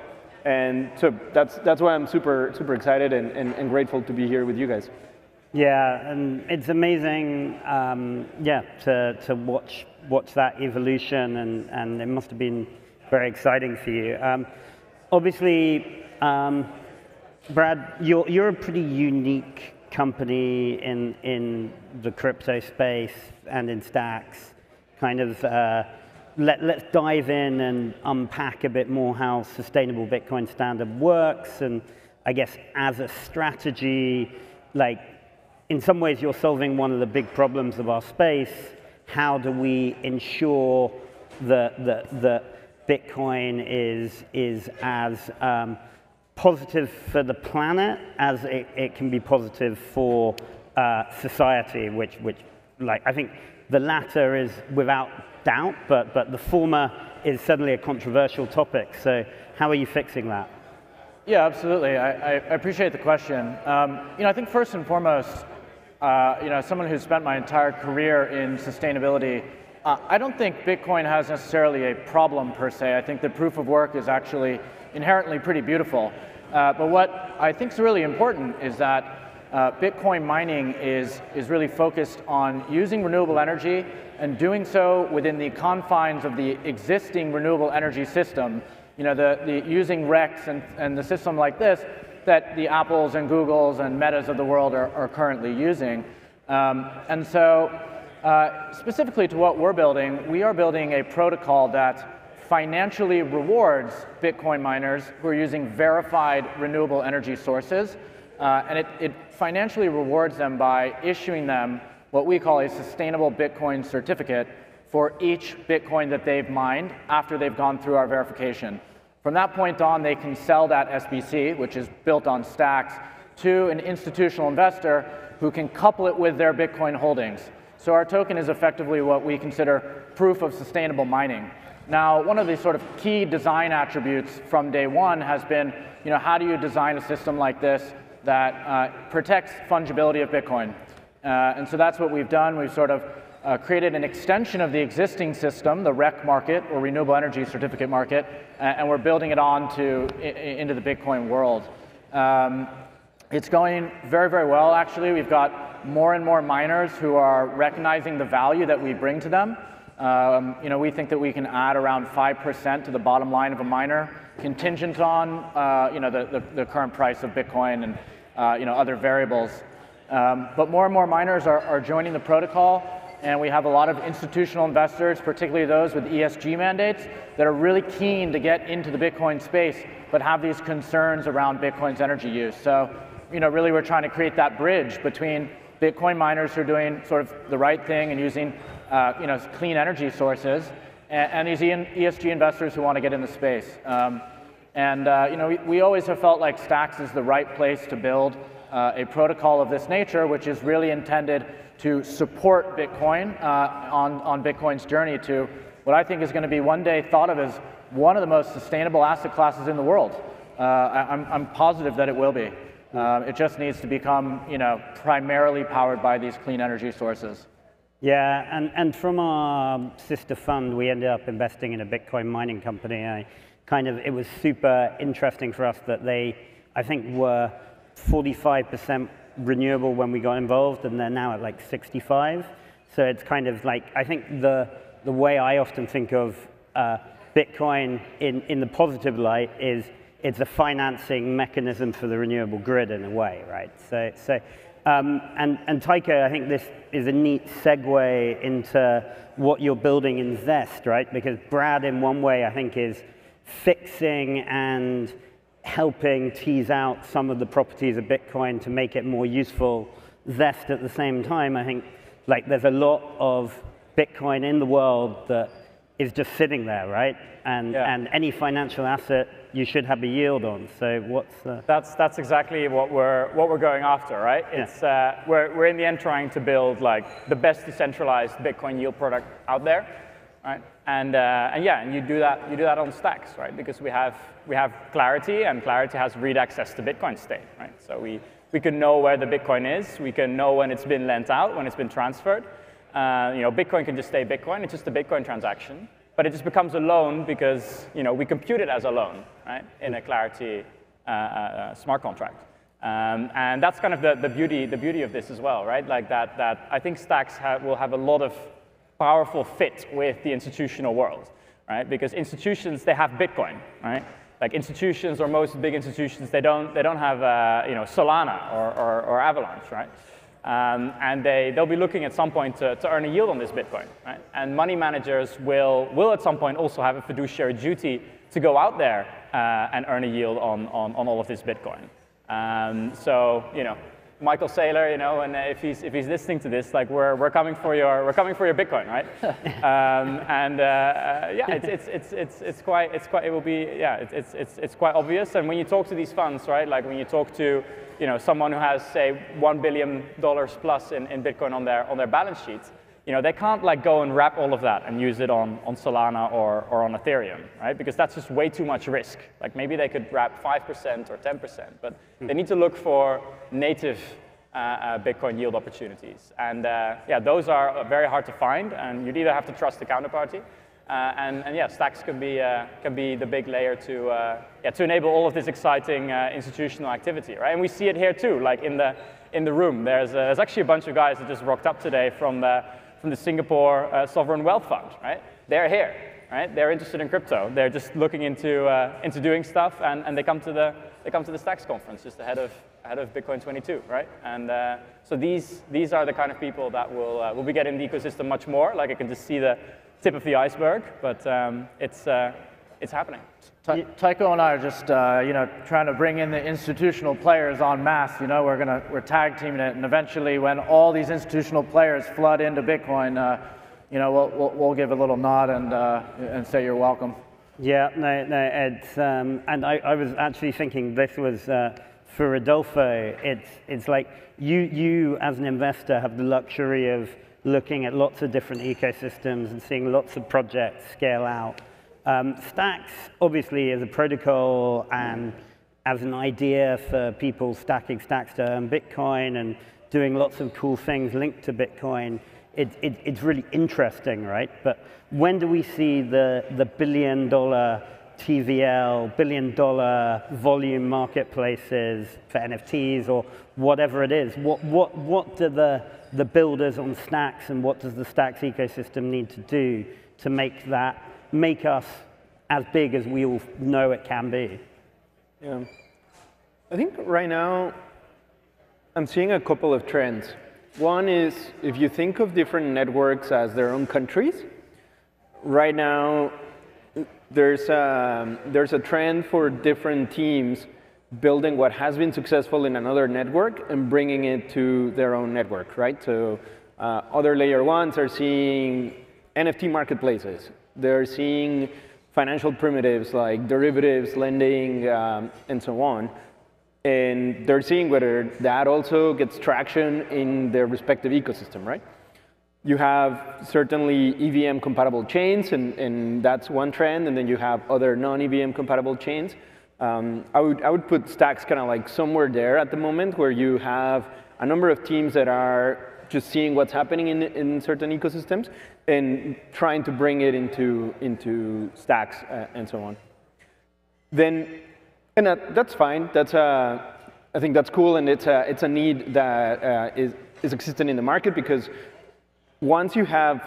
And so that's why I'm super excited and grateful to be here with you guys. Yeah, and it's amazing, to watch that evolution, and it must have been very exciting for you. Obviously, Brad, you're a pretty unique company in the crypto space and in Stacks. Kind of, let's dive in and unpack a bit more how Sustainable Bitcoin Standard works, and I guess as a strategy, like, in some ways, you're solving one of the big problems of our space. How do we ensure that Bitcoin is as positive for the planet as it can be positive for society, which like I think the latter is without doubt, but the former is suddenly a controversial topic. So how are you fixing that? Yeah, absolutely. I appreciate the question. I think first and foremost, as someone who's spent my entire career in sustainability, I don't think Bitcoin has necessarily a problem per se. I think the proof of work is actually inherently pretty beautiful. But what I think is really important is that Bitcoin mining is really focused on using renewable energy and doing so within the confines of the existing renewable energy system. Using RECs and the system like this that the Apples and Googles and Metas of the world are currently using. And so specifically to what we're building, we are building a protocol that financially rewards Bitcoin miners who are using verified renewable energy sources. And it financially rewards them by issuing them what we call a sustainable Bitcoin certificate for each Bitcoin that they've mined after they've gone through our verification. From that point on, they can sell that SBC, which is built on Stacks, to an institutional investor who can couple it with their Bitcoin holdings. So our token is effectively what we consider proof of sustainable mining. Now, one of the sort of key design attributes from day one has been, how do you design a system like this that protects fungibility of Bitcoin? And so that's what we've done. We've sort of created an extension of the existing system, the REC market, or renewable energy certificate market, and we're building it into the Bitcoin world. It's going very, very well, actually. We've got more and more miners who are recognizing the value that we bring to them. We think that we can add around 5% to the bottom line of a miner, contingent on the current price of Bitcoin and other variables. But more and more miners are joining the protocol, and we have a lot of institutional investors, particularly those with ESG mandates, that are really keen to get into the Bitcoin space, but have these concerns around Bitcoin's energy use. So, really we're trying to create that bridge between Bitcoin miners who are doing sort of the right thing and using clean energy sources, and these ESG investors who want to get in the space. We always have felt like Stacks is the right place to build a protocol of this nature, which is really intended to support Bitcoin on Bitcoin's journey to what I think is going to be one day thought of as one of the most sustainable asset classes in the world. I'm positive that it will be. It just needs to become, primarily powered by these clean energy sources. Yeah, and from our sister fund, we ended up investing in a Bitcoin mining company. It was super interesting for us that they, I think, were 45% renewable when we got involved, and they're now at like 65. So it's kind of like, I think the way I often think of Bitcoin in the positive light is it's a financing mechanism for the renewable grid in a way, right? And Tycho, I think this is a neat segue into what you're building in Zest, right? Because Brad, in one way, I think, is fixing and helping tease out some of the properties of Bitcoin to make it more useful. Zest, at the same time, I think, there's a lot of Bitcoin in the world that is just sitting there, right? And any financial asset you should have a yield on. So what's the... That's exactly what we're going after, right? Yeah. It's we're in the end trying to build the best decentralized Bitcoin yield product out there, right? And you do that on Stacks, right? Because we have Clarity, and Clarity has read access to Bitcoin state, right? So we can know where the Bitcoin is. We can know when it's been lent out, when it's been transferred. Bitcoin can just stay Bitcoin. It's just a Bitcoin transaction. But it just becomes a loan because we compute it as a loan, right, in a Clarity smart contract. And that's kind of the beauty of this as well, right? That I think Stacks will have a lot of powerful fit with the institutional world, right? Because institutions, they have Bitcoin, right? Like institutions, or most big institutions, they don't have Solana or Avalanche, right? And they'll be looking at some point to earn a yield on this Bitcoin, right? And money managers will at some point also have a fiduciary duty to go out there and earn a yield on all of this Bitcoin. Michael Saylor, and if he's listening to this, we're coming for your Bitcoin, right? It's quite obvious. And when you talk to these funds, right, like when you talk to someone who has, say, $1 billion plus in Bitcoin on their balance sheets, they can't like go and wrap all of that and use it on Solana or on Ethereum, right? Because that's just way too much risk. Like maybe they could wrap 5% or 10%, but they need to look for native Bitcoin yield opportunities. And yeah, those are very hard to find, and you'd either have to trust the counterparty, and yeah, Stacks can be the big layer to enable all of this exciting institutional activity, right? And we see it here too, like in the room. There's actually a bunch of guys that just rocked up today from the Singapore Sovereign Wealth Fund, right? They're here, right? They're interested in crypto. They're just looking into doing stuff, and they come to the Stacks conference just ahead of Bitcoin 22, right? And so these are the kind of people that will be getting the ecosystem much more. Like I can just see the tip of the iceberg, but it's happening. Tycho and I are just trying to bring in the institutional players en masse. We're tag teaming it, and eventually, when all these institutional players flood into Bitcoin, we'll give a little nod and say you're welcome. Yeah, no, it's and I was actually thinking this was for Rodolfo. It's like you as an investor have the luxury of looking at lots of different ecosystems and seeing lots of projects scale out. Stacks, obviously, as a protocol and as an idea for people stacking stacks to earn Bitcoin and doing lots of cool things linked to Bitcoin, it's really interesting, right? But when do we see the billion-dollar TVL, billion-dollar volume marketplaces for NFTs or whatever it is? What do the builders on Stacks and what does the Stacks ecosystem need to do to make us as big as we all know it can be? Yeah, I think right now I'm seeing a couple of trends. One is if you think of different networks as their own countries, right now there's a trend for different teams building what has been successful in another network and bringing it to their own network, right? So other layer ones are seeing NFT marketplaces. They're seeing financial primitives like derivatives, lending, and so on. And they're seeing whether that also gets traction in their respective ecosystem, right? You have certainly EVM compatible chains, and that's one trend, and then you have other non-EVM compatible chains. I would put Stacks kind of like somewhere there at the moment, where you have a number of teams that are just seeing what's happening in certain ecosystems and trying to bring it into Stacks and so on. And that's fine. I think that's cool, and it's a need that is existent in the market, because once you have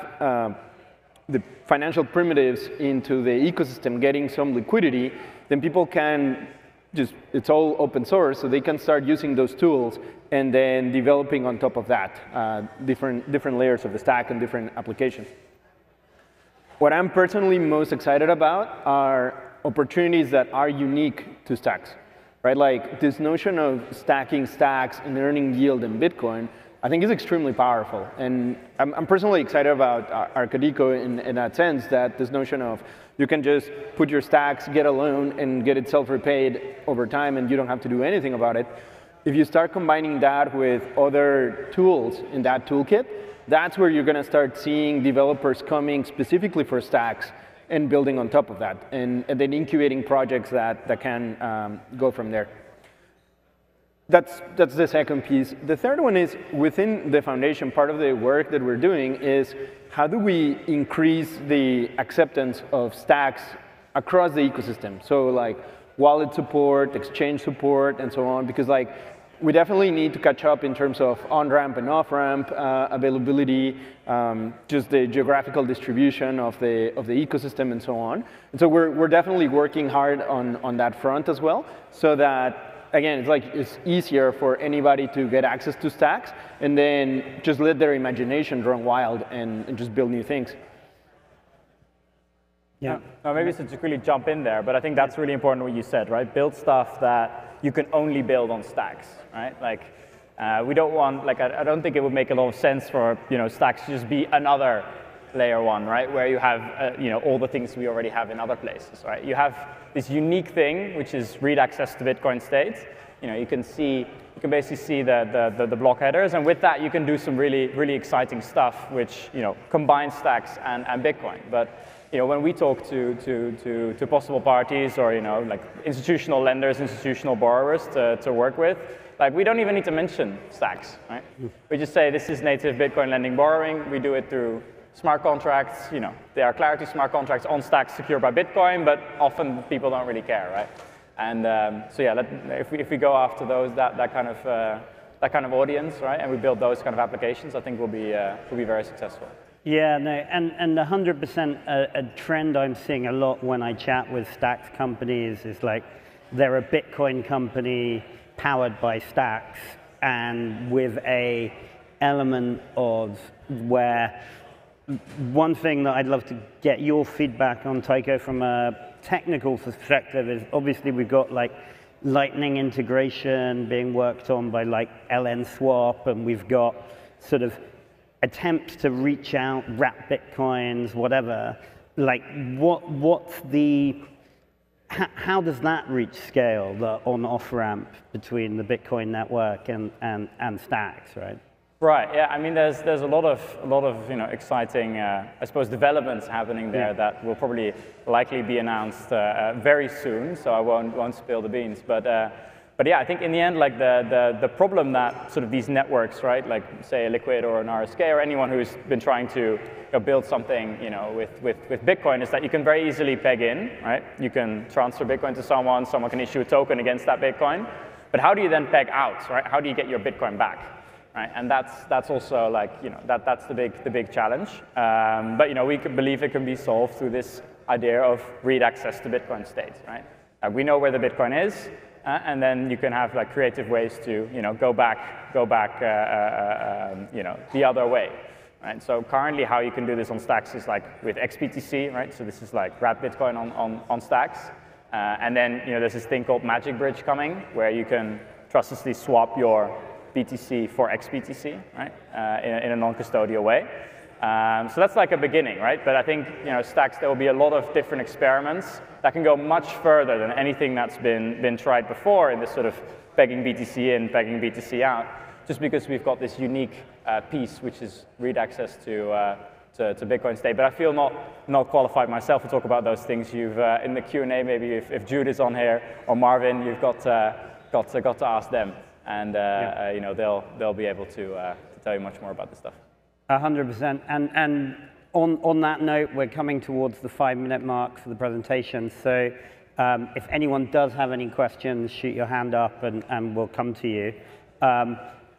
the financial primitives into the ecosystem getting some liquidity, then people can it's all open source, so they can start using those tools and then developing on top of that different layers of the stack and different applications. What I'm personally most excited about are opportunities that are unique to Stacks, right? Like this notion of stacking stacks and earning yield in Bitcoin, I think is extremely powerful. And I'm personally excited about Arcadico in that sense, that this notion of you can just put your stacks, get a loan, and get it self-repaid over time, and you don't have to do anything about it. If you start combining that with other tools in that toolkit, that's where you're going to start seeing developers coming specifically for stacks and building on top of that, and then incubating projects that can go from there. That's the second piece. The third one is within the foundation, part of the work that we're doing is how do we increase the acceptance of stacks across the ecosystem? So like wallet support, exchange support, and so on, because like we definitely need to catch up in terms of on-ramp and off-ramp availability, just the geographical distribution of the ecosystem and so on. And so we're definitely working hard on that front as well, so that again, it's easier for anybody to get access to stacks and then just let their imagination run wild and just build new things. Yeah. Maybe to really jump in there, but I think that's really important what you said, right? Build stuff that you can only build on stacks, right? Like we don't want, like I don't think it would make a lot of sense for stacks to just be another layer one, right? Where you have all the things we already have in other places, right? You have this unique thing, which is read access to Bitcoin state, you can basically see the block headers, and with that you can do some really exciting stuff, which combines Stacks and Bitcoin. But when we talk to possible parties or like institutional lenders, institutional borrowers to work with, like we don't even need to mention Stacks, right? We just say this is native Bitcoin lending borrowing. We do it through smart contracts. They are Clarity smart contracts on Stacks secured by Bitcoin, but often people don't really care, right? And so yeah, if we go after those that kind of audience, right, and we build those kind of applications, I think we'll be very successful. Yeah, no, and 100% a trend I'm seeing a lot when I chat with Stacks companies is like they're a Bitcoin company powered by Stacks and with a element of where one thing that I'd love to get your feedback on, Tycho, from a technical perspective is obviously we've got like Lightning integration being worked on by like LN Swap, and we've got sort of attempts to reach out, wrap Bitcoins, whatever. Like how does that reach scale, the on-off ramp between the Bitcoin network and Stacks, right? Right. Yeah. I mean, there's a lot of exciting, I suppose, developments happening there that will probably likely be announced very soon. So I won't spill the beans. But yeah, I think in the end, like the problem that sort of these networks, right, like say a Liquid or an RSK or anyone who's been trying to build something, with Bitcoin is that you can very easily peg in, right? You can transfer Bitcoin to someone can issue a token against that Bitcoin. But how do you then peg out, right? How do you get your Bitcoin back? Right? And that's also like, that's the big challenge. But we believe it can be solved through this idea of read access to Bitcoin state, right? We know where the Bitcoin is, and then you can have like creative ways to go back the other way, right? So currently how you can do this on Stacks is like with XBTC, right? So this is like wrap Bitcoin on Stacks, and then there's this thing called Magic Bridge coming where you can trustlessly swap your BTC for XBTC, right? In a non-custodial way. So that's like a beginning, right? But I think Stacks, there will be a lot of different experiments that can go much further than anything that's been tried before in this sort of pegging BTC in, pegging BTC out, just because we've got this unique piece which is read access to Bitcoin state. But I feel not qualified myself to talk about those things. You've in the Q&A, maybe if Jude is on here or Marvin, you've got to ask them. And they'll be able to tell you much more about this stuff. 100%. And on that note, we're coming towards the 5-minute mark for the presentation. So if anyone does have any questions, shoot your hand up and we'll come to you.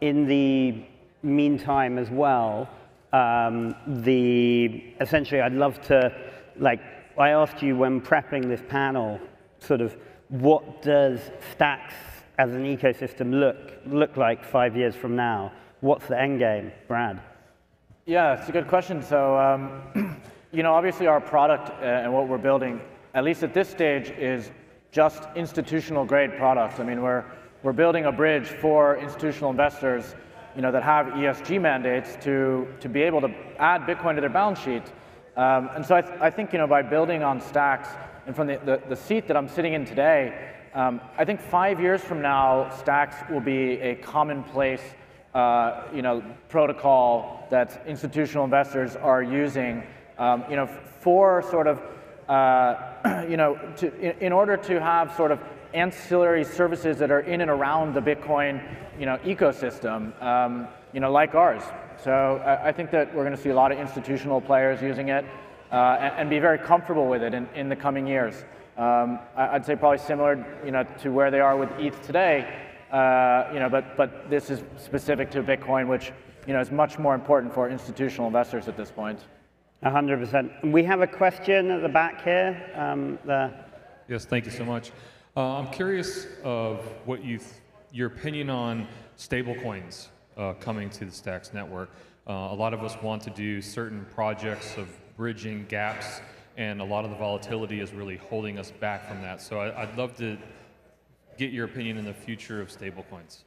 In the meantime as well, essentially I'd love to, like I asked you when prepping this panel, sort of what does Stacks as an ecosystem look like 5 years from now? What's the end game, Brad? Yeah, it's a good question. So, obviously our product and what we're building, at least at this stage, is just institutional grade product. I mean, we're building a bridge for institutional investors, that have ESG mandates to be able to add Bitcoin to their balance sheet. And so I think, by building on Stacks, and from the seat that I'm sitting in today, I think 5 years from now, Stacks will be a commonplace, protocol that institutional investors are using, for sort of, in order to have sort of ancillary services that are in and around the Bitcoin, ecosystem, like ours. So I think that we're going to see a lot of institutional players using it, and be very comfortable with it in the coming years. I'd say probably similar, to where they are with ETH today, but this is specific to Bitcoin, which, is much more important for institutional investors at this point. 100%. We have a question at the back here. Yes, thank you so much. I'm curious of what your opinion on stablecoins coming to the Stacks network. A lot of us want to do certain projects of bridging gaps, and a lot of the volatility is really holding us back from that. So I'd love to get your opinion in the future of stablecoins.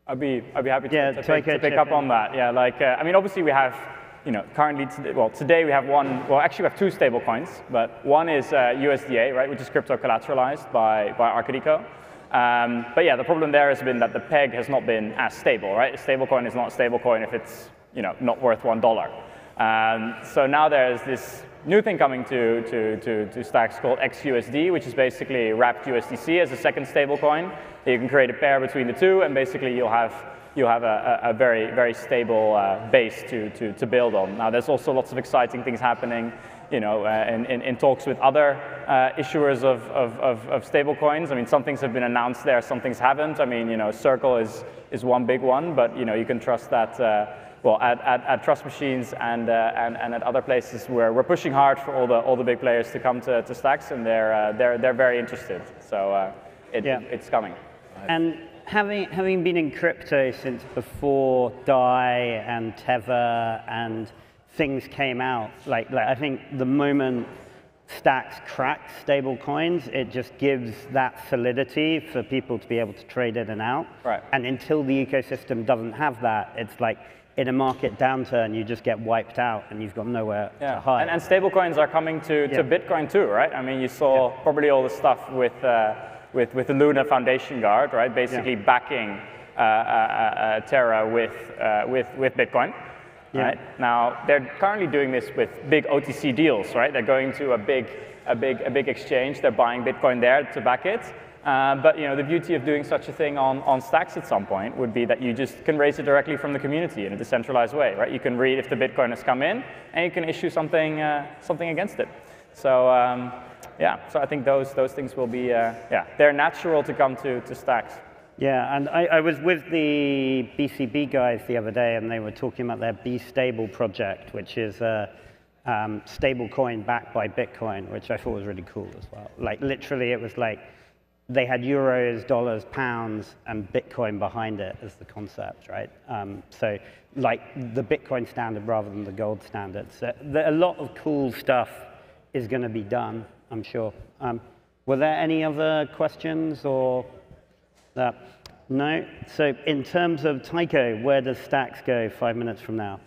I'd be happy to pick up on that. Yeah, like I mean, obviously we have, currently today we have one. Well, actually we have two stablecoins, but one is USDA, right, which is crypto collateralized by Arcadico, But yeah, the problem there has been that the peg has not been as stable, right? A stablecoin is not a stablecoin if it's not worth $1. So now there's this new thing coming to Stacks called XUSD, which is basically wrapped USDC as a second stablecoin. You can create a pair between the two, and basically you'll have a very, very stable base to build on. Now, there's also lots of exciting things happening, in talks with other issuers of stablecoins. I mean, some things have been announced there, some things haven't. I mean, Circle is one big one, but you can trust that. Well, at Trust Machines and at other places, we're pushing hard for all the big players to come to Stacks, and they're very interested. So it's coming. And having been in crypto since before DAI and Tether and things came out, like I think the moment Stacks cracks stable coins, it just gives that solidity for people to be able to trade in and out. Right. And until the ecosystem doesn't have that, it's like in a market downturn, you just get wiped out and you've got nowhere to hide. And stablecoins are coming to Bitcoin too, right? I mean, you saw probably all the stuff with the Luna Foundation Guard, right? Basically backing Terra with Bitcoin. Right? Now they're currently doing this with big OTC deals, right? They're going to a big exchange. They're buying Bitcoin there to back it. But the beauty of doing such a thing on Stacks at some point would be that you just can raise it directly from the community in a decentralized way, right? You can read if the Bitcoin has come in, and you can issue something against it. So so I think those things will be they're natural to come to Stacks. Yeah, and I was with the BCB guys the other day, and they were talking about their B-Stable project, which is a stable coin backed by Bitcoin, which I thought was really cool as well. Like literally, it was like they had euros, dollars, pounds, and Bitcoin behind it as the concept, right? So like the Bitcoin standard rather than the gold standard. So a lot of cool stuff is going to be done, I'm sure. Were there any other questions or that? No? So in terms of Tycho, where does Stacks go 5 minutes from now?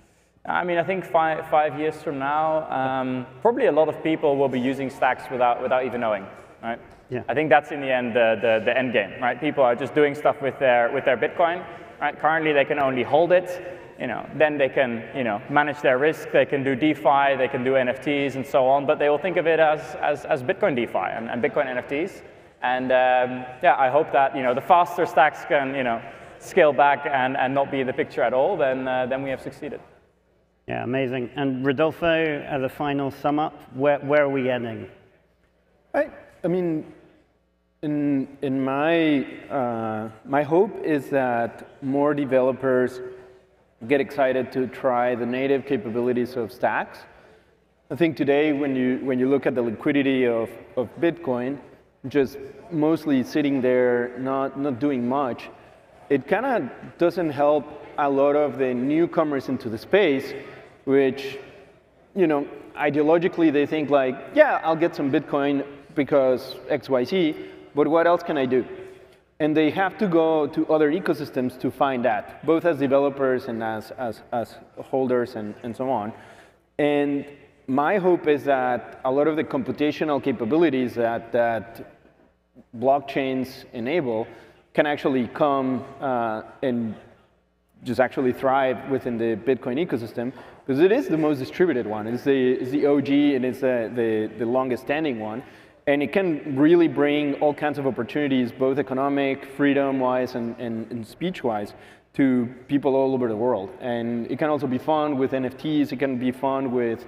I mean, I think five years from now, probably a lot of people will be using Stacks without even knowing, right? Yeah. I think that's in the end the end game, right? People are just doing stuff with their Bitcoin, right? Currently, they can only hold it. Then they can manage their risk. They can do DeFi. They can do NFTs and so on. But they will think of it as Bitcoin DeFi and Bitcoin NFTs. And I hope that the faster Stacks can scale back and not be in the picture at all, then we have succeeded. Yeah, amazing. And Rodolfo, as a final sum up, where are we ending? I mean, in my hope is that more developers get excited to try the native capabilities of Stacks. I think today, when you look at the liquidity of Bitcoin, just mostly sitting there, not doing much, it kind of doesn't help a lot of the newcomers into the space, which, ideologically they think like, yeah, I'll get some Bitcoin because XYZ, but what else can I do? And they have to go to other ecosystems to find that, both as developers and as holders and so on. And my hope is that a lot of the computational capabilities that blockchains enable can actually come and just actually thrive within the Bitcoin ecosystem, because it is the most distributed one. It's the OG, and it's the longest standing one. And it can really bring all kinds of opportunities, both economic, freedom-wise, and speech-wise, to people all over the world. And it can also be fun with NFTs. It can be fun with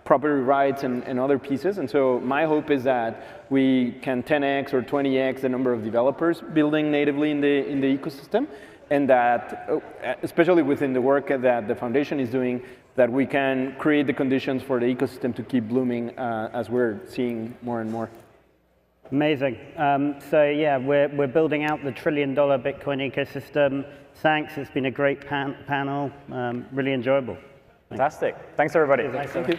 property rights and other pieces. And so my hope is that we can 10x or 20x the number of developers building natively in the ecosystem, and that, especially within the work that the foundation is doing, that we can create the conditions for the ecosystem to keep blooming as we're seeing more and more. Amazing. So yeah, we're building out the $1 trillion Bitcoin ecosystem. Thanks, it's been a great panel, really enjoyable. Fantastic. Thanks everybody. Thank you.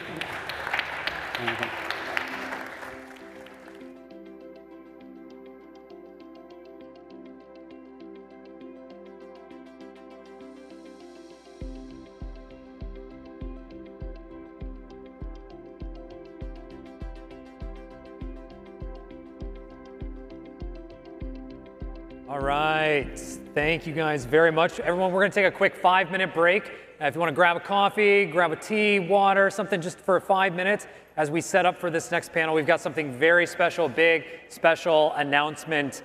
All right. Thank you guys very much. Everyone, we're going to take a quick 5-minute break. If you want to grab a coffee, grab a tea, water, something just for 5 minutes as we set up for this next panel. We've got something very special, big, special announcement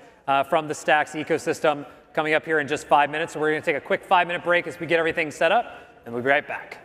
from the Stacks ecosystem coming up here in just 5 minutes. So we're going to take a quick 5-minute break as we get everything set up, and we'll be right back.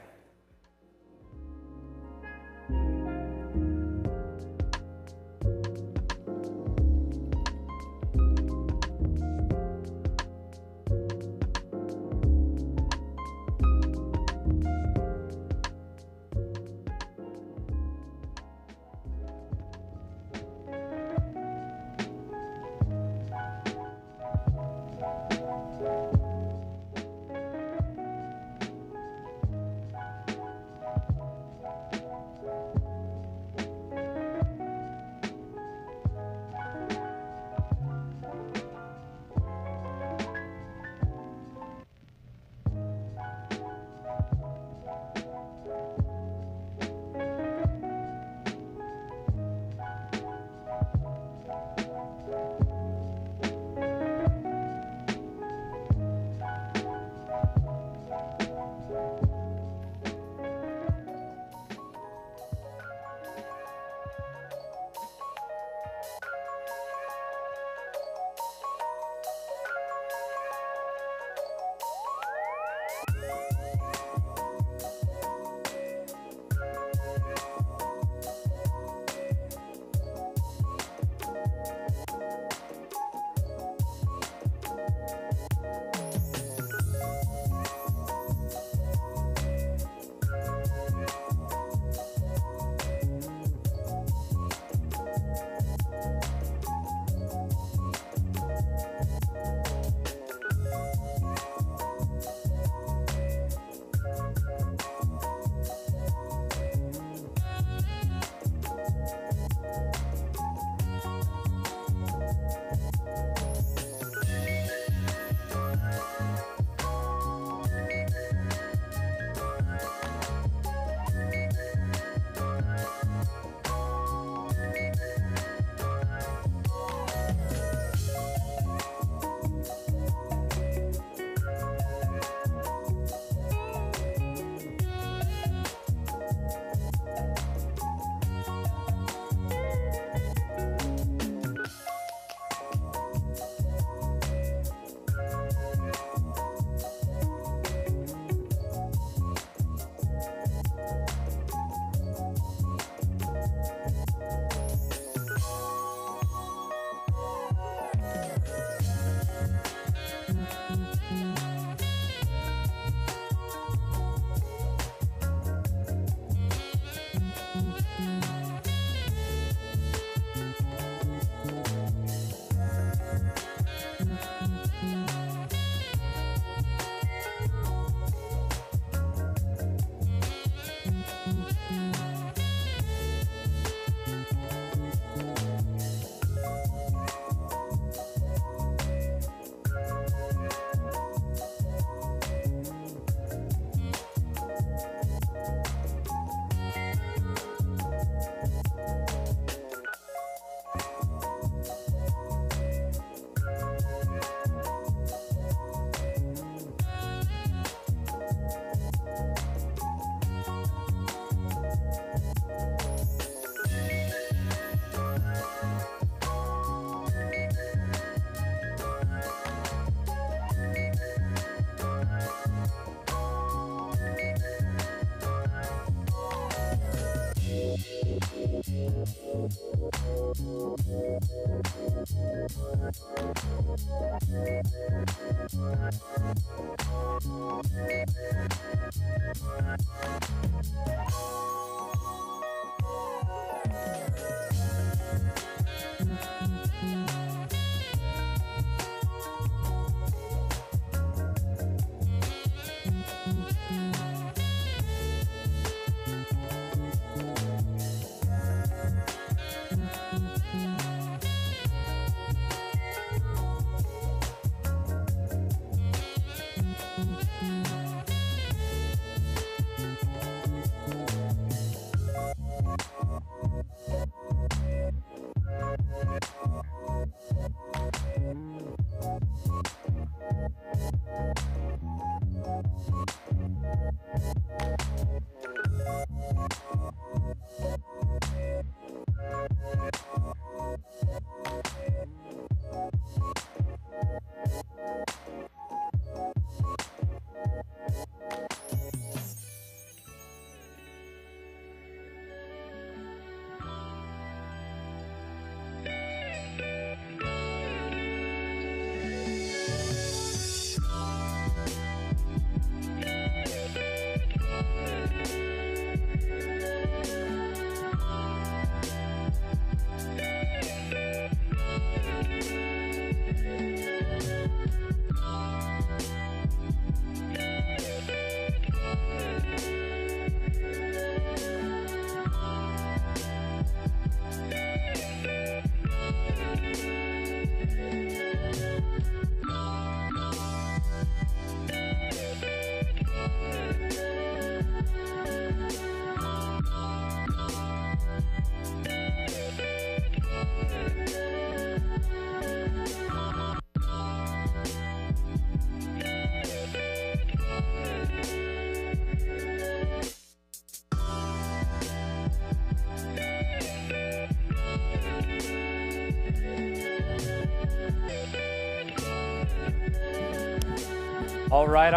All right,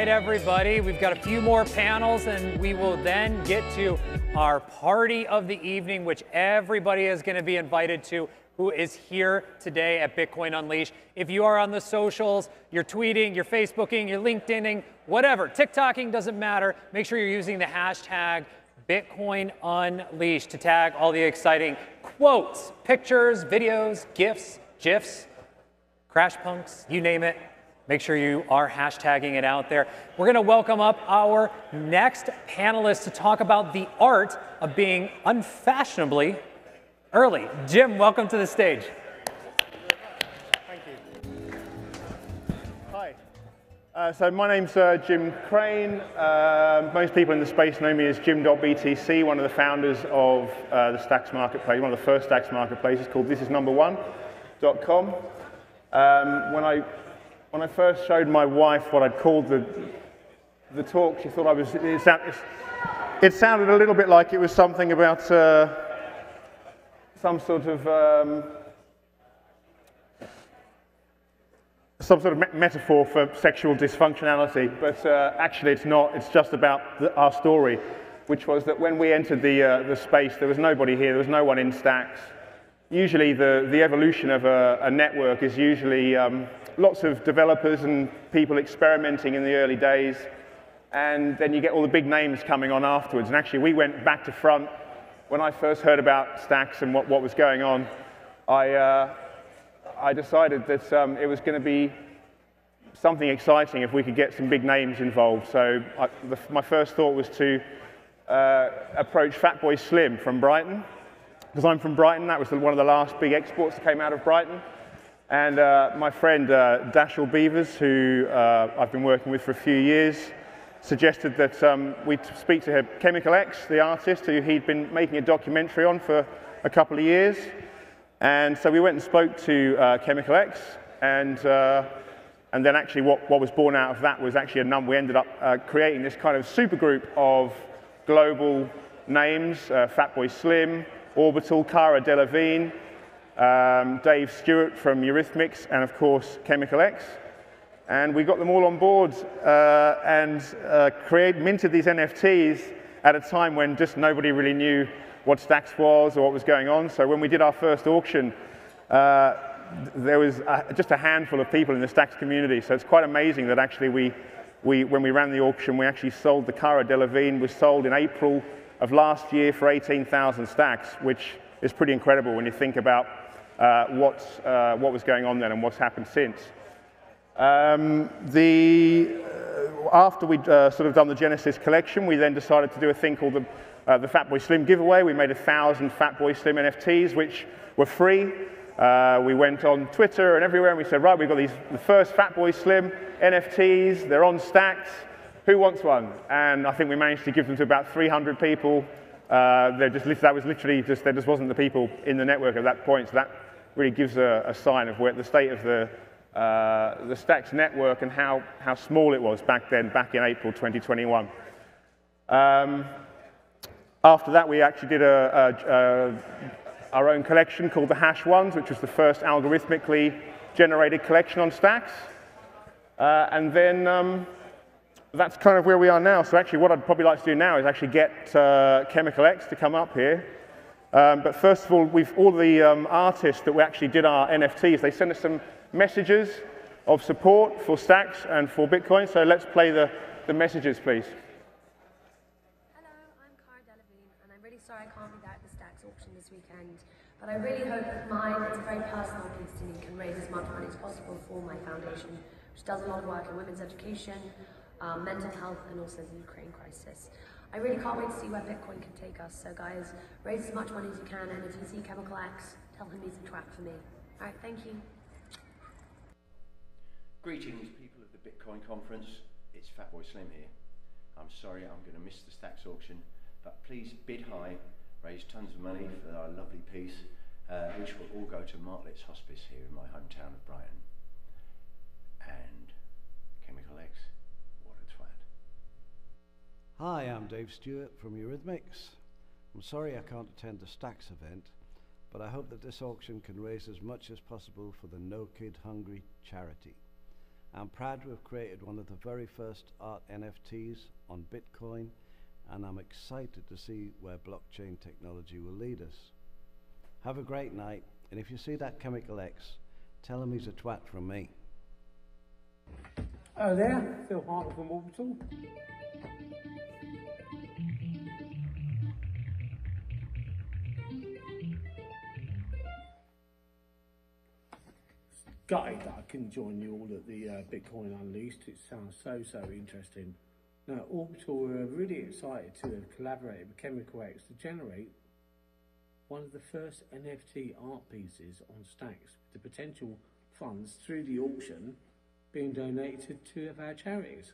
everybody. We've got a few more panels, and we will then get to our party of the evening, which everybody is going to be invited to who is here today at Bitcoin Unleashed. If you are on the socials, you're tweeting, you're Facebooking, you're LinkedIning, whatever, TikToking, doesn't matter. Make sure you're using the hashtag Bitcoin Unleashed to tag all the exciting quotes, pictures, videos, GIFs, crash punks, you name it. Make sure you are hashtagging it out there. We're going to welcome up our next panelist to talk about the art of being unfashionably early. Jim, welcome to the stage. Thank you. Hi. So my name's Jim Crane. Most people in the space know me as Jim.btc, one of the founders of the Stacks marketplace, one of the first Stacks marketplaces called thisisnumber1.com. When I first showed my wife what I'd called the talk, she thought it sounded a little bit like it was something about some sort of metaphor for sexual dysfunctionality, but actually it's not. It's just about our story, which was that when we entered the space, there was nobody here. There was no one in Stacks. Usually the evolution of a network is usually lots of developers and people experimenting in the early days, and then you get all the big names coming on afterwards. And actually we went back to front. When I first heard about Stacks and what was going on, I decided that it was going to be something exciting if we could get some big names involved. So my first thought was to approach Fatboy Slim from Brighton. Because I'm from Brighton, that was one of the last big exports that came out of Brighton. And my friend Dashel Beavers, who I've been working with for a few years, suggested that we speak to him, Chemical X, the artist, who he'd been making a documentary on for a couple of years. And so we went and spoke to Chemical X, and then actually what was born out of that was actually a number. We ended up creating this kind of supergroup of global names, Fatboy Slim, Orbital, Cara Delevingne, Dave Stewart from Eurythmics, and of course Chemical X. And we got them all on board and minted these NFTs at a time when just nobody really knew what Stacks was or what was going on. So when we did our first auction, there was just a handful of people in the Stacks community. So it's quite amazing that actually when we ran the auction, we actually sold the Cara Delevingne, was sold in April of last year for 18,000 Stacks, which is pretty incredible when you think about what was going on then and what's happened since. After we'd sort of done the Genesis collection, we then decided to do a thing called the Fatboy Slim giveaway. We made 1,000 Fatboy Slim NFTs, which were free. We went on Twitter and everywhere, and we said, right, we've got the first Fatboy Slim NFTs. They're on Stacks. Who wants one? And I think we managed to give them to about 300 people. That was literally just, there just wasn't the people in the network at that point. So that really gives a sign of where the state of the Stacks network and how small it was back then, back in April 2021. After that, we actually did our own collection called the Hash Ones, which was the first algorithmically generated collection on Stacks. And then that's kind of where we are now. So actually what I'd probably like to do now is actually get Chemical X to come up here. But first of all, all the artists that we actually did our NFTs, they sent us some messages of support for Stacks and for Bitcoin. So let's play the messages, please. Hello, I'm Cara Delevingne, and I'm really sorry I can't be there at the Stacks auction this weekend. But I really hope that mine, it's a very personal piece to me, can raise as much money as possible for my foundation, which does a lot of work in women's education, mental health, and also the Ukraine crisis. I really can't wait to see where Bitcoin can take us. So guys, raise as much money as you can, and if you see Chemical X, tell him he's a track for me. All right, thank you. Greetings, people of the Bitcoin conference. It's Fatboy Slim here. I'm sorry I'm going to miss the Stacks auction, but please bid high, raise tons of money for our lovely piece, which will all go to Martlett's Hospice here in my hometown of Brighton. And Chemical X, what a twat. Hi, I'm Dave Stewart from Eurythmics. I'm sorry I can't attend the Stacks event, but I hope that this auction can raise as much as possible for the No Kid Hungry charity. I'm proud to have created one of the very first art NFTs on Bitcoin, and I'm excited to see where blockchain technology will lead us. Have a great night, and if you see that Chemical X, tell him he's a twat from me. Hello there, Phil Harper from Orbital. Gutted that I couldn't join you all at the Bitcoin Unleashed. It sounds so interesting. Now, Orbital were really excited to have collaborated with Chemical X to generate one of the first NFT art pieces on Stacks, with the potential funds through the auction being donated to two of our charities.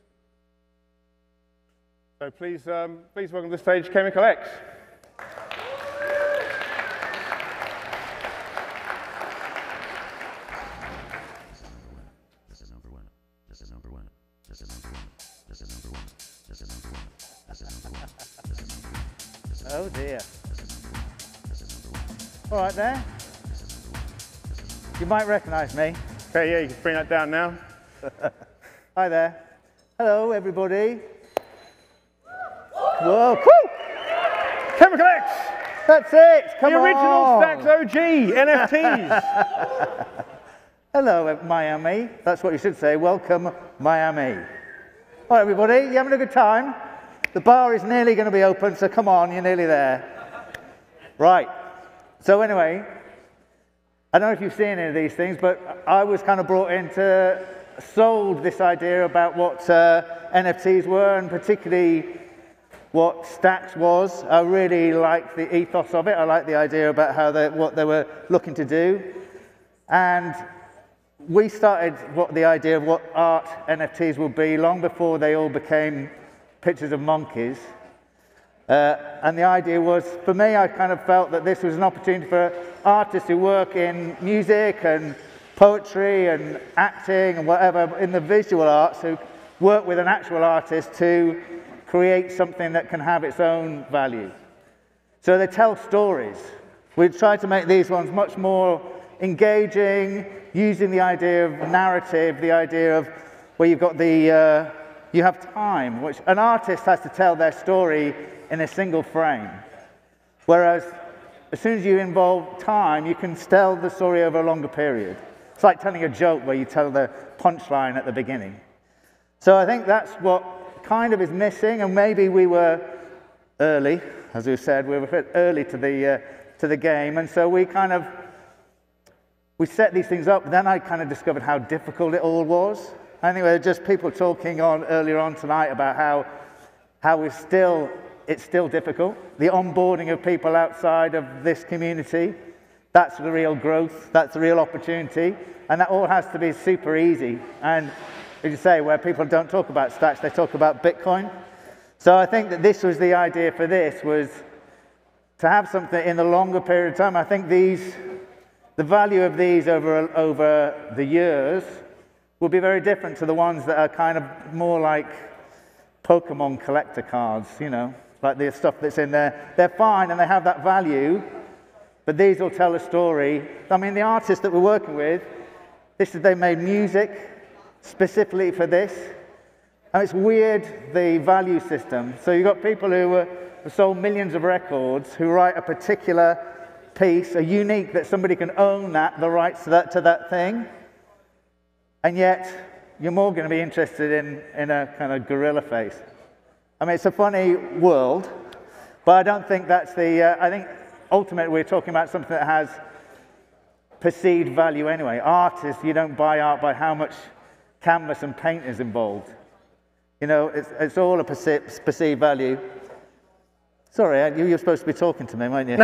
So please welcome to the stage Chemical X. Oh dear. All right there. You might recognise me. Okay, yeah, you can bring that down now. Hi there. Hello, everybody. Whoa, woo! Chemical X! That's it, come on! The original Stacks OG, NFTs. Hello, Miami. That's what you should say. Welcome, Miami. All right, everybody, you having a good time? The bar is nearly going to be open, so come on, you're nearly there. Right. So anyway, I don't know if you've seen any of these things, but I was kind of brought in to sold this idea about what NFTs were, and particularly what Stacks was. I really liked the ethos of it. I liked the idea about how what they were looking to do. And we started the idea of what art NFTs would be long before they all became pictures of monkeys. And the idea was, for me, I kind of felt that this was an opportunity for artists who work in music and poetry and acting and whatever, in the visual arts, who work with an actual artist to create something that can have its own value. So they tell stories. We tried to make these ones much more engaging, using the idea of narrative, the idea of where you've got you have time, which an artist has to tell their story in a single frame. Whereas as soon as you involve time, you can tell the story over a longer period. It's like telling a joke where you tell the punchline at the beginning. So I think that's what kind of is missing, and maybe we were early, as we said, we were a bit early to the game, and so we set these things up, but then I kind of discovered how difficult it all was. I think there were just people talking earlier on tonight about how it's still difficult. The onboarding of people outside of this community, that's the real growth, that's the real opportunity, and that all has to be super easy. And as you say, where people don't talk about Stacks, they talk about Bitcoin. So I think that this was the idea for this, was to have something in the longer period of time. I think the value of these over the years will be very different to the ones that are kind of more like Pokemon collector cards, you know, like the stuff that's in there. They're fine and they have that value, but these will tell a story. I mean, the artists that we're working with, they made music specifically for this. And it's weird, the value system. So you've got people who have sold millions of records, who write a particular piece, a unique, that somebody can own the rights to that thing. And yet, you're more going to be interested in a kind of gorilla face. I mean, it's a funny world, but I don't think that's I think ultimately we're talking about something that has perceived value anyway. Artists, you don't buy art by how much canvas and paint is involved. You know, it's all a perceived value. Sorry, you were supposed to be talking to me, weren't you?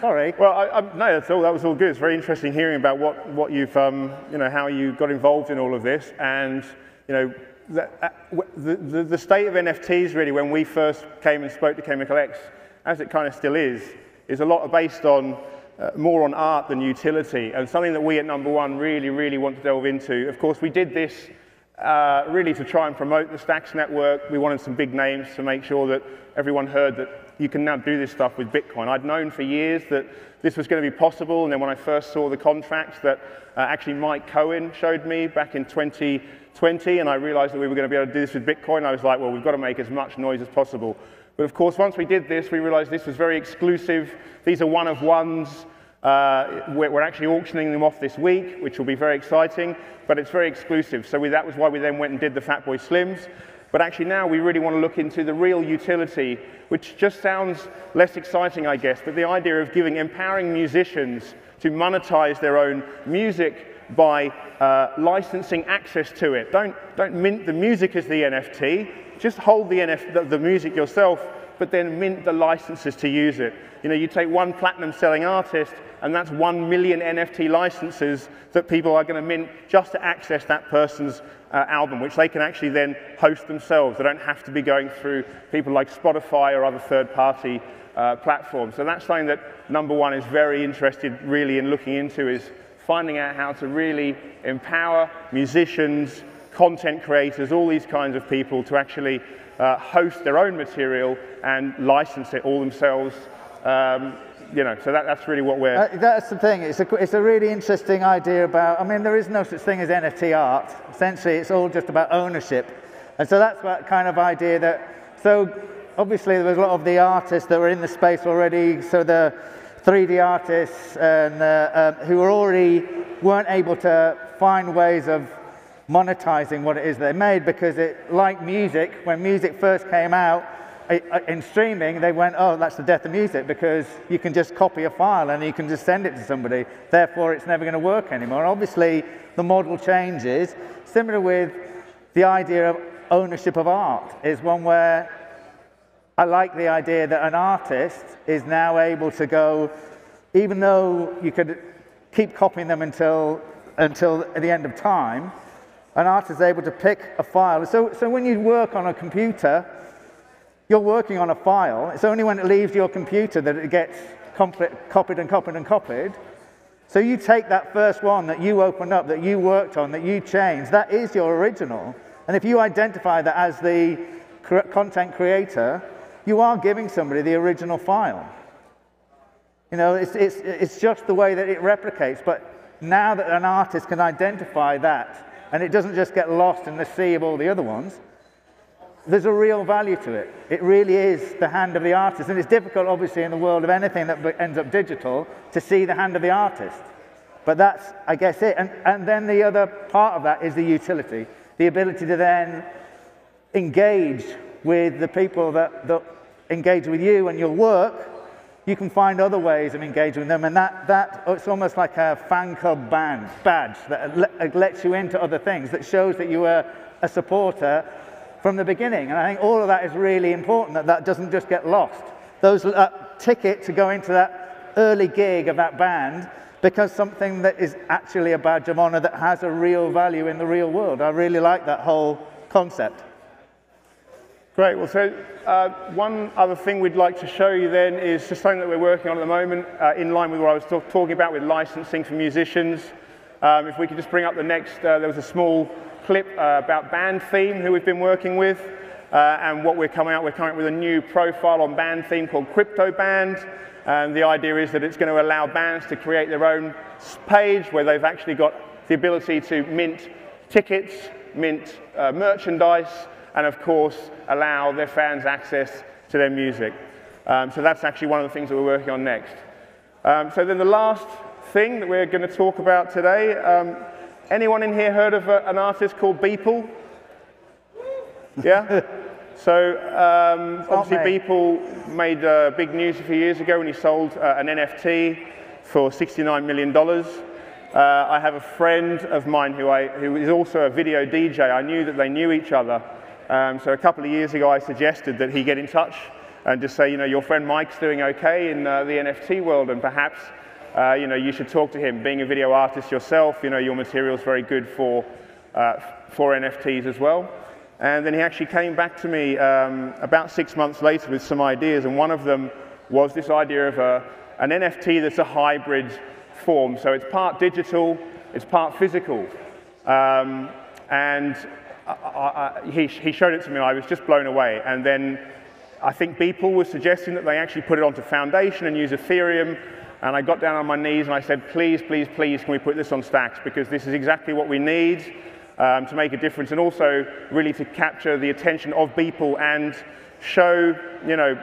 Sorry. Well, no, that's all. That was all good. It's very interesting hearing about what you've, you know, how you got involved in all of this, and you know, the state of NFTs really, when we first came and spoke to Chemical X, as it kind of still is a lot based on more on art than utility, and something that we at Number One really want to delve into. Of course, we did this really to try and promote the Stacks network. We wanted some big names to make sure that everyone heard that you can now do this stuff with Bitcoin. I'd known for years that this was going to be possible. And then when I first saw the contracts that actually Mike Cohen showed me back in 2020, and I realized that we were going to be able to do this with Bitcoin, I was like, well, we've got to make as much noise as possible. But of course, once we did this, we realized this was very exclusive. These are one-of-ones. We're actually auctioning them off this week, which will be very exciting, but it's very exclusive. So that was why we then went and did the Fatboy Slims. But actually now we really want to look into the real utility, which just sounds less exciting, I guess, but the idea of empowering musicians to monetize their own music by licensing access to it. Don't mint the music as the NFT, just hold the music yourself, but then mint the licenses to use it. You know, you take one platinum selling artist, and that's 1 million NFT licenses that people are going to mint just to access that person's album, which they can actually then host themselves. They don't have to be going through people like Spotify or other third-party platforms. So that's something that, number one, is very interested really in looking into, is finding out how to really empower musicians, content creators, all these kinds of people to actually host their own material and license it all themselves. You know, so that's really what we're... That's the thing. It's a really interesting idea about... I mean, there is no such thing as NFT art. Essentially, it's all just about ownership. And so that's that kind of idea that... So obviously, there was a lot of the artists that were in the space already. So the 3D artists and who weren't able to find ways of monetizing what it is they made, because like music, when music first came out, in streaming, they went, oh, that's the death of music, because you can just copy a file and you can just send it to somebody. Therefore, it's never going to work anymore. And obviously, the model changes. Similar with the idea of ownership of art is one where I like the idea that an artist is now able to go, even though you could keep copying them until the end of time, an artist is able to pick a file. So when you work on a computer, you're working on a file. It's only when it leaves your computer that it gets copied and copied and copied. So you take that first one that you opened up, that you worked on, that you changed, that is your original. And if you identify that as the content creator, you are giving somebody the original file. You know, it's just the way that it replicates. But now that an artist can identify that, and it doesn't just get lost in the sea of all the other ones, there's a real value to it. It really is the hand of the artist. And it's difficult, obviously, in the world of anything that ends up digital, to see the hand of the artist. But that's, I guess, it. And then the other part of that is the utility, the ability to then engage with the people that engage with you and your work. You can find other ways of engaging with them, and it's almost like a fan club badge that lets you into other things, that shows that you were a supporter from the beginning. And I think all of that is really important, that doesn't just get lost. Those ticket to go into that early gig of that band becomes something that is actually a badge of honor that has a real value in the real world. I really like that whole concept. Great. Well, so one other thing we'd like to show you then is just something that we're working on at the moment, in line with what I was talking about with licensing for musicians. If we could just bring up the next, there was a small clip about Band Theme, who we've been working with, and what we're coming out with a new profile on Band Theme called Crypto Band. And the idea is that it's going to allow bands to create their own page where they've actually got the ability to mint tickets, mint merchandise, and of course allow their fans access to their music. So that's actually one of the things that we're working on next. So then the last thing that we're going to talk about today, anyone in here heard of an artist called Beeple? Yeah? So obviously Beeple made big news a few years ago when he sold an NFT for $69 million. I have a friend of mine who is also a video DJ. I knew that they knew each other. So a couple of years ago I suggested that he get in touch and just say, you know, your friend Mike's doing okay in the NFT world, and perhaps you know, you should talk to him. Being a video artist yourself, you know, your material is very good for NFTs as well. And then he actually came back to me about 6 months later with some ideas, and one of them was this idea of an NFT that's a hybrid form. So it's part digital, it's part physical. And he showed it to me, and I was just blown away. And then I think Beeple was suggesting that they actually put it onto Foundation and use Ethereum. And I got down on my knees and I said, please, please, please, can we put this on Stacks? Because this is exactly what we need to make a difference, and also really to capture the attention of people and show, you know,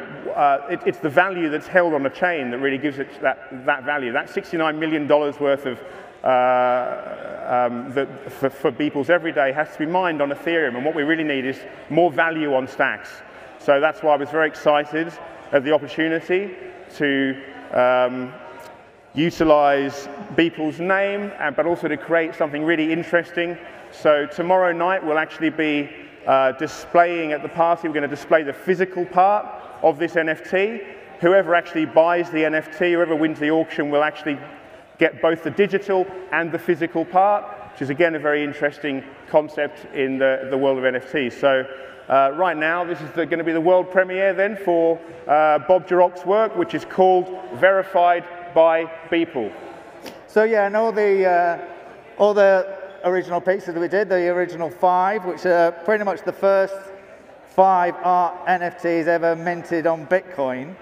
it's the value that's held on the chain that really gives it that value. That $69 million worth of for Beeples every day has to be mined on Ethereum, and what we really need is more value on Stacks. So that's why I was very excited at the opportunity to utilize Beeple's name, but also to create something really interesting. So tomorrow night we'll actually be displaying at the party, we're going to display the physical part of this NFT. Whoever actually buys the NFT, whoever wins the auction, will actually get both the digital and the physical part, which is again a very interesting concept in the world of NFTs. So right now, this is going to be the world premiere then for Bob Jarok's work, which is called Verified by Beeple. So yeah, and all the original pieces that we did, the original 5, which are pretty much the first 5 art NFTs ever minted on Bitcoin,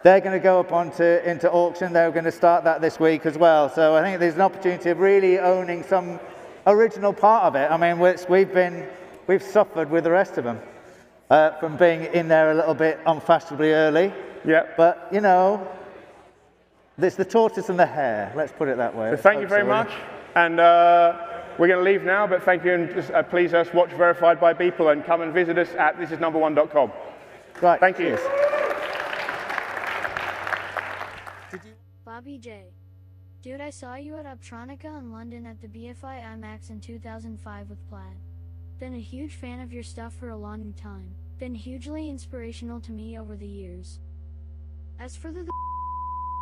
they're going to go up into auction. They're going to start that this week as well. So I think there's an opportunity of really owning some original part of it. I mean, we've suffered with the rest of them from being in there a little bit unfashionably early. Yeah. But you know, there's the tortoise and the hare. Let's put it that way. So thank you very much. And we're going to leave now, but thank you, and just, please watch Verified by Beeple and come and visit us at thisisnumber1.com. Right. Thank you. Bobby J. Dude, I saw you at Uptronica in London at the BFI IMAX in 2005 with Plaid. Been a huge fan of your stuff for a long time. Been hugely inspirational to me over the years. As for the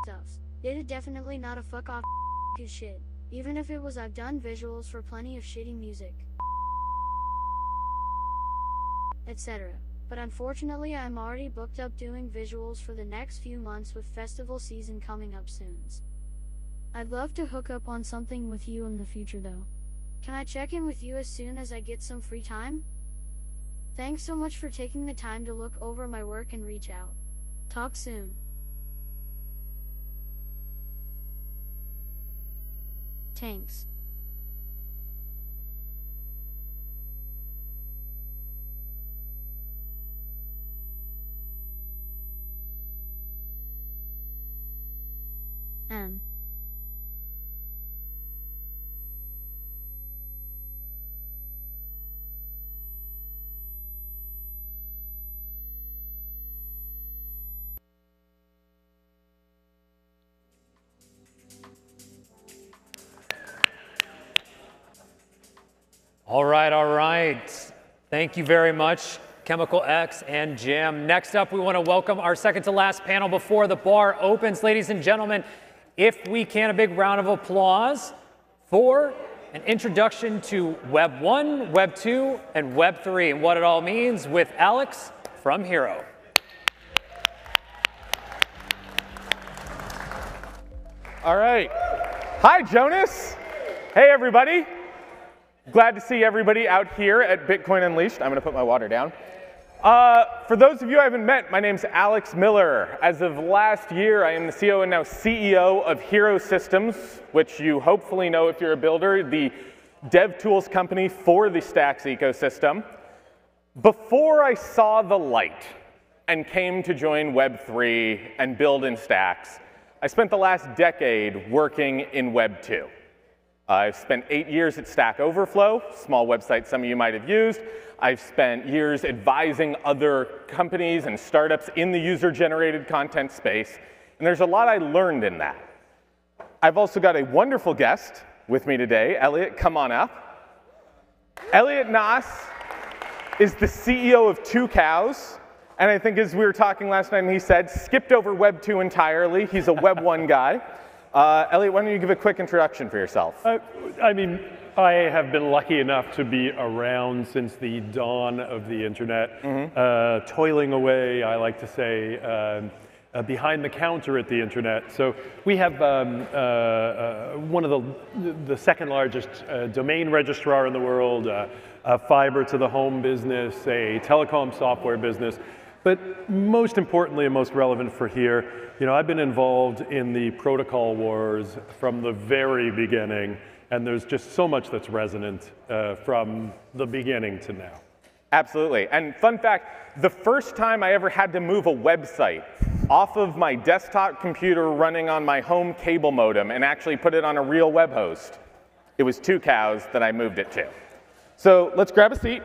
stuff, it is definitely not a fuck off shit. Even if it was, I've done visuals for plenty of shitty music, etc. But unfortunately I'm already booked up doing visuals for the next few months with festival season coming up soon. I'd love to hook up on something with you in the future though. Can I check in with you as soon as I get some free time? Thanks so much for taking the time to look over my work and reach out. Talk soon. Thanks. All right. Thank you very much, Chemical X and Jim. Next up, we want to welcome our second to last panel before the bar opens. Ladies and gentlemen, if we can, a big round of applause for an introduction to Web 1, Web 2, and Web 3, and what it all means with Alex from Hero. All right. Hi, Jonas. Hey, everybody. Glad to see everybody out here at Bitcoin Unleashed. I'm going to put my water down. For those of you I haven't met, my name's Alex Miller. As of last year, I am the CEO and now CEO of Hero Systems, which you hopefully know if you're a builder, the dev tools company for the Stacks ecosystem. Before I saw the light and came to join Web3 and build in Stacks, I spent the last decade working in Web 2. I've spent 8 years at Stack Overflow, small website some of you might have used. I've spent years advising other companies and startups in the user-generated content space, and there's a lot I learned in that. I've also got a wonderful guest with me today. Elliot, come on up. Elliot Nass is the CEO of 2 Cows, and I think as we were talking last night, and he said, skipped over Web 2 entirely. He's a Web 1 guy. Elliot, why don't you give a quick introduction for yourself? I mean, I have been lucky enough to be around since the dawn of the internet, toiling away, I like to say, behind the counter at the internet. So we have one of the second largest domain registrar in the world, a fiber to the home business, a telecom software business. But most importantly and most relevant for here, I've been involved in the protocol wars from the very beginning, and there's just so much that's resonant from the beginning to now. Absolutely. And fun fact, the first time I ever had to move a website off of my desktop computer running on my home cable modem and actually put it on a real web host, it was 2 cows that I moved it to. So let's grab a seat.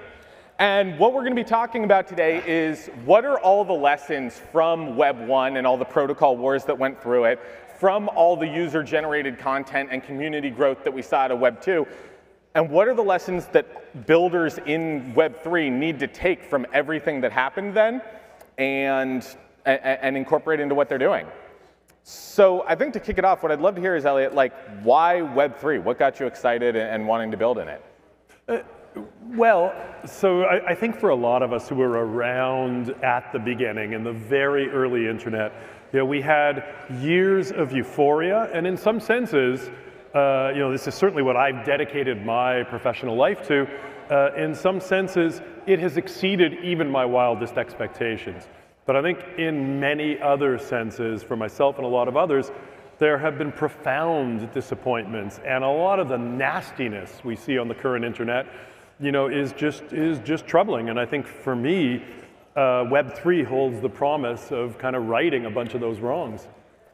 And what we're going to be talking about today is what are all the lessons from Web 1 and all the protocol wars that went through it, from all the user-generated content and community growth that we saw out of Web 2, and what are the lessons that builders in Web 3 need to take from everything that happened then and incorporate into what they're doing. So I think to kick it off, what I'd love to hear is, Elliot, why Web 3? What got you excited and wanting to build in it? Well, so I think for a lot of us who were around at the beginning, in the very early internet, we had years of euphoria, and in some senses, this is certainly what I've dedicated my professional life to. In some senses, it has exceeded even my wildest expectations. But I think in many other senses, for myself and a lot of others, there have been profound disappointments, and a lot of the nastiness we see on the current internet is just troubling. And I think for me, Web 3 holds the promise of kind of righting a bunch of those wrongs.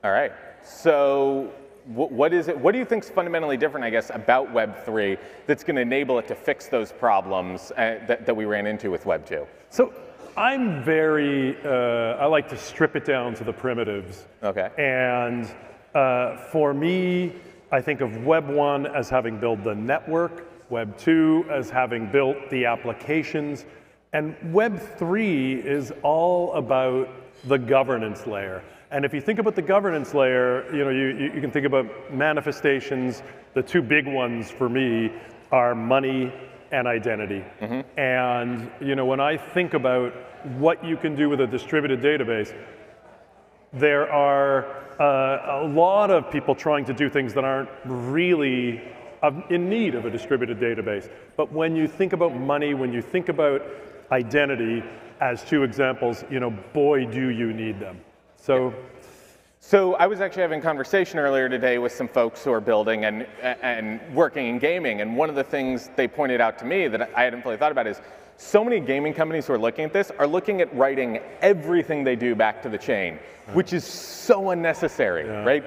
All right. So what do you think is fundamentally different, I guess, about Web 3 that's going to enable it to fix those problems that we ran into with Web 2? So I'm I like to strip it down to the primitives. Okay. And for me, I think of Web 1 as having built the network, Web 2 as having built the applications, and Web 3 is all about the governance layer. And if you think about the governance layer, you can think about manifestations. The 2 big ones for me are money and identity. Mm-hmm. And when I think about what you can do with a distributed database, there are a lot of people trying to do things that aren't really in need of a distributed database. But when you think about money, when you think about identity as 2 examples, boy, do you need them. So I was actually having a conversation earlier today with some folks who are building and working in gaming, and one of the things they pointed out to me that I hadn't really thought about is so many gaming companies who are looking at this are looking at writing everything they do back to the chain, which is so unnecessary, right?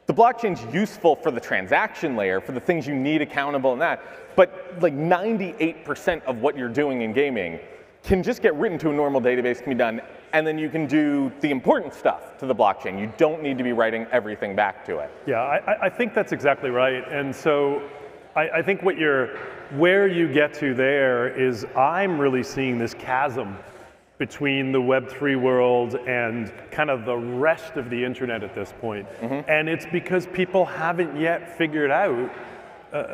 The blockchain's useful for the transaction layer, for the things you need accountable and that, but 98% of what you're doing in gaming can just get written to a normal database, can be done, and then you can do the important stuff to the blockchain. You don't need to be writing everything back to it. Yeah, I think that's exactly right. And so I think where you get to there is I'm really seeing this chasm between the Web 3 world and kind of the rest of the internet at this point. Mm-hmm. And it's because people haven't yet figured out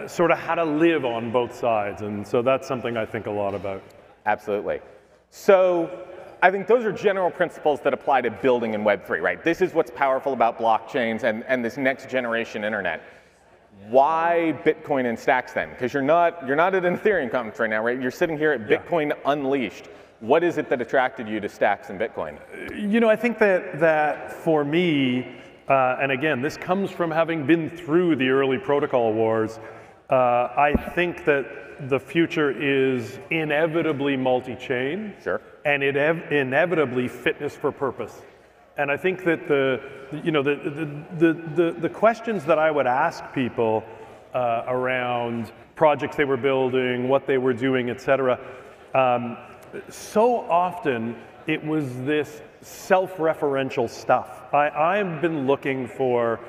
sort of how to live on both sides. And so that's something I think a lot about. Absolutely. So I think those are general principles that apply to building in Web 3, right? This is what's powerful about blockchains and this next generation internet. Why Bitcoin and Stacks then? Because you're not at an Ethereum conference right now, right? You're sitting here at Bitcoin Unleashed. What is it that attracted you to Stacks and Bitcoin? I think that for me, and again, this comes from having been through the early protocol wars, I think that the future is inevitably multi-chain, sure, and inevitably fitness for purpose. And I think that the questions that I would ask people around projects they were building, what they were doing, et cetera, so often it was this self-referential stuff. I've been looking for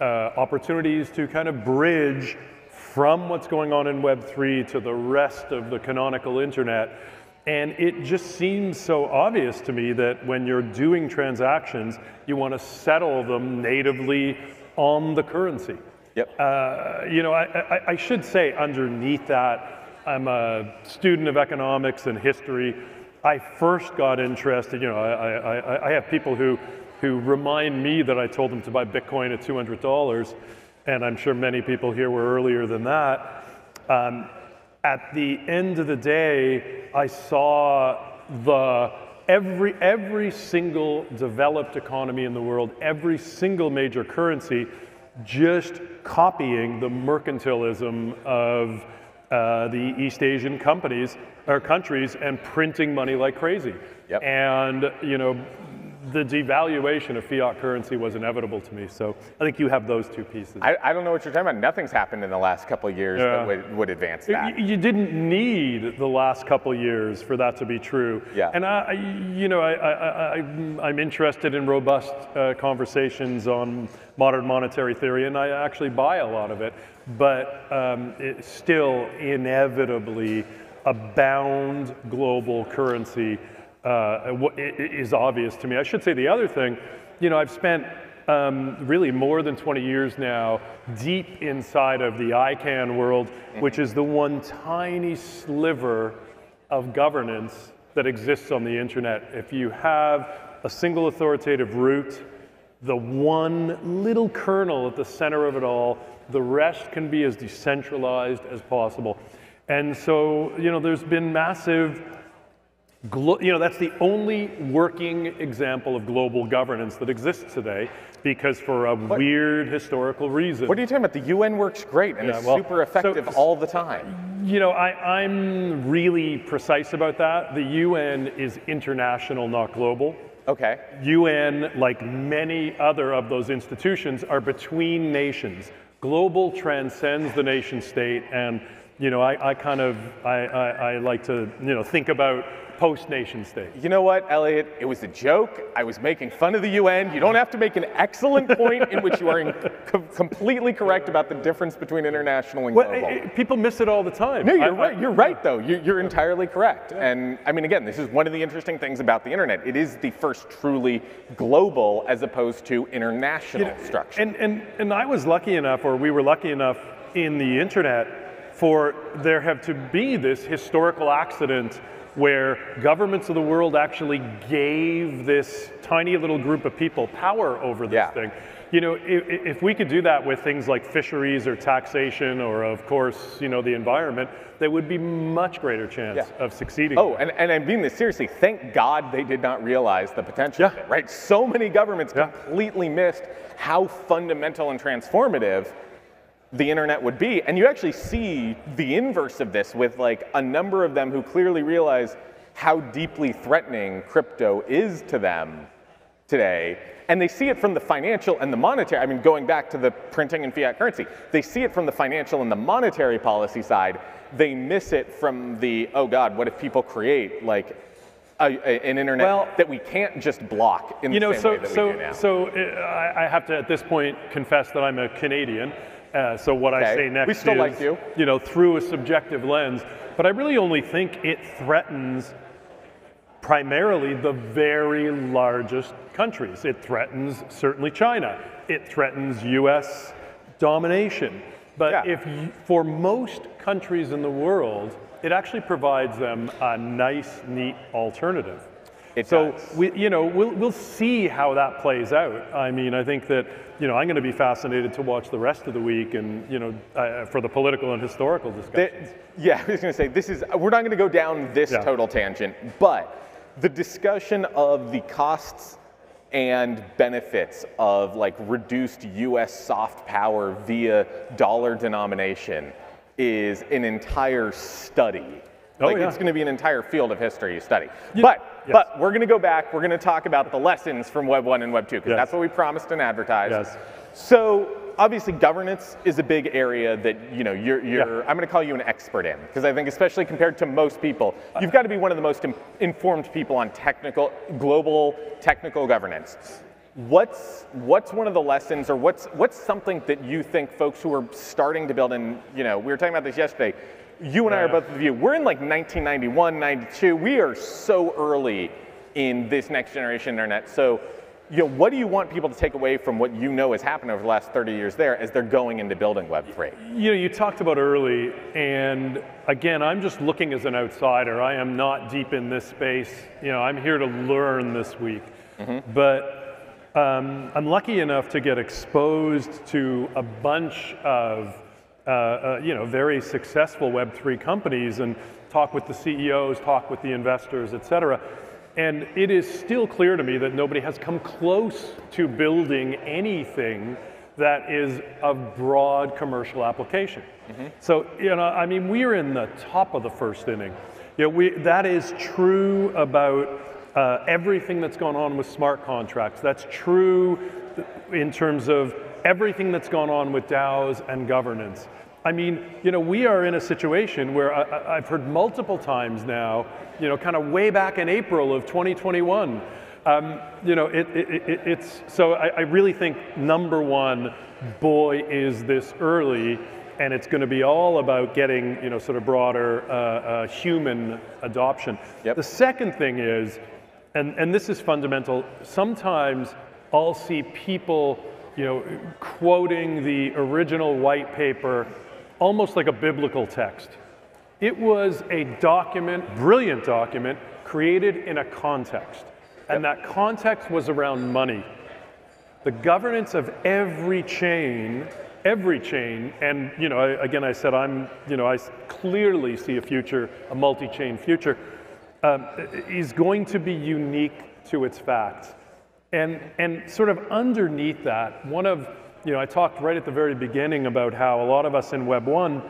opportunities to kind of bridge from what's going on in Web 3 to the rest of the canonical internet. And it just seems so obvious to me that when you're doing transactions, you want to settle them natively on the currency. Yep. I should say underneath that, I'm a student of economics and history. I first got interested, I have people who remind me that I told them to buy Bitcoin at $200, and I'm sure many people here were earlier than that. At the end of the day, I saw the every single developed economy in the world, every single major currency, just copying the mercantilism of the East Asian companies or countries and printing money like crazy. Yep. And the devaluation of fiat currency was inevitable to me. So I think you have those two pieces. I don't know what you're talking about. Nothing's happened in the last couple of years that would advance that. You didn't need the last couple of years for that to be true. Yeah. And I'm interested in robust conversations on modern monetary theory, and I actually buy a lot of it. But it's still inevitably a bound global currency is obvious to me. I should say the other thing, I've spent really more than 20 years now deep inside of the ICANN world, which is the one tiny sliver of governance that exists on the internet. If you have a single authoritative root, the one little kernel at the center of it all, the rest can be as decentralized as possible. And so, there's been massive that's the only working example of global governance that exists today, because for a weird historical reason. What are you talking about? The UN works great and is super effective all the time. I'm really precise about that. The UN is international, not global. Okay. UN, like many other of those institutions, are between nations. Global transcends the nation state, and I like to think about post-nation state. You know what, Elliot? It was a joke. I was making fun of the UN. You don't have to make an excellent point in which you are completely correct about the difference between international and global. People miss it all the time. No, you're right. You're right, though. You're entirely correct. Yeah. And I mean, again, this is one of the interesting things about the internet. It is the first truly global as opposed to international structure. And I was lucky enough, or we were lucky enough in the internet, for there have to be this historical accident where governments of the world actually gave this tiny little group of people power over this thing. If we could do that with things like fisheries or taxation or, of course, the environment, there would be much greater chance of succeeding. Oh, and I mean this seriously. Thank God they did not realize the potential of it, right? So many governments completely missed how fundamental and transformative the internet would be. And you actually see the inverse of this with like a number of them who clearly realize how deeply threatening crypto is to them today. And they see it from the financial and the monetary, I mean, going back to the printing and fiat currency, they see it from the financial and the monetary policy side. They miss it from the, oh God, what if people create like an internet that we can't just block in the same way that we do now? So I have to, at this point, confess that I'm a Canadian. So what I say next we still is, like you. Through a subjective lens. But I really only think it threatens primarily the very largest countries. It threatens certainly China. It threatens US domination. But for most countries in the world, it actually provides them a nice, neat alternative. We'll see how that plays out. I mean, I think that I'm going to be fascinated to watch the rest of the week, and for the political and historical discussions. I was going to say we're not going to go down this total tangent, but the discussion of the costs and benefits of like reduced U.S. soft power via dollar denomination is an entire study. It's going to be an entire field of history you study. But we're going to go back. We're going to talk about the lessons from Web 1 and Web 2, because that's what we promised and advertised. So obviously governance is a big area that I'm going to call you an expert in, because I think especially compared to most people, you've got to be one of the most informed people on global technical governance. What's one of the lessons, or what's something that you think folks who are starting to build, and we were talking about this yesterday, you and I are both of you, we're in like 1991, 92. We are so early in this next generation internet. So, what do you want people to take away from what has happened over the last 30 years there as they're going into building Web3? You talked about early, and again, I'm just looking as an outsider. I am not deep in this space. I'm here to learn this week. But I'm lucky enough to get exposed to a bunch of very successful Web3 companies and talk with the CEOs, talk with the investors, et cetera. And it is still clear to me that nobody has come close to building anything that is of broad commercial application. So, I mean, we're in the top of the first inning. That is true about everything that's gone on with smart contracts. That's true in terms of everything that's gone on with DAOs and governance. I mean, we are in a situation where I've heard multiple times now, kind of way back in April of 2021, so I really think, number one, boy, is this early, and it's going to be all about getting, sort of broader human adoption. The second thing is, and this is fundamental, sometimes I'll see people, quoting the original white paper almost like a biblical text. It was a document, brilliant document, created in a context. And that context was around money. The governance of every chain, and again, I said I clearly see a future, a multi-chain future, is going to be unique to its facts. And sort of underneath that, I talked right at the very beginning about how a lot of us in Web 1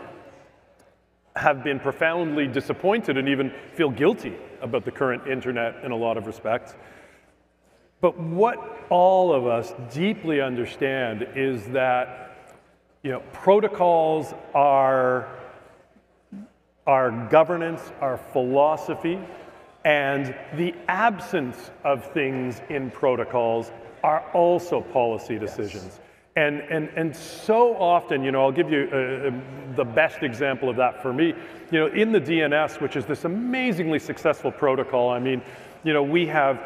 have been profoundly disappointed and even feel guilty about the current internet in a lot of respects. But what all of us deeply understand is that protocols are governance, our philosophy, and the absence of things in protocols are also policy decisions. And so often, I'll give you the best example of that for me. In the DNS, which is this amazingly successful protocol, I mean, we have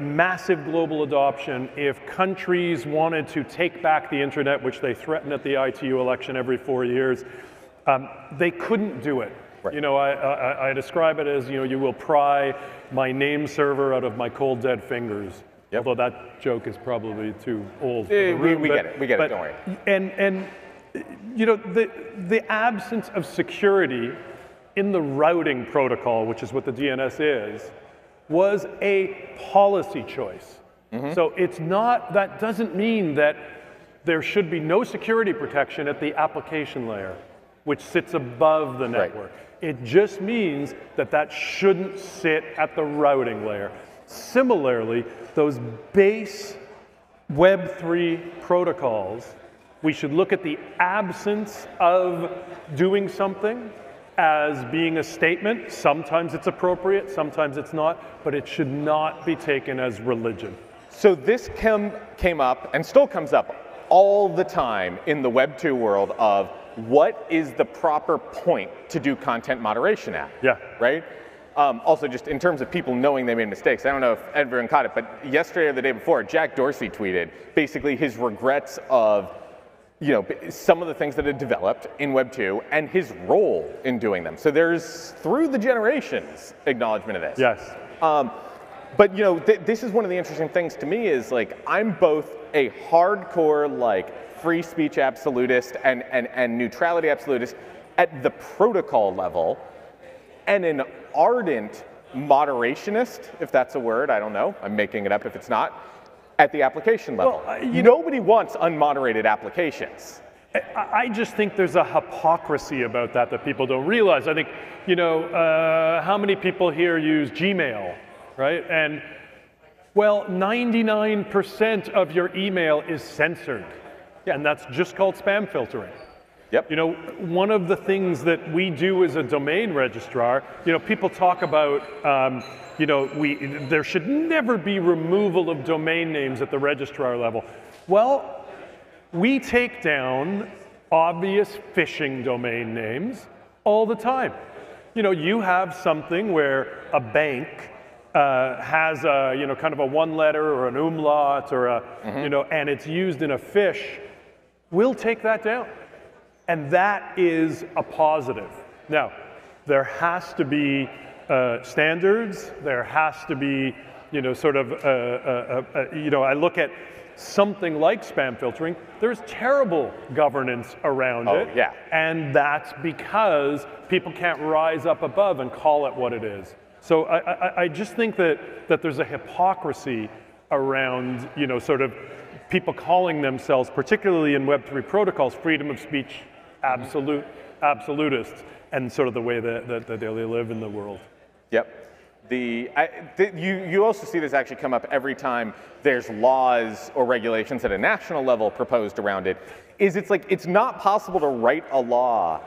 massive global adoption. If countries wanted to take back the internet, which they threaten at the ITU election every 4 years, they couldn't do it. Right. I describe it as, you will pry my name server out of my cold dead fingers. Although that joke is probably too old. We get it, don't worry. And the absence of security in the routing protocol, which is what the DNS is, was a policy choice. So it's not, that doesn't mean that there should be no security protection at the application layer, which sits above the network. It just means that shouldn't sit at the routing layer. Similarly, those base Web3 protocols, we should look at the absence of doing something as being a statement. Sometimes it's appropriate, sometimes it's not, but it should not be taken as religion. So this came up and still comes up all the time in the Web 2 world of what is the proper point to do content moderation at? Right? Also, just in terms of people knowing they made mistakes, I don't know if everyone caught it, but yesterday or the day before, Jack Dorsey tweeted basically his regrets of some of the things that had developed in Web 2 and his role in doing them. So there's, through the generations, acknowledgement of this. Yes. But this is one of the interesting things to me is I'm both a hardcore free speech absolutist and neutrality absolutist at the protocol level, and an ardent moderationist, if that's a word, I don't know, I'm making it up if it's not, at the application level. Well, nobody wants unmoderated applications. I just think there's a hypocrisy about that people don't realize. I think, how many people here use Gmail, right? And, well, 99% of your email is censored. And that's just called spam filtering. One of the things that we do as a domain registrar, people talk about, there should never be removal of domain names at the registrar level. Well, we take down obvious phishing domain names all the time. You have something where a bank has a, kind of a one letter or an umlaut or a, and it's used in a phish, we'll take that down. And that is a positive. Now, there has to be standards. There has to be, I look at something like spam filtering. There's terrible governance around it. And that's because people can't rise up above and call it what it is. So I just think that there's a hypocrisy around, sort of people calling themselves, particularly in Web3 protocols, freedom of speech absolutists, and sort of the way that they live in the world. Yep. You also see this actually come up every time there's laws or regulations at a national level proposed around it. It's like it's not possible to write a law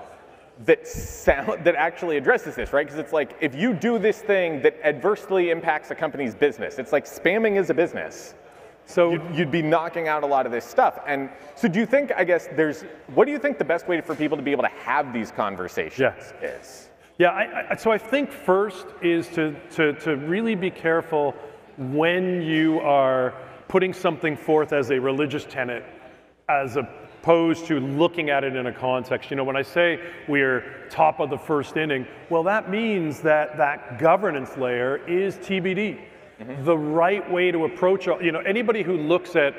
that actually addresses this, right? Because it's like if you do this thing that adversely impacts a company's business, it's like spamming is a business. So you'd be knocking out a lot of this stuff. And so do you think, I guess, what do you think the best way for people to be able to have these conversations is? Yeah, so I think first is to really be careful when you are putting something forth as a religious tenet as opposed to looking at it in a context. When I say we're top of the first inning, well, that means that governance layer is TBD. The right way to approach, anybody who looks at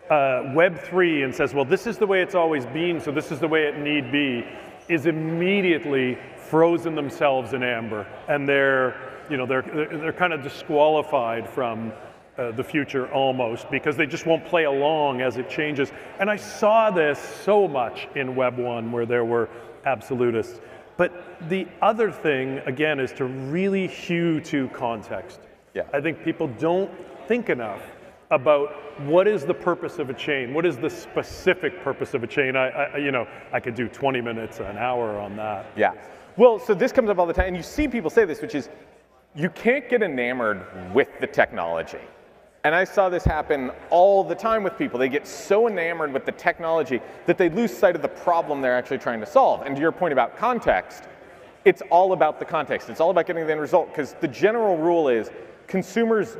Web3 and says, well, this is the way it's always been, so this is the way it need be, is immediately frozen themselves in amber, and they're kind of disqualified from the future almost because they just won't play along as it changes. And I saw this so much in Web 1 where there were absolutists. But the other thing, again, is to really hew to context. Yeah. I think people don't think enough about what is the purpose of a chain? What is the specific purpose of a chain? I could do 20 minutes, an hour on that. Yeah. Well, so this comes up all the time, and you see people say this, which is you can't get enamored with the technology. And I saw this happen all the time with people. They get so enamored with the technology that they lose sight of the problem they're actually trying to solve. And to your point about context, it's all about the context. It's all about getting the end result, because the general rule is consumers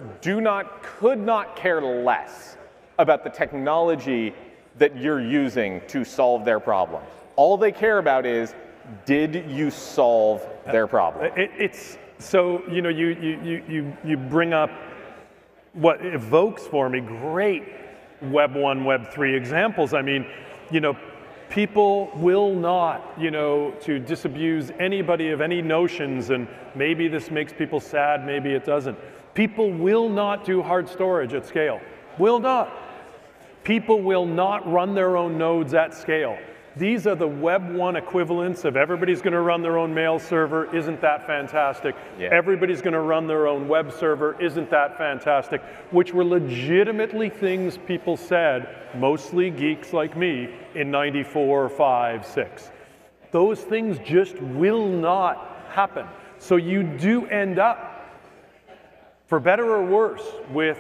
could not care less about the technology that you're using to solve their problem. All they care about is, did you solve their problem? So you bring up what evokes for me great Web 1, Web 3 examples. I mean, people will not, to disabuse anybody of any notions, and maybe this makes people sad, maybe it doesn't. People will not do hard storage at scale. Will not. People will not run their own nodes at scale. These are the Web 1 equivalents of everybody's going to run their own mail server. Isn't that fantastic? Yeah. Everybody's going to run their own web server. Isn't that fantastic? Which were legitimately things people said, mostly geeks like me, in 94, 5, 6. Those things just will not happen. So you do end up, for better or worse, with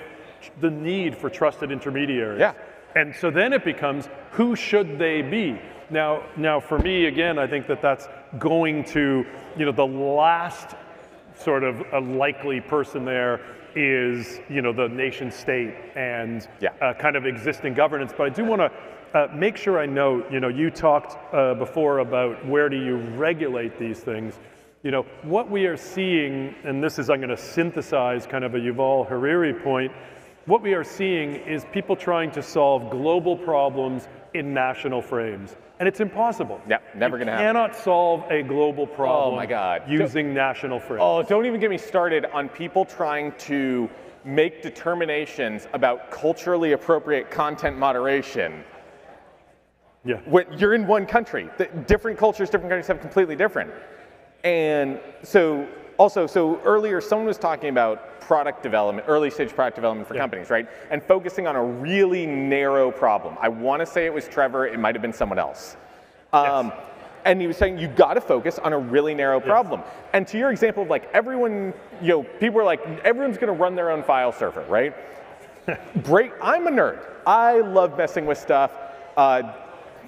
the need for trusted intermediaries. Yeah. And so then it becomes, who should they be? Now for me, again, I think that's going to, the last sort of a likely person there is, the nation state and kind of existing governance. But I do want to make sure I note, you talked before about where do you regulate these things. What we are seeing, and this is, I'm going to synthesize kind of a Yuval Harari point, what we are seeing is people trying to solve global problems in national frames. And it's impossible. Yeah, never going to happen. You cannot solve a global problem using national frames. Oh, don't even get me started on people trying to make determinations about culturally appropriate content moderation. Yeah. When you're in one country. Different cultures, different countries have completely different. And so earlier someone was talking about product development, early stage product development for companies, right? And focusing on a really narrow problem. I want to say it was Trevor, it might have been someone else. And he was saying you got to focus on a really narrow problem. And to your example of like everyone, people are like, everyone's going to run their own file server, right? I'm a nerd. I love messing with stuff.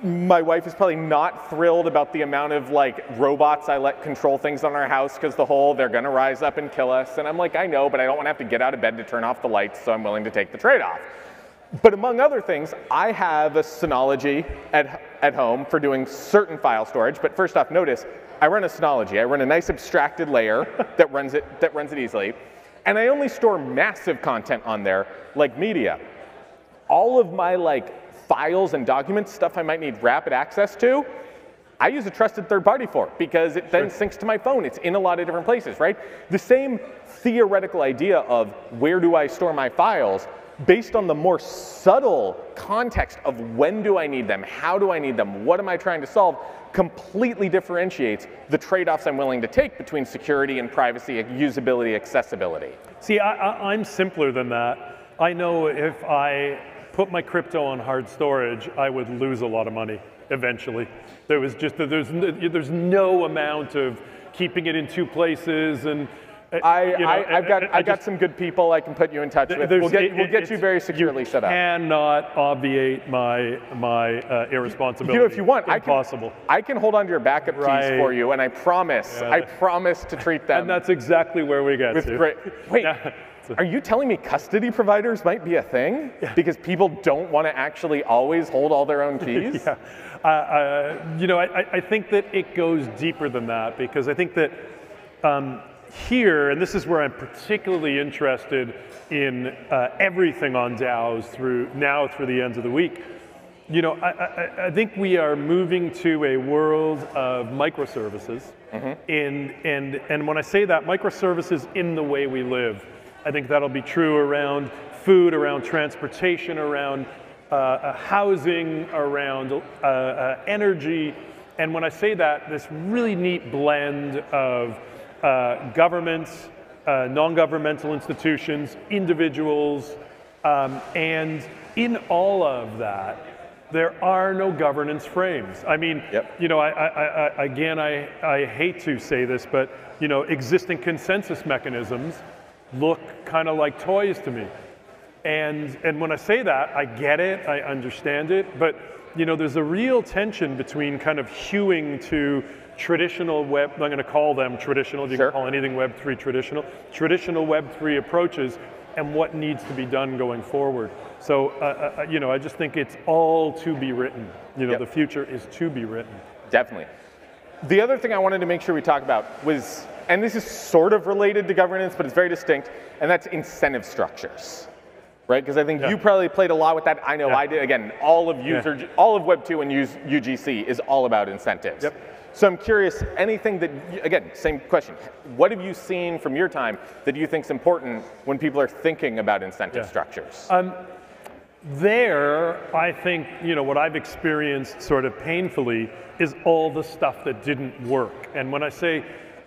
My wife is probably not thrilled about the amount of like robots I let control things on our house because they're gonna rise up and kill us. And I'm like, I know, but I don't want to have to get out of bed to turn off the lights, so I'm willing to take the trade-off. But among other things, I have a Synology at home for doing certain file storage. But first off, notice, I run a Synology. I run a nice abstracted layer that runs it easily. And I only store massive content on there, like media. All of my files and documents, stuff I might need rapid access to, I use a trusted third party for it because it then syncs to my phone. It's in a lot of different places, right? The same theoretical idea of where do I store my files based on the more subtle context of when do I need them, how do I need them, what am I trying to solve, completely differentiates the trade-offs I'm willing to take between security and privacy, usability, accessibility. See, I'm simpler than that. I know if I put my crypto on hard storage, I would lose a lot of money eventually. There's no amount of keeping it in two places and I've got some good people I can put you in touch with. We'll get you very securely set up. You cannot obviate my irresponsibility. You know, if you want, impossible. I can hold on to your backup keys for you, and I promise to treat them. And that's exactly where we get to. Great. Wait, are you telling me custody providers might be a thing? Yeah. Because people don't want to actually always hold all their own keys? You know, I think that it goes deeper than that, because I think that here, and this is where I'm particularly interested in everything on DAOs through the end of the week. You know, I think we are moving to a world of microservices, and when I say that, microservices in the way we live. I think that'll be true around food, around transportation, around housing, around energy, and when I say that, this really neat blend of governments, non-governmental institutions, individuals, and in all of that, there are no governance frames. I mean, you know, I hate to say this, but you know, existing consensus mechanisms look kind of like toys to me. And when I say that, I get it, I understand it, but you know, there's a real tension between kind of hewing to traditional web, I'm going to call them traditional, you can call anything Web3 traditional Web3 approaches, and what needs to be done going forward. So, you know, I just think it's all to be written. You know, the future is to be written. Definitely. The other thing I wanted to make sure we talk about was, and this is sort of related to governance, but it's very distinct, and that's incentive structures. Right, because I think you probably played a lot with that. I know I did. Again, all of Web2 and UGC is all about incentives. So I'm curious, anything that, again, same question. What have you seen from your time that you think is important when people are thinking about incentive structures? There, I think, you know, what I've experienced sort of painfully is all the stuff that didn't work. And when I say,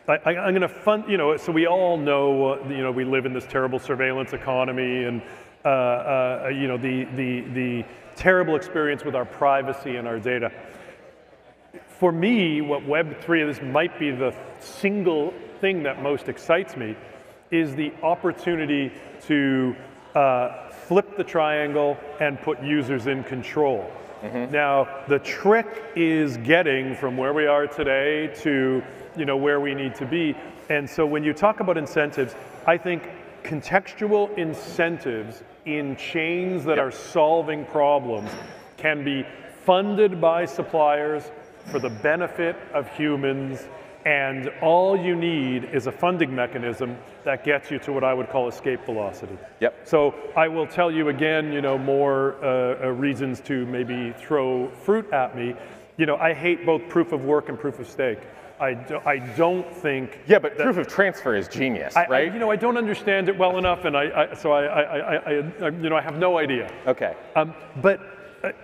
I'm going to fund, you know, so we all know, you know, we live in this terrible surveillance economy, and you know, the terrible experience with our privacy and our data. For me, what Web3, this might be the single thing that most excites me, is the opportunity to flip the triangle and put users in control. Now, the trick is getting from where we are today to, you know, where we need to be. And so when you talk about incentives, I think contextual incentives in chains that are solving problems can be funded by suppliers for the benefit of humans, and all you need is a funding mechanism that gets you to what I would call escape velocity. So I will tell you again, you know, more reasons to maybe throw fruit at me. You know, I hate both proof of work and proof of stake. I don't think. Yeah, but proof of transfer is genius, right? You know, I don't understand it well enough, and you know, I have no idea. Okay. But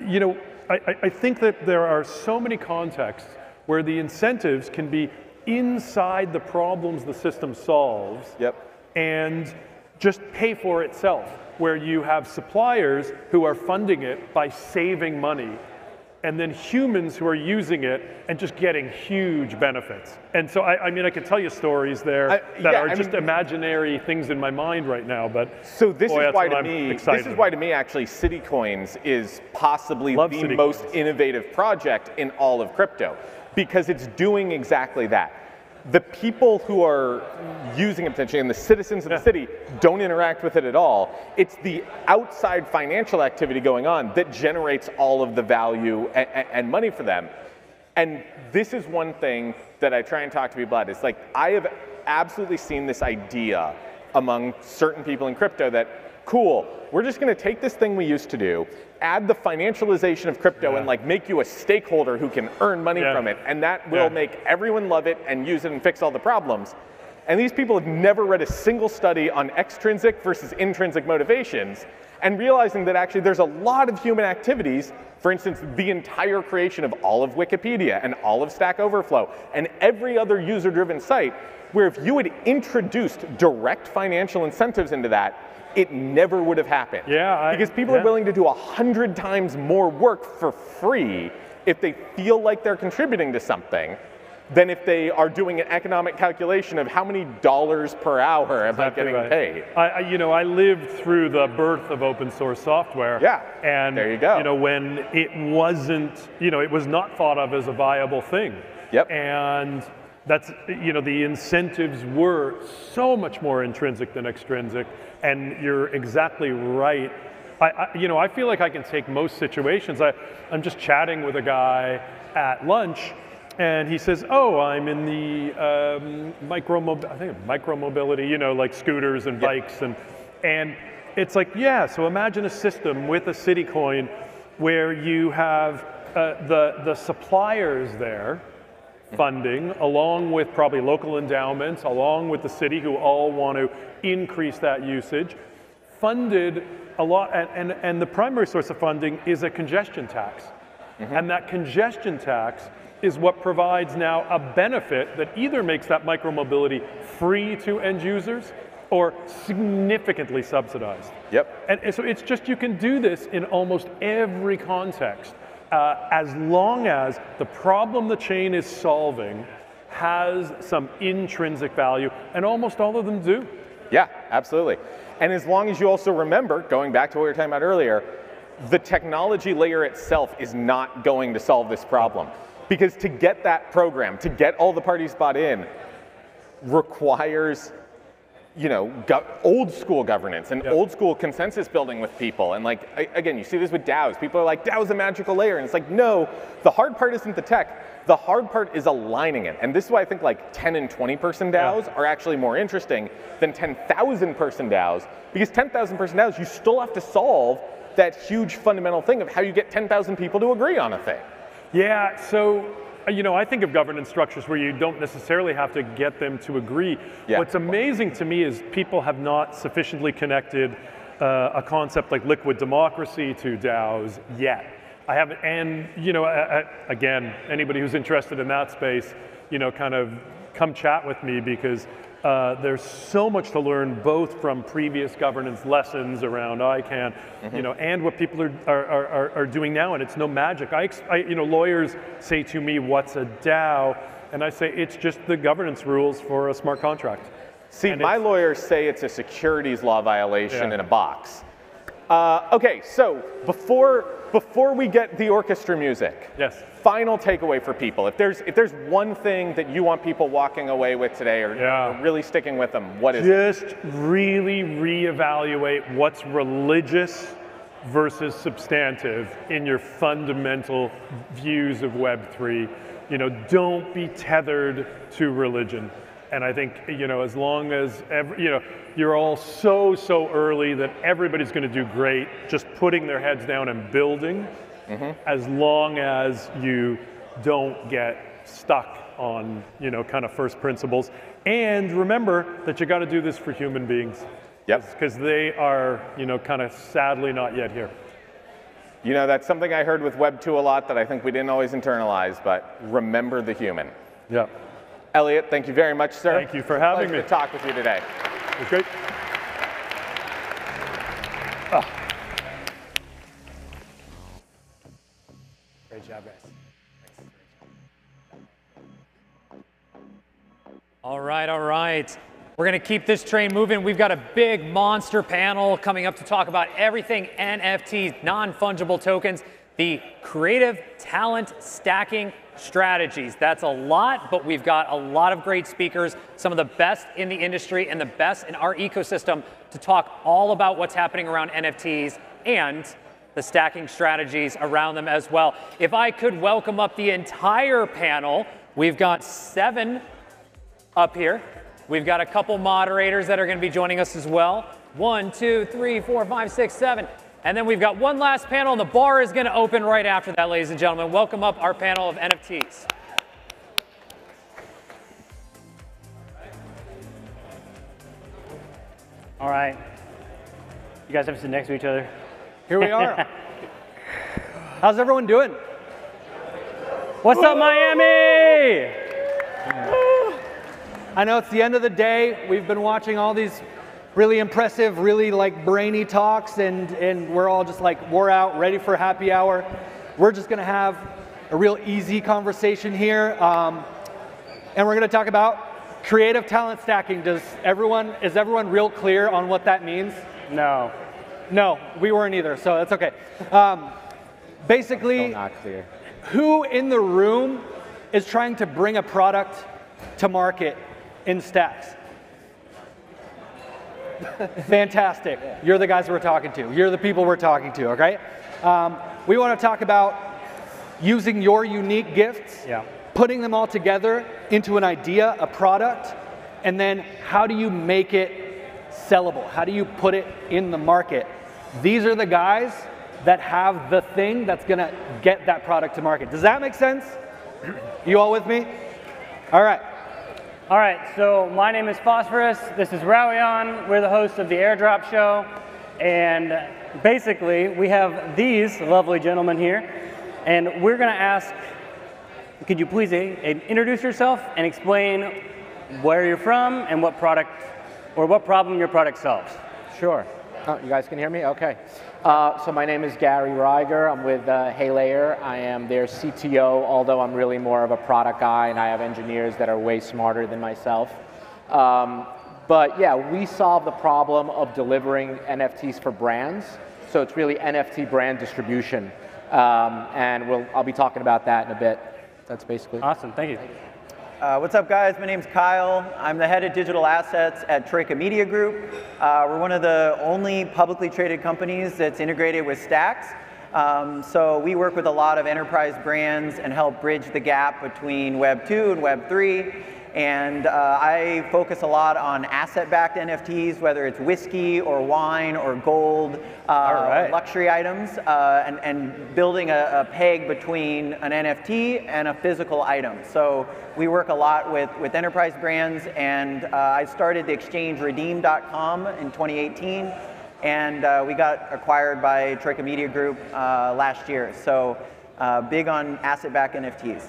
you know, I think that there are so many contexts where the incentives can be inside the problems the system solves, and just pay for itself, where you have suppliers who are funding it by saving money, and then humans who are using it and just getting huge benefits. And so, I mean, I could tell you stories there that are just imaginary things in my mind right now, but so this is why to me, actually, City Coins is possibly the most innovative project in all of crypto, because it's doing exactly that. The people who are using it potentially, and the citizens of the city, don't interact with it at all. It's the outside financial activity going on that generates all of the value and money for them. And this is one thing that I try and talk to people about. It's like, I have absolutely seen this idea among certain people in crypto that, cool, we're just going to take this thing we used to do, add the financialization of crypto and like make you a stakeholder who can earn money from it, and that will make everyone love it and use it and fix all the problems. And these people have never read a single study on extrinsic versus intrinsic motivations, and realizing that actually there's a lot of human activities, for instance, the entire creation of all of Wikipedia and all of Stack Overflow and every other user-driven site, where if you had introduced direct financial incentives into that, it never would have happened. Because people are willing to do 100 times more work for free if they feel like they're contributing to something than if they are doing an economic calculation of how many dollars per hour am I getting paid. I lived through the birth of open source software. And there you go. When it wasn't, it was not thought of as a viable thing. And that's, the incentives were so much more intrinsic than extrinsic. And you're exactly right. I feel like I can take most situations. I'm just chatting with a guy at lunch, and he says, "Oh, I'm in the micro-mobility, like scooters and bikes," and it's like, yeah. So imagine a system with a city coin where you have the suppliers there funding, along with probably local endowments, along with the city who all want to increase that usage, funded a lot, and the primary source of funding is a congestion tax. And that congestion tax is what provides now a benefit that either makes that micromobility free to end users or significantly subsidized. And so it's just, you can do this in almost every context, as long as the problem the chain is solving has some intrinsic value, and almost all of them do. Yeah, absolutely. And as long as you also remember, going back to what we were talking about earlier, the technology layer itself is not going to solve this problem. Because to get that program, to get all the parties bought in, requires, old school governance and old school consensus building with people. And like, again, you see this with DAOs. People are like, DAO's a magical layer. And it's like, no, the hard part isn't the tech. The hard part is aligning it. And this is why I think like 10 and 20 person DAOs are actually more interesting than 10,000 person DAOs. Because 10,000 person DAOs, you still have to solve that huge fundamental thing of how you get 10,000 people to agree on a thing. Yeah, so, I think of governance structures where you don't necessarily have to get them to agree. What's amazing to me is people have not sufficiently connected a concept like liquid democracy to DAOs yet. I haven't, and again, anybody who's interested in that space, kind of come chat with me, because there's so much to learn, both from previous governance lessons around ICANN, and what people are doing now, and it's no magic. Lawyers say to me, "What's a DAO?" And I say, it's just the governance rules for a smart contract. See, my lawyers say it's a securities law violation in a box. Okay, so before we get the orchestra music, final takeaway for people. If there's one thing that you want people walking away with today, or really sticking with them, what is it? Just really reevaluate what's religious versus substantive in your fundamental views of Web3. Don't be tethered to religion. And I think, as long as you're all so early that everybody's going to do great, just putting their heads down and building, as long as you don't get stuck on, kind of first principles. And remember that you got to do this for human beings. Because they are, kind of sadly not yet here. That's something I heard with Web 2 a lot that I think we didn't always internalize, but remember the human. Elliot, thank you very much, sir. Thank you for having me. To talk with you today. It was great. Great job, guys. All right. We're going to keep this train moving. We've got a big monster panel coming up to talk about everything NFTs, non-fungible tokens, the creative talent stacking strategies. That's a lot, but we've got a lot of great speakers, some of the best in the industry and the best in our ecosystem, to talk all about what's happening around NFTs and the stacking strategies around them as well. If I could welcome up the entire panel, we've got 7 up here. We've got a couple moderators that are going to be joining us as well. 1, 2, 3, 4, 5, 6, 7. And then we've got one last panel, and the bar is going to open right after that, ladies and gentlemen. Welcome up our panel of NFTs. All right. You guys have to sit next to each other. Here we are. How's everyone doing? What's up, Miami? I know it's the end of the day. We've been watching all these really impressive, really like brainy talks, and we're all just like wore out, ready for happy hour. We're just gonna have a real easy conversation here, and we're gonna talk about creative talent stacking. Is everyone real clear on what that means? No. No, we weren't either, so that's okay. Basically, Still not clear. Who in the room is trying to bring a product to market in Stacks? Fantastic. You're the guys we're talking to. You're the people we're talking to, okay? We want to talk about using your unique gifts, putting them all together into an idea, a product, and then how do you make it sellable? How do you put it in the market? These are the guys that have the thing that's going to get that product to market. Does that make sense? You all with me? All right. All right, so my name is Phosphorus. This is Raoyan. We're the hosts of the Airdrop Show. And basically, we have these lovely gentlemen here. And we're going to ask, could you please introduce yourself and explain where you're from and what product or what problem your product solves? Sure. Oh, you guys can hear me? Okay. So my name is Gary Reiger. I'm with Haylayer. I am their CTO, although I'm really more of a product guy, and I have engineers that are way smarter than myself. But yeah, we solve the problem of delivering NFTs for brands. So it's really NFT brand distribution. And I'll be talking about that in a bit. That's basically awesome. Thank you. What's up, guys? My name's Kyle. I'm the head of digital assets at Troika Media Group. We're one of the only publicly traded companies that's integrated with Stacks. So we work with a lot of enterprise brands and help bridge the gap between Web 2 and Web 3. And I focus a lot on asset-backed NFTs, whether it's whiskey or wine or gold, or luxury items, and building a peg between an NFT and a physical item. So we work a lot with enterprise brands, and I started the exchange Redeem.com in 2018, and we got acquired by Troika Media Group last year. So big on asset-backed NFTs.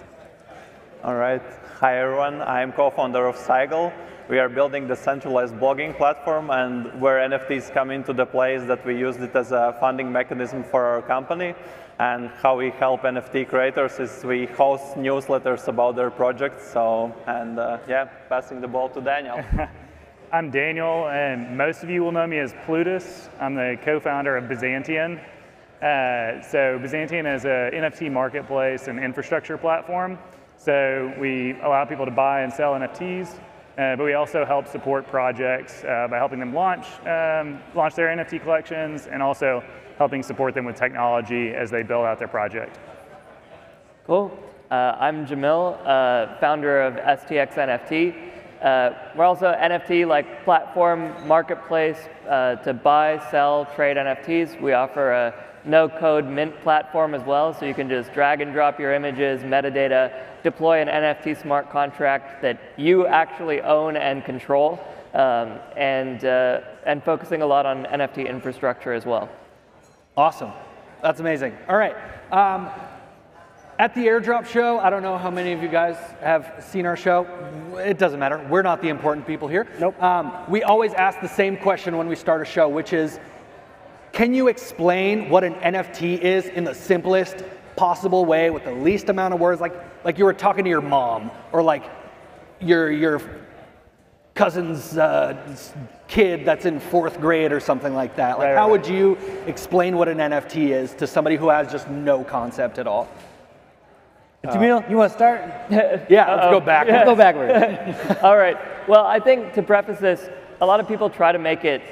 All right. Hi, everyone. I'm co-founder of Cycle. We are building the centralized blogging platform, and where NFTs come into the place that we used it as a funding mechanism for our company. And how we help NFT creators is we host newsletters about their projects. So, and yeah, passing the ball to Daniel. I'm Daniel, and most of you will know me as Plutus. I'm the co-founder of Byzantium. So Byzantium is an NFT marketplace and infrastructure platform. So we allow people to buy and sell NFTs, but we also help support projects by helping them launch their NFT collections and also helping support them with technology as they build out their project. Cool. I'm Jamil, founder of STX NFT. We're also NFT platform marketplace to buy, sell, trade NFTs. We offer a no-code mint platform as well, so you can just drag and drop your images, metadata, deploy an NFT smart contract that you actually own and control, and focusing a lot on NFT infrastructure as well. Awesome. That's amazing. All right. At the Airdrop show, I don't know how many of you guys have seen our show. It doesn't matter. We're not the important people here. Nope. We always ask the same question when we start a show, which is, can you explain what an NFT is in the simplest possible way with the least amount of words, like you were talking to your mom or like your cousin's kid that's in 4th grade or something like that? Like, how would you explain what an NFT is to somebody who has just no concept at all? Jamil, you want to start? Yeah, let's go back. Let's go backwards. All right. Well, I think to preface this, a lot of people try to make it,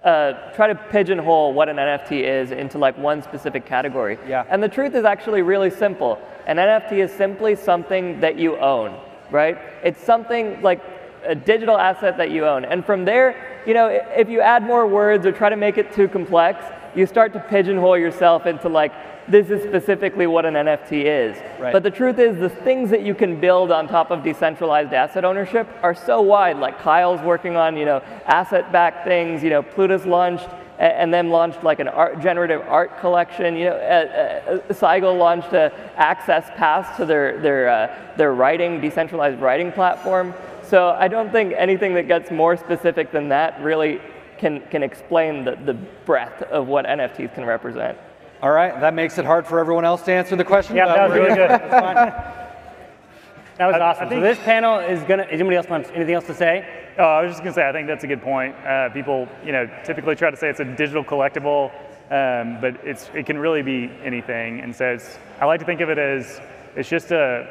try to pigeonhole what an NFT is into one specific category. Yeah. And the truth is actually really simple. An NFT is simply something that you own, right? It's something like a digital asset that you own. And from there, you know, if you add more words or try to make it too complex, you start to pigeonhole yourself into like, this is specifically what an NFT is. Right. But the truth is, the things that you can build on top of decentralized asset ownership are so wide. Like Kyle's working on, you know, asset-backed things. You know, Plutus launched and then launched like an generative art collection. You know, Seigel launched a access pass to their writing, decentralized writing platform. So I don't think anything that gets more specific than that really can explain the breadth of what NFTs can represent. All right, that makes it hard for everyone else to answer the question. Yeah, that was really good. That's fine. That was awesome. So this panel is gonna. Is anybody else want anything else to say? Oh, I was just gonna say, I think that's a good point. People, you know, typically try to say it's a digital collectible, but it can really be anything. And so I like to think of it as it's just a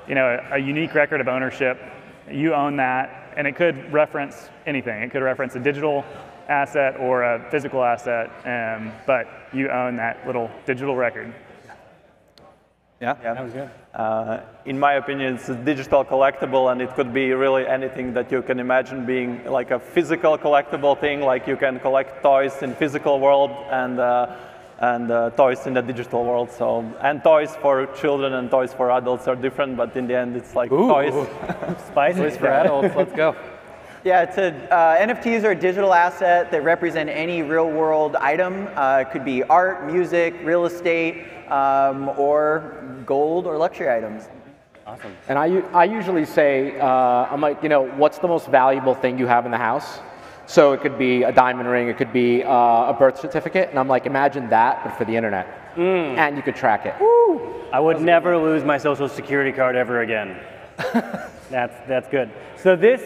unique record of ownership. You own that, and it could reference anything. It could reference a digital asset or a physical asset, but you own that little digital record. Yeah, that was good. In my opinion, it's a digital collectible, and it could be really anything that you can imagine being like a physical collectible thing, like you can collect toys in physical world and toys in the digital world. So, and toys for children and toys for adults are different, but in the end, it's like toys. Spicy. Toys for adults, let's go. Yeah, NFTs are a digital asset that represent any real-world item. It could be art, music, real estate, or gold or luxury items. Awesome. And I usually say, I'm like, you know, what's the most valuable thing you have in the house? So it could be a diamond ring, it could be a birth certificate, and I'm like, imagine that, but for the internet. And you could track it. Woo! I would never lose my social security card ever again. That's good. So this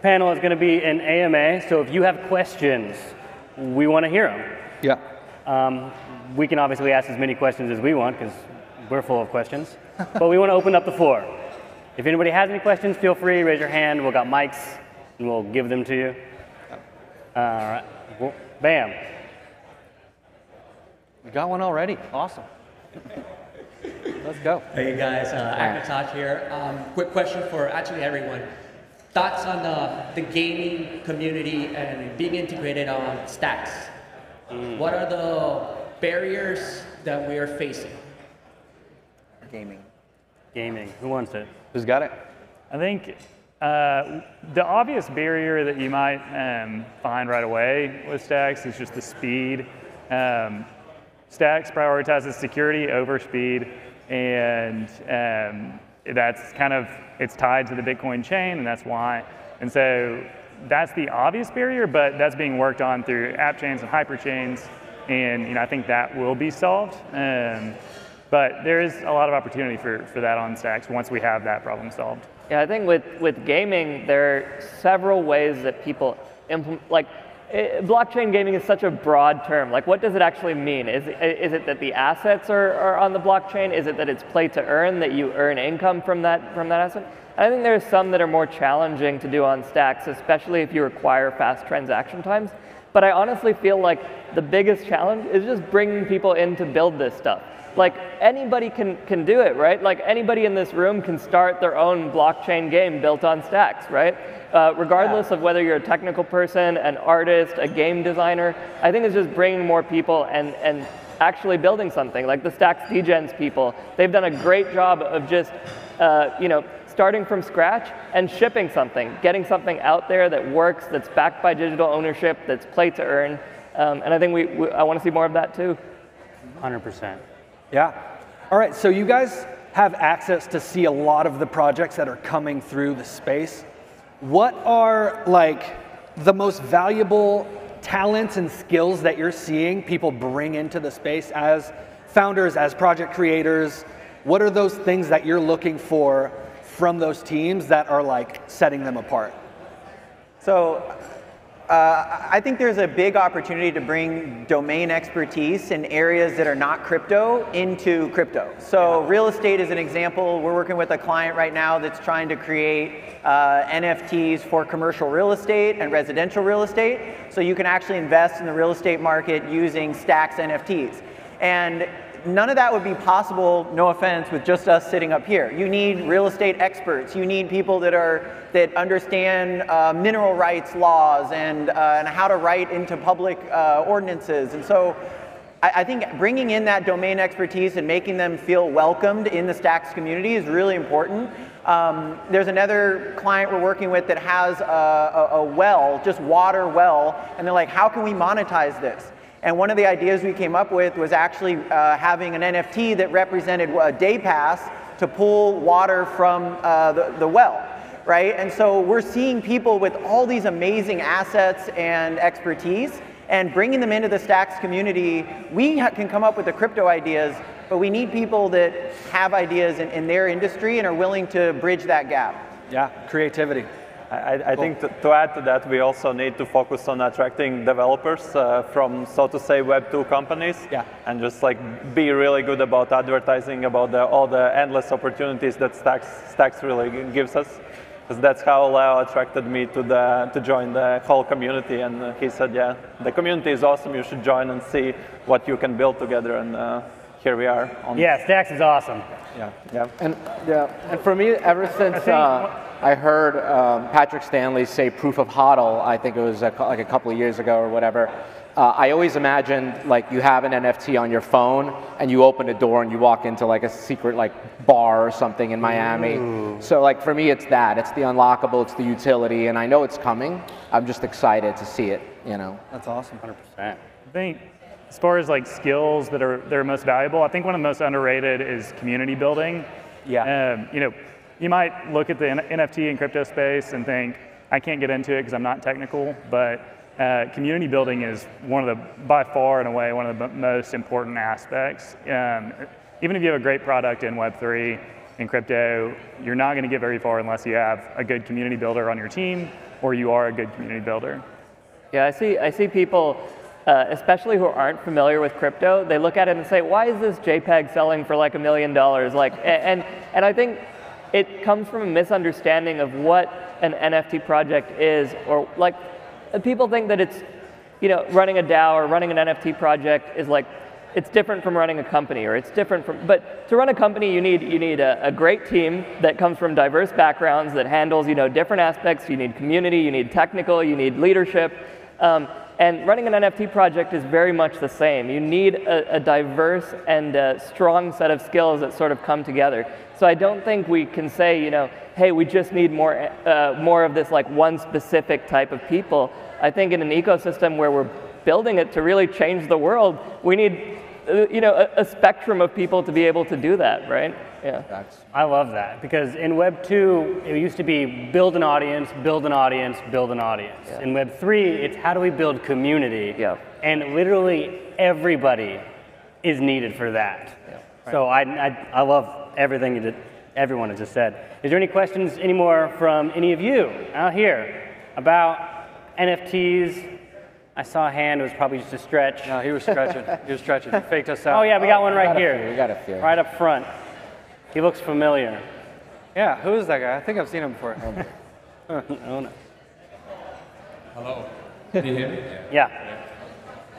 panel is going to be an AMA, so if you have questions, we want to hear them. Yeah. We can obviously ask as many questions as we want, because we're full of questions, but we want to open up the floor. If anybody has any questions, feel free, raise your hand. We've got mics, and we'll give them to you. All right. Well, bam. We got one already. Awesome. Let's go. Hey guys, Akataj here. Quick question for actually everyone. Thoughts on the gaming community and being integrated on Stacks? What are the barriers that we are facing? Gaming. Who wants it? Who's got it? I think the obvious barrier that you might find right away with Stacks is just the speed. Stacks prioritizes security over speed, and that's kind of, it's tied to the Bitcoin chain, and that's why. And so that's the obvious barrier, but that's being worked on through app chains and hyper chains, and I think that will be solved. But there is a lot of opportunity for that on Stacks once we have that problem solved. Yeah, I think with gaming, there are several ways that people implement, like, blockchain gaming is such a broad term. Like, what does it actually mean? Is it that the assets are on the blockchain? Is it that it's play to earn, that you earn income from that asset? I think there's some that are more challenging to do on Stacks, especially if you require fast transaction times. But I honestly feel like the biggest challenge is just bringing people in to build this stuff. Like, anybody can do it, right? Like, anybody in this room can start their own blockchain game built on Stacks, right? Regardless of whether you're a technical person, an artist, a game designer, I think it's just bringing more people and actually building something. Like the Stacks Degens people, they've done a great job of just, starting from scratch and shipping something, getting something out there that works, that's backed by digital ownership, that's play to earn. And I think I want to see more of that too. 100%. Yeah. All right, so you guys have access to see a lot of the projects that are coming through the space. What are like the most valuable talents and skills that you're seeing people bring into the space as founders, as project creators? What are those things that you're looking for from those teams that are like setting them apart? So I think there's a big opportunity to bring domain expertise in areas that are not crypto into crypto. So real estate is an example. We're working with a client right now that's trying to create NFTs for commercial real estate and residential real estate. So you can actually invest in the real estate market using Stacks NFTs. And none of that would be possible, no offense, with just us sitting up here. You need real estate experts. You need people that understand mineral rights laws and how to write into public ordinances. And so I think bringing in that domain expertise and making them feel welcomed in the Stacks community is really important. There's another client we're working with that has a well, just water well, and they're like, how can we monetize this? And one of the ideas we came up with was actually having an NFT that represented a day pass to pull water from the well, right? And so we're seeing people with all these amazing assets and expertise, and bringing them into the Stacks community. We can come up with the crypto ideas, but we need people that have ideas in their industry and are willing to bridge that gap. Yeah, creativity. I think to add to that, we also need to focus on attracting developers from, so to say, Web 2 companies, and just like be really good about advertising about all the endless opportunities that Stacks really gives us. Because that's how Leo attracted me to join the whole community, and he said, yeah, the community is awesome, you should join and see what you can build together, and here we are. Yeah, Stacks is awesome. Yeah. And for me, ever since I heard Patrick Stanley say proof of HODL, I think it was like a couple of years ago or whatever, I always imagined like you have an NFT on your phone and you open a door and you walk into like a secret like bar or something in Miami. Ooh. So like for me it's that, it's the unlockable, it's the utility, and I know it's coming. I'm just excited to see it, you know. That's awesome. 100%. I think as far as like skills that are most valuable, I think one of the most underrated is community building. Yeah. You know, you might look at the NFT and crypto space and think, I can't get into it because I'm not technical, but community building is one of the, by far and away, one of the most important aspects. Even if you have a great product in Web3, in crypto, you're not going to get very far unless you have a good community builder on your team, or you are a good community builder. Yeah, I see people, especially who aren't familiar with crypto, they look at it and say, why is this JPEG selling for like $1 million? Like, and I think it comes from a misunderstanding of what an NFT project is, or like, people think that it's, you know, running a DAO or running an NFT project is like, it's different from running a company, or it's different from, but to run a company you need a great team that comes from diverse backgrounds, that handles, you know, different aspects. You need community, you need technical, you need leadership. And running an NFT project is very much the same. You need a diverse and strong set of skills that sort of come together. So I don't think we can say, you know, hey, we just need more of this like one specific type of people. I think in an ecosystem where we're building it to really change the world, we need, you know, a spectrum of people to be able to do that, right? Yeah. I love that, because in Web 2, it used to be build an audience, build an audience, build an audience. Yeah. In Web 3, it's how do we build community? Yeah. And literally everybody is needed for that. Yeah. Right. So I love everything that everyone has just said. Is there any questions anymore from any of you out here about NFTs? I saw a hand, it was probably just a stretch. No, he was stretching. He was stretching. He faked us out. Oh yeah, we got one right here. We got a few. Right up front. He looks familiar. Yeah, who is that guy? I think I've seen him before. Oh no. Hello. Can you hear me? Yeah.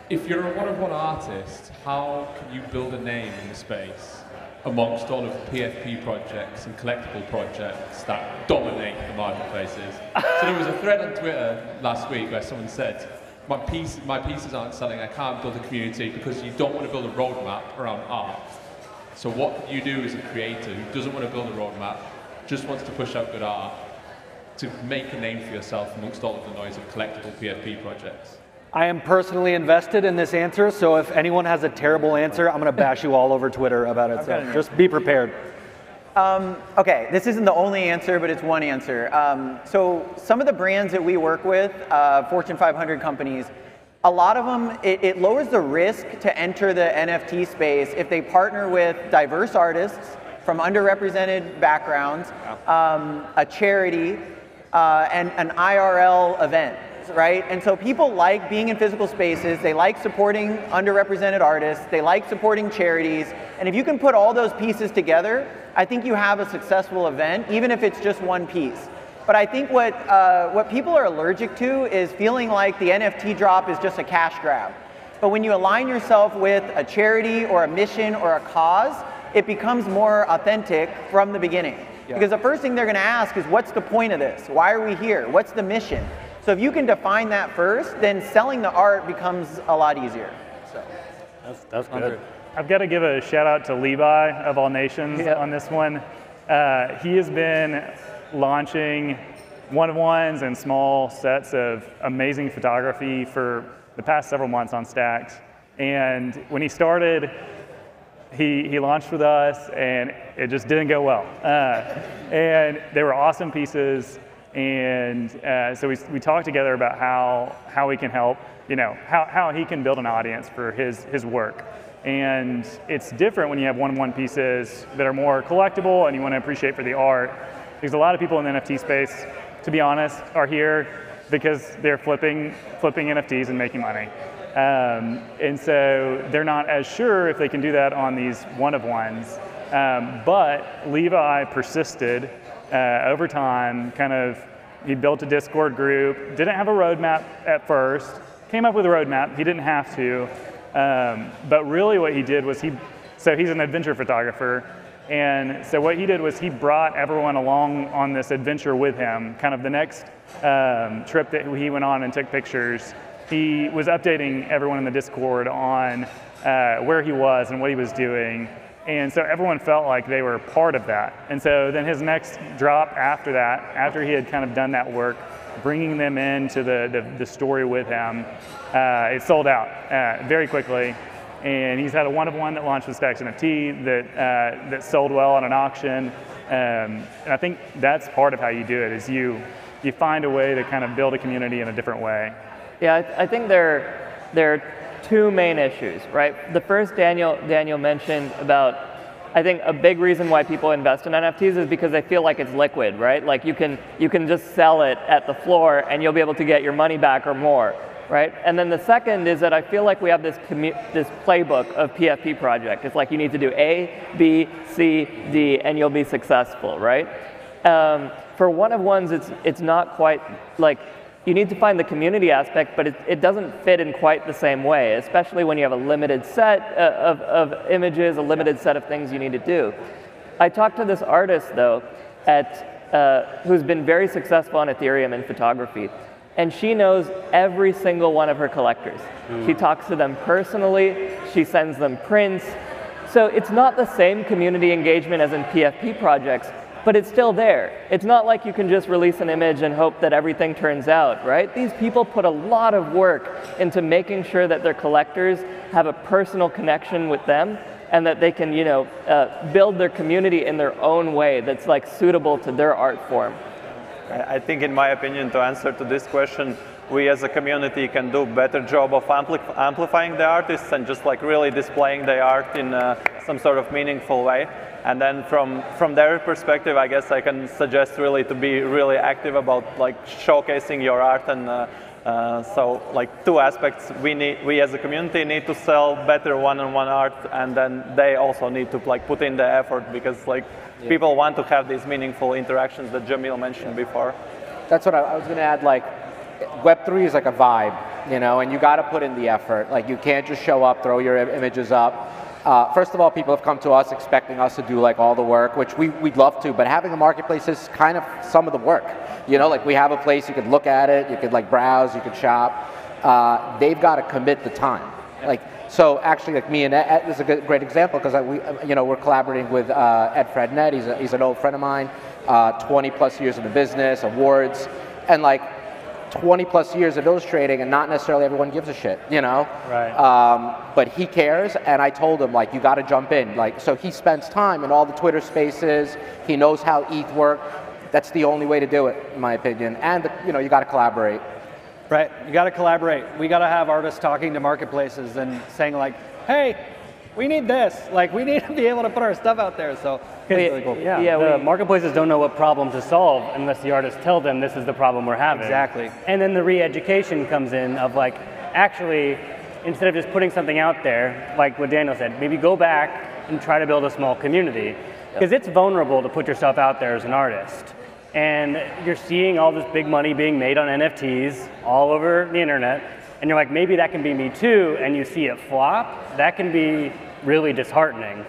If you're a one-of-one artist, how can you build a name in the space amongst all of the PFP projects and collectible projects that dominate the marketplaces? So there was a thread on Twitter last week where someone said, my pieces aren't selling, I can't build a community because you don't want to build a roadmap around art. So what you do as a creator who doesn't want to build a roadmap, just wants to push out good art, to make a name for yourself amongst all of the noise of collectible PFP projects? I am personally invested in this answer, so if anyone has a terrible answer, I'm going to bash you all over Twitter about it, so just be prepared. Okay, this isn't the only answer, but it's one answer. So some of the brands that we work with, Fortune 500 companies, a lot of them, it lowers the risk to enter the NFT space if they partner with diverse artists from underrepresented backgrounds, a charity, and an IRL event, right? And so people like being in physical spaces, they like supporting underrepresented artists, they like supporting charities, and if you can put all those pieces together, I think you have a successful event, even if it's just one piece. But I think what people are allergic to is feeling like the NFT drop is just a cash grab. But when you align yourself with a charity or a mission or a cause, it becomes more authentic from the beginning. Yeah. Because the first thing they're going to ask is, what's the point of this? Why are we here? What's the mission? So if you can define that first, then selling the art becomes a lot easier. So that's good. I've got to give a shout out to Levi of all nations on this one. He has been launching one-of-ones and small sets of amazing photography for the past several months on Stacks. And when he started, he launched with us, and it just didn't go well. And they were awesome pieces, and so we talked together about how we can help, how he can build an audience for his work. And it's different when you have one-on-one pieces that are more collectible and you want to appreciate for the art. Because a lot of people in the NFT space, to be honest, are here because they're flipping NFTs and making money. And so they're not as sure if they can do that on these one-of-ones. But Levi persisted over time, he built a Discord group, didn't have a roadmap at first, came up with a roadmap, he didn't have to. But really what he did was so he's an adventure photographer, and so what he did was he brought everyone along on this adventure with him. Kind of the next trip that he went on and took pictures, he was updating everyone in the Discord on where he was and what he was doing. And so everyone felt like they were part of that. And so then his next drop after that, after he had kind of done that work, bringing them into the story with him, it sold out very quickly. And he's had a one-of-one that launched with Stacks NFT that sold well on an auction. And I think that's part of how you do it, is you find a way to kind of build a community in a different way. Yeah, I think there are two main issues, right? The first Daniel mentioned about, I think a big reason why people invest in NFTs is because they feel like it's liquid, right? Like you can just sell it at the floor and you'll be able to get your money back or more, right? And then the second is that I feel like we have this playbook of PFP project. It's like you need to do A, B, C, D, and you'll be successful, right? For one-of-ones, it's not quite like, you need to find the community aspect, but it doesn't fit in quite the same way, especially when you have a limited set of images, a limited set of things you need to do. I talked to this artist, though, who's been very successful on Ethereum in photography, and she knows every single one of her collectors. She talks to them personally, she sends them prints. So it's not the same community engagement as in PFP projects, but it's still there. It's not like you can just release an image and hope that everything turns out, right? These people put a lot of work into making sure that their collectors have a personal connection with them and that they can, build their community in their own way that's like suitable to their art form. I think, in my opinion, to answer to this question, we as a community can do a better job of amplifying the artists and just like really displaying the art in some sort of meaningful way. And then from their perspective, I guess I can suggest really to be really active about like showcasing your art. And so like two aspects, we as a community need to sell better one-on-one art, and then they also need to like put in the effort, because like people want to have these meaningful interactions that Jamil mentioned before. That's what I was going to add. Like Web3 is like a vibe, and you got to put in the effort. Like you can't just show up, throw your images up. First of all, people have come to us expecting us to do like all the work, which we'd love to, but having a marketplace is kind of some of the work. Like we have a place, you could look at it, you could like browse, you could shop. They've got to commit the time. So actually, like me and Ed is a great example, because we're collaborating with Ed Frednet. He's an old friend of mine, 20 plus years in the business, awards, and like 20 plus years of illustrating, and not necessarily everyone gives a shit, Right. But he cares, and I told him, like, you got to jump in. Like, so he spends time in all the Twitter spaces. He knows how ETH work. That's the only way to do it, in my opinion. And you got to collaborate. Right. You got to collaborate. We got to have artists talking to marketplaces and saying like, hey, we need this. Like, we need to be able to put our stuff out there. So it's really cool. The marketplaces don't know what problem to solve unless the artists tell them this is the problem we're having. Exactly. And then the re-education comes in of like, actually, instead of just putting something out there, like what Daniel said, maybe go back and try to build a small community. Because it's vulnerable to put yourself out there as an artist. And you're seeing all this big money being made on NFTs all over the internet. and you're like, maybe that can be me too, and you see it flop, that can be really disheartening.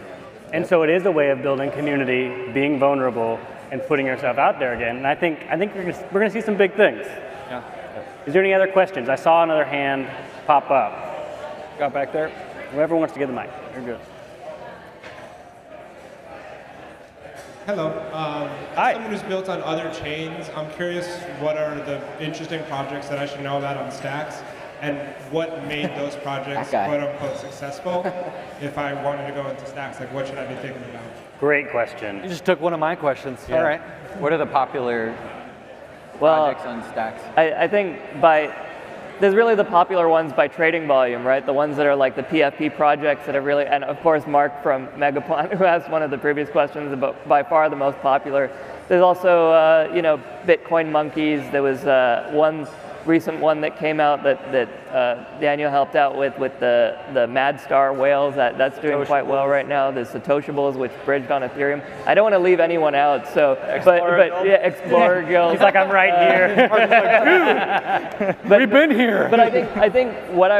And so it is a way of building community, being vulnerable, and putting yourself out there again. And I think we're gonna see some big things. Yeah. Is there any other questions? I saw another hand pop up. Got back there. Whoever wants to get the mic, you're good. Hello. As someone who's built on other chains, I'm curious what are the interesting projects that I should know about on Stacks, and what made those projects quote unquote successful? If I wanted to go into Stacks, like what should I be thinking about? Great question. You just took one of my questions. Yeah. All right. What are the popular projects on Stacks? I think there's really the popular ones by trading volume, right? The ones that are like the PFP projects that are really, and of course Mark from Megaplan, who asked one of the previous questions, about by far the most popular. There's also, you know, Bitcoin monkeys. There was one recent one that came out that Daniel helped out with the MadStar whales. That's doing quite well right now. There's Satoshiables, which bridged on Ethereum. I don't want to leave anyone out, so but yeah, Explorer Guild. He's like, I'm right here. We've been here. But I think what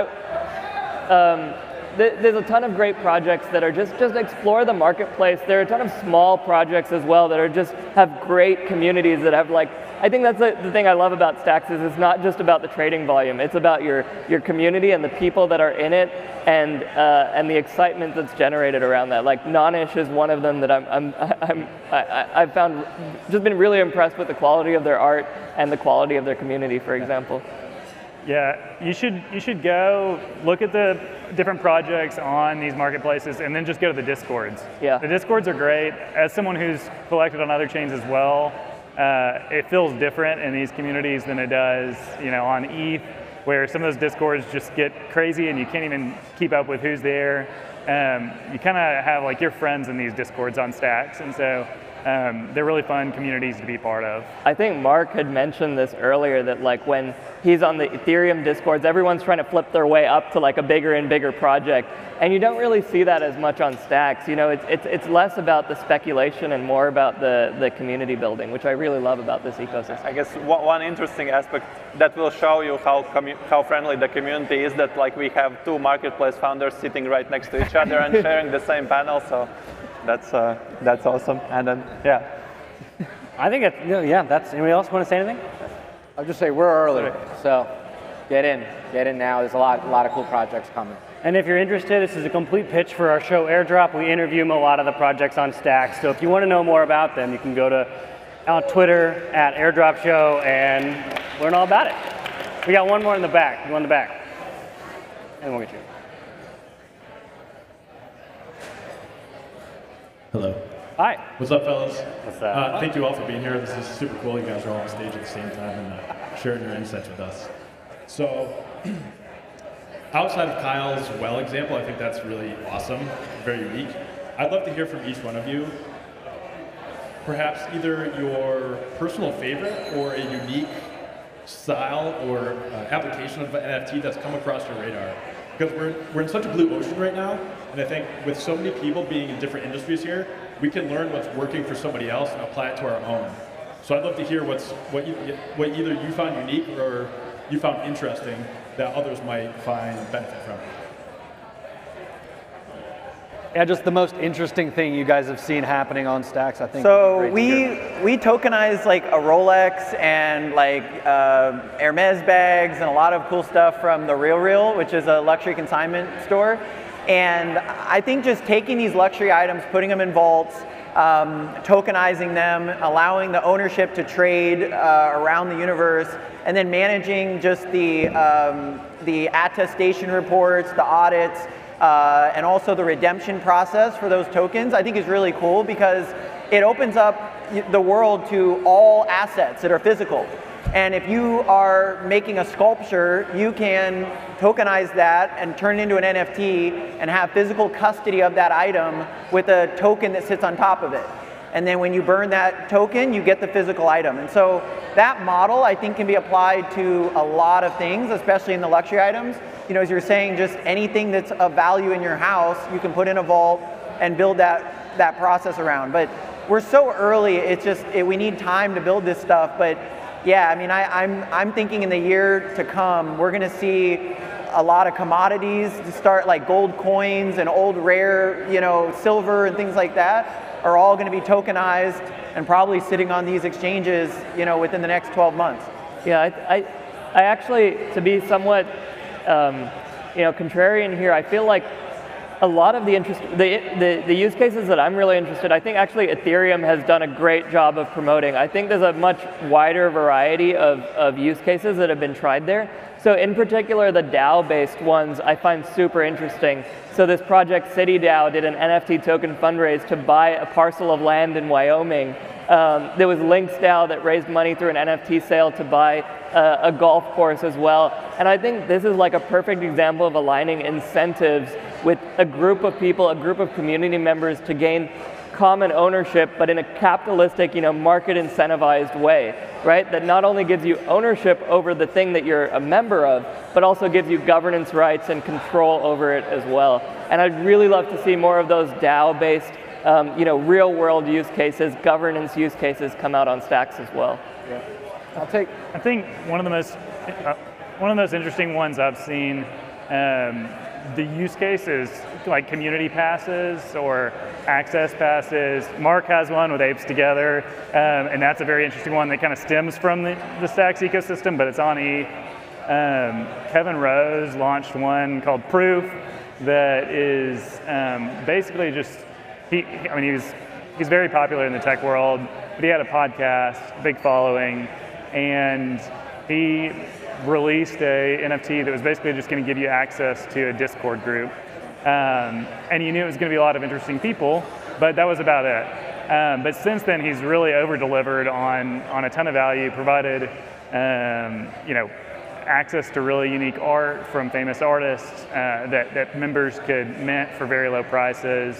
there's a ton of great projects that are just explore the marketplace. There are a ton of small projects as well that are just have great communities that have like. I think that's the thing I love about Stacks is it's not just about the trading volume. It's about your community and the people that are in it, and the excitement that's generated around that. Like Nonish is one of them that I've found just been really impressed with the quality of their art and the quality of their community, for example. Yeah, you should go look at the different projects on these marketplaces and then just go to the Discords. Yeah. The Discords are great. As someone who's collected on other chains as well, it feels different in these communities than it does, you know, on ETH, where some of those Discords just get crazy and you can't even keep up with who's there. You kind of have like your friends in these Discords on Stacks, and so they're really fun communities to be part of. I think Mark had mentioned this earlier, that like when he's on the Ethereum Discords, everyone's trying to flip their way up to like a bigger and bigger project. And you don't really see that as much on Stacks. You know, it's less about the speculation and more about the community building, which I really love about this ecosystem. I guess one interesting aspect that will show you how friendly the community is, that like we have two marketplace founders sitting right next to each other and sharing the same panel. So that's awesome. And then I think that's. Anybody else want to say anything? I'll just say we're early, so get in now. There's a lot of cool projects coming. And if you're interested, this is a complete pitch for our show Airdrop. We interview a lot of the projects on Stacks. So if you want to know more about them, you can go on Twitter at Airdrop Show and learn all about it. We got one more in the back. One in the back, and we'll get you. Hello. Hi. What's up, fellas? What's up? Thank you all for being here. This is super cool. You guys are all on stage at the same time and sharing your insights with us. So, outside of Kyle's well example, I think that's really awesome, very unique. I'd love to hear from each one of you, perhaps either your personal favorite or a unique style or application of an NFT that's come across your radar. Because we're in such a blue ocean right now, and I think with so many people being in different industries here, we can learn what's working for somebody else and apply it to our own. So I'd love to hear what either you found unique or you found interesting that others might find benefit from. Yeah, just the most interesting thing you guys have seen happening on Stacks, I think. So we tokenize like a Rolex and like Hermes bags and a lot of cool stuff from the RealReal, which is a luxury consignment store. And I think just taking these luxury items, putting them in vaults, tokenizing them, allowing the ownership to trade around the universe, and then managing just the attestation reports, the audits, and also the redemption process for those tokens, I think is really cool because it opens up the world to all assets that are physical. And if you are making a sculpture, you can tokenize that and turn it into an NFT and have physical custody of that item with a token that sits on top of it. And then when you burn that token, you get the physical item. And so that model, I think, can be applied to a lot of things, especially in the luxury items. You know, as you're saying, just anything that's of value in your house, you can put in a vault and build that process around. But we're so early, it's just, we need time to build this stuff. But yeah, I mean, I'm thinking in the year to come, we're gonna see a lot of commodities to start, like gold coins and old rare, silver and things like that are all going to be tokenized and probably sitting on these exchanges, within the next 12 months. Yeah, I actually, to be somewhat, contrarian here, I feel like a lot of the use cases that I'm really interested in, I think actually Ethereum has done a great job of promoting. I think there's a much wider variety of use cases that have been tried there. So in particular, the DAO-based ones I find super interesting. So this project CityDAO did an NFT token fundraise to buy a parcel of land in Wyoming. There was Lynx DAO that raised money through an NFT sale to buy a golf course as well. And I think this is like a perfect example of aligning incentives with a group of people, a group of community members to gain common ownership, but in a capitalistic, market incentivized way, right? That not only gives you ownership over the thing that you're a member of, but also gives you governance rights and control over it as well. And I'd really love to see more of those DAO-based, real world use cases, governance use cases come out on Stacks as well. Yeah. I think one of the most interesting ones I've seen, the use case is like community passes or access passes. Mark has one with Apes Together, and that's a very interesting one that kind of stems from the Stacks ecosystem, but it's on ETH. Kevin Rose launched one called Proof that is basically just, he's very popular in the tech world, but he had a podcast, big following, and he released a NFT that was basically just going to give you access to a Discord group. And you knew it was going to be a lot of interesting people, but that was about it. But since then, he's really over-delivered on a ton of value, provided access to really unique art from famous artists that members could mint for very low prices.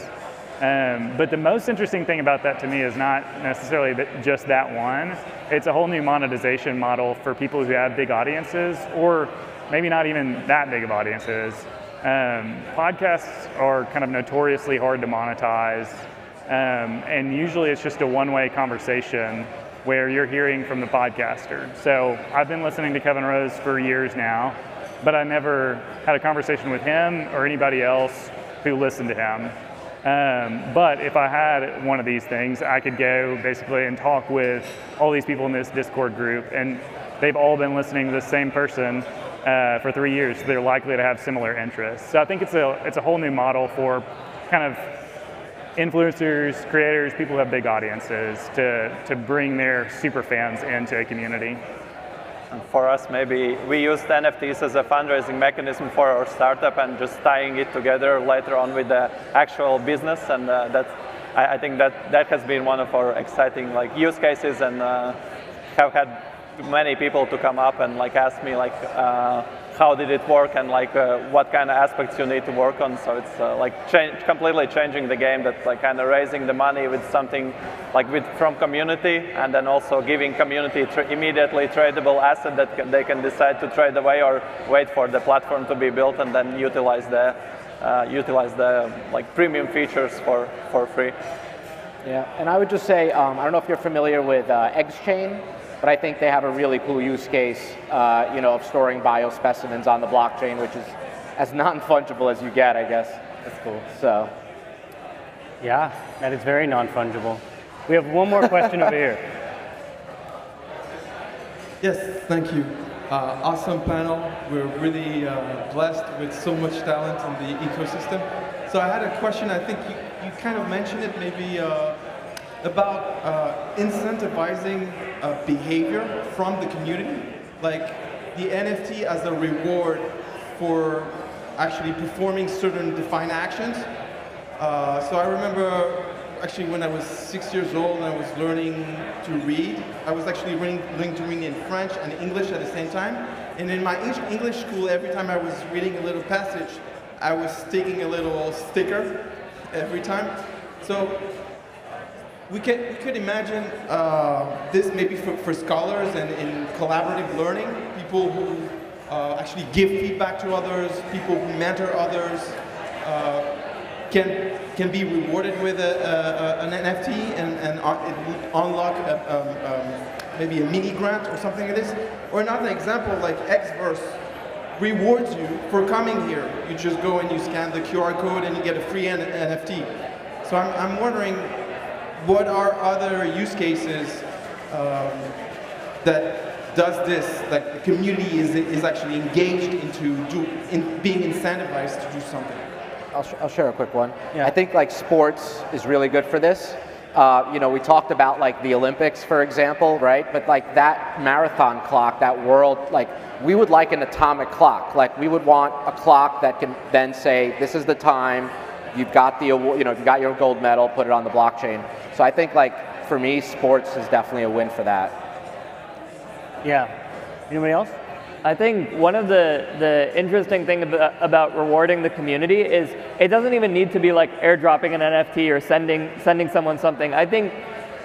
But the most interesting thing about that to me is not necessarily just that one. It's a whole new monetization model for people who have big audiences, or maybe not even that big of audiences. Podcasts are kind of notoriously hard to monetize, and usually it's just a one-way conversation where you're hearing from the podcaster. So I've been listening to Kevin Rose for years now, but I never had a conversation with him or anybody else who listened to him. But if I had one of these things, I could go basically and talk with all these people in this Discord group, and they've all been listening to the same person for 3 years, so they're likely to have similar interests. So I think it's a whole new model for kind of influencers, creators, people who have big audiences to bring their super fans into a community. And for us, maybe we used NFTs as a fundraising mechanism for our startup and just tying it together later on with the actual business. And I think that has been one of our exciting use cases, and have had many people to come up and ask me how did it work and what kind of aspects you need to work on. So it's completely changing the game. That kind of raising the money with something from community, and then also giving community immediately tradable asset that they can decide to trade away or wait for the platform to be built and then utilize the premium features for free. Yeah, and I would just say, I don't know if you're familiar with XChain, but I think they have a really cool use case, of storing biospecimens on the blockchain, which is as non-fungible as you get, I guess. That's cool. So, yeah, that is very non-fungible. We have one more question over here. Yes, thank you. Awesome panel. We're really blessed with so much talent in the ecosystem. So I had a question. I think you kind of mentioned it, maybe about incentivizing behavior from the community, like the NFT as a reward for actually performing certain defined actions. So I remember actually when I was 6 years old and I was learning to read, I was actually learning to read in French and English at the same time. And in my English school, every time I was reading a little passage, I was taking a little sticker every time. So we could imagine this maybe for scholars and in collaborative learning, people who actually give feedback to others, people who mentor others, can be rewarded with an NFT and unlock maybe a mini grant or something like this. Or another example like Xverse, rewards you for coming here. You just go and you scan the QR code and you get a free NFT. So I'm wondering, what are other use cases that does this, like the community is actually engaged in being incentivized to do something? I'll share a quick one. Yeah. I think like sports is really good for this. You know, we talked about like the Olympics, for example, right? But like that marathon clock, that world, like we would like an atomic clock. Like we would want a clock that can then say, this is the time, you've got the award, you know, you got your gold medal, put it on the blockchain. So I think like for me, sports is definitely a win for that. Yeah. Anybody else? I think one of the interesting thing about rewarding the community is it doesn't even need to be like airdropping an NFT or sending someone something. I think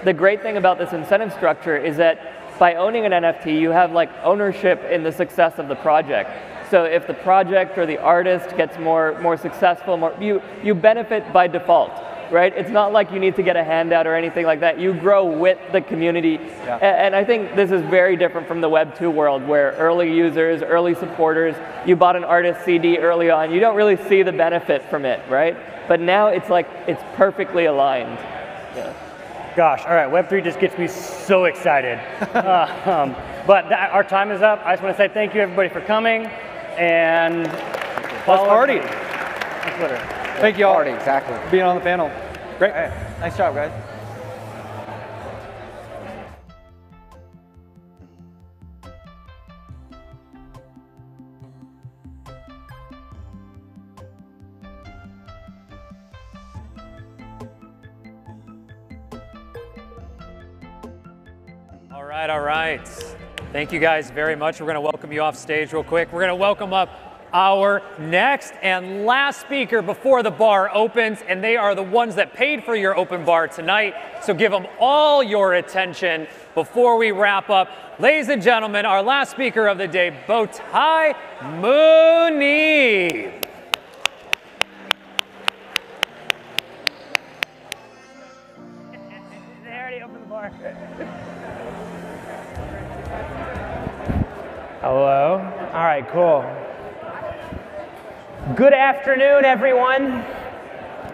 the great thing about this incentive structure is that by owning an NFT, you have like ownership in the success of the project. So if the project or the artist gets more successful, you benefit by default. Right? It's not like you need to get a handout or anything like that. You grow with the community. Yeah. And I think this is very different from the Web 2 world where early users, early supporters, you bought an artist CD early on, you don't really see the benefit from it, right? But now it's like, it's perfectly aligned. Yeah. Gosh, all right, Web3 just gets me so excited. But our time is up. I just want to say thank you everybody for coming and let's party. On Twitter. Thank you all Party, exactly. for being on the panel. Great. All right. Nice job, guys. All right. Thank you guys very much. We're going to welcome you off stage real quick. We're going to welcome up our next and last speaker before the bar opens, and they are the ones that paid for your open bar tonight. So give them all your attention before we wrap up. Ladies and gentlemen, our last speaker of the day, Bowtie Mooney. They already opened the bar. Hello. All right, cool. Good afternoon, everyone.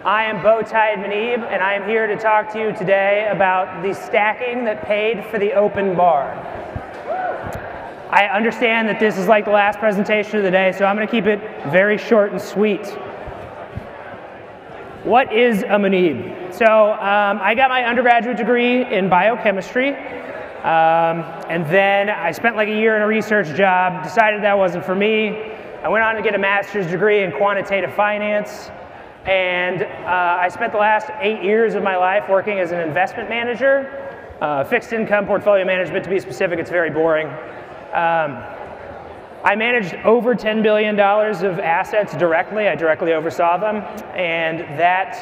I am Bowtie Manib, and I am here to talk to you today about the stacking that paid for the open bar. I understand that this is like the last presentation of the day, so I'm going to keep it very short and sweet. What is a Manib? So I got my undergraduate degree in biochemistry, and then I spent like a year in a research job, decided that wasn't for me. I went on to get a master's degree in quantitative finance, and I spent the last 8 years of my life working as an investment manager, fixed income portfolio management to be specific. It's very boring. I managed over $10 billion of assets directly. I directly oversaw them, and that,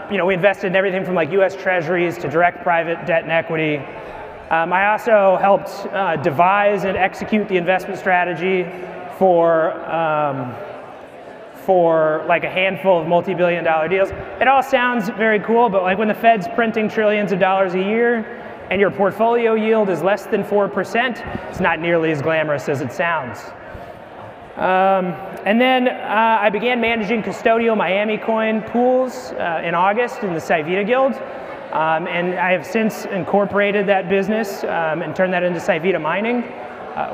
we invested in everything from like US Treasuries to direct private debt and equity. I also helped devise and execute the investment strategy for like a handful of multi-billion-dollar deals. It all sounds very cool, but like when the Fed's printing trillions of dollars a year and your portfolio yield is less than 4%, it's not nearly as glamorous as it sounds. And then I began managing custodial Miami coin pools in August in the Civita Guild. And I have since incorporated that business and turned that into Civita Mining.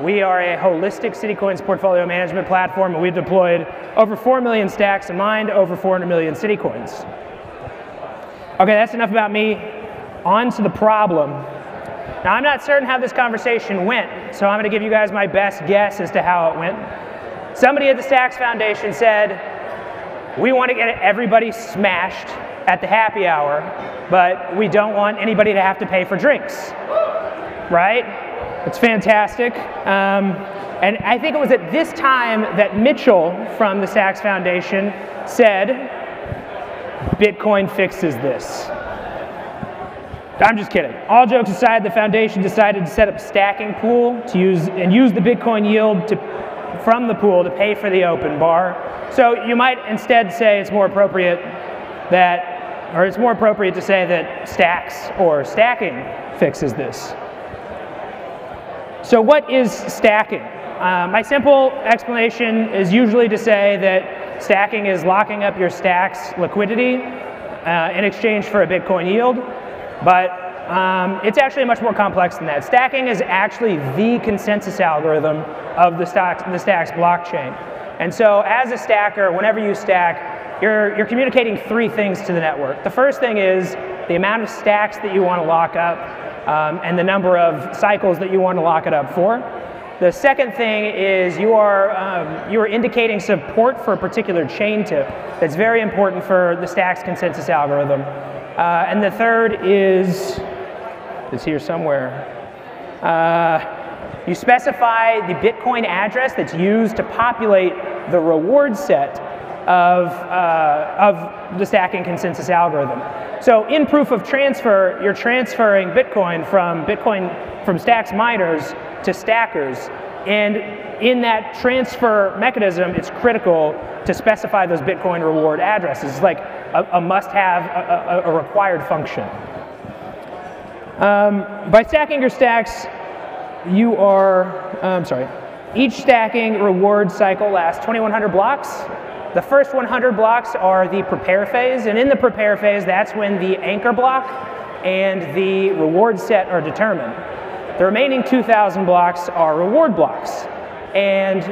We are a holistic Citicoins portfolio management platform, and we've deployed over 4 million stacks and mined over 400 million Citicoins. Okay, that's enough about me. On to the problem. Now, I'm not certain how this conversation went, so I'm going to give you guys my best guess as to how it went. Somebody at the Stacks Foundation said, we want to get everybody smashed at the happy hour, but we don't want anybody to have to pay for drinks, right? It's fantastic. And I think it was at this time that Mitchell from the Stacks Foundation said, Bitcoin fixes this. I'm just kidding. All jokes aside, the foundation decided to set up a stacking pool to use the Bitcoin yield from the pool to pay for the open bar. So you might instead say it's more appropriate to say that stacks or stacking fixes this. So what is stacking? my simple explanation is usually to say that stacking is locking up your stack's liquidity in exchange for a Bitcoin yield, but it's actually much more complex than that. Stacking is actually the consensus algorithm of the Stacks blockchain. And so as a stacker, whenever you stack, you're communicating three things to the network. The first thing is the amount of stacks that you want to lock up and the number of cycles that you want to lock it up for. The second thing is you are indicating support for a particular chain tip that's very important for the Stacks consensus algorithm. And the third is, it's here somewhere. You specify the Bitcoin address that's used to populate the reward set of the stacking consensus algorithm. So in proof of transfer, you're transferring Bitcoin from Stacks miners to stackers. And in that transfer mechanism, it's critical to specify those Bitcoin reward addresses. It's like a must-have, a required function. By stacking your stacks, you are, each stacking reward cycle lasts 2,100 blocks. The first 100 blocks are the prepare phase, and in the prepare phase, that's when the anchor block and the reward set are determined. The remaining 2,000 blocks are reward blocks, and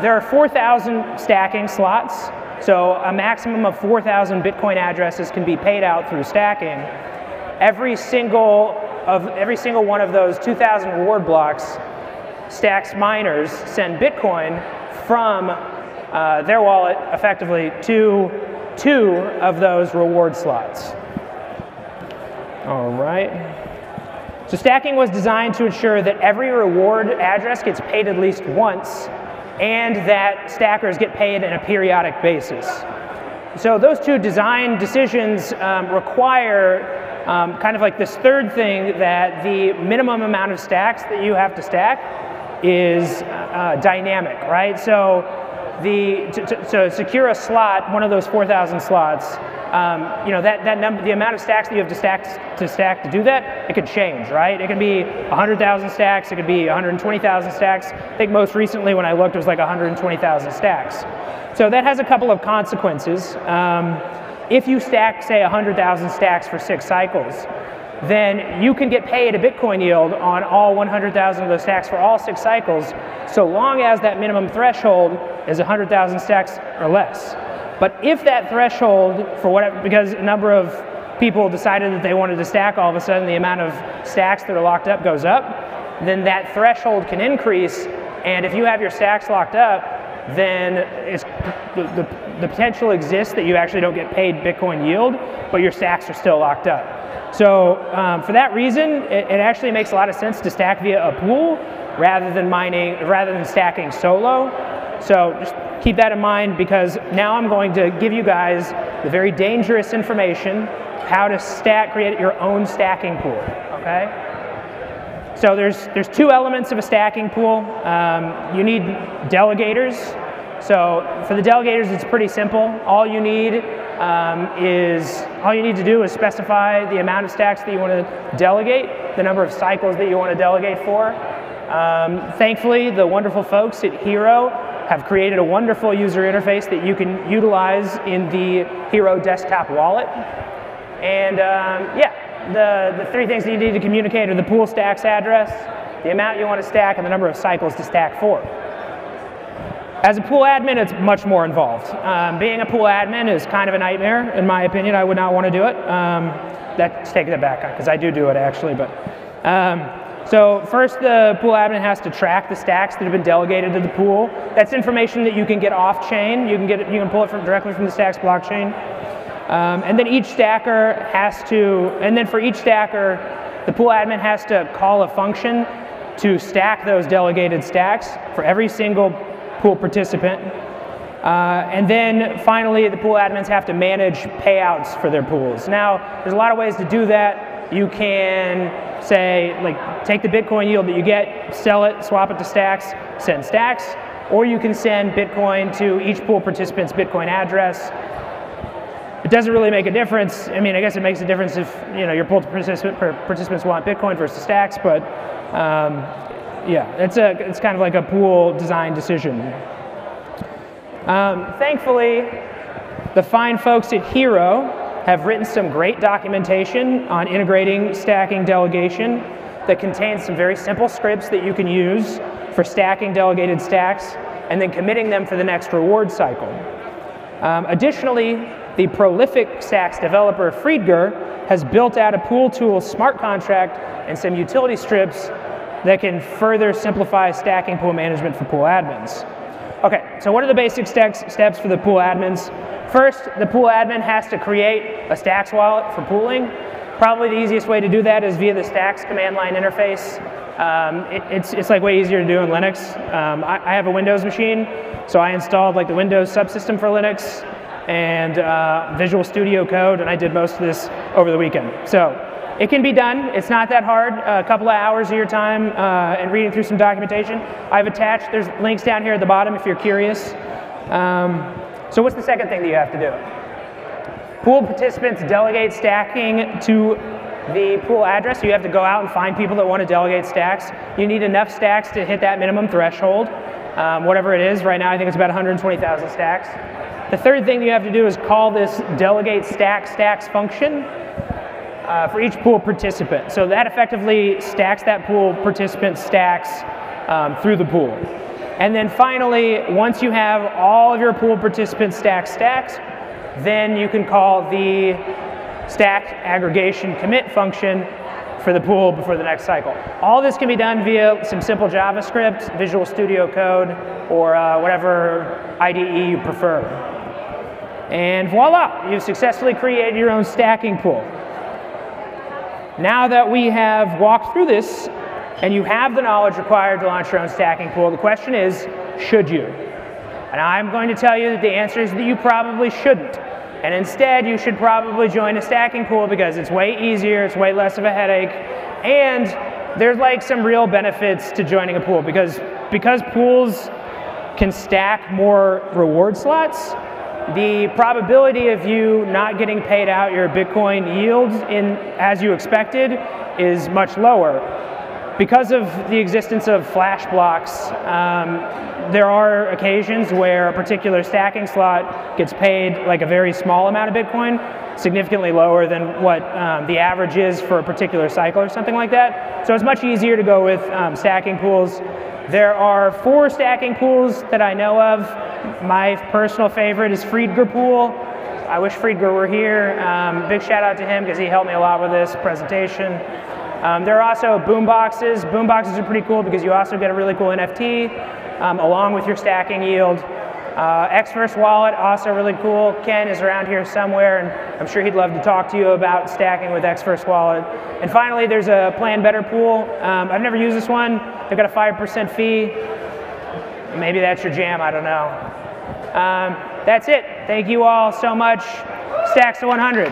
there are 4,000 stacking slots, so a maximum of 4,000 Bitcoin addresses can be paid out through stacking. Every single one of those 2,000 reward blocks, Stacks miners send Bitcoin from their wallet effectively to 2 of those reward slots. All right. So stacking was designed to ensure that every reward address gets paid at least once and that stackers get paid on a periodic basis. So those two design decisions require kind of like this third thing, that the minimum amount of stacks that you have to stack is dynamic, right? So to secure a slot, one of those 4,000 slots, that number, the amount of stacks that you have to stack to do that, it could change, right? It could be 100,000 stacks, it could be 120,000 stacks. I think most recently when I looked, it was like 120,000 stacks. So that has a couple of consequences. If you stack, say, 100,000 stacks for 6 cycles, then you can get paid a Bitcoin yield on all 100,000 of those stacks for all 6 cycles, so long as that minimum threshold is 100,000 stacks or less. But if that threshold, for whatever, because a number of people decided that they wanted to stack, all of a sudden the amount of stacks that are locked up goes up, then that threshold can increase, and if you have your stacks locked up, then the potential exists that you actually don't get paid Bitcoin yield, but your stacks are still locked up. So for that reason, it actually makes a lot of sense to stack via a pool rather than stacking solo. So just keep that in mind, because now I'm going to give you guys the very dangerous information, how to create your own stacking pool, okay? So there's 2 elements of a stacking pool. You need delegators. So for the delegators, it's pretty simple. All you need to do is specify the amount of stacks that you want to delegate, the number of cycles that you want to delegate for. Thankfully, the wonderful folks at Hero have created a wonderful user interface that you can utilize in the Hero desktop wallet. And the 3 things that you need to communicate are the pool stacks address, the amount you want to stack, and the number of cycles to stack for. As a pool admin, it's much more involved. Being a pool admin is kind of a nightmare, in my opinion. I would not want to do it. Let's take that back, because I do it actually. But so first, the pool admin has to track the stacks that have been delegated to the pool. That's information that you can get off chain. You can pull it directly from the Stacks blockchain. And then each stacker for each stacker, the pool admin has to call a function to stack those delegated stacks for every single pool participant. And then finally, the pool admins have to manage payouts for their pools. Now, there's a lot of ways to do that. You can say, take the Bitcoin yield that you get, sell it, swap it to stacks, send stacks, or you can send Bitcoin to each pool participant's Bitcoin address. It doesn't really make a difference. I mean, I guess it makes a difference if your pool participants want Bitcoin versus stacks, but Yeah, it's kind of like a pool design decision. Thankfully, the fine folks at Hero have written some great documentation on integrating stacking delegation that contains some very simple scripts that you can use for stacking delegated stacks and then committing them for the next reward cycle. Additionally, the prolific stacks developer Friedger has built out a pool tool smart contract and some utility strips that can further simplify stacking pool management for pool admins. Okay, so what are the basic steps for the pool admins? First, the pool admin has to create a Stacks wallet for pooling. Probably the easiest way to do that is via the Stacks command line interface. It's like way easier to do in Linux. I have a Windows machine, so I installed like the Windows subsystem for Linux and Visual Studio Code, and I did most of this over the weekend. So it can be done. It's not that hard. A couple of hours of your time and reading through some documentation. I've attached, there's links down here at the bottom if you're curious. So what's the second thing that you have to do? Pool participants delegate stacking to the pool address. So you have to go out and find people that want to delegate stacks. You need enough stacks to hit that minimum threshold, whatever it is. Right now I think it's about 120,000 stacks. The third thing you have to do is call this delegate stacks function for each pool participant. So that effectively stacks that pool participant stacks through the pool. And then finally, once you have all of your pool participant stacks, then you can call the stack aggregation commit function for the pool before the next cycle. All this can be done via some simple JavaScript, Visual Studio Code, or whatever IDE you prefer. And voila, you've successfully created your own stacking pool. Now that we have walked through this, and you have the knowledge required to launch your own stacking pool, the question is, should you? And I'm going to tell you that the answer is that you probably shouldn't. And instead, you should probably join a stacking pool because it's way easier, it's way less of a headache, and there's like some real benefits to joining a pool because pools can stack more reward slots, the probability of you not getting paid out your Bitcoin yield as you expected is much lower. Because of the existence of flash blocks, there are occasions where a particular stacking slot gets paid like a very small amount of Bitcoin, significantly lower than what the average is for a particular cycle or something like that. So it's much easier to go with stacking pools. There are 4 stacking pools that I know of. My personal favorite is Friedger Pool. I wish Friedger were here. Big shout out to him because he helped me a lot with this presentation. There are also boomboxes. Boomboxes are pretty cool because you also get a really cool NFT along with your stacking yield. Xverse Wallet, also really cool. Ken is around here somewhere, and I'm sure he'd love to talk to you about stacking with Xverse Wallet. And finally, there's a Plan Better Pool. I've never used this one. They've got a 5% fee. Maybe that's your jam, I don't know. That's it. Thank you all so much. Stacks to 100.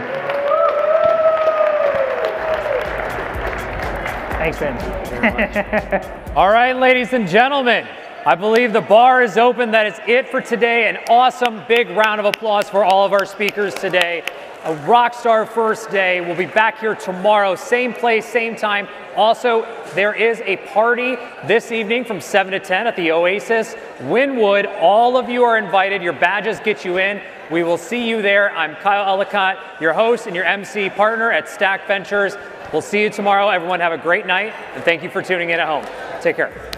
Thanks, Ben. All right, ladies and gentlemen, I believe the bar is open. That is it for today. An awesome big round of applause for all of our speakers today. A rock star first day. We'll be back here tomorrow, same place, same time. Also, there is a party this evening from 7 to 10 at the Oasis, Wynwood. All of you are invited. Your badges get you in. We will see you there. I'm Kyle Ellicott, your host and your MC partner at Stack Ventures. We'll see you tomorrow. Everyone have a great night, and thank you for tuning in at home. Take care.